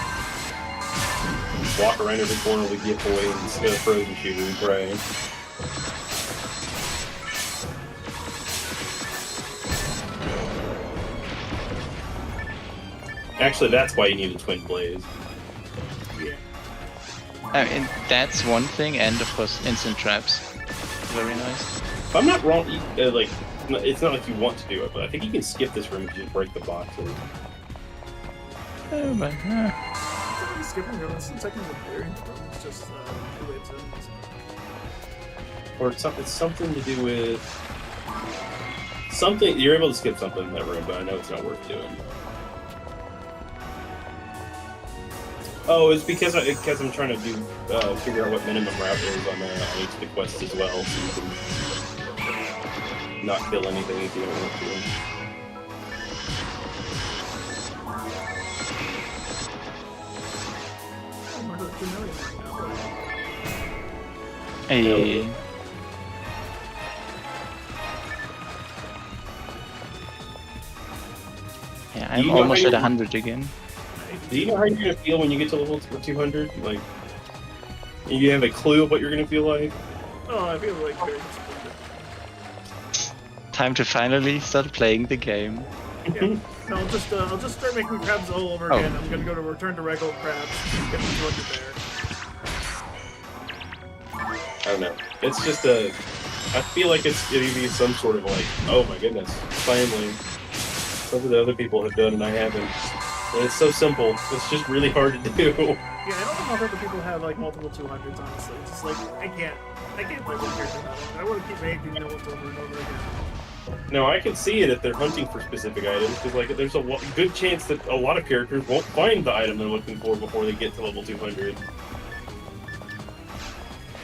Walk around every corner with your boy and get a frozen shooter and pray. Actually, that's why you need a Twin Blaze. I mean, that's one thing, and of course, instant traps. Very nice. If I'm not wrong, like, it's not like you want to do it, but I think you can skip this room if you just break the boxes. Oh, but, Skipping room, it's technically clearing room, it's just the way it's in. Or it's something to do with... something, you're able to skip something in that room, but I know it's not worth doing. Oh, it's because I'm trying to do figure out what minimum route is on each of the quests as well, so you can not kill anything if you don't want to. Hey. Yeah, I'm almost at 100 again. Do you know how you're gonna feel when you get to level 200? Like, you have a clue of what you're gonna feel like? Oh, I feel like very disappointed. Time to finally start playing the game. Yeah. No, I'll just start making crabs all over again. I'm gonna go to return to regular crabs. Get them sorted there. I don't know. It's just I feel like it's gonna be some sort of like, oh my goodness, finally. Something that other people have done and I haven't. And it's so simple. It's just really hard to do. Yeah, I don't know how other people have like multiple 200s, honestly. It's just like, I can't play one character battle. I want to keep making new ones over and over again. No, I can see it if they're hunting for specific items, because like there's a good chance that a lot of characters won't find the item they're looking for before they get to level 200.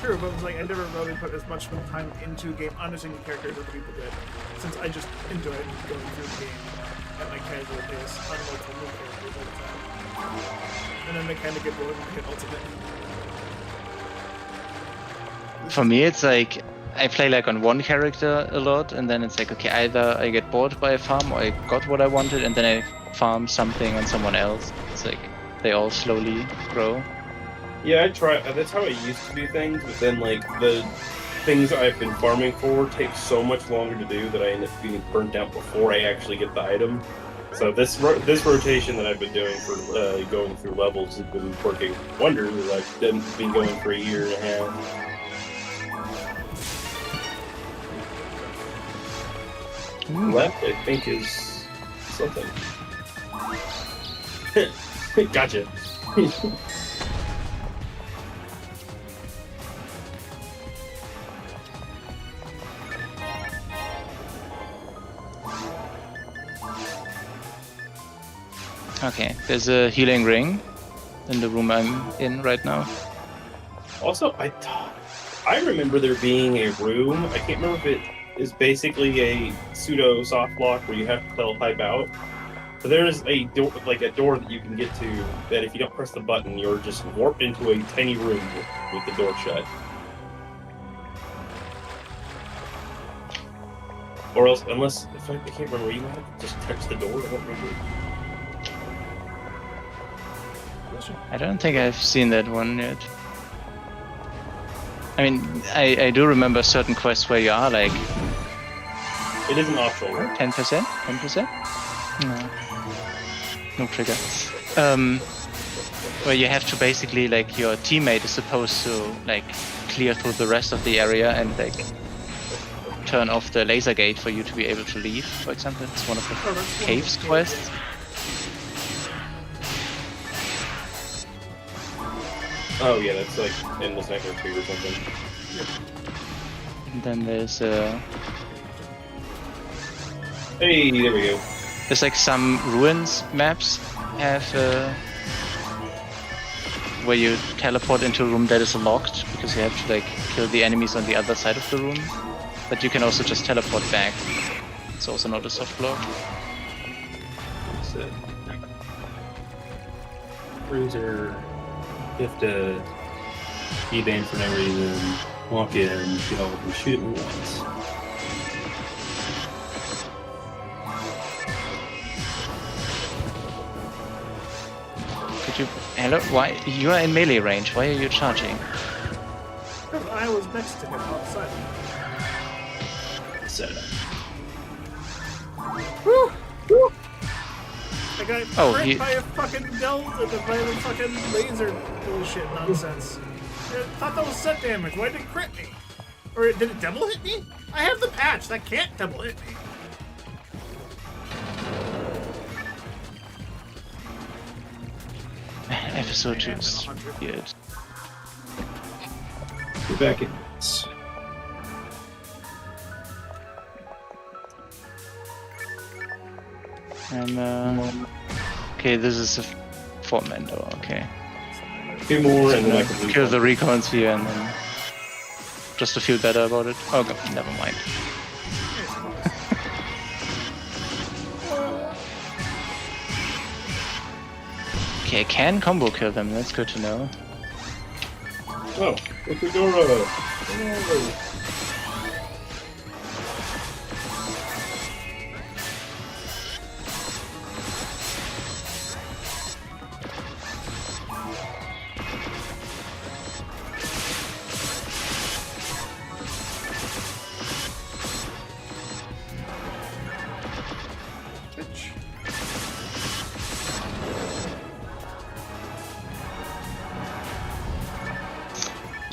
true, but it was like I never really put as much time into a game understanding the characters as the people did, since I just enjoyed going through the game at my casual pace on multiple new characters at a time. And then they kind of get bored and hit ultimate. For me, it's like I play like on one character a lot, and then it's like, okay, either I get bored by a farm or I got what I wanted, and then I farm something on someone else. It's like they all slowly grow. Yeah, I try. That's how I used to do things, but then like the things I've been farming for take so much longer to do that I end up being burnt out before I actually get the item. So this rotation that I've been doing for going through levels has been working wonders. I've been going for a year and a half. Left, I think, is something. Gotcha. Okay, there's a healing ring in the room I'm in right now. Also, I remember there being a room. I can't remember if it is basically a pseudo soft lock where you have to teletype out. But there is a door, like a door that you can get to, that if you don't press the button, you're just warped into a tiny room with the door shut. Or else, unless if I can't remember, you might have to just touch the door. I don't remember. I don't think I've seen that one yet. I mean, I do remember certain quests where you are like... It isn't optional, right? 10%? 10%? No. No trigger. Where you have to basically, like, your teammate is supposed to, like, clear through the rest of the area and, like, turn off the laser gate for you to be able to leave, for example. It's one of the caves quests. Oh yeah, that's like Endless Nightmare 2 or something. And then there's Hey, there we go. there's like some ruins maps have where you teleport into a room that is locked because you have to like kill the enemies on the other side of the room. But you can also just teleport back. It's also not a soft lock. So, Bruiser. You have to keyban for no reason, walk in, get all of them, shoot at once. Could you... Hello? Why? You are in melee range. Why are you charging? Because I was next to him outside. Set it up. Woo! Woo! I got he... crit by a fucking delta, by the fucking laser bullshit nonsense. I thought that was set damage. Why did it crit me? Or did it double hit me? I have the patch. That can't double hit me. Episode 2 is weird. Get back in. And okay, this is a 4-man door, okay. 2 more and then I can kill the recons here and then just to feel better about it. Oh god, never mind. Okay, I can combo kill them, that's good to know. Oh, Okudora! Oh.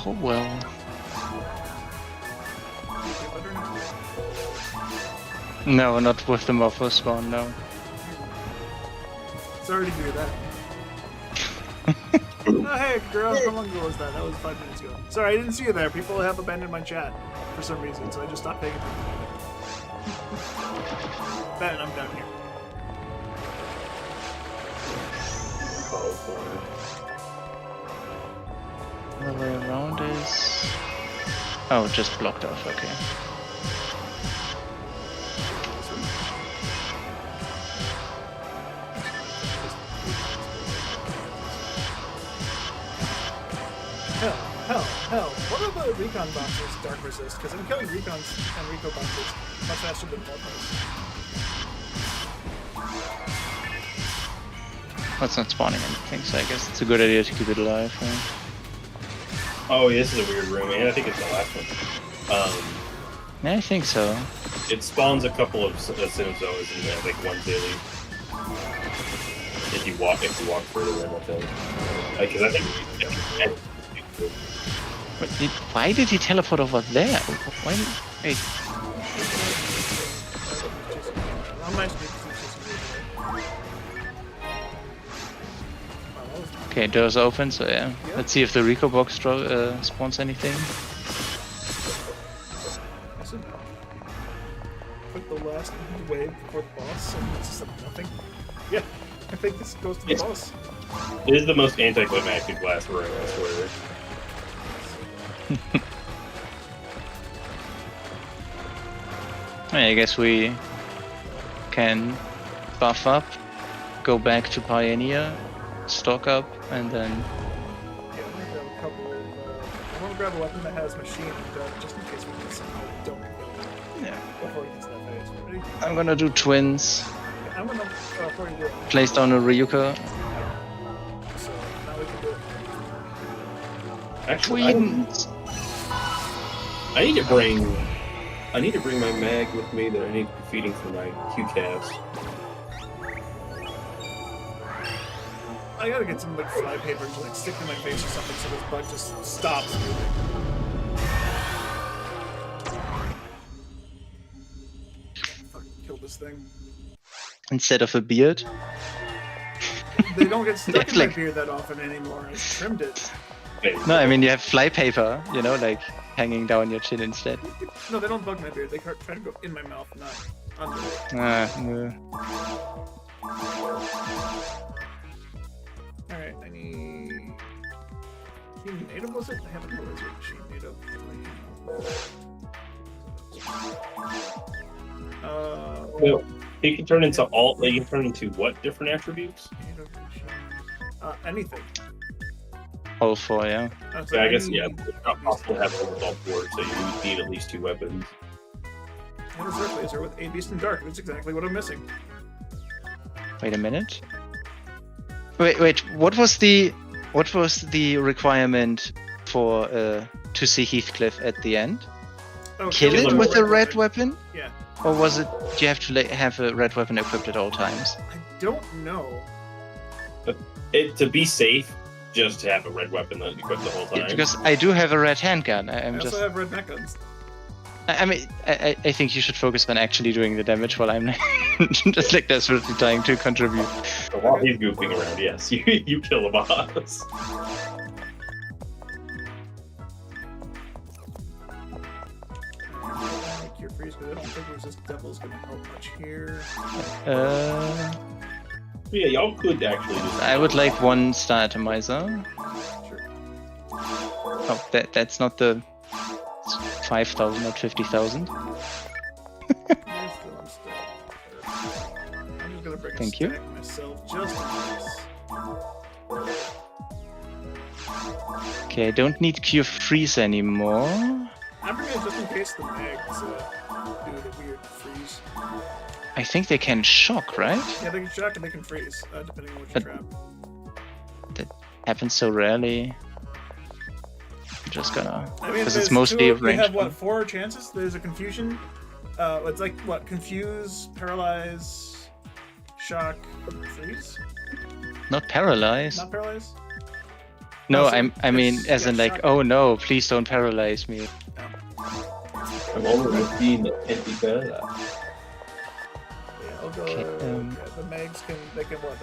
Oh well. No, not with the Morpho spawn, no. Sorry to hear that. Oh hey girl, how long ago was that? That was 5 minutes ago. Sorry, I didn't see you there. People have abandoned my chat for some reason, so I just stopped paying attention. Ben, I'm down here. other way around is... Oh, just blocked off, okay. Hell. What are the recon boxes dark resist? Because I'm killing recons and reco boxes much faster than morphos. Well, it's not spawning anything, so I guess it's a good idea to keep it alive. Oh, this is a weird room, and I think it's the last one. Yeah, I think so. It spawns a couple of Cenozoas in there, like one daily. If you walk further in, I think. Because I think. Why did he teleport over there? Why? Wait. Okay, doors open, so yeah. Let's see if the Rico box spawns anything. Put the last wave before the boss, and it's just nothing. Yeah, I think this goes to the boss. It is the most anticlimactic last room, I swear. I guess we can buff up, go back to Pioneer, stock up, and then... Yeah, I'm gonna grab a couple of... I want to grab a weapon that has machine just in case we can somehow don't kill him. Yeah. Before he gets that phase. Ready? I'm gonna do twins. I'm gonna... before you do it. Place down a Ryuka. So, now we can do it. Actually, Twins! I need to bring my mag with me that I need to be feeding for my Q-calves. I gotta get some like fly paper to like stick in my face or something so this bug just stops moving. Fucking kill this thing. Instead of a beard. They don't get stuck in my Like- beard that often anymore. I trimmed it. No, I mean you have fly paper, you know, like hanging down your chin instead. No, they don't bug my beard. They try to go in my mouth, not under it. No. Alright, I need... Machine native, was it? I haven't realized what machine native. Well, he can turn into he can turn into what different attributes? Native machine... anything. All four, yeah. So Yeah, I guess, yeah, need- it's not possible to have one with all four, so you need at least 2 weapons. And a Zerk laser with A Beast and Dark. That's exactly what I'm missing. Wait a minute. Wait. What was the requirement for to see Heathcliff at the end? Oh, Kill it him with a red weapon, Yeah. or was it? Do you have to have a red weapon equipped at all times? I don't know. To be safe, just to have a red weapon that equipped the whole time. Yeah, because I do have a red handgun. I I'm also just. have red mech guns. I mean, I think you should focus on actually doing the damage while I'm just like desperately trying to contribute. So while he's goofing around, yes, you kill the boss. Cure freeze, but I don't think resist devil's gonna help much here. Yeah, y'all could actually just... I would like 1 star atomizer. Sure. Oh, that's not the 5,000 or 50,000. I'm just gonna bring Thank a you. stack myself just in case. Okay, I don't need cure freeze anymore. I'm bringing it just in case the mags do the weird freeze. I think they can shock, right? Yeah, they can shock and they can freeze, depending on which But- trap. Happens so rarely. I'm just gonna... I mean, Because there's it's mostly a we have, ranged what, one. 4 chances? There's a confusion. It's like, what, confuse, paralyze, shock, freeze? Not paralyzed. Not paralyze? No, Oh, so I mean, it's- as in yeah, like, shock. oh no, please don't paralyze me. I'm only being anti-paralyzed. Yeah, I'll go. Okay, Yeah, the mags can what?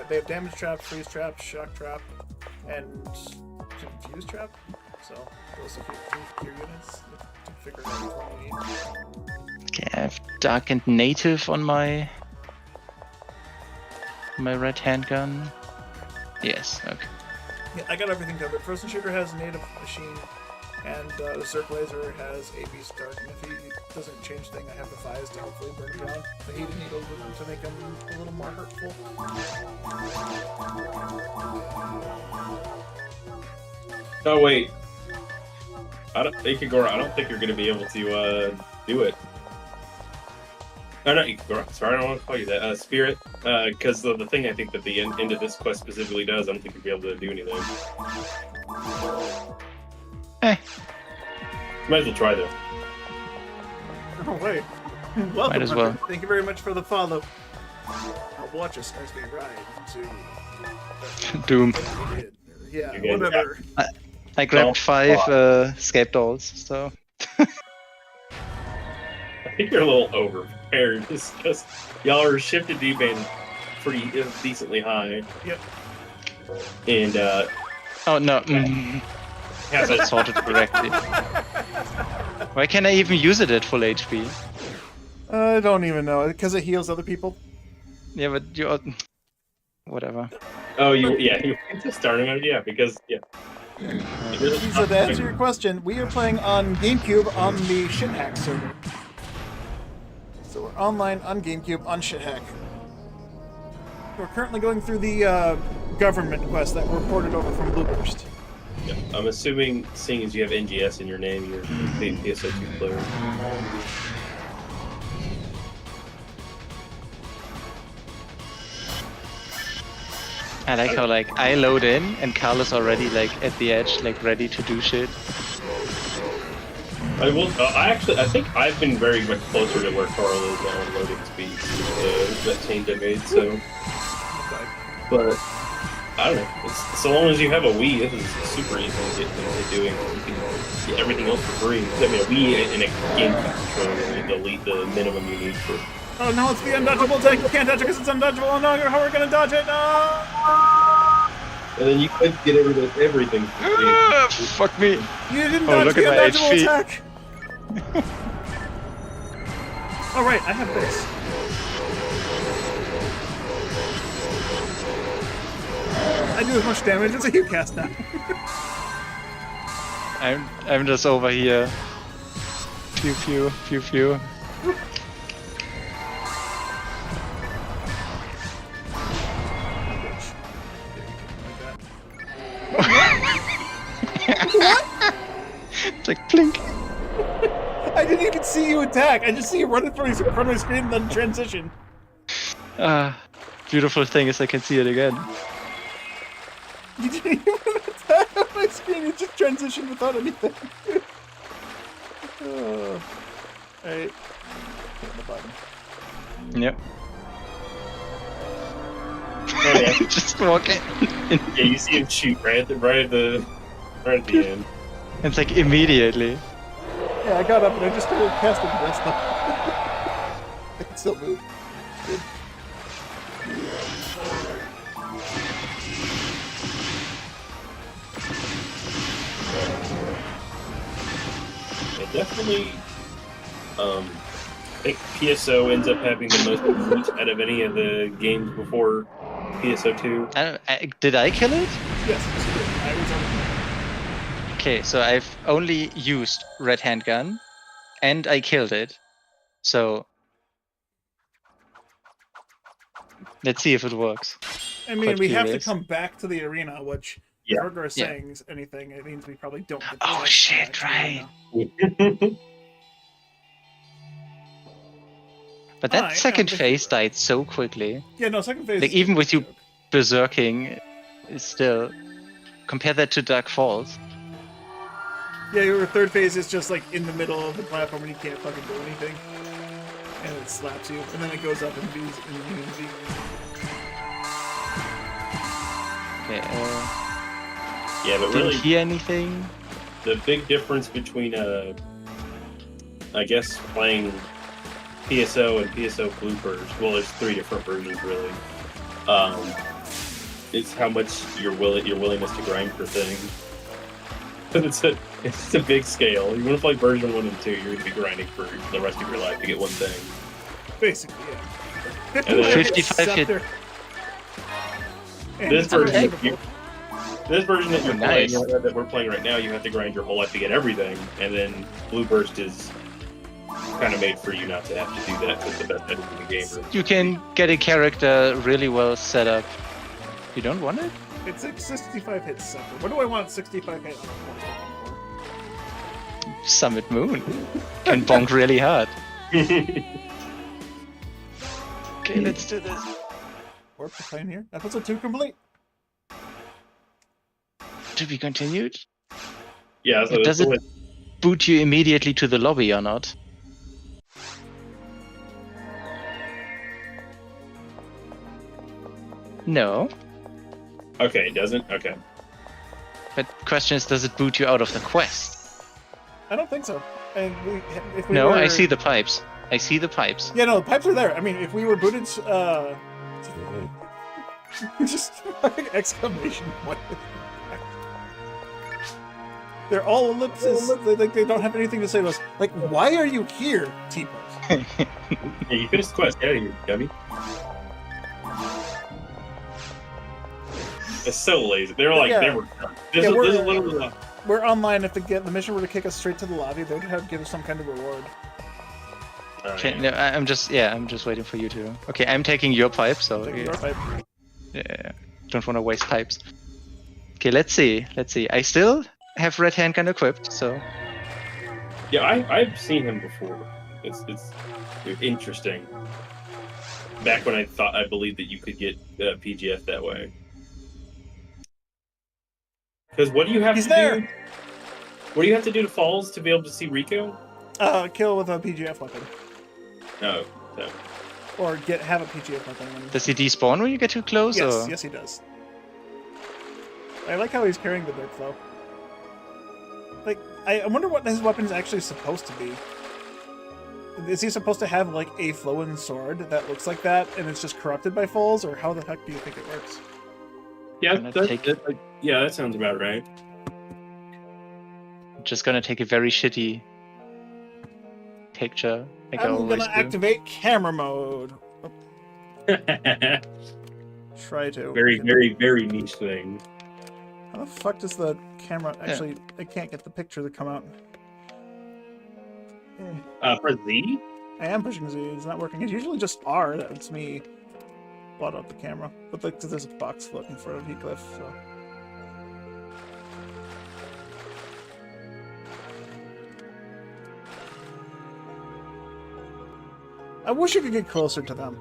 They have damage trap, freeze trap, shock trap, and confuse trap. So those are your units. To figure out which one you need. Okay, I have darkened native on my red handgun. Yes, okay. Yeah, I got everything covered. Frozen Shooter has native machine, and Zerk Laser has a Beast Dark. And if he doesn't change thing, I have the Fires to hopefully burn down the heating needles with him to make him a little more hurtful. Oh wait, I don't think Ikigora. I don't think you're gonna be able to do it. Oh, not Ikigora. Sorry, I don't want to call you that. Spirit, because the thing I think that the end of this quest specifically does, I don't think you'll be able to do anything. Might as well try though. Oh wait, welcome. Might as well. Thank you very much for the follow. Watch us as we ride to Doom. Yeah, You're good. whatever. I grabbed 5 escape dolls, so. I think you're a little overprepared. Just because y'all are shifted deep and pretty decently high. Yep. And Oh no. has That's a sorted correctly. Why can't I even use it at full HP? I don't even know, because it heals other people. Yeah, but you. Whatever. oh you just starting out because So to answer your question, we are playing on GameCube on the Shithack server. So we're online on GameCube on Shithack. We're currently going through the government quest that were ported over from Blueburst. Yeah, I'm assuming, seeing as you have NGS in your name, you're a PSO2 player. I like how like I load in and Carl is already like at the edge, like ready to do shit. I will. I think I've been very much closer to where Carl is now on loading speeds. That change I made. So, but I don't know. So long as you have a Wii, this is super easy to get into doing. You can get everything else for free. I mean, a Wii and a GameCube controller, the minimum you need for. Oh no, it's the undodgeable tech. You can't touch it because it's undodgeable. Oh no, how are we gonna dodge it? No! And then you could get everything for free. Fuck me. You didn't Oh, dodge look the at my undodgeable HP. attack. Oh right, I have this. I do as much damage as a Hugh cast now. I'm just over here. Pew pew pew pew. It's like plink. I didn't even see you attack. I just see you run in front of my screen and then transition. Beautiful thing is I can see it again. You didn't even attack on my screen. You just transitioned without anything. Oh. Alright. Hit the button. Yep. Oh yeah. Just walking. Yeah, you see him shoot right at the end. It's like immediately. Yeah, I got up and I just started casting the rest of I can still move. Good. Yeah, definitely. I think PSO ends up having the most loot out of any of the games before PSO2. Did I kill it? Yes, it's good. I was on. Okay, so I've only used red handgun, and I killed it. So let's see if it works. I mean, Quite we have to curious. come back to the arena, which if Burger is saying anything, it means we probably don't get to Oh come shit! back to the Right. arena. But that I second am phase died so quickly. Yeah, no, second phase. Like is even a with you joke. berserking, is still compare that to Dark Falls. Yeah, your third phase is just like in the middle of the platform and you can't fucking do anything. And it slaps you, and then it goes up and V's and V. Okay. Yeah, but Didn't really, hear anything. the big difference between I guess playing PSO and PSO Bloopers, well, there's 3 different versions really. It's how much your willingness to grind for things. It's a big scale. You want to play version 1 and 2, you're going to be grinding for the rest of your life to get one thing. Basically, yeah. And then 55 hit. Scepter. And This it's very version, beautiful. This version that you're Nice. playing, that we're playing right now, you have to grind your whole life to get everything, and then Blue Burst is kind of made for you not to have to do that because the best edit in the game. You can get a character really well set up. You don't want it? It's like 65 hits separate. What do I want 65 hits? Summit Moon can bonk really hard. Okay, let's do this. Warp the Pioneer. Episode 2 complete. To be continued? Yeah, so Does it boot you immediately to the lobby or not? No. Okay, it doesn't? Okay. But question is, does it boot you out of the quest? I don't think so. And if we No, were... I see the pipes. I see the pipes. Yeah, no, the pipes are there. I mean, if we were booted, just fucking exclamation point. They're all ellipses. They don't have anything to say to us. Like, why are you here, T-Pose? Yeah, you finished the quest. Get out of here, dummy. It's so lazy. They're like, Yeah. they were done. This is literally... We're online. If the mission were to kick us straight to the lobby, they would have to give us some kind of reward. Okay, no, I'm just waiting for you to. Okay, I'm taking your pipe, so Take yeah, your pipe. don't want to waste pipes. Okay, let's see. I still have Red Handgun equipped, so Yeah, I've seen him before. It's interesting. Back when I believed that you could get PGF that way. Because what do you have He's to there. do? What do you have to do to Falls to be able to see Rico? Kill with a PGF weapon, No. or have a PGF weapon. does he despawn when you get too close? Yes, or? yes, he does. I like how he's carrying the dirt flow. Like, I wonder what his weapon is actually supposed to be. Is he supposed to have like a flowing sword that looks like that, and it's just corrupted by falls, or how the heck do you think it works? Yeah, Gonna take- that sounds about right. Just gonna take a very shitty picture. Like I I'm always gonna do. activate camera mode. Try to. Very, very, very niche thing. How the fuck does the camera actually? I can't get the picture to come out. For Z? I am pushing Z. It's not working. It's usually just R. That's me. Bought up the camera, but like, there's a box floating in front of Heathcliff. So. I wish you could get closer to them.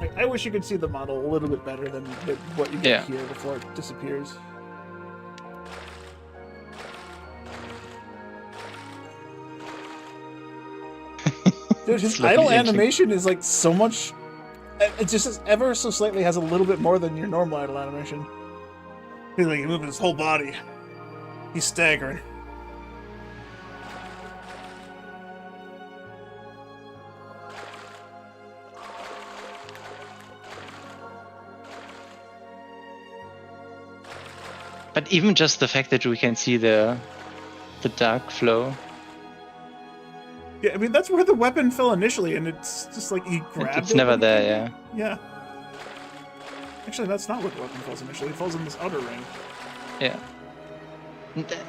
Like, I wish you could see the model a little bit better than what you get here before it disappears. Dude, his Slightly idle inching. animation is like so much. It just ever so slightly has a little bit more than your normal idle animation. He's like moving his whole body. He's staggering. But even just the fact that we can see the dark flow. Yeah, I mean that's where the weapon fell initially, and it's just like he grabbed It's it never when he there, came in. yeah. Yeah. Actually, that's not where the weapon falls initially. It falls in this outer ring. Yeah.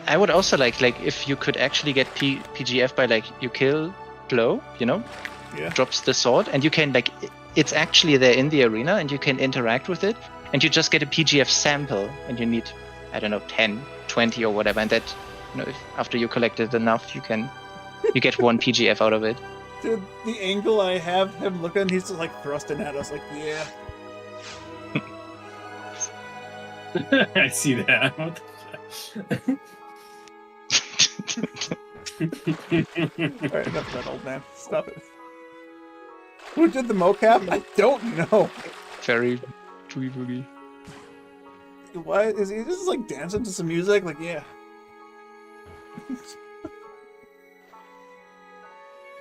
I would also like if you could actually get PGF by like you kill Glow, you know, Yeah. drops the sword, and you can like it's actually there in the arena, and you can interact with it, and you just get a PGF sample, and you need I don't know 10, 20 or whatever, and that you know if after you collected enough, you get one PGF out of it. Dude, the angle I have him looking, he's just like thrusting at us, like, yeah. I see that. What Alright, enough of that, old man. Stop it. Who did the mocap? I don't know. Very twee boogie. Why is he just like dancing to some music? Like, yeah.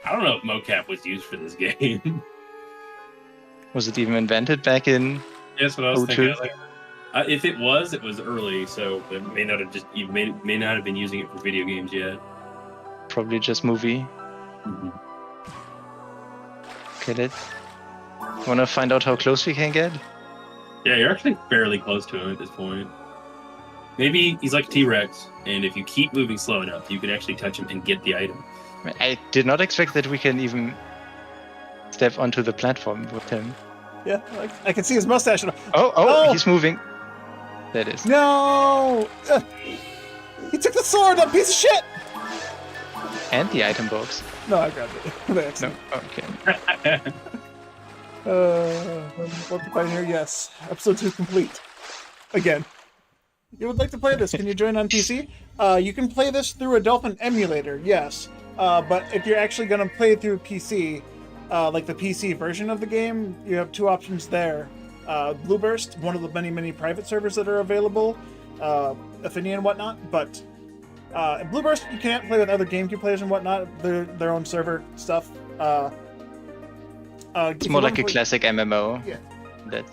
I don't know if mocap was used for this game. Was it even invented back in? That's what I was Oh, thinking. true. Like, if it was early, so it may not have may not have been using it for video games yet. Probably just movie. Okay, let's. Wanna find out how close we can get? Yeah, you're actually fairly close to him at this point. Maybe he's like T-Rex, and if you keep moving slow enough, you can actually touch him and get the item. I did not expect that we can even step onto the platform with him. Yeah, I can see his mustache. Oh, he's moving. That is. No! He took the sword, that piece of shit! And the item box. No, I grabbed it. By No, accident. okay. What to find here? Yes. Episode 2 complete. Again. You would like to play this? Can you join on PC? You can play this through a Dolphin emulator, yes. But if you're actually going to play through PC, like the PC version of the game, you have two options there. Blueburst, one of the many private servers that are available, Affinity and whatnot, but in Blueburst, you can't play with other GameCube players and whatnot, their own server stuff. It's more like a classic MMO. Yeah.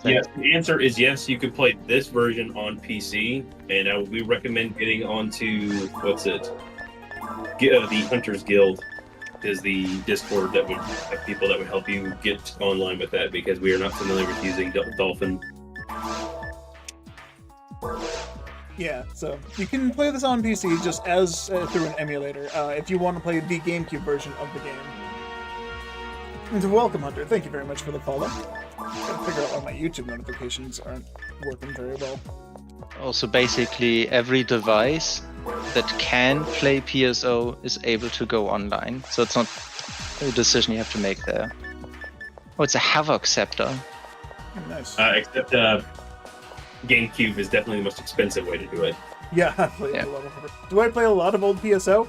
Yes, the answer is yes. You could play this version on PC, and we recommend getting onto the Hunters Guild is the Discord that would have people that would help you get online with that, because we are not familiar with using Dolphin. Yeah, so you can play this on PC just as through an emulator if you want to play the GameCube version of the game. And welcome, Hunter. Thank you very much for the follow. Gotta figure out why my YouTube notifications aren't working very well. Also, basically, every device that can play PSO is able to go online. So it's not a decision you have to make there. Oh, it's a Havoc Scepter. Oh, nice. Except GameCube is definitely the most expensive way to do it. Yeah, I play a lot of it. Do I play a lot of old PSO?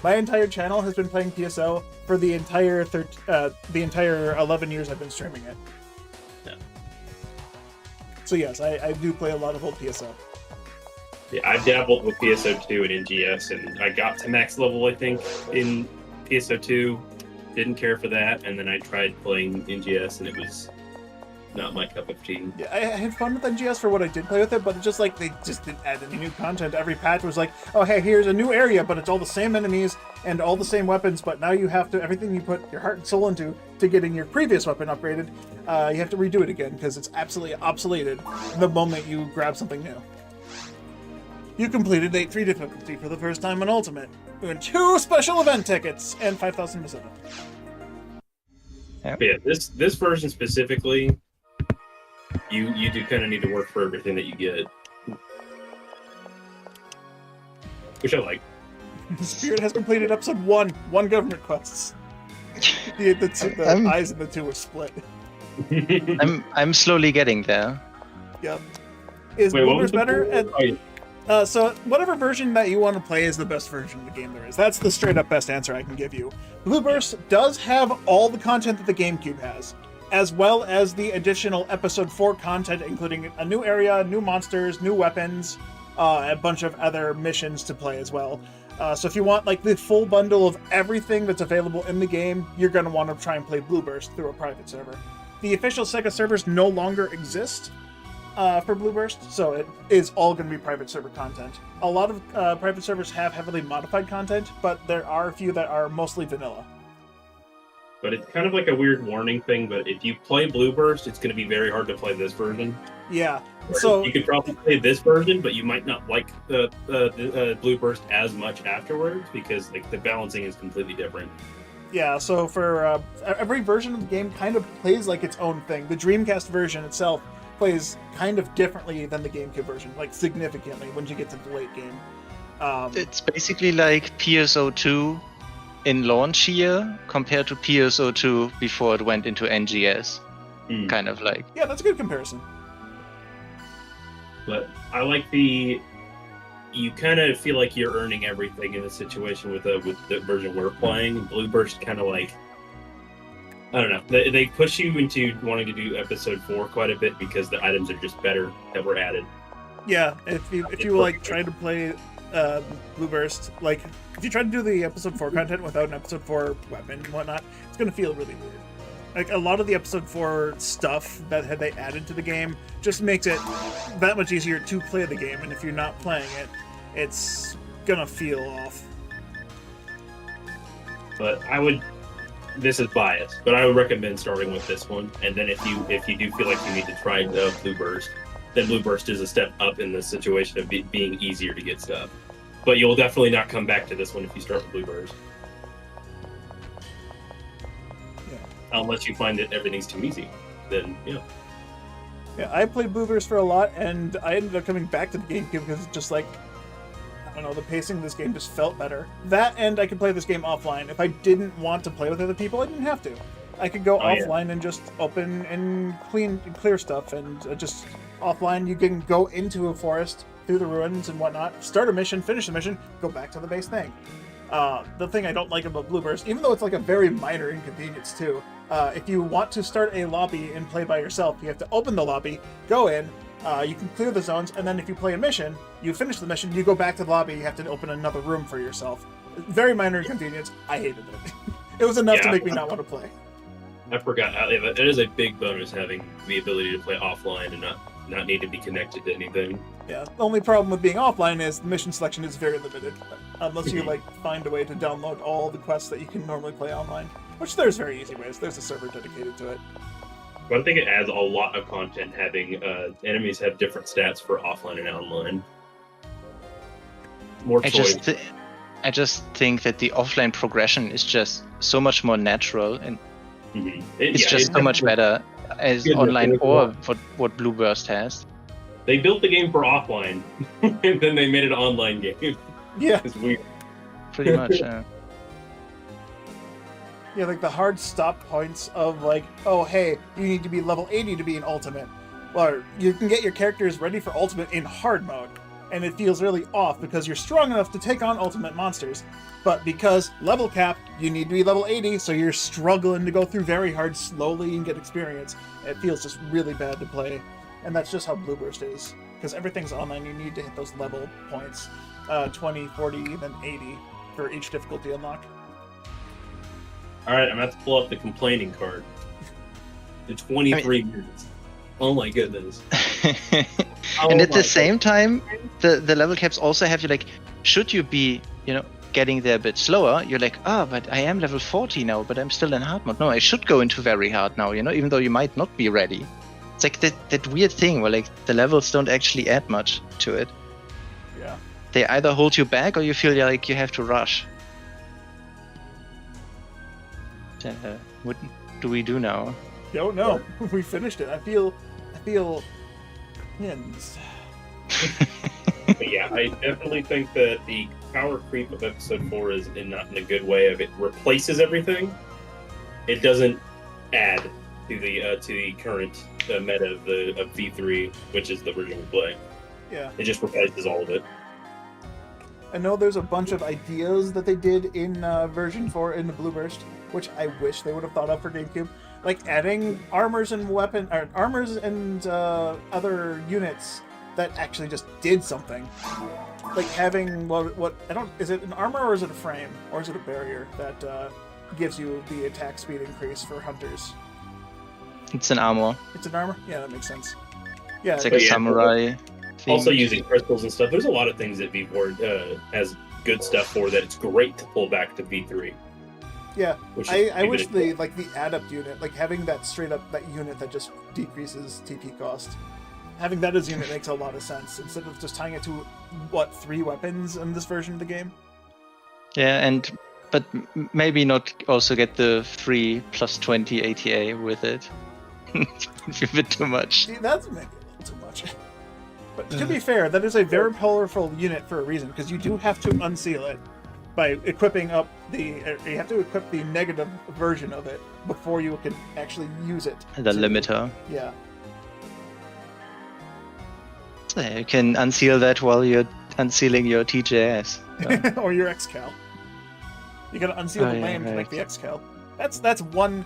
My entire channel has been playing PSO for the entire 11 years I've been streaming it. Yeah. So yes, I do play a lot of old PSO. Yeah, I dabbled with PSO2 and NGS, and I got to max level, I think, in PSO2. Didn't care for that, and then I tried playing NGS, and it was not my cup of tea. Yeah, I had fun with NGS for what I did play with it, but it's just like they just didn't add any new content. Every patch was like, oh hey, here's a new area, but it's all the same enemies and all the same weapons, but now you have to, everything you put your heart and soul into to getting your previous weapon upgraded, you have to redo it again, because it's absolutely obsoleted the moment you grab something new. You completed 8-3 difficulty for the first time on Ultimate. You win 2 special event tickets and 5,000 Pacific. But yeah, this version specifically, you do kind of need to work for everything that you get, which I like. Spirit has completed episode 1 government quests. The eyes in the 2 were split. I'm slowly getting there. Yep. Is Blueburst better? So whatever version that you want to play is the best version of the game there is. That's the straight up best answer I can give you. Blueburst does have all the content that the GameCube has, as well as the additional episode 4 content, including a new area, new monsters, new weapons, a bunch of other missions to play as well. So if you want like the full bundle of everything that's available in the game, you're going to want to try and play Blueburst through a private server. The official Sega servers no longer exist for Blueburst, so it is all going to be private server content. A lot of private servers have heavily modified content, but there are a few that are mostly vanilla. But it's kind of like a weird warning thing, but if you play Blueburst, it's going to be very hard to play this version. Yeah, Whereas so you could probably play this version, but you might not like the Blueburst as much afterwards, because like the balancing is completely different. yeah, so for every version of the game kind of plays like its own thing. The Dreamcast version itself plays kind of differently than the GameCube version, like significantly when you get to the late game. It's basically like PSO2 in launch year compared to PSO2 before it went into NGS. Kind of like. Yeah, that's a good comparison. But I like you kind of feel like you're earning everything in the situation with the version we're playing. Blueburst kind of like, I don't know, they push you into wanting to do episode 4 quite a bit because the items are just better that were added. Yeah, if you like try to play Blueburst, like if you try to do the episode 4 content without an episode 4 weapon and whatnot, it's gonna feel really weird. Like a lot of the episode 4 stuff that they added to the game just makes it that much easier to play the game, and if you're not playing it, it's gonna feel off. But this is biased, but I would recommend starting with this one, and then if you do feel like you need to try Blueburst, then Blue Burst is a step up in the situation of being easier to get stuff. But you'll definitely not come back to this one if you start with Blue Burst. Yeah. Unless you find that everything's too easy, then yeah. Yeah, I played Blue Burst for a lot, and I ended up coming back to the GameCube because it's just like, I don't know, the pacing of this game just felt better. That, and I could play this game offline. If I didn't want to play with other people, I didn't have to. I could go offline and just open and clear stuff, and just offline you can go into a forest, through the ruins and whatnot, start a mission, finish the mission, go back to the base thing. The thing I don't like about Blue Burst, even though it's like a very minor inconvenience too, if you want to start a lobby and play by yourself, you have to open the lobby, go in, you can clear the zones, and then if you play a mission, you finish the mission, you go back to the lobby, you have to open another room for yourself. Very minor inconvenience. I hated it. It was enough to make me not want to play. I forgot. It is a big bonus having the ability to play offline and not need to be connected to anything. Yeah, the only problem with being offline is the mission selection is very limited, unless you find a way to download all the quests that you can normally play online, which there's very easy ways. There's a server dedicated to it. But I think it adds a lot of content having enemies have different stats for offline and online. More choice. I just think that the offline progression is just so much more natural, and it's just so much better as online or what Blue Burst has. They built the game for offline, and then they made it an online game. Yeah. It's weird. Pretty much, Yeah, like the hard stop points of like, oh hey, you need to be level 80 to be in ultimate. Or you can get your characters ready for ultimate in hard mode. And it feels really off because you're strong enough to take on ultimate monsters. But because level cap, you need to be level 80, so you're struggling to go through very hard slowly and get experience. It feels just really bad to play. And that's just how Blue Burst is. Because everything's online, you need to hit those level points. 20, 40, then 80 for each difficulty unlock. Alright, I'm about to pull up the complaining card. In 23 minutes. Oh my goodness. And at the same time, the level caps also have you like, should you be, getting there a bit slower, you're like, but I am level 40 now, but I'm still in hard mode. No, I should go into very hard now, even though you might not be ready. It's like that weird thing where like the levels don't actually add much to it. Yeah. They either hold you back or you feel like you have to rush. What do we do now? Don't know. We finished it. I feel ends. But yeah, I definitely think that the power creep of episode 4 is not in a good way. Of it replaces everything. It doesn't add to the current meta of V3, which is the version we play. Yeah. It just replaces all of it. I know there's a bunch of ideas that they did in version 4 in the Blue Burst, which I wish they would have thought of for GameCube. Like adding armors and other units that actually just did something. Like having is it an armor or is it a frame or is it a barrier that gives you the attack speed increase for hunters? It's an armor. It's an armor? Yeah, that makes sense. Yeah, it's like a samurai. Also using crystals and stuff. There's a lot of things that V4 has good stuff for that it's great to pull back to V3. Yeah, I wish the adept unit, like having that straight up that unit that just decreases TP cost. Having that as a unit makes a lot of sense instead of just tying it to 3 weapons in this version of the game. Yeah, but maybe not also get the free plus 20 ATA with it. It's a bit too much. See, that's maybe a little too much. But to be fair, that is a very powerful unit for a reason, because you do have to unseal it by equipping up you have to equip the negative version of it before you can actually use it. The limiter. Yeah. So you can unseal that while you're unsealing your TJS. So. Or your X-Cal. You gotta unseal the lane to make the X-Cal. That's one...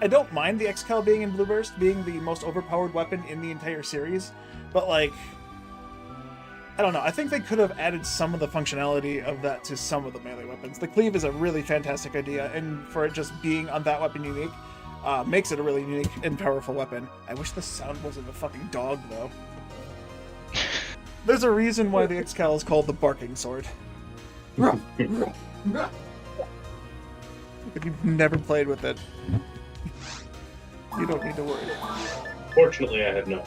I don't mind the X-Cal being in Blue Burst, being the most overpowered weapon in the entire series, but like... I don't know, I think they could have added some of the functionality of that to some of the melee weapons. The cleave is a really fantastic idea, and for it just being on that weapon unique, makes it a really unique and powerful weapon. I wish the sound wasn't a fucking dog, though. There's a reason why the X-Cal is called the barking sword. If you've never played with it, you don't need to worry. Fortunately, I have not.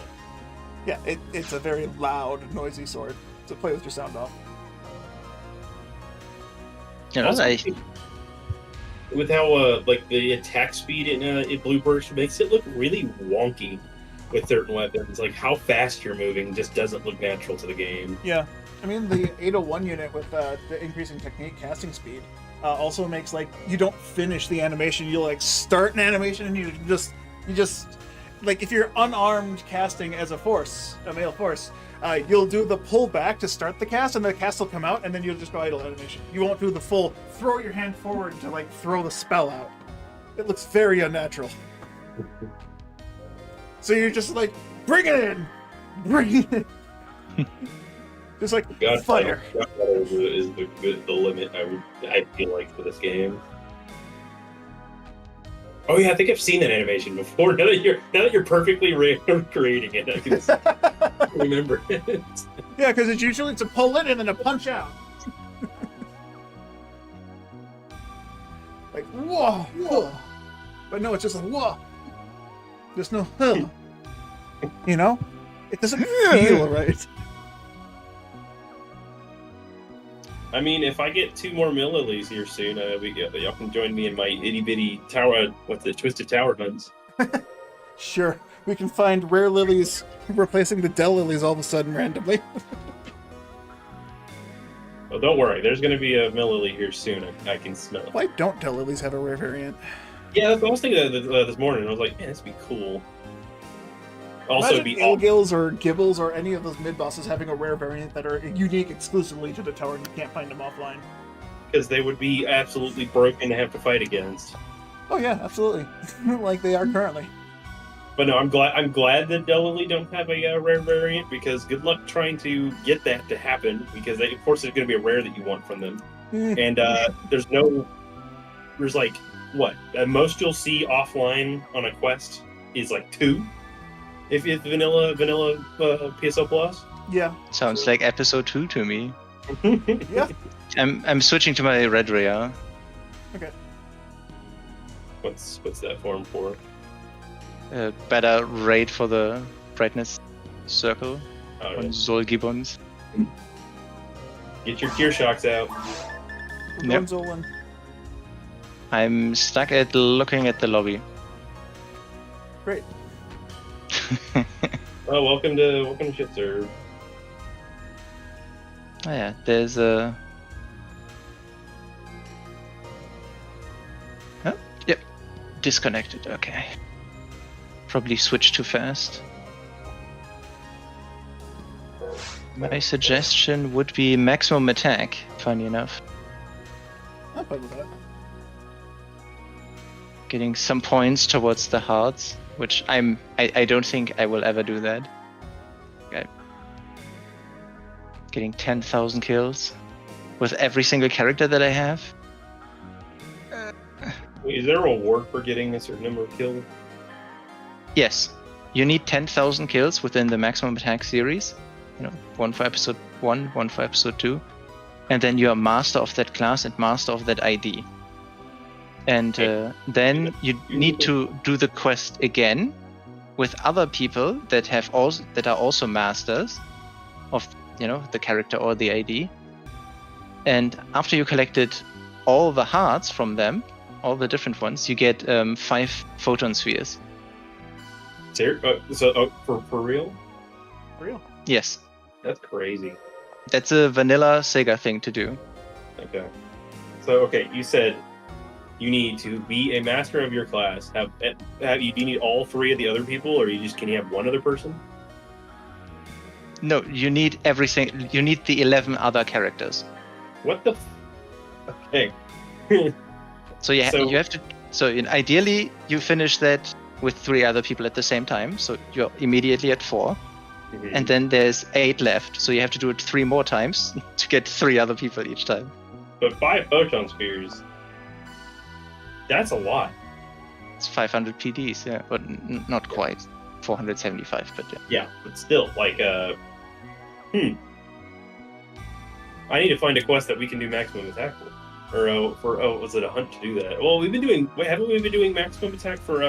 Yeah, it's a very loud, noisy sword. So play with your sound off. You know, Also, I, with how like the attack speed in Blue Burst makes it look really wonky with certain weapons. Like how fast you're moving just doesn't look natural to the game. Yeah. I mean, the 801 unit with the increasing technique casting speed also makes, like, you don't finish the animation. You, like, start an animation and you just like, if you're unarmed casting as a male force, you'll do the pull back to start the cast, and the cast will come out, and then you'll just go idle animation. You won't do the full throw your hand forward to, like, throw the spell out. It looks very unnatural. So you're just like, bring it in! Bring it in! Just like, fire. Godfather is the limit I feel like for this game. Oh yeah, I think I've seen that animation before. Now that you're perfectly recreating it, I can remember it. Yeah, because it's usually to pull in and then to punch out. Like, whoa, whoa. But no, it's just like, whoa. There's no, you know? It doesn't feel right. I mean, if I get 2 more millilies here soon, y'all can join me in my itty bitty tower. What's the Twisted Tower hunts? Sure, we can find rare lilies replacing the Dell lilies all of a sudden randomly. Well, don't worry. There's going to be a millility here soon. I can smell it. Why don't Dell lilies have a rare variant? Yeah, that's what I was thinking this morning. I was like, man, this would be cool. Also, Imagine be Ilgils or Gibbles or any of those mid-bosses having a rare variant that are unique exclusively to the tower and you can't find them offline. because they would be absolutely broken to have to fight against. Oh yeah, absolutely. Like they are currently. But no, I'm glad that Delily don't have a rare variant, because good luck trying to get that to happen, because of course there's going to be a rare that you want from them. And there's like, what? Most you'll see offline on a quest is like 2. If it's vanilla PSO Plus. Yeah. sounds like episode 2 to me. Yeah. I'm switching to my red rare. Okay. What's that form for? Better rate for the brightness circle Oh, on Zol Gibbons. get your gear shocks out. Yep. Zolan. I'm stuck at looking at the lobby. Great. Oh, welcome to Shitserve. Oh yeah, there's a... Huh? Yep. Disconnected, okay. Probably switched too fast. My suggestion would be maximum attack, funny enough. I'm fine with that. Getting some points towards the hearts, which I don't think I will ever do that. Okay. Getting 10,000 kills with every single character that I have. Wait, is there a reward for getting a certain number of kills? Yes, you need 10,000 kills within the maximum attack series. You know, 1 for episode 1, 1 for episode 2, and then you are master of that class and master of that ID. And then you need to do the quest again with other people that are also masters of, you know, the character or the ID. And after you collected all the hearts from them, all the different ones, you get 5 photon spheres. For real? For real. Yes, That's crazy. that's a vanilla Sega thing to do. Okay. So you said you need to be a master of your class. Do you need all 3 of the other people, or can you have one other person? No, you need everything. You need the 11 other characters. What the? Okay. So you have to. So ideally, you finish that with 3 other people at the same time. So you're immediately at 4, and then there's 8 left. So you have to do it 3 more times to get 3 other people each time. But 5 photon spheres. That's a lot. It's 500 PDs, yeah, but not quite 475, but yeah. Yeah, but still, like, I need to find a quest that we can do maximum attack for. Or, was it a hunt to do that? Well, haven't we been doing maximum attack for,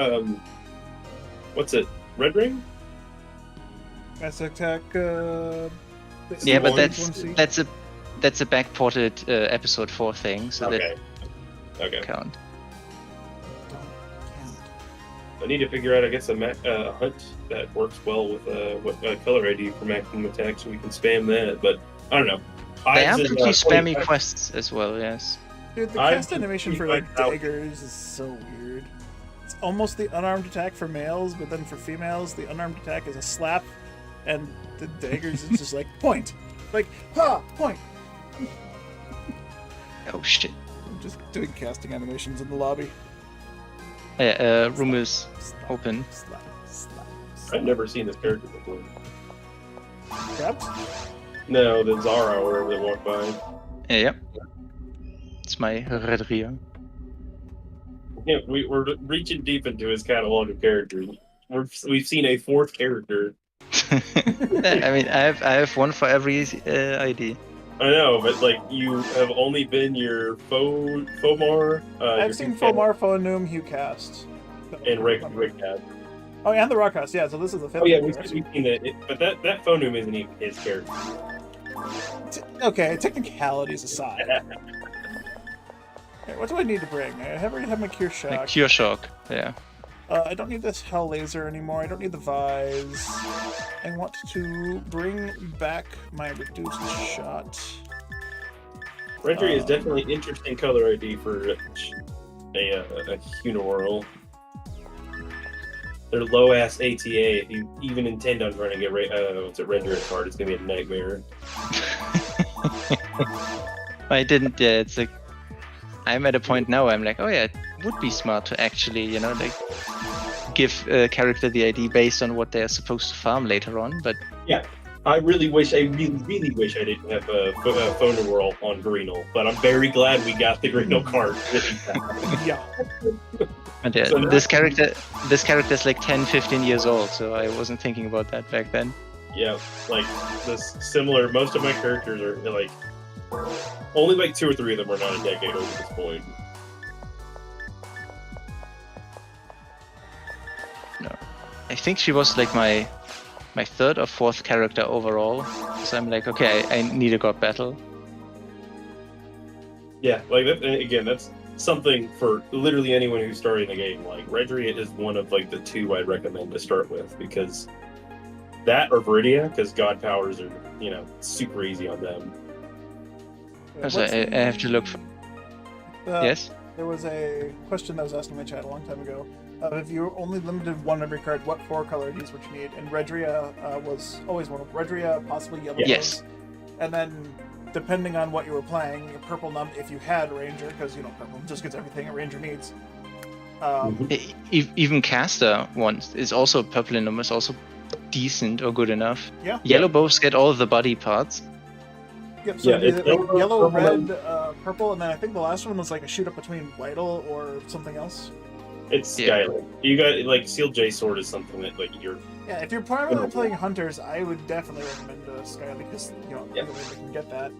what's it, Red Ring? Mass Attack. Yeah, but One-C? that's a backported episode 4 thing, so Okay. that Okay. count. I need to figure out, I guess, a hunt that works well with what color ID for maximum attack, so we can spam that. But I don't know. They are Ives is, pretty 25 spammy quests as well, yes. Dude, the I've cast animation for like 25,000. daggers is so weird. It's almost the unarmed attack for males, but then for females, the unarmed attack is a slap, and the daggers is just like point, like ha point. Oh shit. I'm just doing casting animations in the lobby. Yeah, room is Slap, open. slap, slap, I've slap. never seen this character before. Grabbed? No, the Zara or whatever that walked by. Yep. It's my Redria. Yeah, we're reaching deep into his catalog of characters. We've seen a 4th character. I mean, I have one for every ID. I know, but like you have only been your Fomar. I've seen Fomar, Phonum, Hughcast. and Rickcast. Oh, yeah, and the Rockcast. Yeah, so this is the 5th. Oh yeah, one, we've seen that. But that Phonum isn't even his character. Okay, technicalities aside. Okay, what do I need to bring? I already have my Cure Shock. Like Cure Shock, yeah. I don't need this Hell Laser anymore. I don't need the Vise. I want to bring back my Reduced Shot. Redry is definitely an interesting color ID for a Uniworld. Their low ass ATA. If you even intend on running a Rendering card, it's gonna be a nightmare. I didn't. Yeah, it's like I'm at a point now. Where I'm like, oh yeah, it would be smart to actually, like, give a character the ID based on what they're supposed to farm later on. But I really wish I didn't have a Phono World on Greenel, but I'm very glad we got the Greenel card. Yeah. And yeah, So this character's like 10, 15 years old, so I wasn't thinking about that back then. Yeah, like this similar. Most of my characters are like only like 2 or 3 of them are not a decade old at this point. I think she was like my 3rd or 4th character overall. So I'm like, okay, I need a god battle. Yeah, like that, again, that's something for literally anyone who's starting the game. Like Redry is one of like the 2 I'd recommend to start with, because that or Viridia, because god powers are super easy on them. So I have to look for. Yes. There was a question that was asked in my chat a long time ago. If you only limited one every card, what 4 color IDs would you need? And Redria was always one of Redria, possibly Yellow. Yes. Rose. And then, depending on what you were playing, Purple Numb if you had Ranger, because Purple just gets everything a Ranger needs. Even Caster once is also purple in them, is also decent or good enough. Yeah. Yellow bows get all the body parts. Yep. So Yeah, it'd be it's like yellow, Purple red, purple, and then I think the last one was like a shoot up between Vital or something else. It's Yeah. Skylar. You got like Seal J Sword is something that like you're. Yeah, if you're primarily playing Hunters, I would definitely recommend Skylar because Yeah. either way they can get that.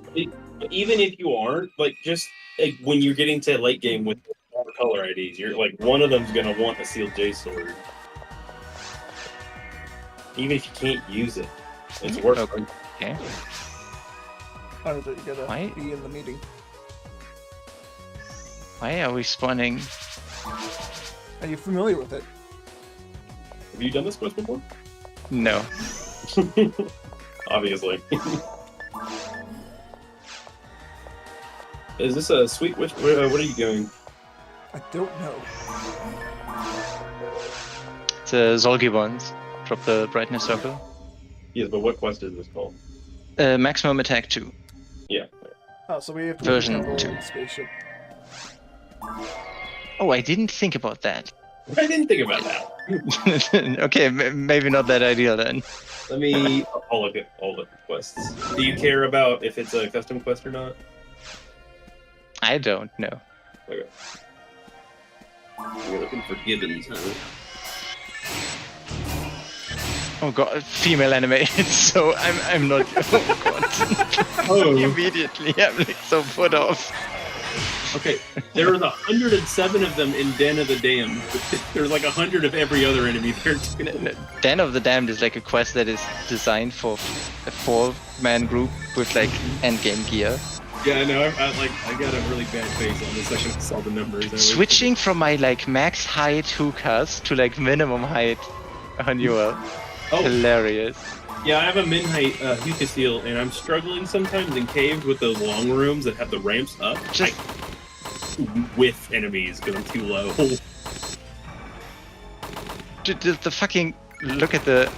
Even if you aren't, like just like when you're getting to late game with 4 color IDs, you're like one of them's gonna want a Seal J Sword. Even if you can't use it, it's worth it. Okay. Oh, you gotta Why? be in the meeting. Why are we spawning? Are you familiar with it? Have you done this quest before? No. Obviously. Is this a sweet witch? What are you doing? I don't know. It's Zolgibons. Drop the brightness circle. Yes, but what quest is this called? Maximum attack 2. Yeah. Oh, so we have to Version control 2. the spaceship. Oh, I didn't think about that. I didn't think about that. Okay, maybe not that ideal then. Let me. I'll look at all the quests. Do you care about if it's a custom quest or not? I don't know. Okay. You're looking for Gibbons, huh? Oh god, female animated, so I'm not. Oh god. Oh. Immediately, I'm like so put off. Okay, there was 107 of them in Den of the Damned. There's like 100 of every other enemy there too. Den of the Damned is like a quest that is designed for a 4-man group with like endgame gear. Yeah, I know. I got a really bad face on this. I should have saw the numbers. Switching from my like max height hookahs to like minimum height on your hilarious. Yeah, I have a min height hookah seal, and I'm struggling sometimes in caves with those long rooms that have the ramps up. Just with enemies because I'm too low. the fucking look at the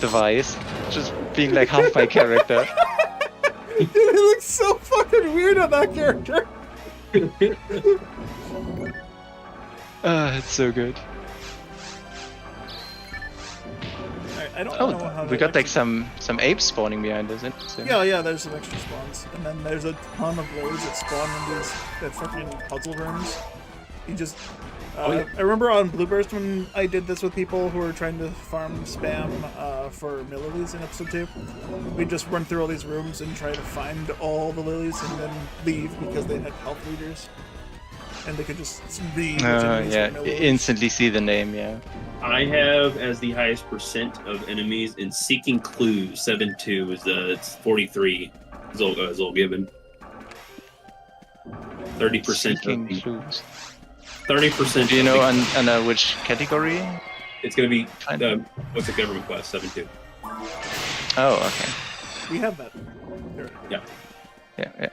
Vice, just being like half my character. Dude, he looks so fucking weird on that character. It's so good. I don't know how we got like some apes spawning behind us. Interesting. Yeah, there's some extra spawns. And then there's a ton of lilies that spawn in that fucking puzzle rooms. You just... I remember on Blueburst when I did this with people who were trying to farm spam for lilies in episode 2. We'd just run through all these rooms and try to find all the lilies and then leave because they had health leaders. And they could just read instantly see the name, yeah. I have as the highest percent of enemies in Seeking Clues. 7-2 is it's 43. Zol given. 30%. Seeking Clues. 30%. Do you know on which category? It's going to be what's the government class? 7-2. Oh, okay. We have that. Yeah. Yeah.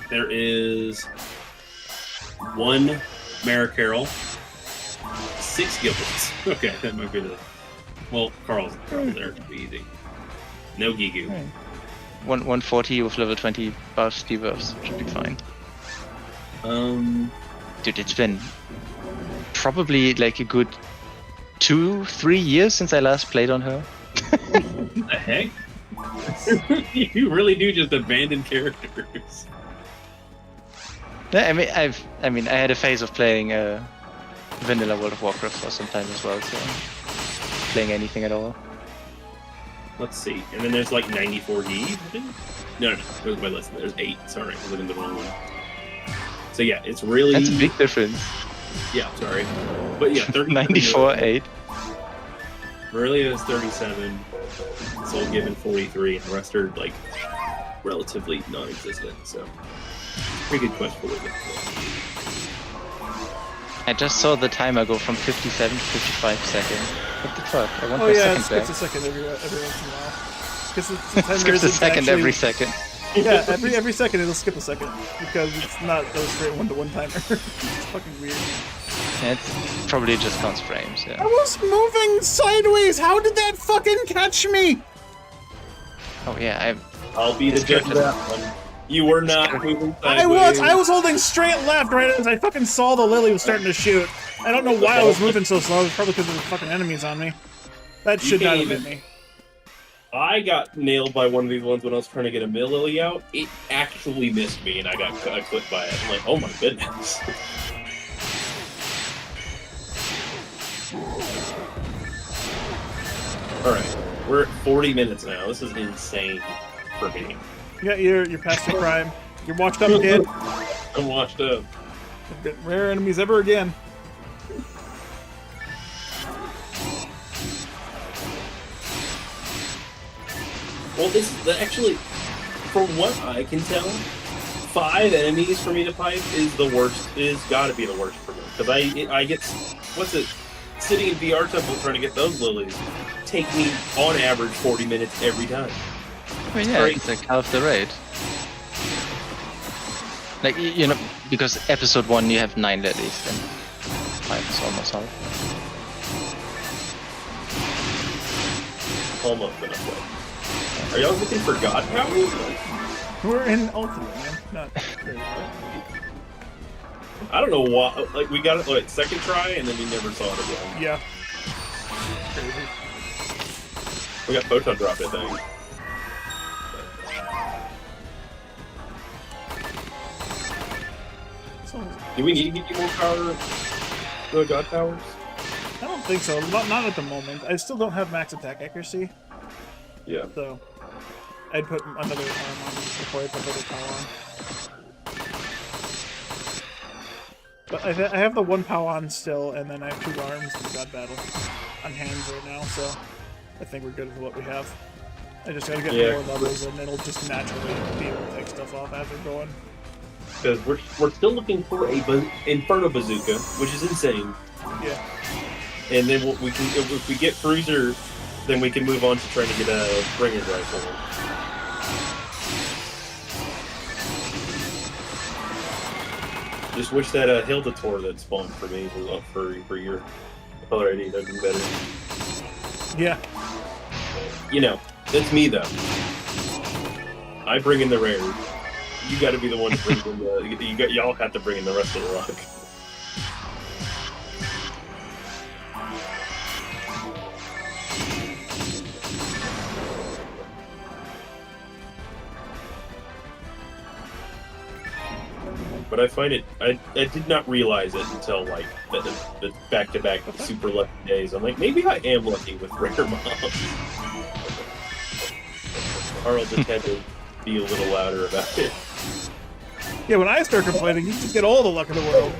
There is 1 Mara Carroll, 6 Gilberts. Okay, that might be the. Well, Carl's there to be easy. No Gigu. 140 with level 20 buffs, debuffs should be fine. Dude, it's been probably like a good 2-3 years since I last played on her. The heck? You really do just abandon characters. Yeah, I had a phase of playing vanilla World of Warcraft for some time as well, so playing anything at all. Let's see. And then there's like 94D. No, it was my list. There's 8. Sorry, I was looking at the wrong one. So yeah, it's really... That's a big difference. Yeah, sorry. But yeah, 94, 8. Aurelia is 37. Soul Given 43, and the rest are like relatively non-existent. So pretty good quest for it. I just saw the timer go from 57 to 55 seconds. What the fuck? I want my it second back. skips a second every once in a while. Because the timer Skips a isn't second actually... every second. Yeah, every second it'll skip a second because it's not a straight 1-to-1 timer. It's fucking weird. Yeah, it probably just counts frames, yeah. I was moving sideways. How did that fucking catch me? Oh yeah, I'll be the judge of that one. You were not moving sideways. I was holding straight left right as I fucking saw the lily was starting to shoot. I don't know why I was moving so slow. It was probably because there were fucking enemies on me. That should not have hit me. I got nailed by one of these ones when I was trying to get a mill lily out. It actually missed me, and I got clipped by it. I'm like, oh my goodness. Alright, we're at 40 minutes now. This is insane for me. Yeah, you're past your prime. You're washed up, kid. I'm washed up. Rare enemies ever again. Well, this is actually, from what I can tell, 5 enemies for me to pipe is the worst. Is got to be the worst for me because I get sitting in VR Temple trying to get those lilies take me on average 40 minutes every time. I mean, yeah, it's like half the rate. Like because episode 1 you have 9 lilies and 5 is almost half. Almost enough. Are y'all looking for god powers? We're in Ultimate, man. Not I don't know why. Like we got it like second try and then we never saw it again. Yeah. Crazy. We got photon dropped, I think. Do we need to get you more power? God powers? I don't think so. Not at the moment. I still don't have max attack accuracy. Yeah. So I'd put another arm on before I put another power on. But I have the 1 POW on still, and then I have 2 arms in God Battle on hands right now, so I think we're good with what we have. I just gotta get more levels, and it'll just naturally be able to take stuff off as we're going. Because we're still looking for a Inferno Bazooka, which is insane. Yeah. And then we can, if we get Cruiser, then we can move on to trying to get a Bringer rifle. Just wish that Hilda Tor that spawned for me was up for your color ID. That'd be better. Yeah. You know, that's me though. I bring in the rare. You got to be the one to bring in the. Y'all have to bring in the rest of the luck. But I find it, I did not realize it until like the back-to-back super lucky days. I'm like, maybe I am lucky with rare mobs. Carl just had to be a little louder about it. Yeah, when I start complaining, you just get all the luck in the world.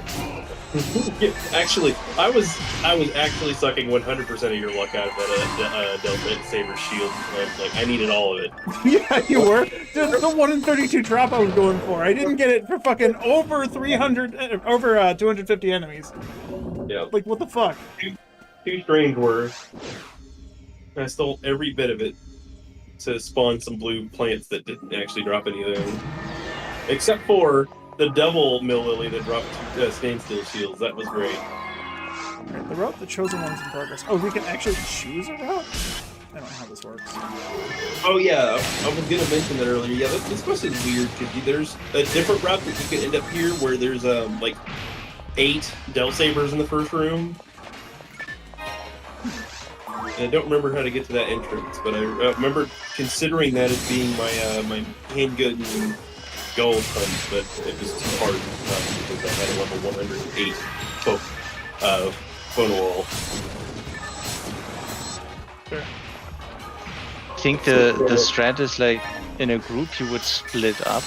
Yeah, actually, I was actually sucking 100% of your luck out of that Delta Saber shield. Like, I needed all of it. Yeah, you were. The 1 in 32 drop I was going for. I didn't get it for fucking over 250 enemies. Yeah. Like, what the fuck? Two strange words. I stole every bit of it to spawn some blue plants that didn't actually drop anything. Except for the double mill lily that dropped standstill shields. That was great. Right, the route, the chosen one's in progress. Oh, we can actually choose a route? I don't know how this works. Oh yeah, I was gonna mention that earlier. Yeah, this quest is weird because there's a different route that you can end up here where there's like 8 Del Sabers in the first room. And I don't remember how to get to that entrance, but I remember considering that as being my handgun gold hunt, but it was too hard because I had a level 108 phone wall. Sure. I think the strat is like in a group you would split up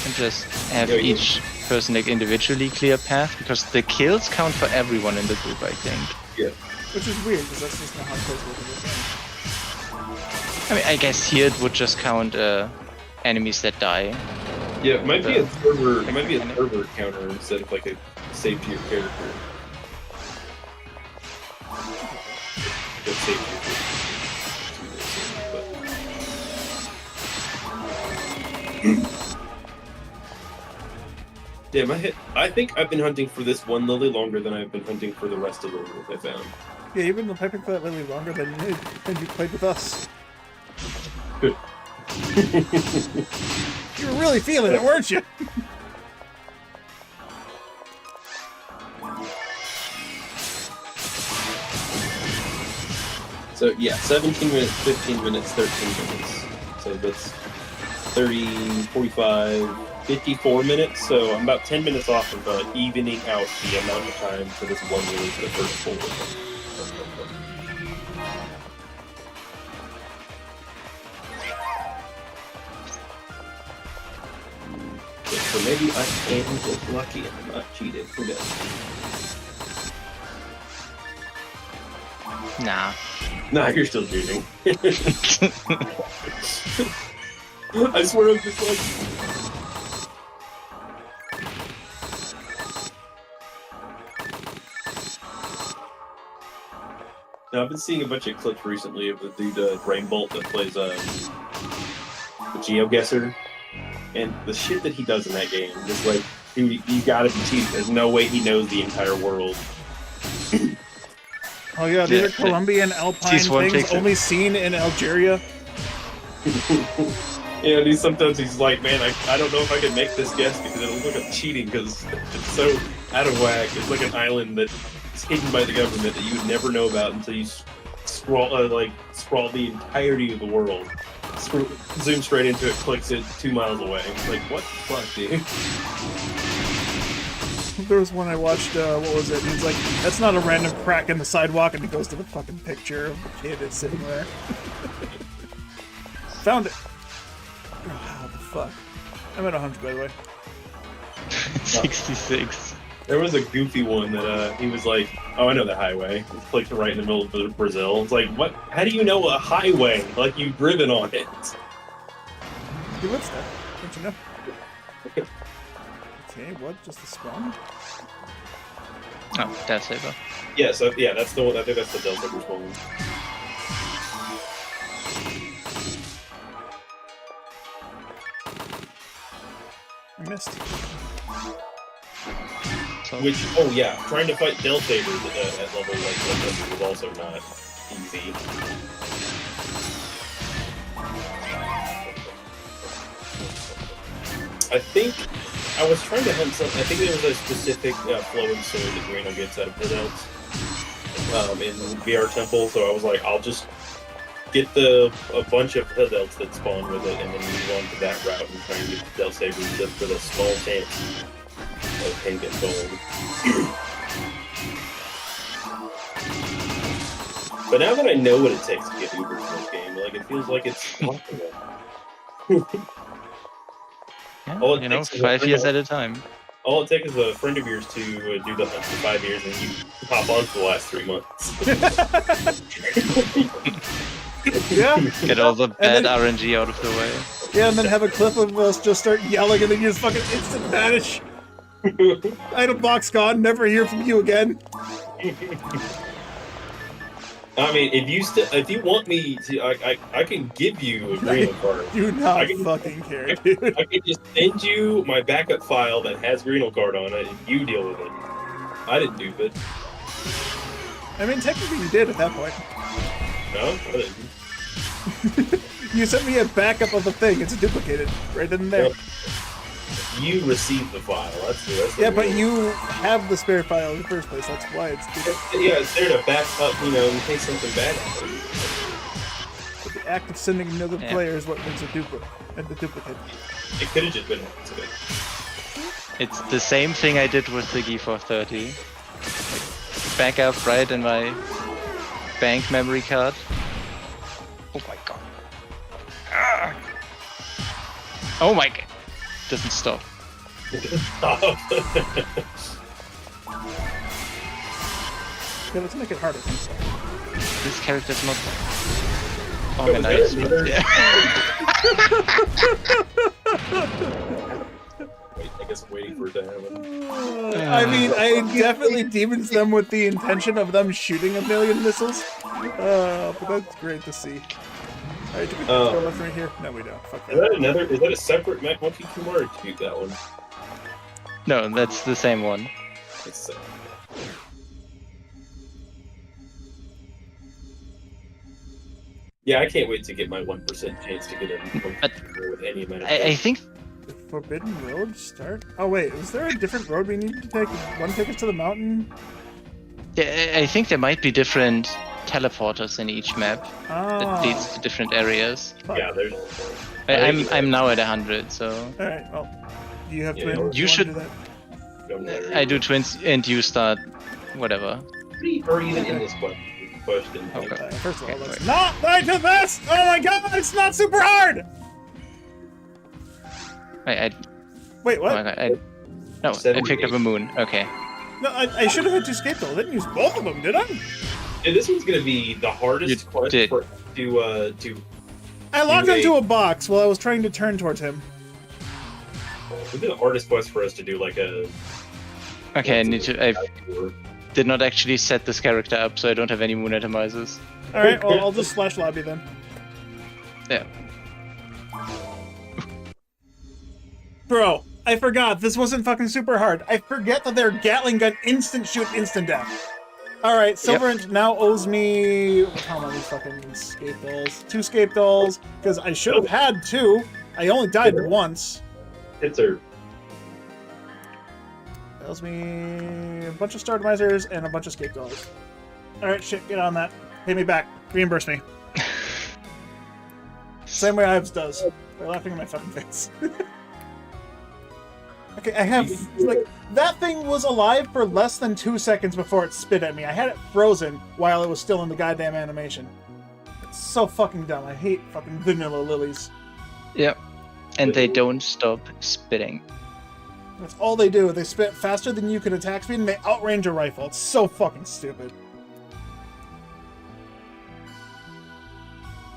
and just have each person like individually clear a path, because the kills count for everyone in the group, I think. Yeah. Which is weird, because that's just not how kills work in this game. I mean, I guess here it would just count enemies that die. Yeah, it might be a server. It might be a server counter instead of like a save to your character. That save to your character. Damn, I think I've been hunting for this one lily longer than I've been hunting for the rest of the lilies I found. Yeah, you've been piping for that lily longer than you played with us. Good. You were really feeling it, weren't you? So yeah, 17 minutes, 15 minutes, 13 minutes. So that's 30, 45, 54 minutes. So I'm about 10 minutes off of evening out the amount of time for this one lily for the first 4. So maybe I am just lucky and I'm not cheated for this. Nah. Nah, you're still cheating. I swear I'm just like... Now, I've been seeing a bunch of clips recently of the dude Rainbolt that plays the GeoGuessr. And the shit that he does in that game is like, dude, you gotta be cheating. There's no way he knows the entire world. Oh yeah, these are Colombian alpine things only seen in Algeria. Yeah, and sometimes he's like, man, I don't know if I can make this guess because it'll look like cheating because it's so out of whack. It's like an island that's hidden by the government that you would never know about until you scroll the entirety of the world. Zoom straight into it, clicks it 2 miles away. Like, what the fuck, dude? There was one I watched, what was it? He's like, that's not a random crack in the sidewalk, and he goes to the fucking picture of the kid that's sitting there. Found it! Oh, what the fuck? I'm at 100, by the way. 66. There was a goofy one that he was like, "Oh, I know the highway." It's like right in the middle of Brazil. It's like, what? How do you know a highway? Like you've driven on it. He lives there. Don't you know? Okay, what? Just the spawn? Oh, Death Saber. Yeah, so yeah, that's the one. I think that's the Delta one. I missed. So, Which, oh yeah, trying to fight Del Sabers at level like 100 was also not easy. I think I was trying to hunt something. I think there was a specific flowing sword that Reno gets out of his elves in VR Temple, so I was like, I'll just get a bunch of hood elves that spawn with it and then move on to that route and try and get Del Sabers just for the small chance of pink and gold. But now that I know what it takes to get Uber in this game, like it feels like it's possible. yeah, all it you know, takes is 5 a- years at a time. All it takes is a friend of yours to do the hunt for 5 years, and you hop on for the last 3 months. Yeah. Get all the And bad then- RNG out of the way. Yeah, and then have a clip of us just start yelling and then you just fucking instant vanish. Item box gone, never hear from you again. I mean, if you want me to, I can give you a Reno card. Do not I can- fucking care, dude. I can just send you my backup file that has Reno card on it, and you deal with it. I didn't do it. I mean, technically you did at that point. No, I didn't. You sent me a backup of the thing. It's duplicated right in there. Yep. You received the file. That's the Yeah, but rule. you have the spare file in the first place. That's why it's duplicated. Yeah, it's there to back up, in case something bad happens. But the act of sending another Yeah. player is what makes it duplicate. It could have just been an accident. It's the same thing I did with the G430. Back up right in my bank memory card. Oh my god. Ah. Oh my god. Doesn't stop. Yeah, let's make it harder. This character's not was organized. there but another- yeah. Wait, I guess I'm waiting for it to happen. I mean, I definitely demons them with the intention of them shooting a million missiles. But that's great to see. Alright, do we go left right here? No, we don't. Fuck Is that. that a separate Mech Monkey Kumar, or did you that one? No, that's the same one. It's yeah, I can't wait to get my 1% chance to get a Monkey But Kumar with any amount of I think Forbidden Road start? Oh wait, is there a different road we need to take? One take us to the mountain? I think there might be different teleporters in each map that Oh. leads to different areas. Yeah, there's. I'm now at 100, so Alright, well. Do you have Yeah, twins? you wanna should- do that? I do twins and you start whatever. Or even in this question. Okay. First of all, Okay, let's wait. not die to this! Oh my god, it's not super hard! Wait, Oh what? my god, no, I 78. picked up a moon. Okay. No, I should have had two scapegoats. I didn't use both of them, did I? Yeah, this one's gonna be the hardest You quest did. to I locked You into a box while I was trying to turn towards him. it'll be the hardest quest for us to do like a. Okay, I did not actually set this character up, so I don't have any moon atomizers. Alright, well, I'll just slash lobby then. Yeah. Bro, I forgot. This wasn't fucking super hard. I forget that their Gatling gun instant shoot, instant death. Alright, Silverant now owes me... How many fucking scape dolls? 2 scape dolls, because I should have had 2. I only died once. Hits her. That owes me a bunch of Stardomizers and a bunch of scape dolls. Alright, shit, get on that. Pay me back. Reimburse me. Same way Ives does. By laughing in my fucking face. Okay, I have, like, that thing was alive for less than 2 seconds before it spit at me. I had it frozen while it was still in the goddamn animation. It's so fucking dumb. I hate fucking vanilla lilies. Yep. And they don't stop spitting. That's all they do. They spit faster than you can attack speed, and they outrange a rifle. It's so fucking stupid.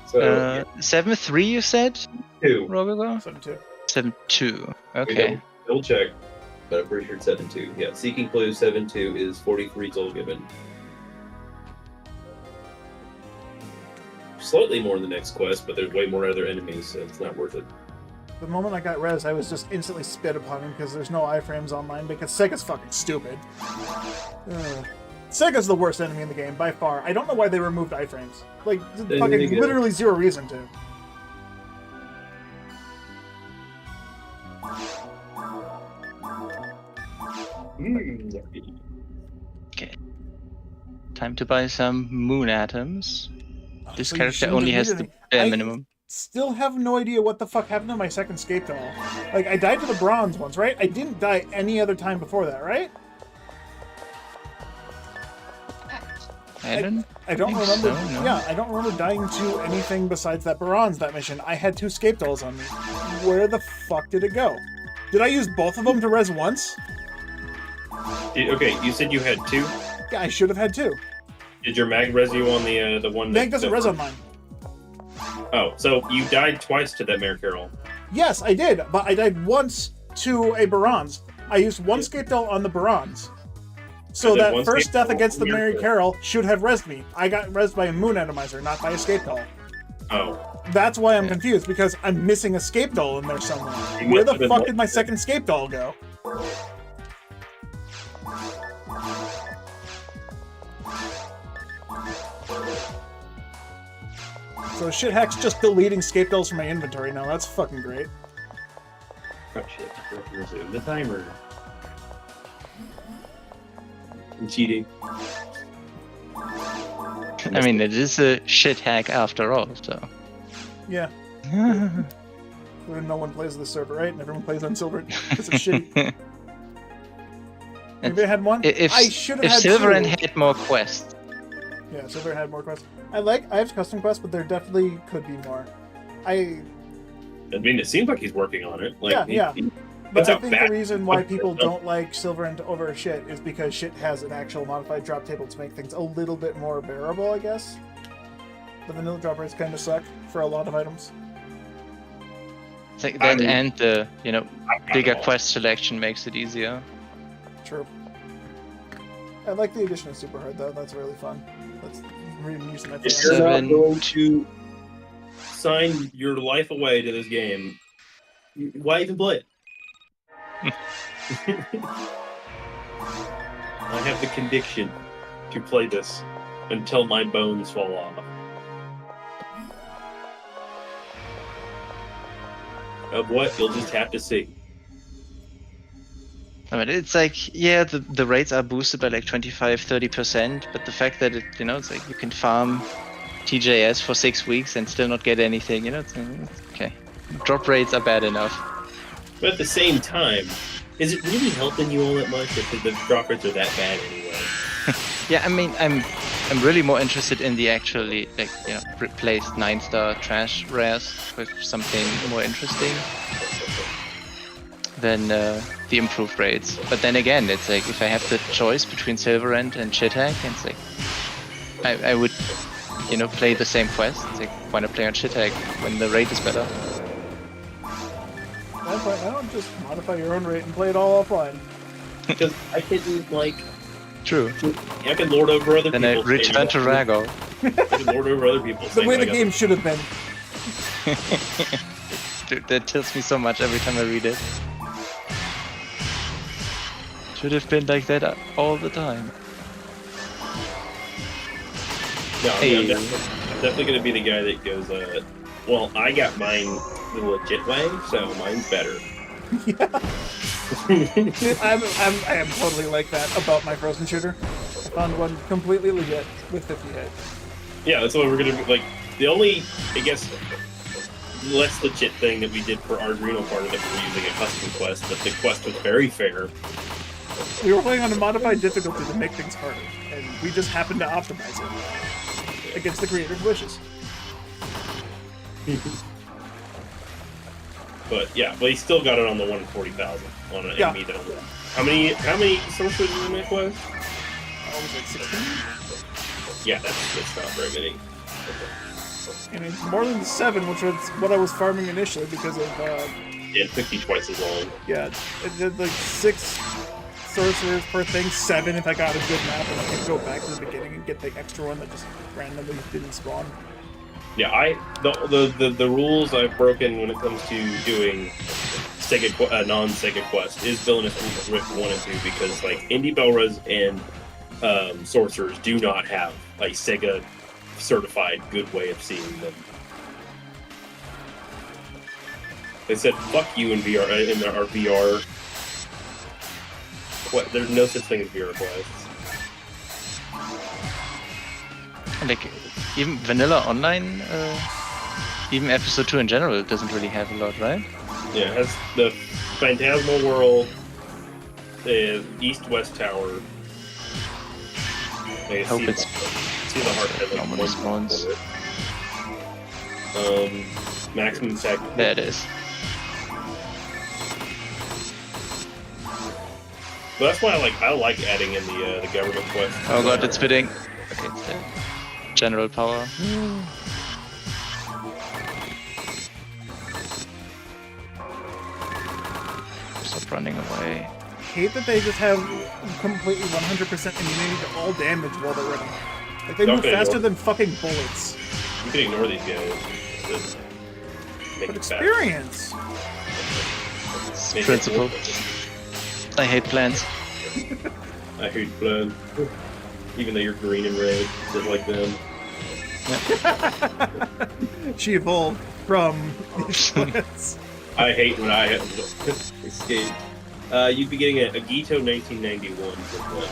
So 7-3 you said, 2. Robogo? 7-2. 7-2. We Okay. Double check, but I'm pretty sure it's 7-2. Yeah, Seeking Clue 7-2 is 43 Soul Given. Slightly more in the next quest, but there's way more other enemies, so it's not worth it. The moment I got res, I was just instantly spit upon him because there's no iframes online because Sega's fucking stupid. Sega's the worst enemy in the game, by far. I don't know why they removed iframes. Like, fucking literally zero reason to. Okay. Time to buy some moon atoms. This So you character shouldn't only have has the needed bare any- minimum. Still have no idea what the fuck happened to my second scape doll. Like, I died to the bronze once, right? I didn't die any other time before that, right? I don't don't think remember. so, no. Yeah, I don't remember dying to anything besides that bronze, that mission. I had 2 scape dolls on me. Where the fuck did it go? Did I use both of them to res once? Okay, you said you had 2. Yeah, I should have had 2. Did your mag res you on the one? Meg doesn't res on mine. Oh, so you died twice to that Mare Carol. Yes, I did, but I died once to a bronze. I used 1 scape doll on the bronze. So And then that one first scape death doll against the on your Mary turn. Carol should have resed me. I got resed by a moon atomizer, not by a scape doll. Oh, That's why I'm confused, because I'm missing a scape doll in there somewhere. You Where must the have been fuck like- did my second scape doll go? So shithack's just deleting scape dolls from my inventory now. That's fucking great. oh shit! Resume the timer. I'm cheating. I mean, it is a shit hack after all, so. Yeah. No one plays this server, right? And everyone plays on silver. It's a shitty. Maybe I had one. If I should have if had Silverand 2. had more quests, Yeah, Silver had more quests. I have custom quests, but there definitely could be more. I mean, it seems like he's working on it. Like, Yeah. he- But That's I how think the bad- reason why people don't like Silver and over shit is because shit has an actual modified drop table to make things a little bit more bearable, I guess. The vanilla drop rates kind of suck for a lot of items. it's like I that mean- and the bigger know. quest selection makes it easier. True. I like the addition of Super Hard though. That's really fun. That's really using my If feelings. you're not 7. going to sign your life away to this game, why even play it? I have the conviction to play this until my bones fall off. Of what, you'll just have to see. I mean, it's like, yeah, the rates are boosted by like 25-30%, but the fact that it's like you can farm TJS for 6 weeks and still not get anything, it's okay. Drop rates are bad enough. But at the same time, is it really helping you all that much if the drop rates are that bad anyway? Yeah, I mean, I'm really more interested in the actually replaced 9-star trash rares with something more interesting than the improved rates. But then again, it's like if I have the choice between Silverand and Shithack, it's like I would play the same quest. It's like why not play on Shithack when the rate is better? Why don't just modify your own rate and play it all offline? Because I can, True. I can lord over other Then I people's return to tables. Rago. I can lord over other people's The way things. the I game should have been. Dude, that tilts me so much every time I read it. Should have been like that all the time. No, Hey. I'm definitely going to be the guy that goes, well, I got mine the legit way, so mine's better. I am totally like that about my Frozen shooter. I found one completely legit with 50 hit. Yeah, that's what we're going to be, like, the only, I guess, less legit thing that we did for our Adrenal part of it, we were using a custom quest, but the quest was very fair. We were playing on a modified difficulty to make things harder, and we just happened to optimize it against the creator's wishes. But yeah, but he still got it on the 140,000 on an Yeah. enemy that. How many sorcerers in the mech was? I was like 16. Yeah, that's not very many. And it's more than 7, which was what I was farming initially because of, Yeah, it took you twice as long. yeah, it did like 6 sorcerers per thing, 7 if I got a good map, and I could go back to the beginning and get the extra one that just randomly didn't spawn. Yeah, the rules I've broken when it comes to doing Sega non-Sega quest is Villainous Rift 1 and 2 because like Indie Belras and sorcerers do not have a Sega certified good way of seeing them. They said fuck you in VR in our VR. What? There's no such thing as VR quests. Like, even vanilla online, even episode 2 in general doesn't really have a lot, right? Yeah, it has the Phantasmal World, the East-West Tower. I hope it's see the heart head, like, normal one response. maximum attack. There it is. But that's why I like adding in the government quest. Oh god, it's spitting. Okay, it's dead. General power. Stop running away. I hate that they just have completely 100% immunity to all damage while they're running. Like, they move Okay, faster well. than fucking bullets. You can ignore these guys. Just make But it fast. experience! It's Make it principle. I hate plants. I hate blood. Even though you're green and red, just like them. She evolved from these plants. I hate when I escape. You'd be getting a Gito 1991 for them.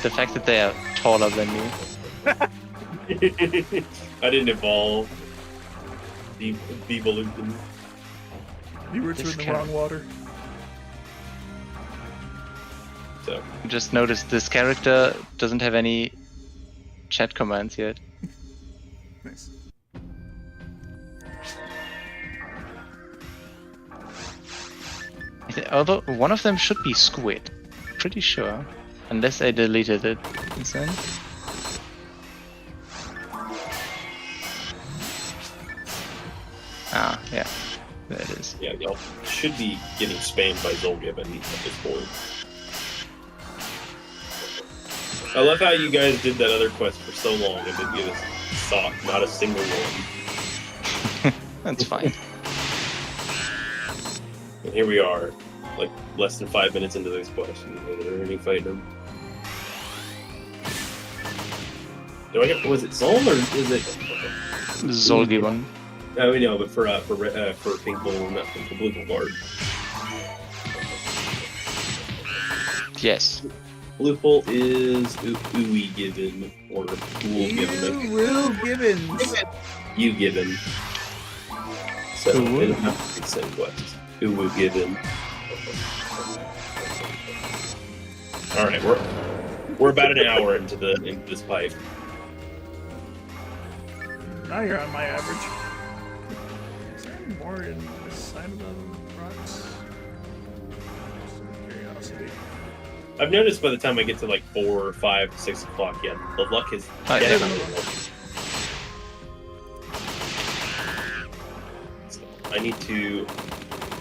The fact that they are taller than me. I didn't evolve. Devolution. You were too This in the cat. wrong water. So Just noticed this character doesn't have any chat commands yet. Nice. Although one of them should be Squid. Pretty sure. Unless I deleted it. Insane. Ah, yeah. There it is. yeah, y'all should be getting spammed by Zolgiven at this point. I love how you guys did that other quest for so long and didn't give us sock, not a single one. That's fine. And here we are, like less than 5 minutes into this quest, and we're already fighting them. Do I get? Was it Zol or is it? This is all given. Oh, we know, but for Pink Bull, not for Blue Bull Guard. Yes. Blue Bull is Ooey Given or Wool Given. Real Gibbons. You Given. So Ooh. they don't have to be the same quest. Ooey Given. All right, we're about an hour into this pipe. Now you're on my average. Is there any more in this side of the rocks? Just out of curiosity. I've noticed by the time I get to like 4, 5, 6 o'clock, yeah, the luck is Oh, dead. yeah. So I need to.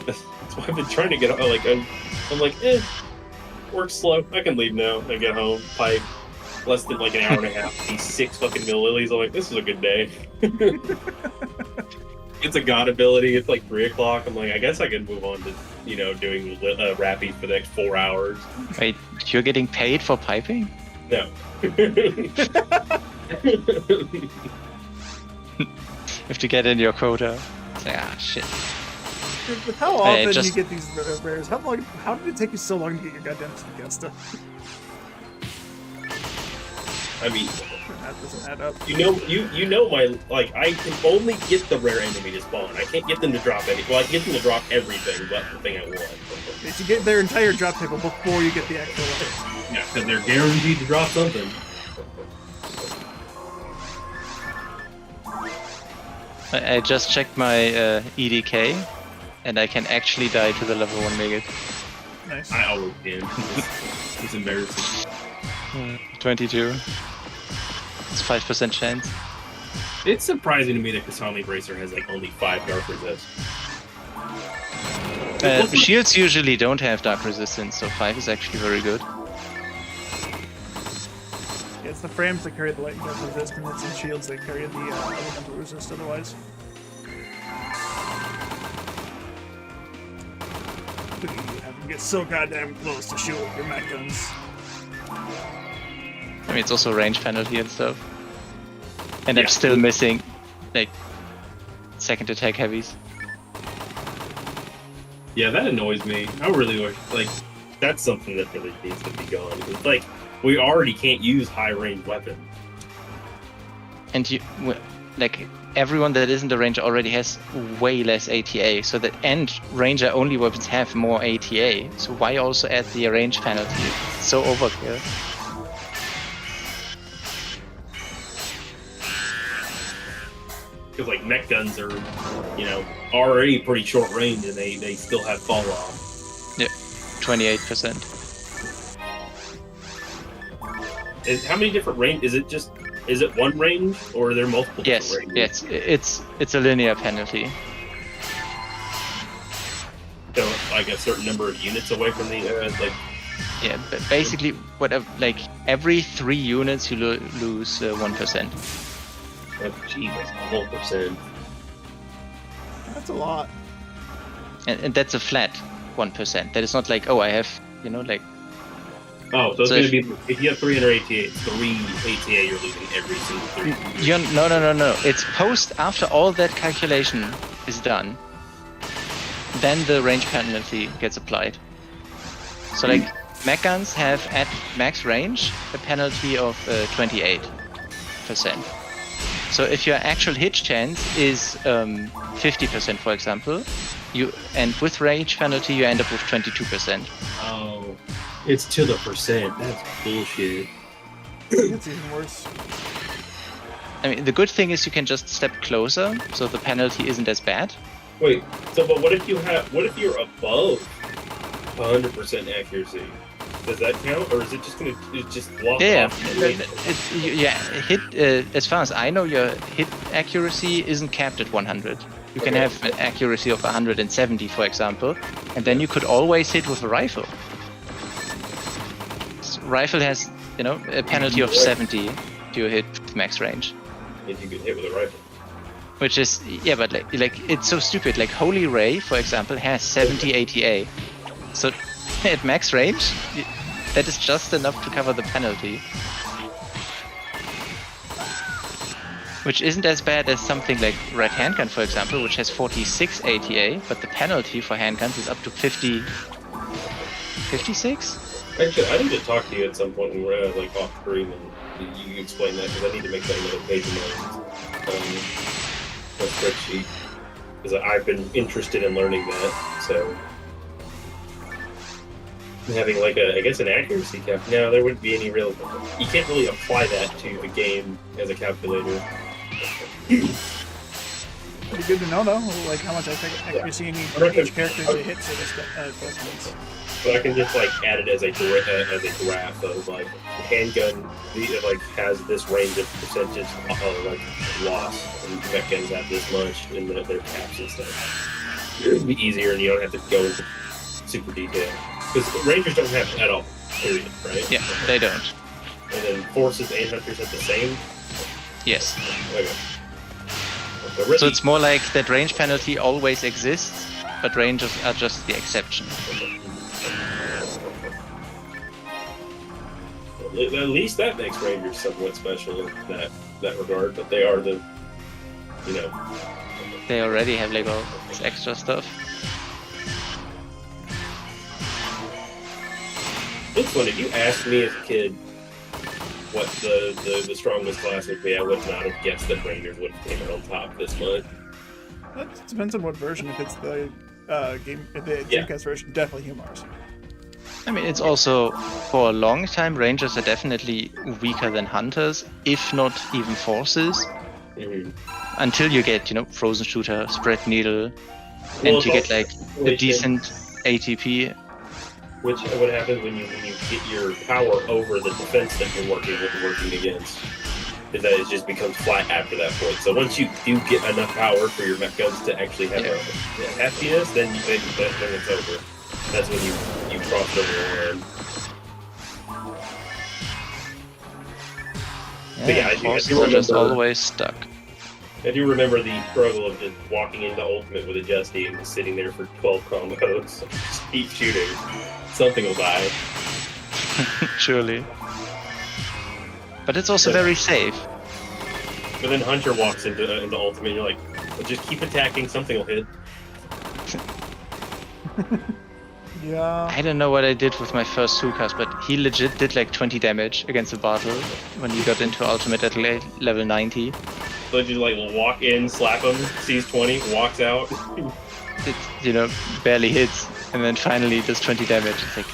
That's why I've been trying to get. I'm like, work's slow. I can leave now. I get home, pipe. Less than like an hour and a half. These 6 fucking mill lilies. I'm like, this is a good day. It's a god ability. It's like 3 o'clock. I'm like, I guess I can move on to, doing Rappy for the next 4 hours. Wait, you're getting paid for piping? No. You have to get in your quota. It's like, ah, shit. Dude, how Hey, often just- you get these rares? How did it take you so long to get your goddamn Fiesta? I mean, That doesn't add up. you know my I can only get the rare enemy to spawn. I can't get them to drop any. Well, I can get them to drop everything but the thing I want. You should get their entire drop table before you get the extra one. Yeah, because they're guaranteed to drop something. I just checked my EDK, and I can actually die to the level 1 Megate. Nice. I always can. It's embarrassing. 22. It's 5% chance. It's surprising to me that Kasami Bracer has like only 5 dark resist. Shields usually don't have dark resistance, so 5 is actually very good. Yeah, it's the frames that carry the lightning bolt resist, and it's the shields that carry the elemental resist otherwise. You have to get so goddamn close to shoot with your mech guns. I mean, it's also range penalty and stuff. And Yeah. I'm still missing, like, second attack heavies. Yeah, that annoys me. I really wish, like, that's something that really needs to be gone. It's like, we already can't use high range weapons. And like, everyone that isn't a ranger already has way less ATA, so that and ranger only weapons have more ATA. So why also add the range penalty? It's so overkill. Because, like, mech guns are, you know, already pretty short range and they still have fall off. Yeah, 28%. How many different range? Is it one range or are there multiple Yes, different ranges? yes, it's a linear penalty. So, like, a certain number of units away from the, like, Yeah, but basically, whatever, like every 3 units you lose 1%. oh, gee, that's a whole percent. That's a lot. And that's a flat 1%. That is not like, oh, I have, you know, like, Oh, so it's So going if- to be, if you have 300 ATA, it's 3 ATA you're losing every single 3. no. It's after all that calculation is done, then the range penalty gets applied. So like, mech guns have at max range a penalty of 28%. So if your actual hit chance is 50%, for example, and with range penalty you end up with 22%. Oh, it's to the percent. That's bullshit. It's even worse. I mean, the good thing is you can just step closer, so the penalty isn't as bad. Wait, so but what if you're above 100% accuracy? Does that count, or is it just gonna block Yeah, off? the range? As far as I know, your hit accuracy isn't capped at 100. You can Okay. have an accuracy of 170, for example, and then you could always hit with a rifle. Rifle has, you know, a penalty of 70 if you hit with max range. If you could hit with a rifle. Which is, yeah, but like it's so stupid. Like Holy Ray, for example, has 70 ATA. So at max range, that is just enough to cover the penalty. Which isn't as bad as something like Red Handgun, for example, which has 46 ATA, but the penalty for handguns is up to 56? Actually, I need to talk to you at some point when we're like off stream and you explain that, because I need to make that another page of my spreadsheet, because I've been interested in learning that. So having like I guess an accuracy cap. No, there wouldn't be any real. You can't really apply that to the game as a calculator. Pretty good to know, though. Like how much accuracy you need for each character to hit certain adjustments. But I can just like add it as a graph of like handgun like has this range of percentage like loss, and mech guns have this much in their caps and stuff. It would be easier, and you don't have to go into super detail, because rangers don't have at all. Period. Right? Yeah, they don't. And then forces and hunters have the same. Yes. Okay. So, really, So it's more like that range penalty always exists, but ranges are just the exception. at least that makes rangers somewhat special in that regard. But they are the, you know. They already have like all this extra stuff. It's funny, if you asked me as a kid what the strongest class would be, I would not have guessed that Rangers would have came out on top this month. That depends on what version. If it's the Yeah. Dreamcast version, definitely Humars. I mean, it's also, for a long time, Rangers are definitely weaker than Hunters, if not even Forces. Until you get, frozen shooter, spread needle, and you get like a decent ATP. Which what happens when you get your power over the defense that you're working against, is that it just becomes flat after that point. So once you do get enough power for your mech guns to actually have a FPS, then it's over. That's when you cross over the line. Horses are just always stuck. I do remember the struggle of just walking into Ultimate with a Justy and just sitting there for 12 combos. Just keep shooting. Something will die. Surely. But it's also very safe. But then Hunter walks into Ultimate and you're like, well, just keep attacking, something will hit. Yeah. I don't know what I did with my first Sukas, but he legit did like 20 damage against a battle when he got into Ultimate at level 90. So you like walk in, slap him, sees 20, walks out. It, barely hits, and then finally does 20 damage. It's like,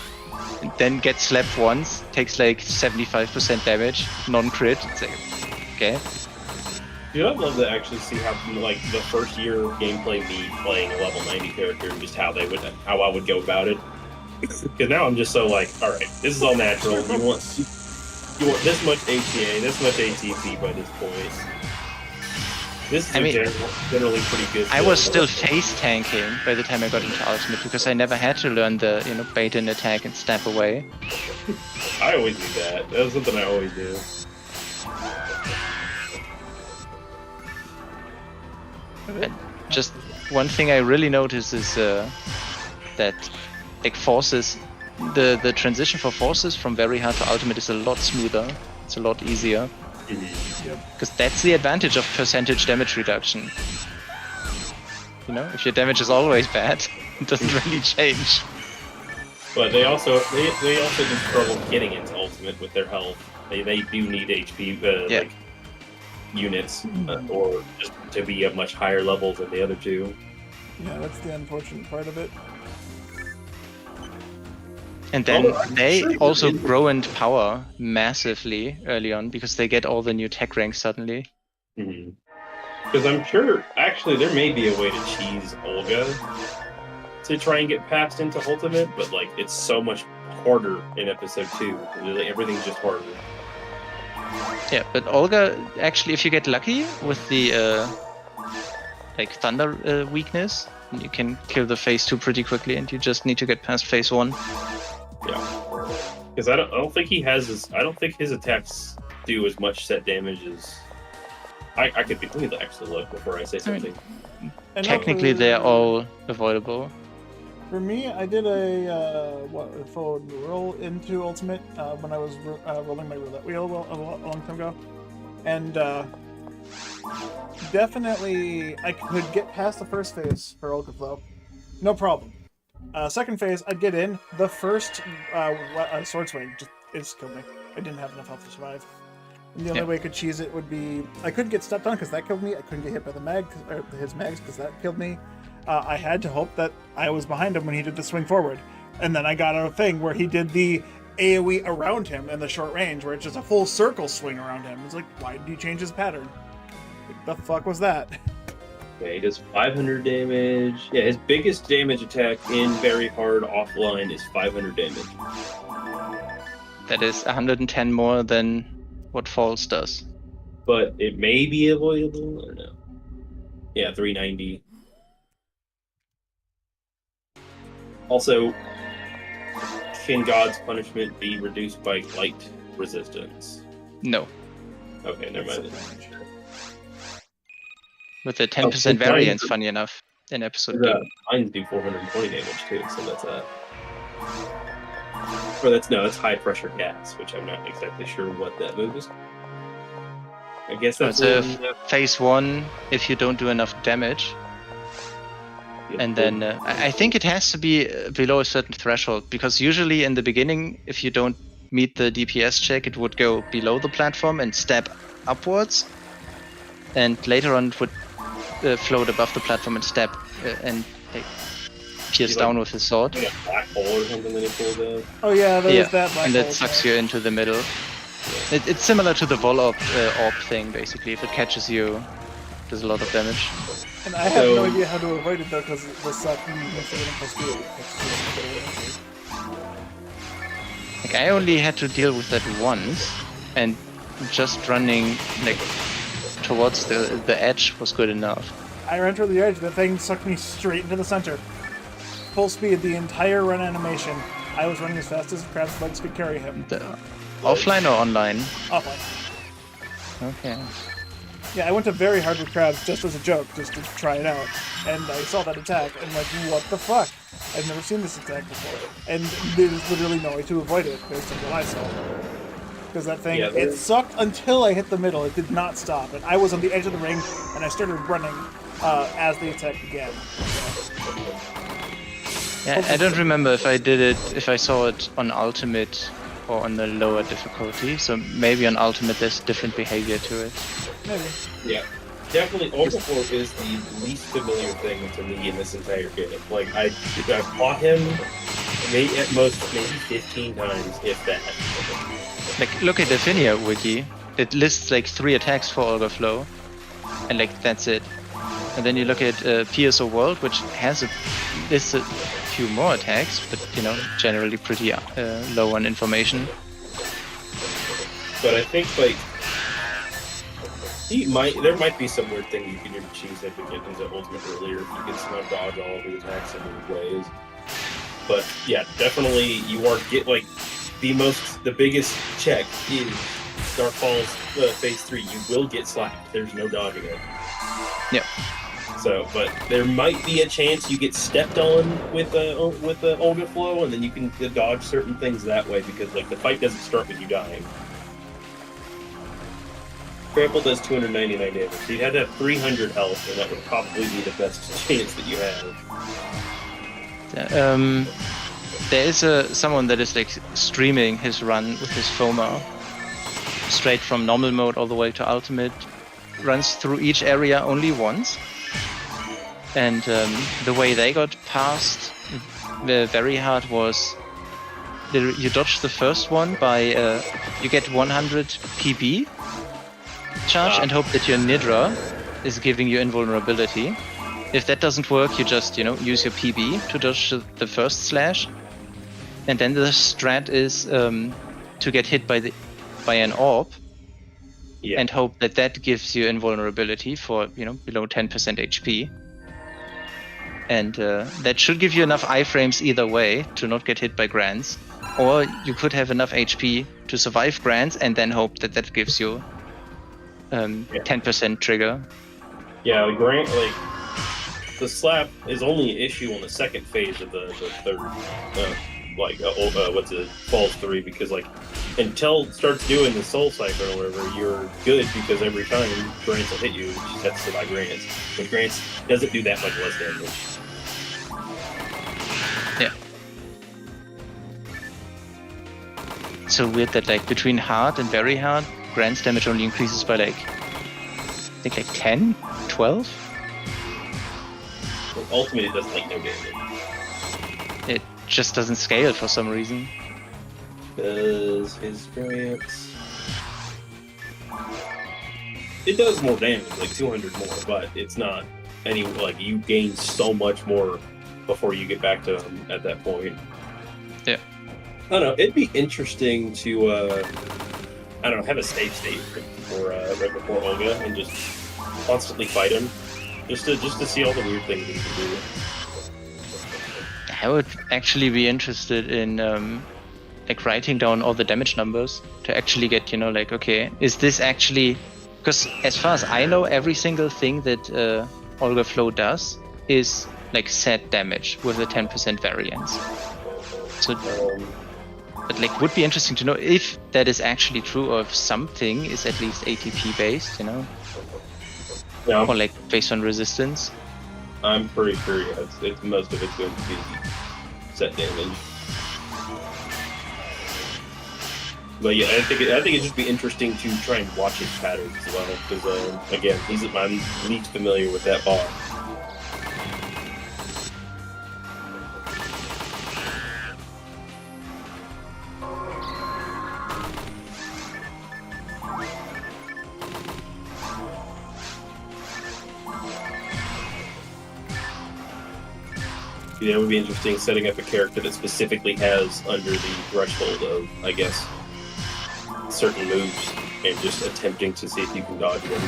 and then gets slapped once, takes like 75% damage, non-crit. It's like, okay. Dude, I'd love to actually see how, like, the first year of gameplay me playing a level 90 character and just how I would go about it. Because now I'm just so like, all right, this is all natural. You want this much HCA, this much ATP by this point. This is generally pretty good. I was still face tanking by the time I got into Ultimate because I never had to learn the bait and attack and snap away. I always do that. That's something I always do. And just one thing I really noticed is that like forces, the transition for forces from very hard to Ultimate is a lot smoother. It's a lot easier. Because that's the advantage of percentage damage reduction. If your damage is always bad, it doesn't really change. But they also do struggle getting into Ultimate with their health. They do need HP like units or just to be at much higher levels than the other two. Yeah, that's the unfortunate part of it. And then they also grow in power massively early on because they get all the new tech ranks suddenly. Because I'm sure, actually, there may be a way to cheese Olga to try and get passed into Ultimate, but like it's so much harder in Episode 2. Really, everything's just harder. Yeah, but Olga, actually, if you get lucky with the Thunder weakness, you can kill the Phase 2 pretty quickly, and you just need to get past Phase 1. Yeah, because I don't think he has I don't think his attacks do as much set damage as I could be. Let me actually look before I say something. Technically, they're all avoidable. For me, I did a full roll into Ultimate when I was rolling my roulette wheel a long time ago, and definitely I could get past the first phase for Ultra Flow, no problem. Second phase, I'd get in. The first sword swing just killed me. I didn't have enough health to survive. And the only way I could cheese it would be I couldn't get stepped on because that killed me. I couldn't get hit by his mags because that killed me. I had to hope that I was behind him when he did the swing forward. And then I got a thing where he did the AoE around him in the short range, where it's just a full circle swing around him. It's like, why did he change his pattern? What the fuck was that? Yeah, he does 500 damage. Yeah, his biggest damage attack in very hard offline is 500 damage. That is 110 more than what Falls does. But it may be avoidable, or no? Yeah, 390. Also, can God's punishment be reduced by light resistance? No. Okay, never mind. With a 10% variance, funny enough, in episode 2. Mines do 420 damage too, so that's Or that's high pressure gas, which I'm not exactly sure what that move is. I guess that's Phase 1 if you don't do enough damage. Yeah, and then I think it has to be below a certain threshold, because usually in the beginning, if you don't meet the DPS check, it would go below the platform and stab upwards. And later on it would float above the platform and stab and pierce down with his sword. Like a black hole or something that he pulled out. Oh yeah, there's that black hole. And that sucks you into the middle. It's similar to the Vol orb thing, basically. If it catches you, does a lot of damage. And I have no So- idea how to avoid it though, because the suck makes it plus speed. Like, I only had to deal with that once, and just running like towards the edge was good enough. I ran toward the edge, the thing sucked me straight into the center. Full speed, the entire run animation. I was running as fast as Crab's legs could carry him. Offline or online? Offline. Okay. Yeah, I went to very hard with Crabs just as a joke, just to try it out. And I saw that attack, and like, what the fuck? I've never seen this attack before. And there's literally no way to avoid it, based on what I saw. Because that thing, Yeah, it sucked until I hit the middle. It did not stop. And I was on the edge of the ring, and I started running as the attack began. Yeah, I don't remember if I did it, if I saw it on ultimate or on the lower difficulty. So maybe on ultimate there's different behavior to it. Maybe. Yeah. Definitely, Overflow is the least familiar thing to me in this entire game. Like, I fought him maybe at most maybe 15 times, if that. Like, look at the Finia wiki. It lists like 3 attacks for Overflow, and like that's it. And then you look at PSO World, which has lists a few more attacks, but you know, generally pretty low on information. But I think, like, there might be some weird thing you can do to choose if you get into Ultimate earlier, if you can somehow dodge all of the attacks in weird ways. But yeah, definitely you are the biggest check is Dark Falls Phase 3. You will get slapped. There's no dodging it. Yep. So, but there might be a chance you get stepped on with the Olga Flow, and then you can dodge certain things that way because like the fight doesn't start with you dying. Trample does 299 damage. So you'd have to have 300 health, and that would probably be the best chance that you have. There is someone that is like streaming his run with his FOMA straight from normal mode all the way to ultimate, runs through each area only once, and the way they got past the very hard was you dodge the first one by you get 100 PB charge and hope that your Nidra is giving you invulnerability. If that doesn't work, you just use your PB to dodge the first slash, and then the strat is to get hit by an orb and hope that gives you invulnerability for below 10% HP. And that should give you enough iframes either way to not get hit by grants, or you could have enough HP to survive grants and then hope that gives you 10% trigger. Yeah, the grant, like, the slap is only an issue on the second phase of the third, Falls 3, because, like, until it starts doing the Soul Cycle or whatever, you're good because every time grants will hit you, you just have to survive grants. But grants doesn't do that much less damage. Yeah. It's so weird that, like, between hard and very hard, grants damage only increases by, like, I think, like 10? 12? With Ultimate, it does, like, no damage. It just doesn't scale for some reason. Does his grants... It does more damage, like 200 more, but it's not any, like, you gain so much more before you get back to him at that point. Yeah. I don't know, it'd be interesting to, have a save state for right before Olga and just constantly fight him. Just to see all the weird things he can do. I would actually be interested in like writing down all the damage numbers to actually get, like, okay, is this actually... Because as far as I know, every single thing that Olga Flow does is like set damage with a 10% variance. So, but like, would be interesting to know if that is actually true, or if something is at least ATP based, Yeah, or like based on resistance. I'm pretty sure it's most of it's going to be set damage. But yeah, I think it'd just be interesting to try and watch his patterns as well, because again, I'm least familiar with that bot. Yeah, it would be interesting setting up a character that specifically has under the threshold of, I guess, certain moves and just attempting to see if you can dodge them.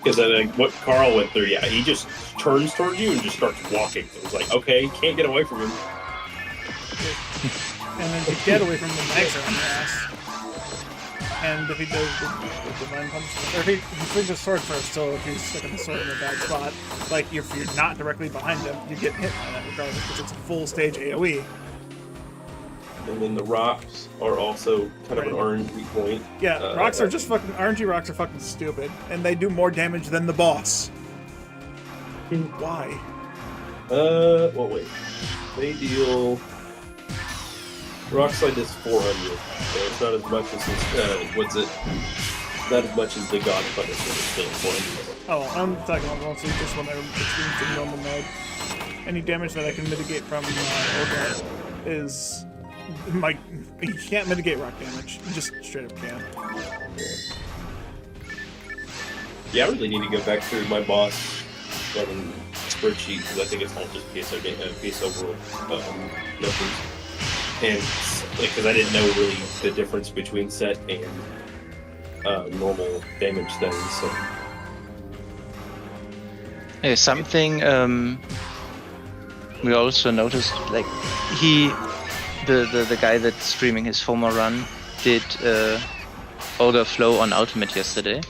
Because I think what Carl went through, yeah, he just turns towards you and just starts walking. It was like, okay, can't get away from him. And then if you get away from him, the legs are on your ass. And if he does the divine punch, or if he swings his sword first, so if he's sticking the sword in a bad spot, like if you're not directly behind him, you get hit by that regardless, because it's a full stage AoE. And then the rocks are also kind of an RNG point. Yeah, rocks are just fucking, RNG rocks are fucking stupid, and they do more damage than the boss. Why? Well, wait. They deal. Rock slide is 400, so it's not as much as what's it? Not as much as the God Punishment is still 400. Oh, I'm talking about mostly just when I'm experiencing normal mode. Any damage that I can mitigate from Olga is you can't mitigate rock damage. You just straight up can. Yeah, I really need to go back through my boss spreadsheet because I think it's all just PSO world numbers. And because I didn't know really the difference between set and normal damage things. So. Yeah, something we also noticed, like the guy that's streaming his FOMO run did Olga Flow on Ultimate yesterday.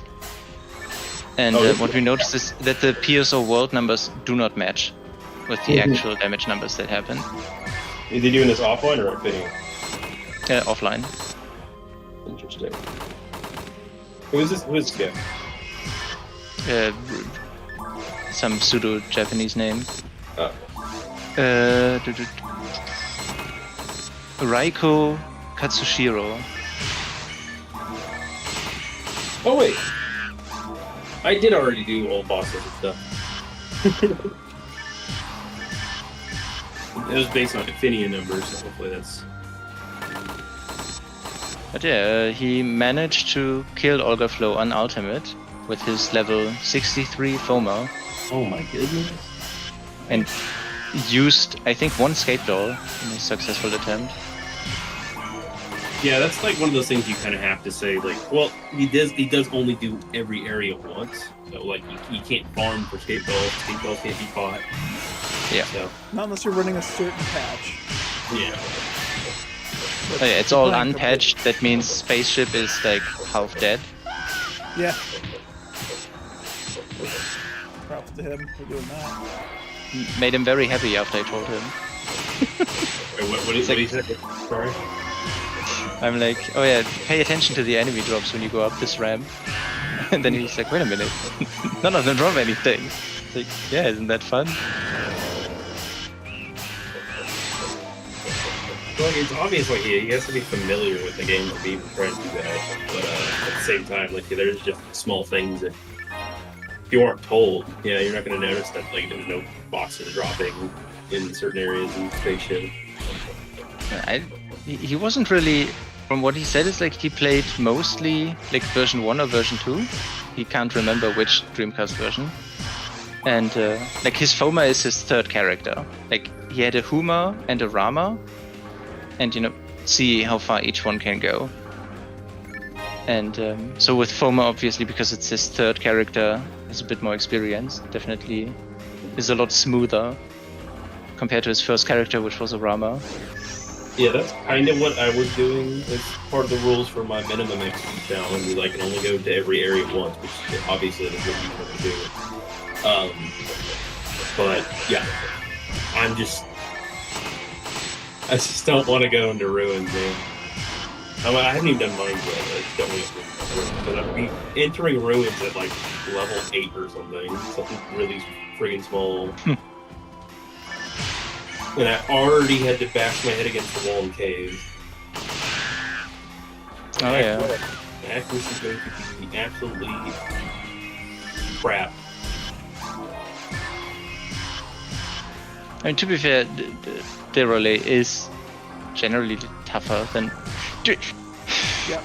And what we noticed is that the PSO world numbers do not match with the actual damage numbers that happen. Is he doing this offline or at video? Offline. Interesting. Who is this guy? Some pseudo-Japanese name. Raiko Katsushiro. Oh wait, I did already do all bosses and stuff. It was based on Affinia numbers, so hopefully that's... But yeah, he managed to kill Olga Flow on Ultimate with his level 63 FOMO. Oh my goodness. And used, I think, one skate doll in a successful attempt. Yeah, that's like one of those things you kind of have to say, like, well, he does only do every area once, so like you can't farm for skate dolls can't be caught. Yeah. So, Not unless you're running a certain patch. yeah. Oh yeah, it's all unpatched, that means Spaceship is like half dead. Yeah. Props to him for doing that. Made him very happy after I told him. Wait, what did he say? Sorry? I'm like, oh yeah, pay attention to the enemy drops when you go up this ramp. And then he's like, wait a minute, none of them drop anything. It's like, yeah, isn't that fun? Well, it's obvious, like, he has to be familiar with the game to be even trying to do that. But at the same time, like, there's just small things that if you aren't told, yeah, you're not going to notice that, like, there's no bosses dropping in certain areas in Spaceship. He wasn't really, from what he said, is like he played mostly like version 1 or version 2. He can't remember which Dreamcast version. And like his Foma is his third character. Like he had a Huma and a Rama. And, you know, see how far each one can go. And so with Foma, obviously, because it's his third character, has a bit more experience. Definitely is a lot smoother compared to his first character, which was a Rama. Yeah, that's kind of what I was doing. It's part of the rules for my minimum XP challenge is I can only go to every area once, which obviously is what you want to do. But yeah, I just don't want to go into ruins, man. I haven't even done mine yet. I just don't want to go into ruins. But I'm entering ruins at like level 8 or something really friggin' small. And I already had to bash my head against the wall and cave. Oh yeah. The accuracy is going to be absolutely crap. I mean, to be fair, the relay is generally tougher than... Yeah,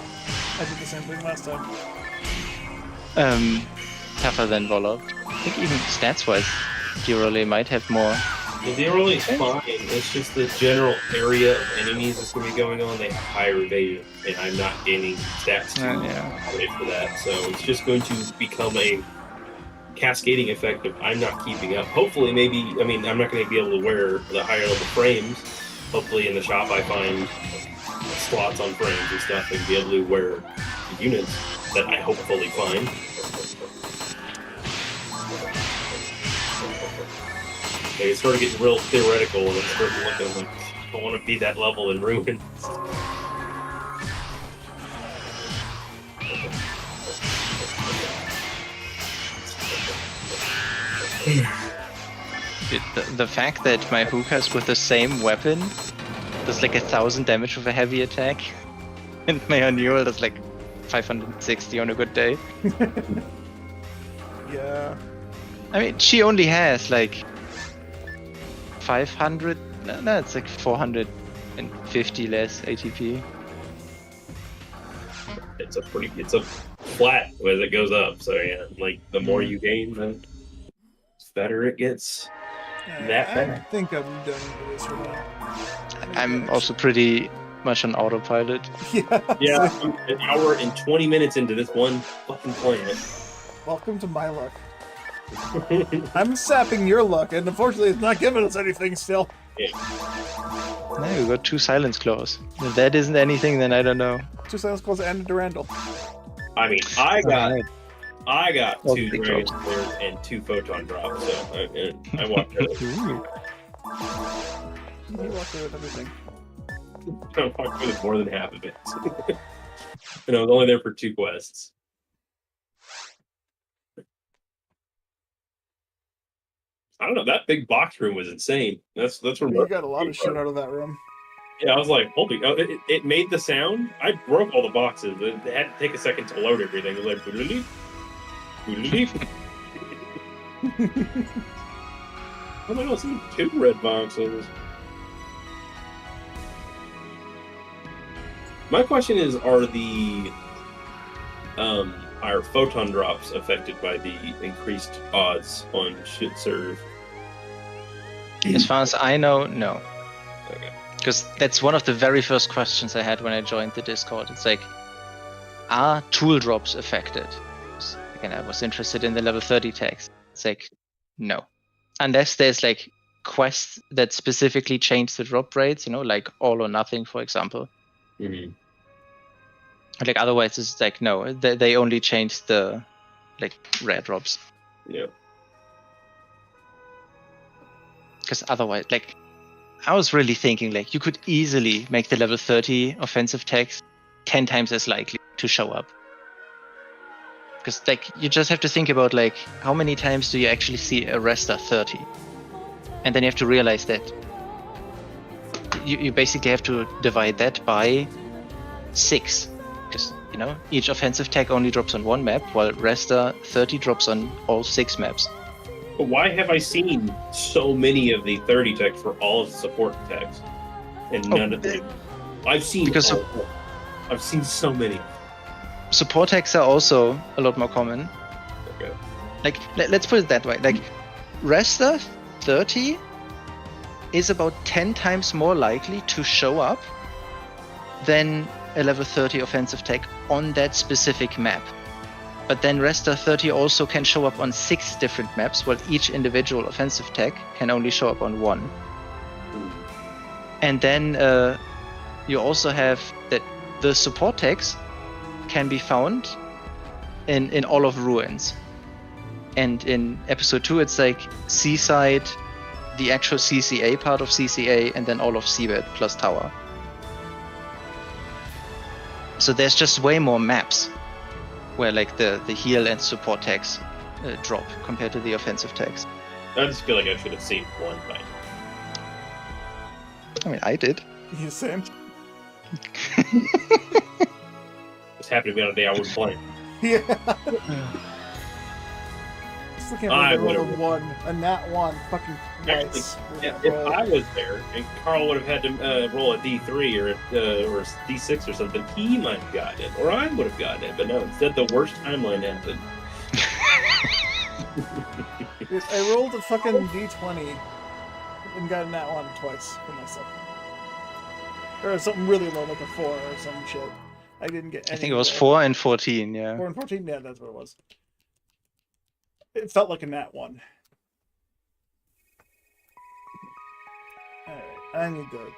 I did the same thing last time. tougher than Volop. I think even stats-wise, Deorole might have more. The Deorole is fine. It's just the general area of enemies that's going to be going on. They have higher evasion, and I'm not gaining stats to accommodate for that. So it's just going to become a cascading effect of I'm not keeping up. Hopefully, I'm not going to be able to wear the higher level frames. Hopefully, in the shop, I find slots on frames and stuff and be able to wear units that I hopefully find. It started getting real theoretical, and it started looking like I want to be that level in Ruins. The fact that my hookahs with the same weapon does like 1,000 damage with a heavy attack, and my Annual does like 560 on a good day. Yeah. I mean, she only has like 500. No, it's like 450 less ATP. It's a flat as it goes up. So yeah, like the more you gain, the better it gets. That I bad. think I'm done with this for now. I'm also pretty much on autopilot. Yeah, I'm an hour and 20 minutes into this one fucking planet. Welcome to my luck. I'm sapping your luck, and unfortunately it's not giving us anything still. Yeah. No, we got 2 silence claws. If that isn't anything, then I don't know. 2 silence calls and a Durandal. I mean, I got Oh, 2 big Dragon drops. Slayers and 2 Photon Drops, so I walked out. Ooh. You walked away with everything. I walked with more than half of it. And I was only there for 2 quests. I don't know, that big box room was insane. That's where You got a lot of shit out of that room. Yeah, I was like, holy, it made the sound. I broke all the boxes. It had to take a second to load everything. It was like, boodle-leaf, boodle-leaf. Oh my god, I see 2 red boxes. My question is, are our photon drops affected by the increased odds on shit serve? As far as I know, no. Okay. Because that's one of the very first questions I had when I joined the Discord. It's like, are tool drops affected? Again, I was interested in the level 30 tags. It's like, no. Unless there's like quests that specifically change the drop rates, like All or Nothing, for example. Mm-hmm. Like otherwise, it's like, no, they only change the like rare drops. Yeah. Because otherwise, like, I was really thinking, like, you could easily make the level 30 offensive tags 10 times as likely to show up. Because, like, you just have to think about, like, how many times do you actually see a Resta 30? And then you have to realize that you basically have to divide that by 6. Because, each offensive tag only drops on 1 map, while Resta 30 drops on all 6 maps. But why have I seen so many of the 30 tags for all of the support tags? And none of them. I've seen I've seen so many. Support tags are also a lot more common. Okay. Like, let's put it that way. Like, Resta 30 is about 10 times more likely to show up than a level 30 offensive tag on that specific map. But then Resta 30 also can show up on 6 different maps, while each individual offensive tag can only show up on 1. And then you also have that the support tags can be found in all of Ruins. And in episode 2, it's like Seaside, the actual CCA part of CCA, and then all of Seabed plus Tower. So there's just way more maps where like the heal and support tags drop compared to the offensive tags. I just feel like I should have seen one by now. I mean, I did. You same? This happened to be on a day I wasn't playing. Yeah. Just looking at the roll of 1, a nat 1, fucking nice. If I was there and Carl would have had to roll a D3 or a D6 or something, he might have gotten it, or I would have gotten it. But no, instead the worst timeline happened. Dude, I rolled a fucking d20 and got a nat 1 twice for myself. Or something really low, like a 4 or some shit. I didn't get any. I think it was 4 and 14, yeah. 4 and 14? Yeah, that's what it was. It felt like a nat 1. Alright, I need to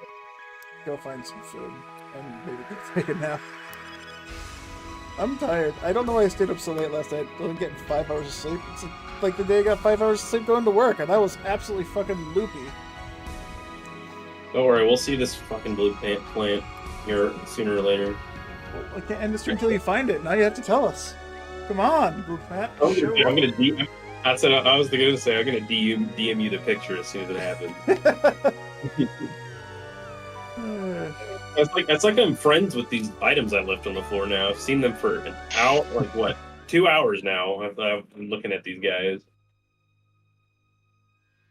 go find some food and maybe take a nap. I'm tired. I don't know why I stayed up so late last night. Only getting 5 hours of sleep. It's like the day I got 5 hours of sleep going to work, and I was absolutely fucking loopy. Don't worry, we'll see this fucking blue plant here sooner or later. Well, I can't end the stream until you find it. Now you have to tell us. Come on, Blue Plant. I'm gonna DM. That's what I was gonna say. I'm gonna DM you the picture as soon as it happens. It's like I'm friends with these items I left on the floor now. I've seen them for an hour, like what, 2 hours now. I've been looking at these guys.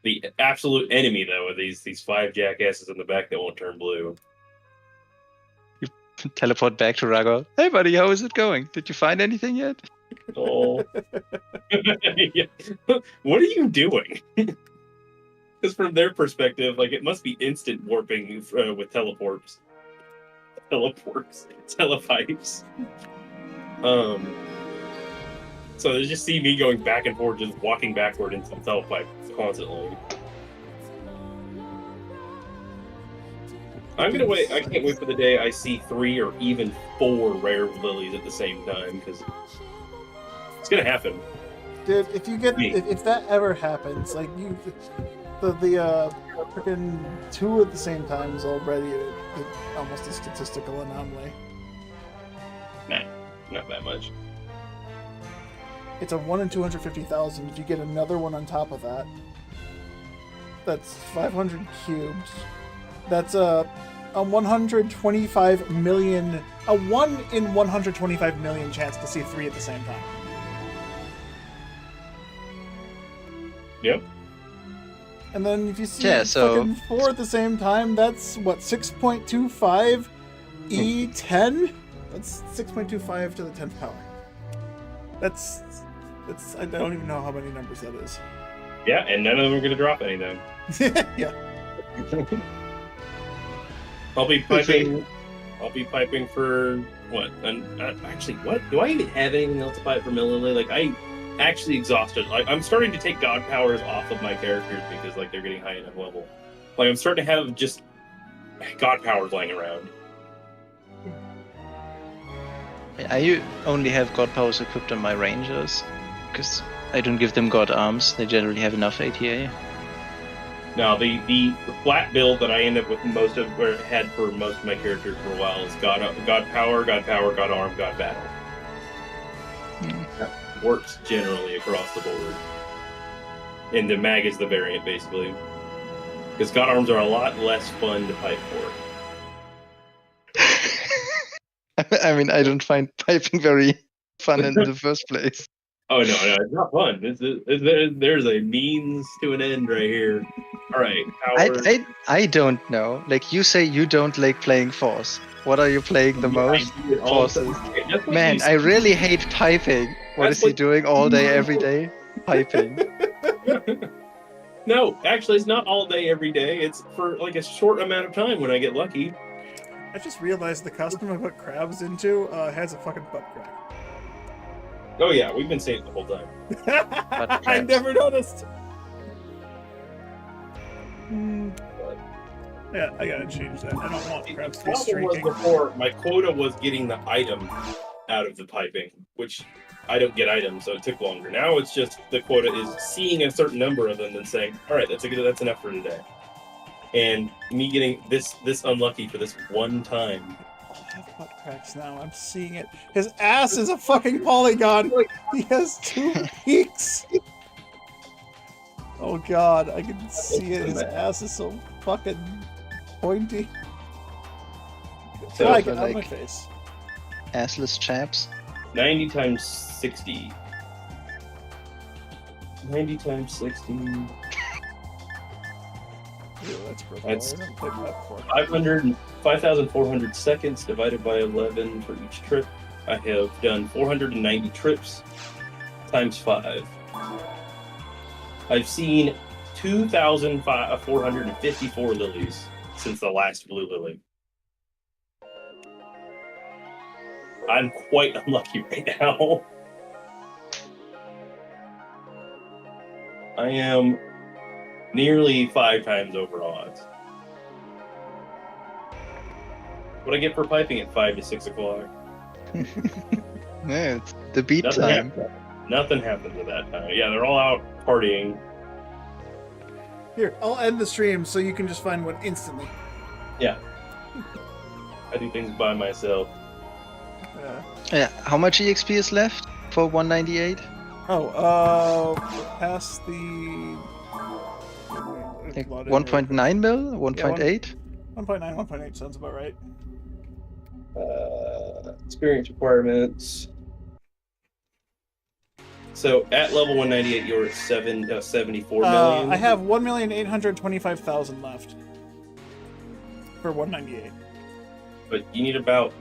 The absolute enemy, though, are these 5 jackasses in the back that won't turn blue. You teleport back to Rago. Hey, buddy, how is it going? Did you find anything yet? Oh, yeah. What are you doing? Because from their perspective, like it must be instant warping with telepipes. So they just see me going back and forth, just walking backward into the telepipe constantly. I'm gonna wait. I can't wait for the day I see 3 or even 4 rare lilies at the same time, because it's gonna happen. Dude, if you get if that ever happens, like the freaking 2 at the same time is already almost a statistical anomaly. Nah, not that much. It's a 1 in 250,000. If you get another one on top of that, that's 500 cubes. That's a 125 million, a 1 in 125 million chance to see 3 at the same time. Yep. And then if you see so fucking 4 at the same time, that's what, 6.25 E10? That's 6.25 to the 10th power. That's I don't even know how many numbers that is. Yeah, and none of them are going to drop anything. Yeah. I'll be piping for what? And actually, what? Do I even have anything else to pipe for Millilay? Like, I actually exhausted. Like, I'm starting to take god powers off of my characters because like they're getting high enough level. Like, I'm starting to have just god powers lying around. I only have god powers equipped on my rangers, because I don't give them god arms. They generally have enough ATA. Now, the flat build that I end up with most of, or had for most of my characters for a while, is god power, god arm, god battle. That works generally across the board. And the mag is the variant, basically. Because god arms are a lot less fun to pipe for. I mean, I don't find piping very fun in the first place. Oh, no, it's not fun. There's a means to an end right here. All right, Howard. I don't know. Like, you say you don't like playing Force. What are you playing the most? Forces. Man, I really hate piping. What is he doing all day, every day? Piping. No, actually, it's not all day, every day. It's for like a short amount of time when I get lucky. I just realized the custom I put crabs into has a fucking butt crack. Oh yeah, we've been saying it the whole time. I never noticed. Yeah, I gotta change that. I don't want crabs to be streaking. Before, my quota was getting the item out of the piping, which I don't get items, so it took longer. Now it's just the quota is seeing a certain number of them and saying, all right, that's enough for today. And me getting this unlucky for this one time. I have butt cracks now. I'm seeing it. His ass is a fucking polygon. He has 2 peaks. Oh god, I can see it. His ass is so fucking pointy. So I get out of my face. Assless chaps. 90 times 60. 90 times 60. Ew, that's 5,400 seconds divided by 11 for each trip. I have done 490 trips times 5. I've seen 2,454 lilies since the last blue lily. I'm quite unlucky right now. I am nearly 5 times over odds. What I get for piping at 5 to 6 o'clock? Yeah, it's the beat time. Nothing happens at that time. Yeah, they're all out partying. Here, I'll end the stream so you can just find one instantly. Yeah. I do things by myself. Yeah, how much EXP is left for 198? Past the... Like 1.9 mil? 1.8? 1.9, 1.8 sounds about right. Experience requirements. So at level 198, you're at 74 million. I have 1,825,000 left for 198. But you need about,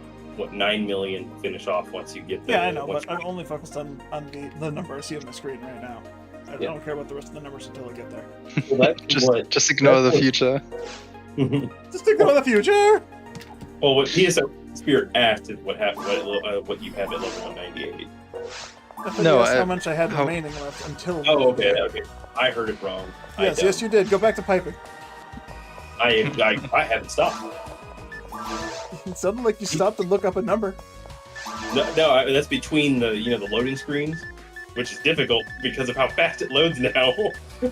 9 million to finish off once you get there. Yeah, I know, but I'm only focused on the number I see on my screen right now. I don't care about the rest of the numbers until I get there. Well, just ignore the future. Just ignore the future! Well, what PSO Spirit asked is what you have at level 198. No, how much I had remaining left until... Oh, okay. I heard it wrong. Yes, you did. Go back to piping. I haven't stopped. It sounded like you stopped to look up a number. No, that's between the loading screens, which is difficult because of how fast it loads now.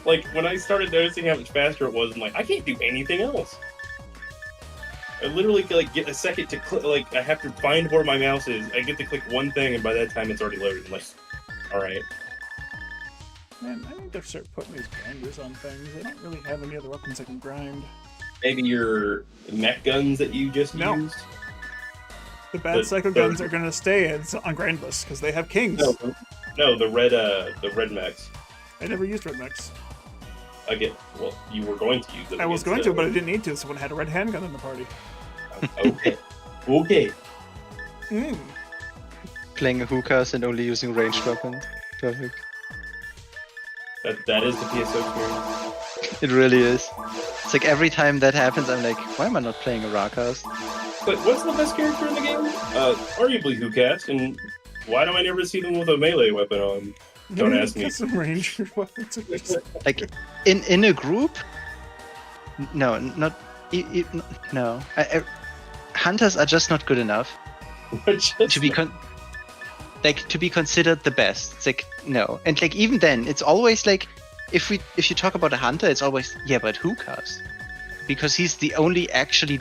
Like when I started noticing how much faster it was, I'm like, I can't do anything else. I literally get a second to click. Like I have to find where my mouse is. I get to click one thing, and by that time it's already loaded. I'm like, all right. Man, I need to start putting these grinders on things. I don't really have any other weapons I can grind. Maybe your mech guns that you just used. The bad psycho guns are gonna stay on grindless because they have kings. No, the red mechs. I never used red mechs. Well, you were going to use them. I was going to, but I didn't need to. Someone had a red handgun in the party. Okay. Okay. Playing a hookahs and only using ranged weapons. Perfect. That is the PSO experience. It really is. It's like every time that happens, I'm like, why am I not playing a Rakas? But what's the best character in the game? Arguably Hookast, and why do I never see them with a melee weapon on? Don't ask me. Some ranger weapons. Like, in a group? No, not... no. Hunters are just not good enough to be to be considered the best. It's like, no. And like, even then, it's always like, if you talk about a hunter, it's always, yeah, but Hookast. Because he's the only actually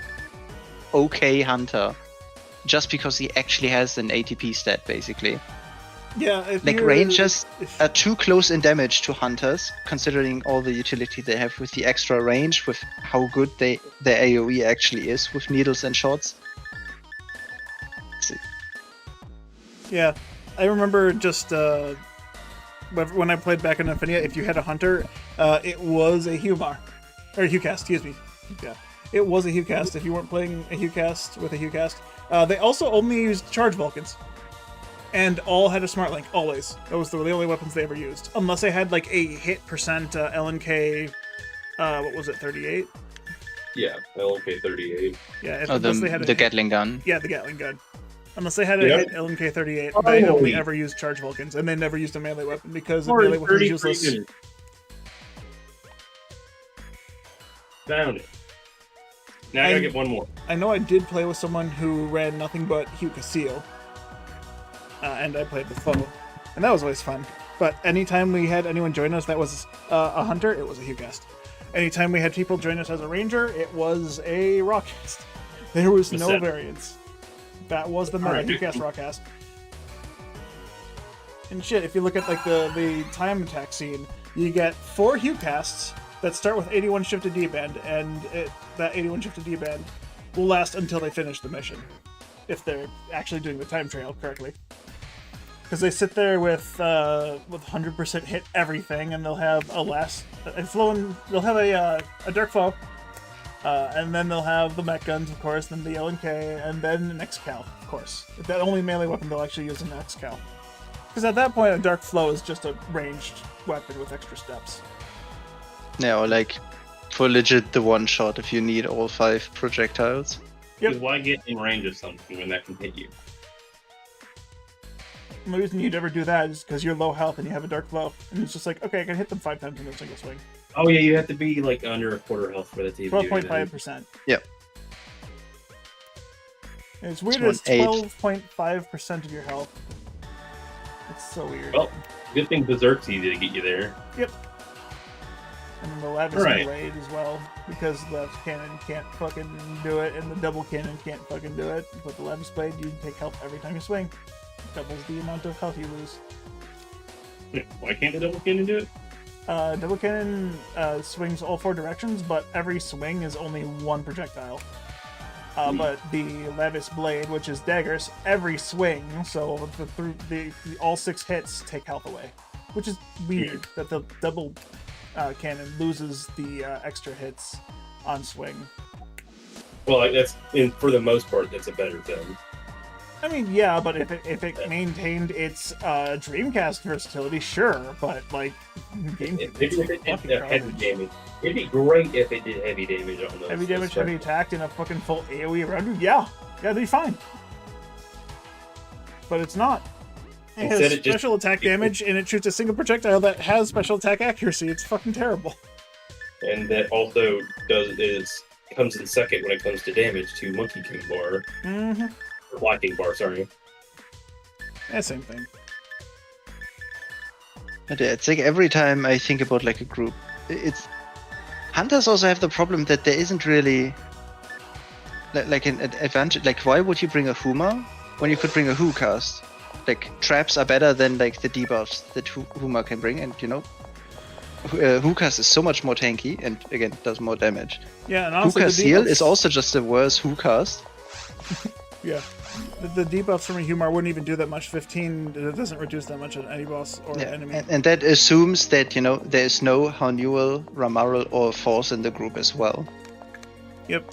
okay hunter. Just because he actually has an ATP stat, basically. Yeah, like rangers are too close in damage to hunters, considering all the utility they have with the extra range, with how good their AoE actually is with needles and shots. Yeah, I remember just when I played back in Infinia, if you had a hunter, it was a Humar. Or a Hucast, excuse me. Yeah, it was a Hucast if you weren't playing a Hucast with a Hucast. They also only used Charge Vulcans. And all had a smart link, always. Those were the only weapons they ever used. Unless they had like a hit percent LNK, what was it, 38? Yeah, LNK 38. Yeah, unless they had the Gatling gun. Yeah, the Gatling gun. Unless they had a hit LNK 38, they only ever used Charge Vulcans, and they never used a melee weapon because a melee weapon is useless. Found it. Now I gotta get one more. I know I did play with someone who ran nothing but Hugh Casil. And I played with Foe, and that was always fun. But anytime we had anyone join us that was a hunter, it was a Hucast. Anytime we had people join us as a ranger, it was a Rockcast. There was no variance. That was the meta, Hucast Rockcast. And shit, if you look at like the time attack scene, you get 4 Hucasts that start with 81 shifted D-band, and that 81 shifted D-band will last until they finish the mission, if they're actually doing the time trail correctly. Because they sit there with 100% hit everything, and they'll have a they'll have a Dark Foe, and then they'll have the mech guns, of course, then the LNK, and then an X-Cal, of course. That only melee weapon they'll actually use an X-Cal. Because at that point, a Dark Flow is just a ranged weapon with extra steps. Yeah, or like for legit the one shot if you need all 5 projectiles. Yep. Because why get in range of something when that can hit you? The reason you'd ever do that is because you're low health and you have a dark flow, and it's just like, okay, I can hit them 5 times in a single swing. Oh yeah, you have to be like under a quarter health for that to even do anything. 12.5%. Yep. And it's weird. It's It's 12.5% of your health. It's so weird. Well, good thing Berserk's easy to get you there. Yep. And then the Lavis Right. Blade as well, because the Lavis Cannon can't fucking do it, and the Double Cannon can't fucking do it. But the Lavis Blade, you take health every time you swing. Doubles the amount of health you lose. Why can't the double cannon do it? Double Cannon swings all 4 directions, but every swing is only 1 projectile. But the Lavis Blade, which is daggers, every swing, so the all 6 hits take health away. Which is weird, that the Double Cannon loses the extra hits on swing. Well, for the most part, that's a better thing. I mean, yeah, but if it maintained its Dreamcast versatility, sure, but like GameCube, Maybe if it did heavy damage. It'd be great if it did heavy damage on those. heavy damage, heavy attack, and a fucking full AoE around you, yeah, that'd be fine. But it's not. It has Instead, special attack damage, and it shoots a single projectile that has special attack accuracy. It's fucking terrible. And that also comes in second when it comes to damage to Monkey King Bar. Mm-hmm. Blocking Bar, sorry. Yeah, same thing. But yeah, it's like every time I think about like a group, it's hunters also have the problem that there isn't really like an advantage. Like, why would you bring a Huma when you could bring a Who cast? Like, traps are better than like the debuffs that Huma can bring, and you know, Who cast is so much more tanky and again does more damage. Yeah, and Who honestly, cast the Seal debuffs, is also just a worse Who cast. yeah, the debuffs from a Humor wouldn't even do that much. 15 it doesn't reduce that much on any boss or enemy. And that assumes that, you know, there is no Hanuel, Ramaral, or Force in the group as well. Yep.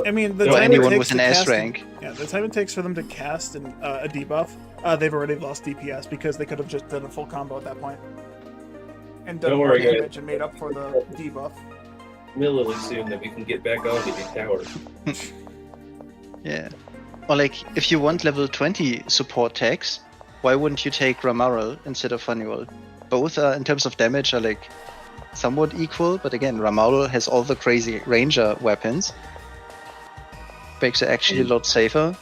I mean, the Or time anyone it takes with an to S cast rank. Yeah, the time it takes for them to cast a debuff, they've already lost DPS because they could have just done a full combo at that point. And done Don't more worry, guys. damage and made up for the debuff. Really soon that we can get back on to the tower. Yeah. Or like, if you want level 20 support tags, why wouldn't you take Ramaral instead of Hanuel? Both are, in terms of damage, are like somewhat equal, but again, Ramaral has all the crazy ranger weapons. Makes it actually a lot safer.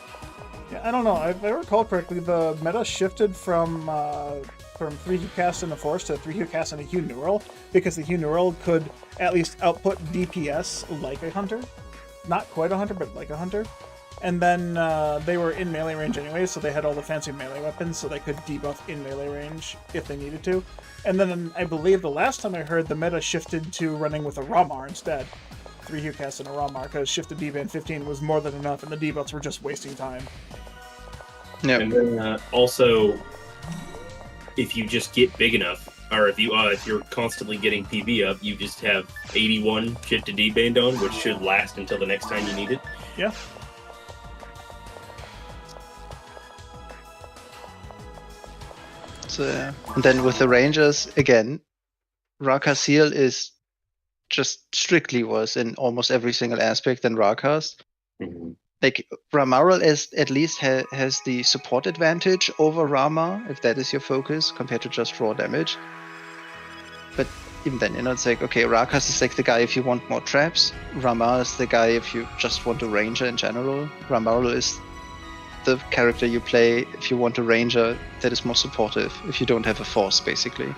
Yeah, I don't know. If I recall correctly, the meta shifted from 3 Hue cast in the Force to 3 Hue cast in a Hue Neural, because the Hue Neural could at least output DPS like a hunter. Not quite a hunter, but like a hunter. And then they were in melee range anyway, so they had all the fancy melee weapons, so they could debuff in melee range if they needed to. And then I believe the last time I heard, the meta shifted to running with a Ramar instead. 3 Hue cast and a Ramar, because shifted D-Band 15 was more than enough, and the debuffs were just wasting time. Yeah. And then also, if you just get big enough, or if you're constantly getting PB up, you just have 81 shit to D-band on, which should last until the next time you need it. Yeah. So, and then with the rangers, again, Raka Seal is just strictly worse in almost every single aspect than Rakas. Mm-hmm. Like, Ramaral at least has the support advantage over Rama, if that is your focus, compared to just raw damage. But even then, you know, it's like, okay, Rakas is like the guy if you want more traps. Rama is the guy if you just want a ranger in general. Ramaral is the character you play if you want a ranger that is more supportive, if you don't have a force, basically.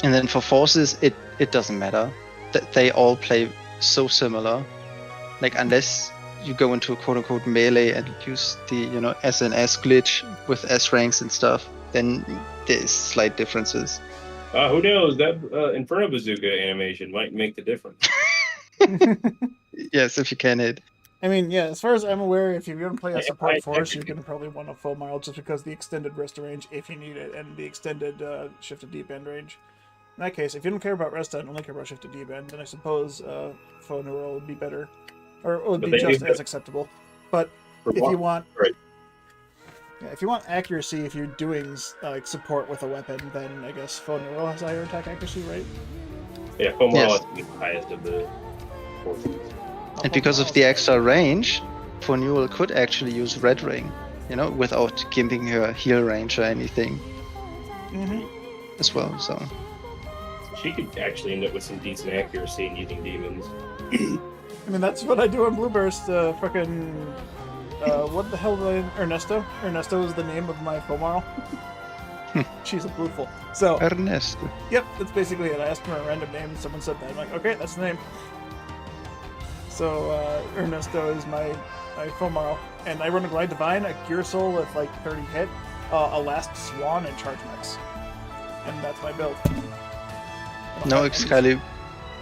And then for forces, it doesn't matter. They all play so similar. Like, unless you go into a quote-unquote melee and use the, you know, SNS glitch with S ranks and stuff, then there's slight differences. Who knows? That Inferno Bazooka animation might make the difference. Yes, if you can hit. I mean, yeah, as far as I'm aware, if you're going to play a I support force, you're going to probably want a full mile just because the extended rest range, if you need it, and the extended shifted D-band range. In that case, if you don't care about resta and only care about shifted D-band, then I suppose Faux Neural would be better. Or it would be just as acceptable. But if you want... Right. Yeah, if you want accuracy, if you're doing like support with a weapon, then I guess Phoneural has higher attack accuracy, right? Yeah, Foam Yes. has to be the highest of the forces. And because of the extra range, Fornewell could actually use Red Ring, without giving her heal range or anything as well. So She could actually end up with some decent accuracy in using demons. I mean, that's what I do in Blueburst. What the hell did Ernesto? Ernesto is the name of my Fomaro. She's a Blueful. So, Ernest. yep, that's basically it. I asked for a random name, and someone said that. I'm like, okay, that's the name. So, Ernesto is my Fomaro. And I run a Glide Divine, a Gear Soul with like 30 hit, a Last Swan, and Charge Max. And that's my build. No Excalibur.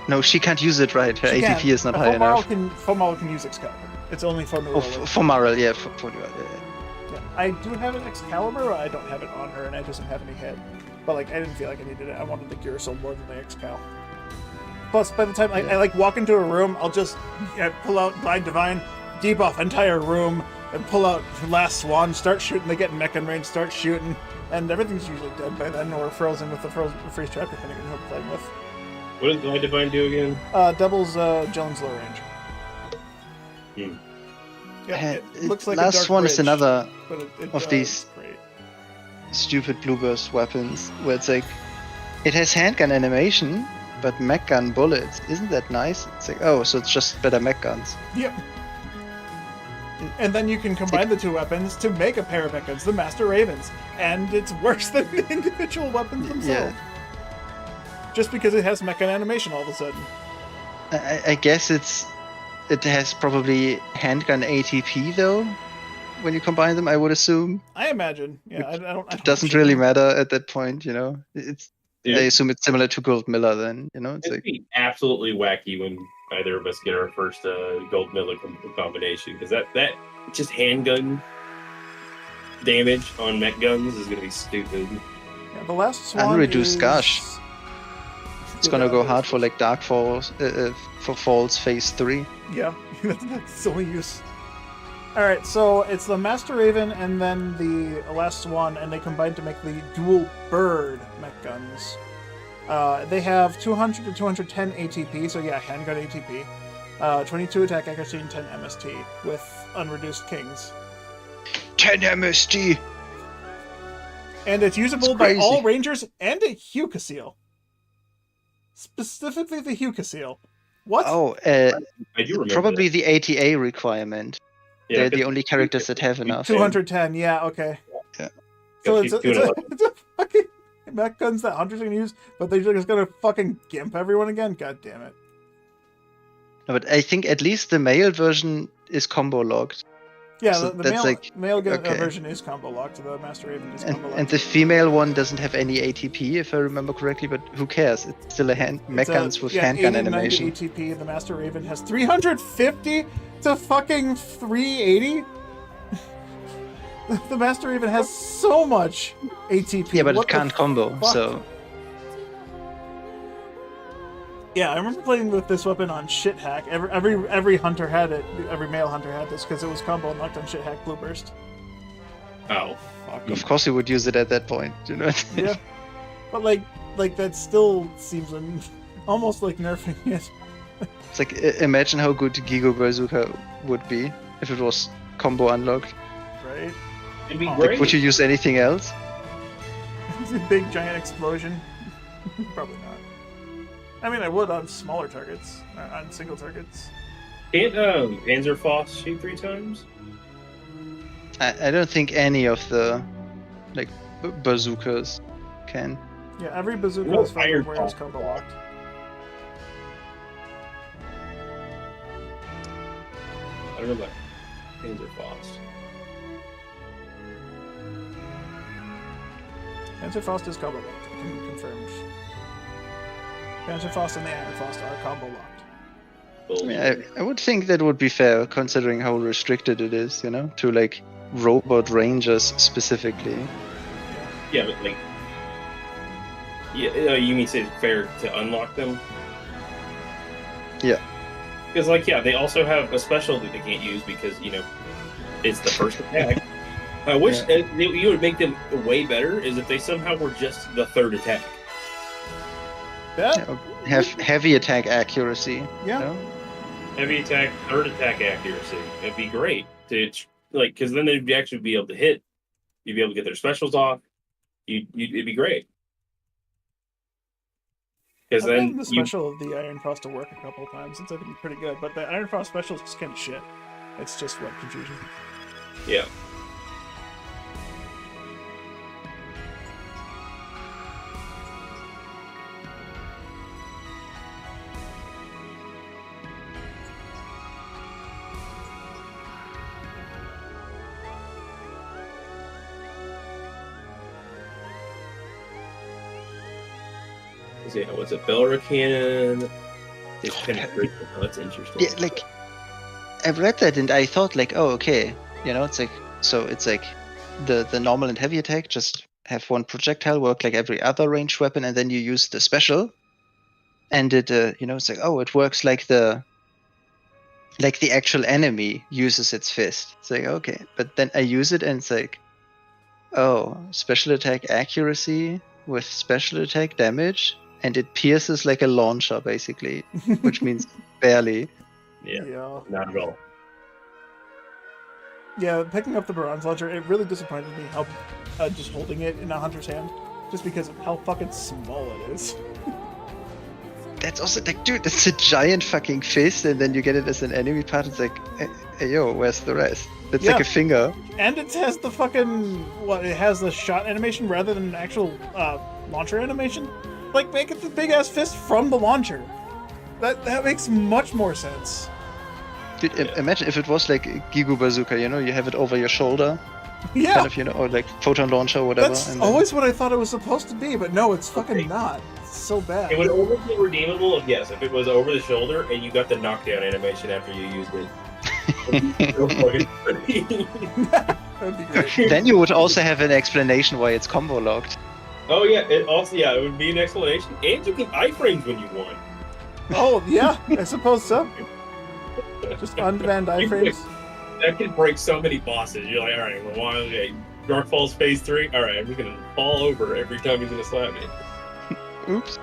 No, she can't use it, right? Her She ATP can. is not high enough. Fomaro can use Excalibur. It's only for Oh, for Marl, yeah, for Marl, yeah. Yeah. I do have an Excalibur, but I don't have it on her, and I doesn't have any hit. But like, I didn't feel like I needed it. I wanted the Gear Soul more than the Excal. Plus, by the time I like walk into a room, I'll just pull out Glide Divine, debuff entire room, and pull out Last Swan, start shooting. They get mech in range, start shooting, and everything's usually dead by then, or frozen with the freeze trap, depending on who I'm playing with. What does Glide Divine do again? Doubles Jones low range. Yeah, it looks like Last a dark one is bridge, another but it of does these great. stupid Blueburst weapons where it's like, it has handgun animation, but mech gun bullets. Isn't that nice? It's like, oh, so it's just better mech guns. Yep. And then you can combine the two weapons to make a pair of mech guns, the Master Ravens, and it's worse than the individual weapons themselves. Just because it has mech gun animation all of a sudden. I guess it has probably handgun ATP though, when you combine them, I would assume. I imagine. Yeah, I don't. It doesn't really matter at that point, It's Dude, I assume it's similar to Gold Miller then, It's it'd like, be absolutely wacky when either of us get our first Gold Miller combination, because that just handgun damage on mech guns is going to be stupid. Yeah, the last one Unreduced is... Gush. It's gonna go hard for like Dark Falls, for Falls Phase 3. Yeah, that's silly use. Alright, so it's the Master Raven and then the Last Swan, and they combine to make the Dual Bird mech guns. They have 200 to 210 ATP, so yeah, handgun ATP. 22 attack accuracy and 10 MST with unreduced kings. 10 MST! And it's usable by all rangers and a Hucasil. Specifically the Hucasil. What? Oh, I do remember probably that. the ATA requirement. Yeah, They're the only characters that have enough. 210, yeah, okay. Yeah. So Yeah, it's a 211. it's a fucking mech guns that hunters are gonna use, but they're just gonna fucking gimp everyone again? God damn it. No, but I think at least the male version is combo locked. Yeah, So the that's male okay. version is combo locked, the Master Raven is combo locked. And the female one doesn't have any ATP, if I remember correctly, but who cares? It's still a mech guns with handgun 80 to 90 animation. ATP, the Master Raven has 350 to fucking 380? The Master Raven has so much ATP. Yeah, but What it the can't combo, fuck? so... Yeah, I remember playing with this weapon on Shit Hack. Every hunter had it. Every male hunter had this because it was combo and locked on Shit Hack Blueburst. Oh, Fuck. Of course you would use it at that point, Yeah, but like that still seems almost like nerfing it. It's like, imagine how good Gigo Bazooka would be if it was combo unlocked. Right? it'd be Like, great. Like, would you use anything else? It's a big giant explosion. Probably not. I mean, I would on smaller targets, on single targets. Can't Panzerfaust shoot 3 times? I don't think any of the like bazookas can. Yeah, every bazooka No, is iron where it's ball. combo locked. I don't know about Panzerfaust. Panzerfaust is combo locked. Confirmed. Panzerfaust and the Ironfaust are combo locked. I mean, I would think that would be fair, considering how restricted it is, to like robot rangers specifically. Yeah, but like, yeah, you mean say it's fair to unlock them? Yeah. Because like, yeah, they also have a special that they can't use because it's the first attack. I wish you would make them way better is if they somehow were just the third attack. Yeah. Have heavy attack accuracy. Yeah. You know? Heavy attack, third attack accuracy. It'd be great to like, because then they'd actually be able to hit. You'd be able to get their specials off. It'd be great. Because I've then gotten the special of the Iron Frost to work a couple of times. It's been pretty good, but the Iron Frost special is just kind of shit. It's just what confusion. yeah. See, what's a Belra cannon? It's penetration. Oh, that's interesting. Yeah, like I read that and I thought like, oh, okay, you know, it's like so it's like the normal and heavy attack just have one projectile work like every other ranged weapon, and then you use the special, and it you know, it's like, oh, it works like the actual enemy uses its fist. It's like, okay, but then I use it and it's like, oh, special attack accuracy with special attack damage. And it pierces like a launcher, basically, which means barely. Yeah, Yeah. not at all. Yeah, picking up the bronze launcher, it really disappointed me how just holding it in a hunter's hand, just because of how fucking small it is. That's also like, dude, it's a giant fucking fist, and then you get it as an enemy part. It's like, hey, yo, where's the rest? It's like a finger. And it has the fucking it has the shot animation rather than an actual launcher animation. Like, make it the big ass fist from the launcher. That makes much more sense. Dude, imagine if it was like Gigu Bazooka, you know, you have it over your shoulder. Yeah. Kind of, you know, or like photon launcher or whatever. That's and then... always what I thought it was supposed to be, but no, it's fucking not. It's so bad. It would only be redeemable if it was over the shoulder and you got the knockdown animation after you used it. That'd be great. Then you would also have an explanation why it's combo locked. Oh yeah, it would be an explanation, and you can iframes when you want. Oh yeah, I suppose so. Just on-demand iframes. That could break so many bosses. You're like, all right, well, okay, Dark Falls Phase 3. All right, I'm just gonna fall over every time he's gonna slap me. Oops.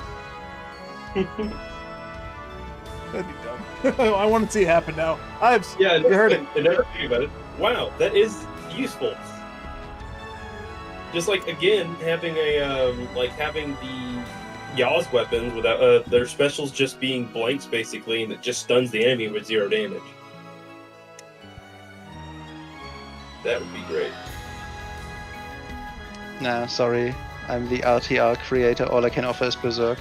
That'd be dumb. I want to see it happen now. You heard it. Another thing about it. Wow, that is useful. Just like again, having having the Yaw's weapons without their specials just being blanks basically, and it just stuns the enemy with 0 damage. That would be great. Nah, sorry. I'm the RTR creator. All I can offer is Berserk.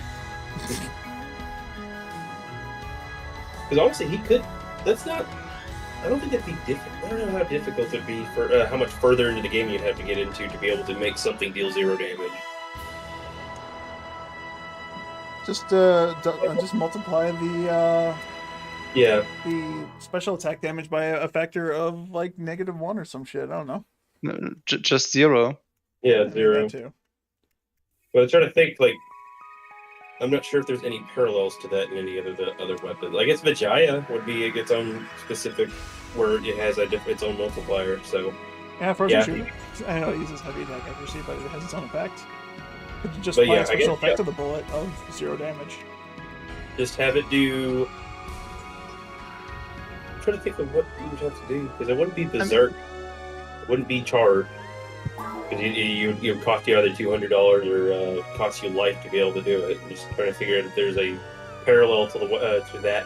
Because honestly, he could. That's not. I don't think it'd be difficult. I don't know how difficult it'd be for how much further into the game you'd have to get into to be able to make something deal 0 damage. Just multiply the special attack damage by a factor of like -1 or some shit. I don't know. No, just 0. Yeah, 0. That too. But I'm trying to think, like, I'm not sure if there's any parallels to that in any other weapons. I guess Vijaya would be its own specific, where it has its own multiplier. So yeah, frozen shooter. I know it uses heavy attack accuracy, but it has its own effect. You could just apply a special effect to the bullet of 0 damage. Just have it do. I'm trying to think of what you would have to do, because it wouldn't be Berserk. It wouldn't be Charred. Because you cost you either $200 or cost you life to be able to do it. I'm just trying to figure out if there's a parallel to that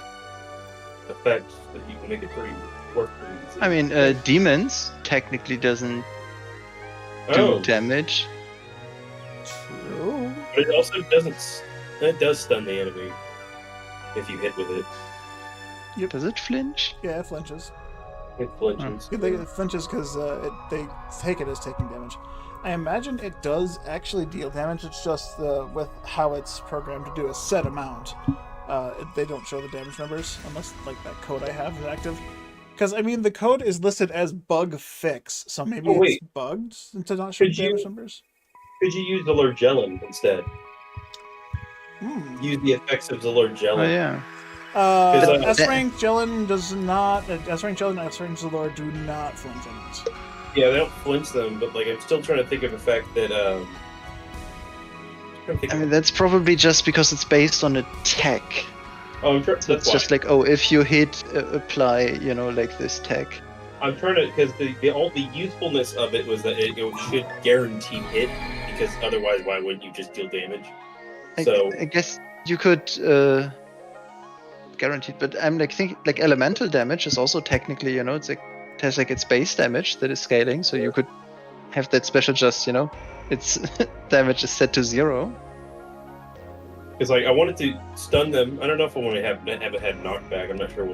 effect that you can make it work pretty easy. I mean, demons technically doesn't do damage. True. But it also doesn't. It does stun the enemy if you hit with it. Yep. Does it flinch? Yeah, it flinches. It flinches. It flinches because they take it as taking damage. I imagine it does actually deal damage. It's just with how it's programmed to do a set amount. They don't show the damage numbers unless like that code I have is active. Because I mean, the code is listed as bug fix, so maybe it's bugged to not show damage numbers. Could you use the Lurgelin instead? Use the effects of the Lurgelin. Oh yeah. S rank Jilin does not. S rank Jilin and S rank Zalor do not flinch enemies. Yeah, they don't flinch them, but like I'm still trying to think of the fact that I mean, that's probably just because it's based on attack. oh, So that's it's why. just like, oh, if you hit, apply, you know, like this tag. I'm trying to because the usefulness of it was that it should guarantee hit because otherwise why wouldn't you just deal damage? So I guess you could guaranteed, but I'm like thinking like elemental damage is also technically, you know, it's like it has like its base damage that is scaling, so you could have that special just, you know, its damage is set to 0. because like I wanted to stun them. I don't know if I want to have it had knockback. I'm not sure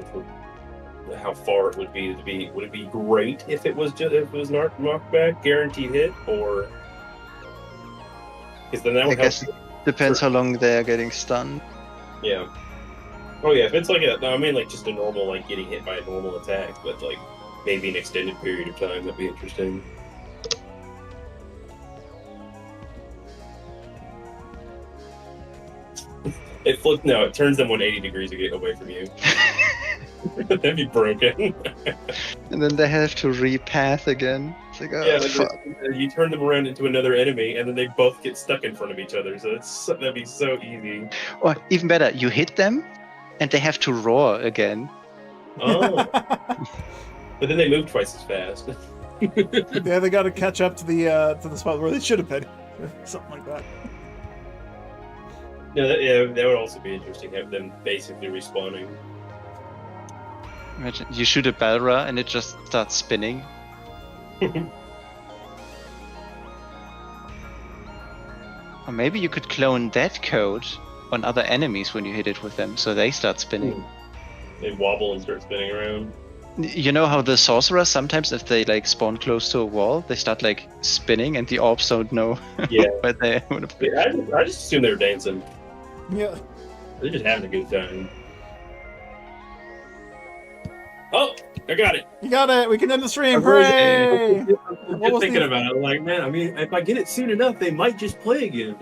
how far it would be to be. Would it be great if it was knockback guaranteed hit or? Because then that I would help. guess it depends how long they are getting stunned. Yeah. Oh yeah, if it's like I mean like just a normal like getting hit by a normal attack, but like maybe an extended period of time, that'd be interesting. It flips. No, it turns them 180 degrees to get away from you. That'd be broken. And then they have to repath again. It's like, oh, Yeah, fuck. you turn them around into another enemy, and then they both get stuck in front of each other. So that'd be so easy. Or even better, you hit them, and they have to roar again. Oh, but then they move twice as fast. Yeah, they got to catch up to the spot where they should have been. Something like that. Yeah, that would also be interesting. Have them basically respawning. Imagine you shoot a Balra and it just starts spinning. Or maybe you could clone that code on other enemies when you hit it with them, so they start spinning. They wobble and start spinning around. You know how the sorcerers sometimes, if they like spawn close to a wall, they start like spinning, and the orbs don't know Yeah. where they would have been. Yeah, I just assume they were dancing. Yeah. They're just having a good time. Oh, I got it. You got it. We can end the stream. I'm really- Hooray! I'm What was just thinking the- about it. I'm like, man, I mean, if I get it soon enough, they might just play again.